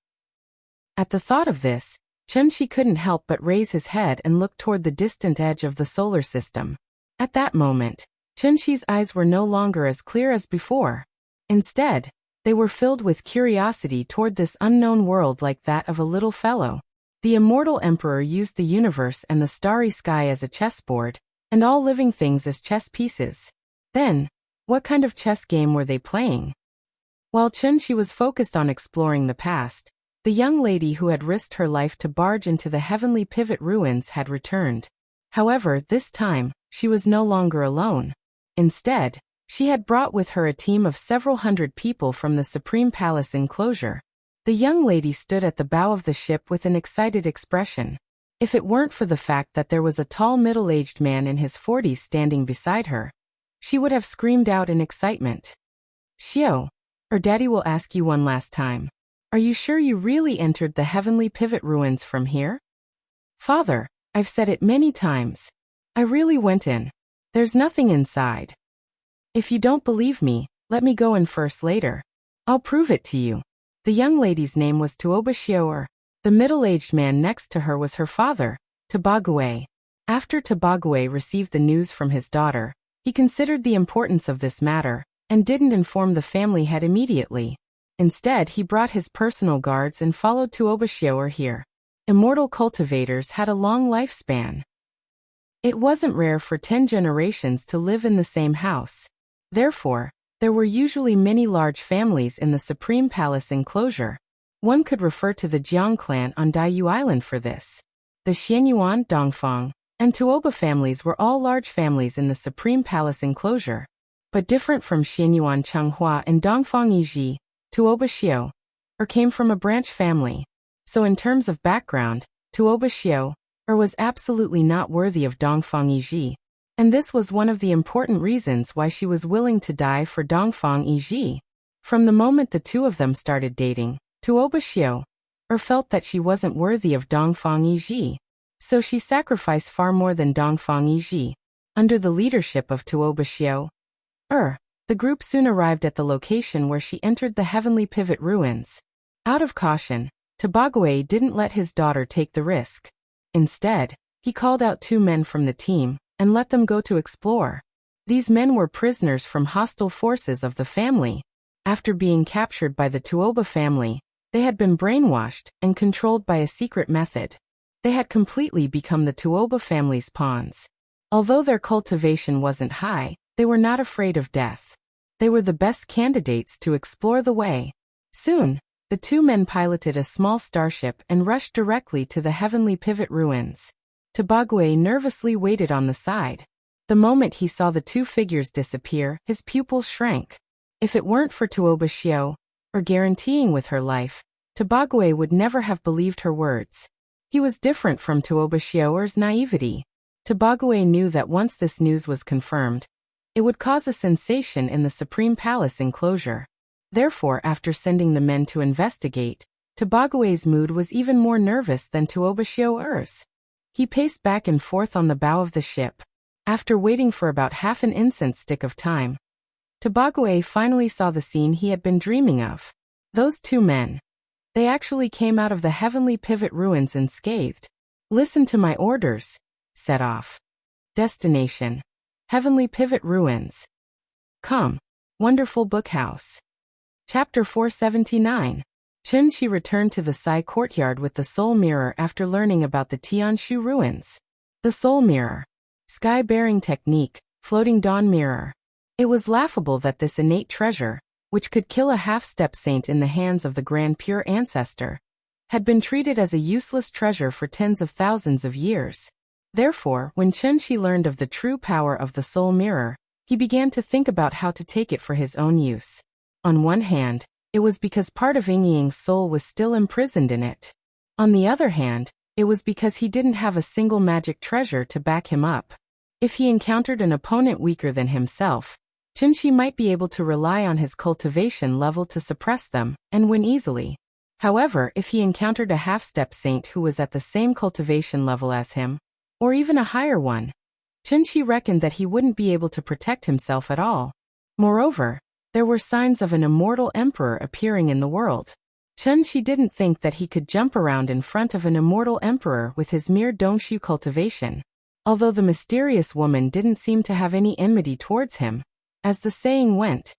At the thought of this, Qin Shi couldn't help but raise his head and look toward the distant edge of the solar system. At that moment, Qin Shi's eyes were no longer as clear as before. Instead, they were filled with curiosity toward this unknown world like that of a little fellow. The immortal emperor used the universe and the starry sky as a chessboard, and all living things as chess pieces. Then, what kind of chess game were they playing? While Qin Shi was focused on exploring the past, the young lady who had risked her life to barge into the heavenly pivot ruins had returned. However, this time, she was no longer alone. Instead, she had brought with her a team of several hundred people from the Supreme Palace enclosure. The young lady stood at the bow of the ship with an excited expression. If it weren't for the fact that there was a tall middle-aged man in his 40s standing beside her, she would have screamed out in excitement. Xiao, or Daddy will ask you one last time. Are you sure you really entered the heavenly pivot ruins from here? Father, I've said it many times. I really went in. There's nothing inside. If you don't believe me, let me go in first later. I'll prove it to you. The young lady's name was Tuoba Xiaoer. The middle-aged man next to her was her father, Tabague. After Tabague received the news from his daughter, he considered the importance of this matter, and didn't inform the family head immediately. Instead, he brought his personal guards and followed Tuoba Xiaoer here. Immortal cultivators had a long lifespan. It wasn't rare for 10 generations to live in the same house. Therefore, there were usually many large families in the Supreme Palace enclosure. One could refer to the Jiang clan on Daiyu Island for this. The Xianyuan, Dongfang, and Tuoba families were all large families in the Supreme Palace enclosure. But different from Xianyuan Chenghua and Dongfang Yiji, Tuoba Xiao, came from a branch family. So in terms of background, Tuoba Xiao, was absolutely not worthy of Dongfang Yiji. And this was one of the important reasons why she was willing to die for Dongfang Yiji. From the moment the two of them started dating, Tuoba Xiao, felt that she wasn't worthy of Dongfang Yiji. So she sacrificed far more than Dongfang Yiji. Under the leadership of Tuoba Xiao, the The group soon arrived at the location where she entered the Heavenly Pivot ruins. Out of caution, Tobagwe didn't let his daughter take the risk. Instead, he called out 2 men from the team and let them go to explore. These men were prisoners from hostile forces of the family. After being captured by the Tuoba family, they had been brainwashed and controlled by a secret method. They had completely become the Tuoba family's pawns. Although their cultivation wasn't high, they were not afraid of death. They were the best candidates to explore the way. Soon, the 2 men piloted a small starship and rushed directly to the Heavenly Pivot ruins. Tobagwe nervously waited on the side. The moment he saw the 2 figures disappear, his pupils shrank. If it weren't for Tuoba Shio, or guaranteeing with her life, Tobagwe would never have believed her words. He was different from Tuoba Shio's naivety. Tobagwe knew that once this news was confirmed, it would cause a sensation in the Supreme Palace enclosure. Therefore, after sending the men to investigate, Tobagwe's mood was even more nervous than Tuoba Shio's. He paced back and forth on the bow of the ship. After waiting for about half an incense stick of time, Tobagwe finally saw the scene he had been dreaming of. Those 2 men. They actually came out of the Heavenly Pivot ruins unscathed. "Listen to my orders." Set off. Destination: Heavenly Pivot ruins. Come. Wonderful Book House. Chapter 479. Chun-Shi returned to the Sai courtyard with the Soul Mirror after learning about the Tianshu ruins. The Soul Mirror. Sky-bearing technique, floating dawn mirror. It was laughable that this innate treasure, which could kill a half-step saint in the hands of the Grand Pure Ancestor, had been treated as a useless treasure for tens of thousands of years. Therefore, when Chun-Shi learned of the true power of the Soul Mirror, he began to think about how to take it for his own use. On one hand, it was because part of Yingying's soul was still imprisoned in it. On the other hand, it was because he didn't have a single magic treasure to back him up. If he encountered an opponent weaker than himself, Chun-Shi might be able to rely on his cultivation level to suppress them and win easily. However, if he encountered a half-step saint who was at the same cultivation level as him, or even a higher one, Chun-Shi reckoned that he wouldn't be able to protect himself at all. Moreover, there were signs of an immortal emperor appearing in the world. Chun-Shi didn't think that he could jump around in front of an immortal emperor with his mere Dongshu cultivation. Although the mysterious woman didn't seem to have any enmity towards him, as the saying went,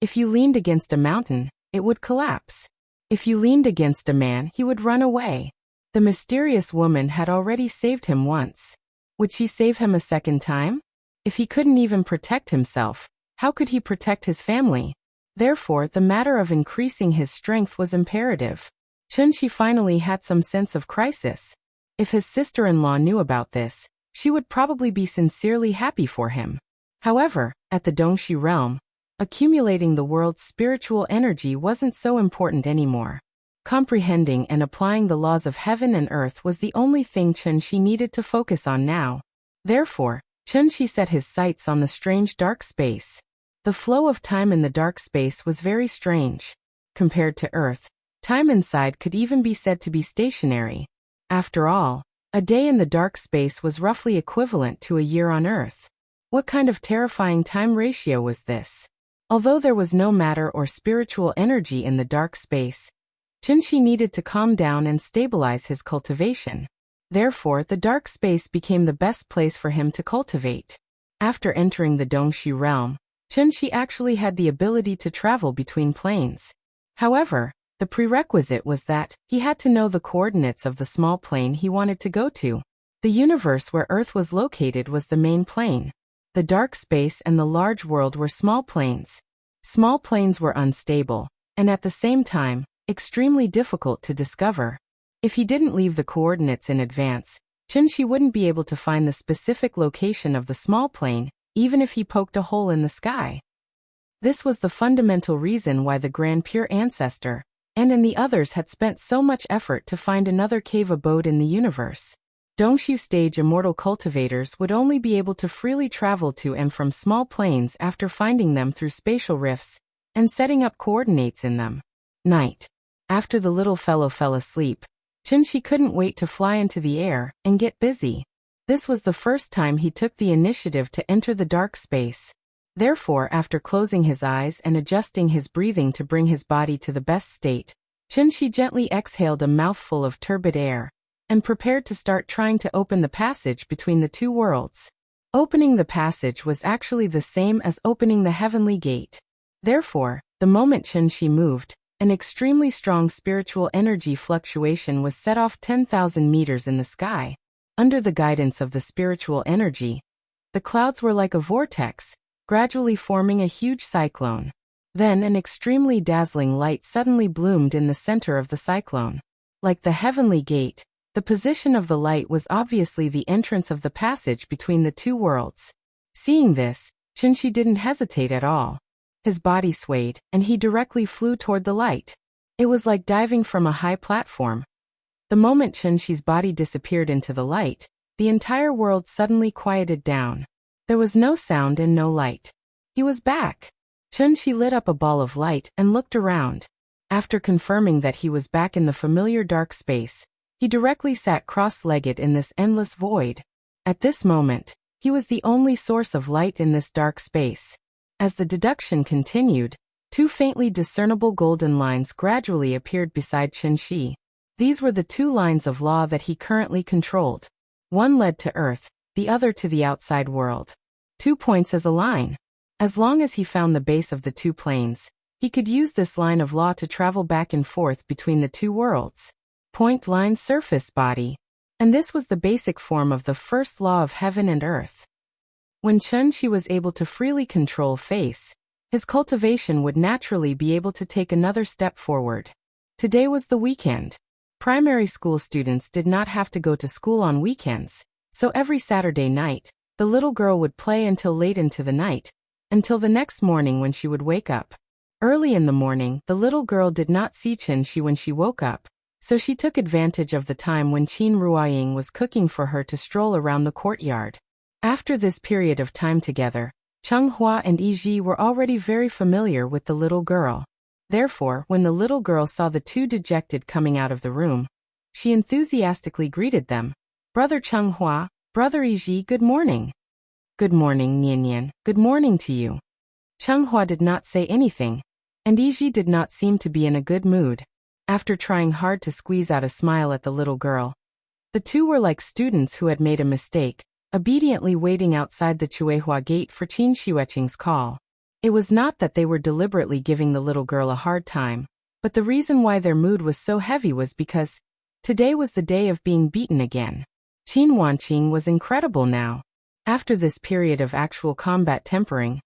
if you leaned against a mountain, it would collapse. If you leaned against a man, he would run away. The mysterious woman had already saved him once. Would she save him a second time? If he couldn't even protect himself, how could he protect his family? Therefore, the matter of increasing his strength was imperative. Chun-Shi finally had some sense of crisis. If his sister-in-law knew about this, she would probably be sincerely happy for him. However, at the Dongshi realm, accumulating the world's spiritual energy wasn't so important anymore. Comprehending and applying the laws of heaven and earth was the only thing Chun-Shi needed to focus on now. Therefore, Chun-Shi set his sights on the strange dark space. The flow of time in the dark space was very strange. Compared to Earth, time inside could even be said to be stationary. After all, a day in the dark space was roughly equivalent to a year on Earth. What kind of terrifying time ratio was this? Although there was no matter or spiritual energy in the dark space, Chun-Shi needed to calm down and stabilize his cultivation. Therefore, the dark space became the best place for him to cultivate. After entering the Dongshi realm, Chun-Shi actually had the ability to travel between planes. However, the prerequisite was that he had to know the coordinates of the small plane he wanted to go to. The universe where Earth was located was the main plane. The dark space and the large world were small planes. Small planes were unstable, and at the same time, extremely difficult to discover. If he didn't leave the coordinates in advance, Chun-Shi wouldn't be able to find the specific location of the small plane, even if he poked a hole in the sky. This was the fundamental reason why the Grand Pure Ancestor, and the others had spent so much effort to find another cave abode in the universe. Dongshu stage immortal cultivators would only be able to freely travel to and from small planes after finding them through spatial rifts and setting up coordinates in them. Night. After the little fellow fell asleep, Chun-Shi couldn't wait to fly into the air and get busy. This was the first time he took the initiative to enter the dark space. Therefore, after closing his eyes and adjusting his breathing to bring his body to the best state, Chunshi gently exhaled a mouthful of turbid air and prepared to start trying to open the passage between the two worlds. Opening the passage was actually the same as opening the heavenly gate. Therefore, the moment Chunshi moved, an extremely strong spiritual energy fluctuation was set off 10,000 meters in the sky. Under the guidance of the spiritual energy, the clouds were like a vortex, gradually forming a huge cyclone. Then an extremely dazzling light suddenly bloomed in the center of the cyclone. Like the heavenly gate, the position of the light was obviously the entrance of the passage between the two worlds. Seeing this, Chunshi didn't hesitate at all. His body swayed, and he directly flew toward the light. It was like diving from a high platform. The moment Chunshi's body disappeared into the light, the entire world suddenly quieted down. There was no sound and no light. He was back. Chunshi lit up a ball of light and looked around. After confirming that he was back in the familiar dark space, he directly sat cross-legged in this endless void. At this moment, he was the only source of light in this dark space. As the deduction continued, two faintly discernible golden lines gradually appeared beside Chunshi. These were the two lines of law that he currently controlled. One led to Earth, the other to the outside world. 2 points as a line. As long as he found the base of the two planes, he could use this line of law to travel back and forth between the two worlds. Point, line, surface, body. And this was the basic form of the first law of heaven and earth. When Chunshi was able to freely control face, his cultivation would naturally be able to take another step forward. Today was the weekend. Primary school students did not have to go to school on weekends, so every Saturday night, the little girl would play until late into the night, until the next morning when she would wake up. Early in the morning, the little girl did not see Chunshi when she woke up, so she took advantage of the time when Qin Ruoying was cooking for her to stroll around the courtyard. After this period of time together, Changhua and Yiji were already very familiar with the little girl. Therefore, when the little girl saw the two dejected coming out of the room, she enthusiastically greeted them. "Brother Changhua, Brother Yiji, good morning." "Good morning, Nian. Good morning to you." Changhua did not say anything, and Yiji did not seem to be in a good mood. After trying hard to squeeze out a smile at the little girl, the two were like students who had made a mistake, obediently waiting outside the Chuehua gate for Qin Xueqing's call. It was not that they were deliberately giving the little girl a hard time, but the reason why their mood was so heavy was because today was the day of being beaten again. Qin Wanqing was incredible now. After this period of actual combat tempering,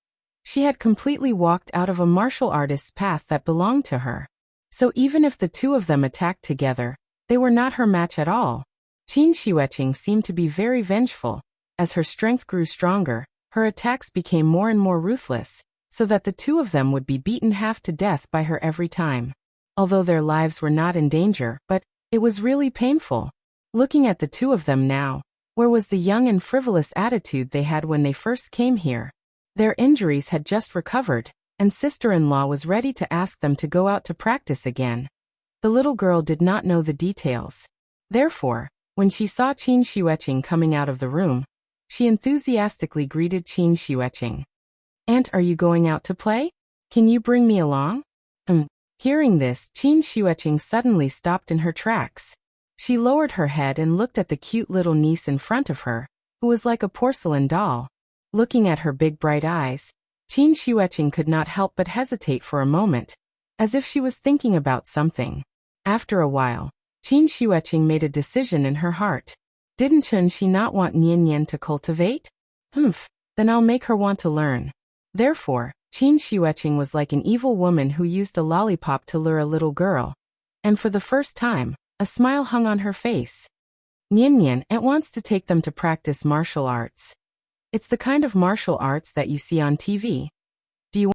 she had completely walked out of a martial artist's path that belonged to her. So even if the two of them attacked together, they were not her match at all. Qin Xueqing seemed to be very vengeful. As her strength grew stronger, her attacks became more and more ruthless, so that the two of them would be beaten half to death by her every time. Although their lives were not in danger, but it was really painful. Looking at the two of them now, where was the young and frivolous attitude they had when they first came here? Their injuries had just recovered, and sister-in-law was ready to ask them to go out to practice again. The little girl did not know the details. Therefore, when she saw Qin Xueqing coming out of the room, she enthusiastically greeted Qin Xueqing. "Aunt, are you going out to play? Can you bring me along?" Hearing this, Qin Xueqing suddenly stopped in her tracks. She lowered her head and looked at the cute little niece in front of her, who was like a porcelain doll. Looking at her big bright eyes, Qin Xueqing could not help but hesitate for a moment, as if she was thinking about something. After a while, Qin Xueqing made a decision in her heart. Didn't Chunshi not want Nian to cultivate? Then I'll make her want to learn. Therefore, Qin Xueqing was like an evil woman who used a lollipop to lure a little girl. And for the first time, a smile hung on her face. Nian wants to take them to practice martial arts. It's the kind of martial arts that you see on TV.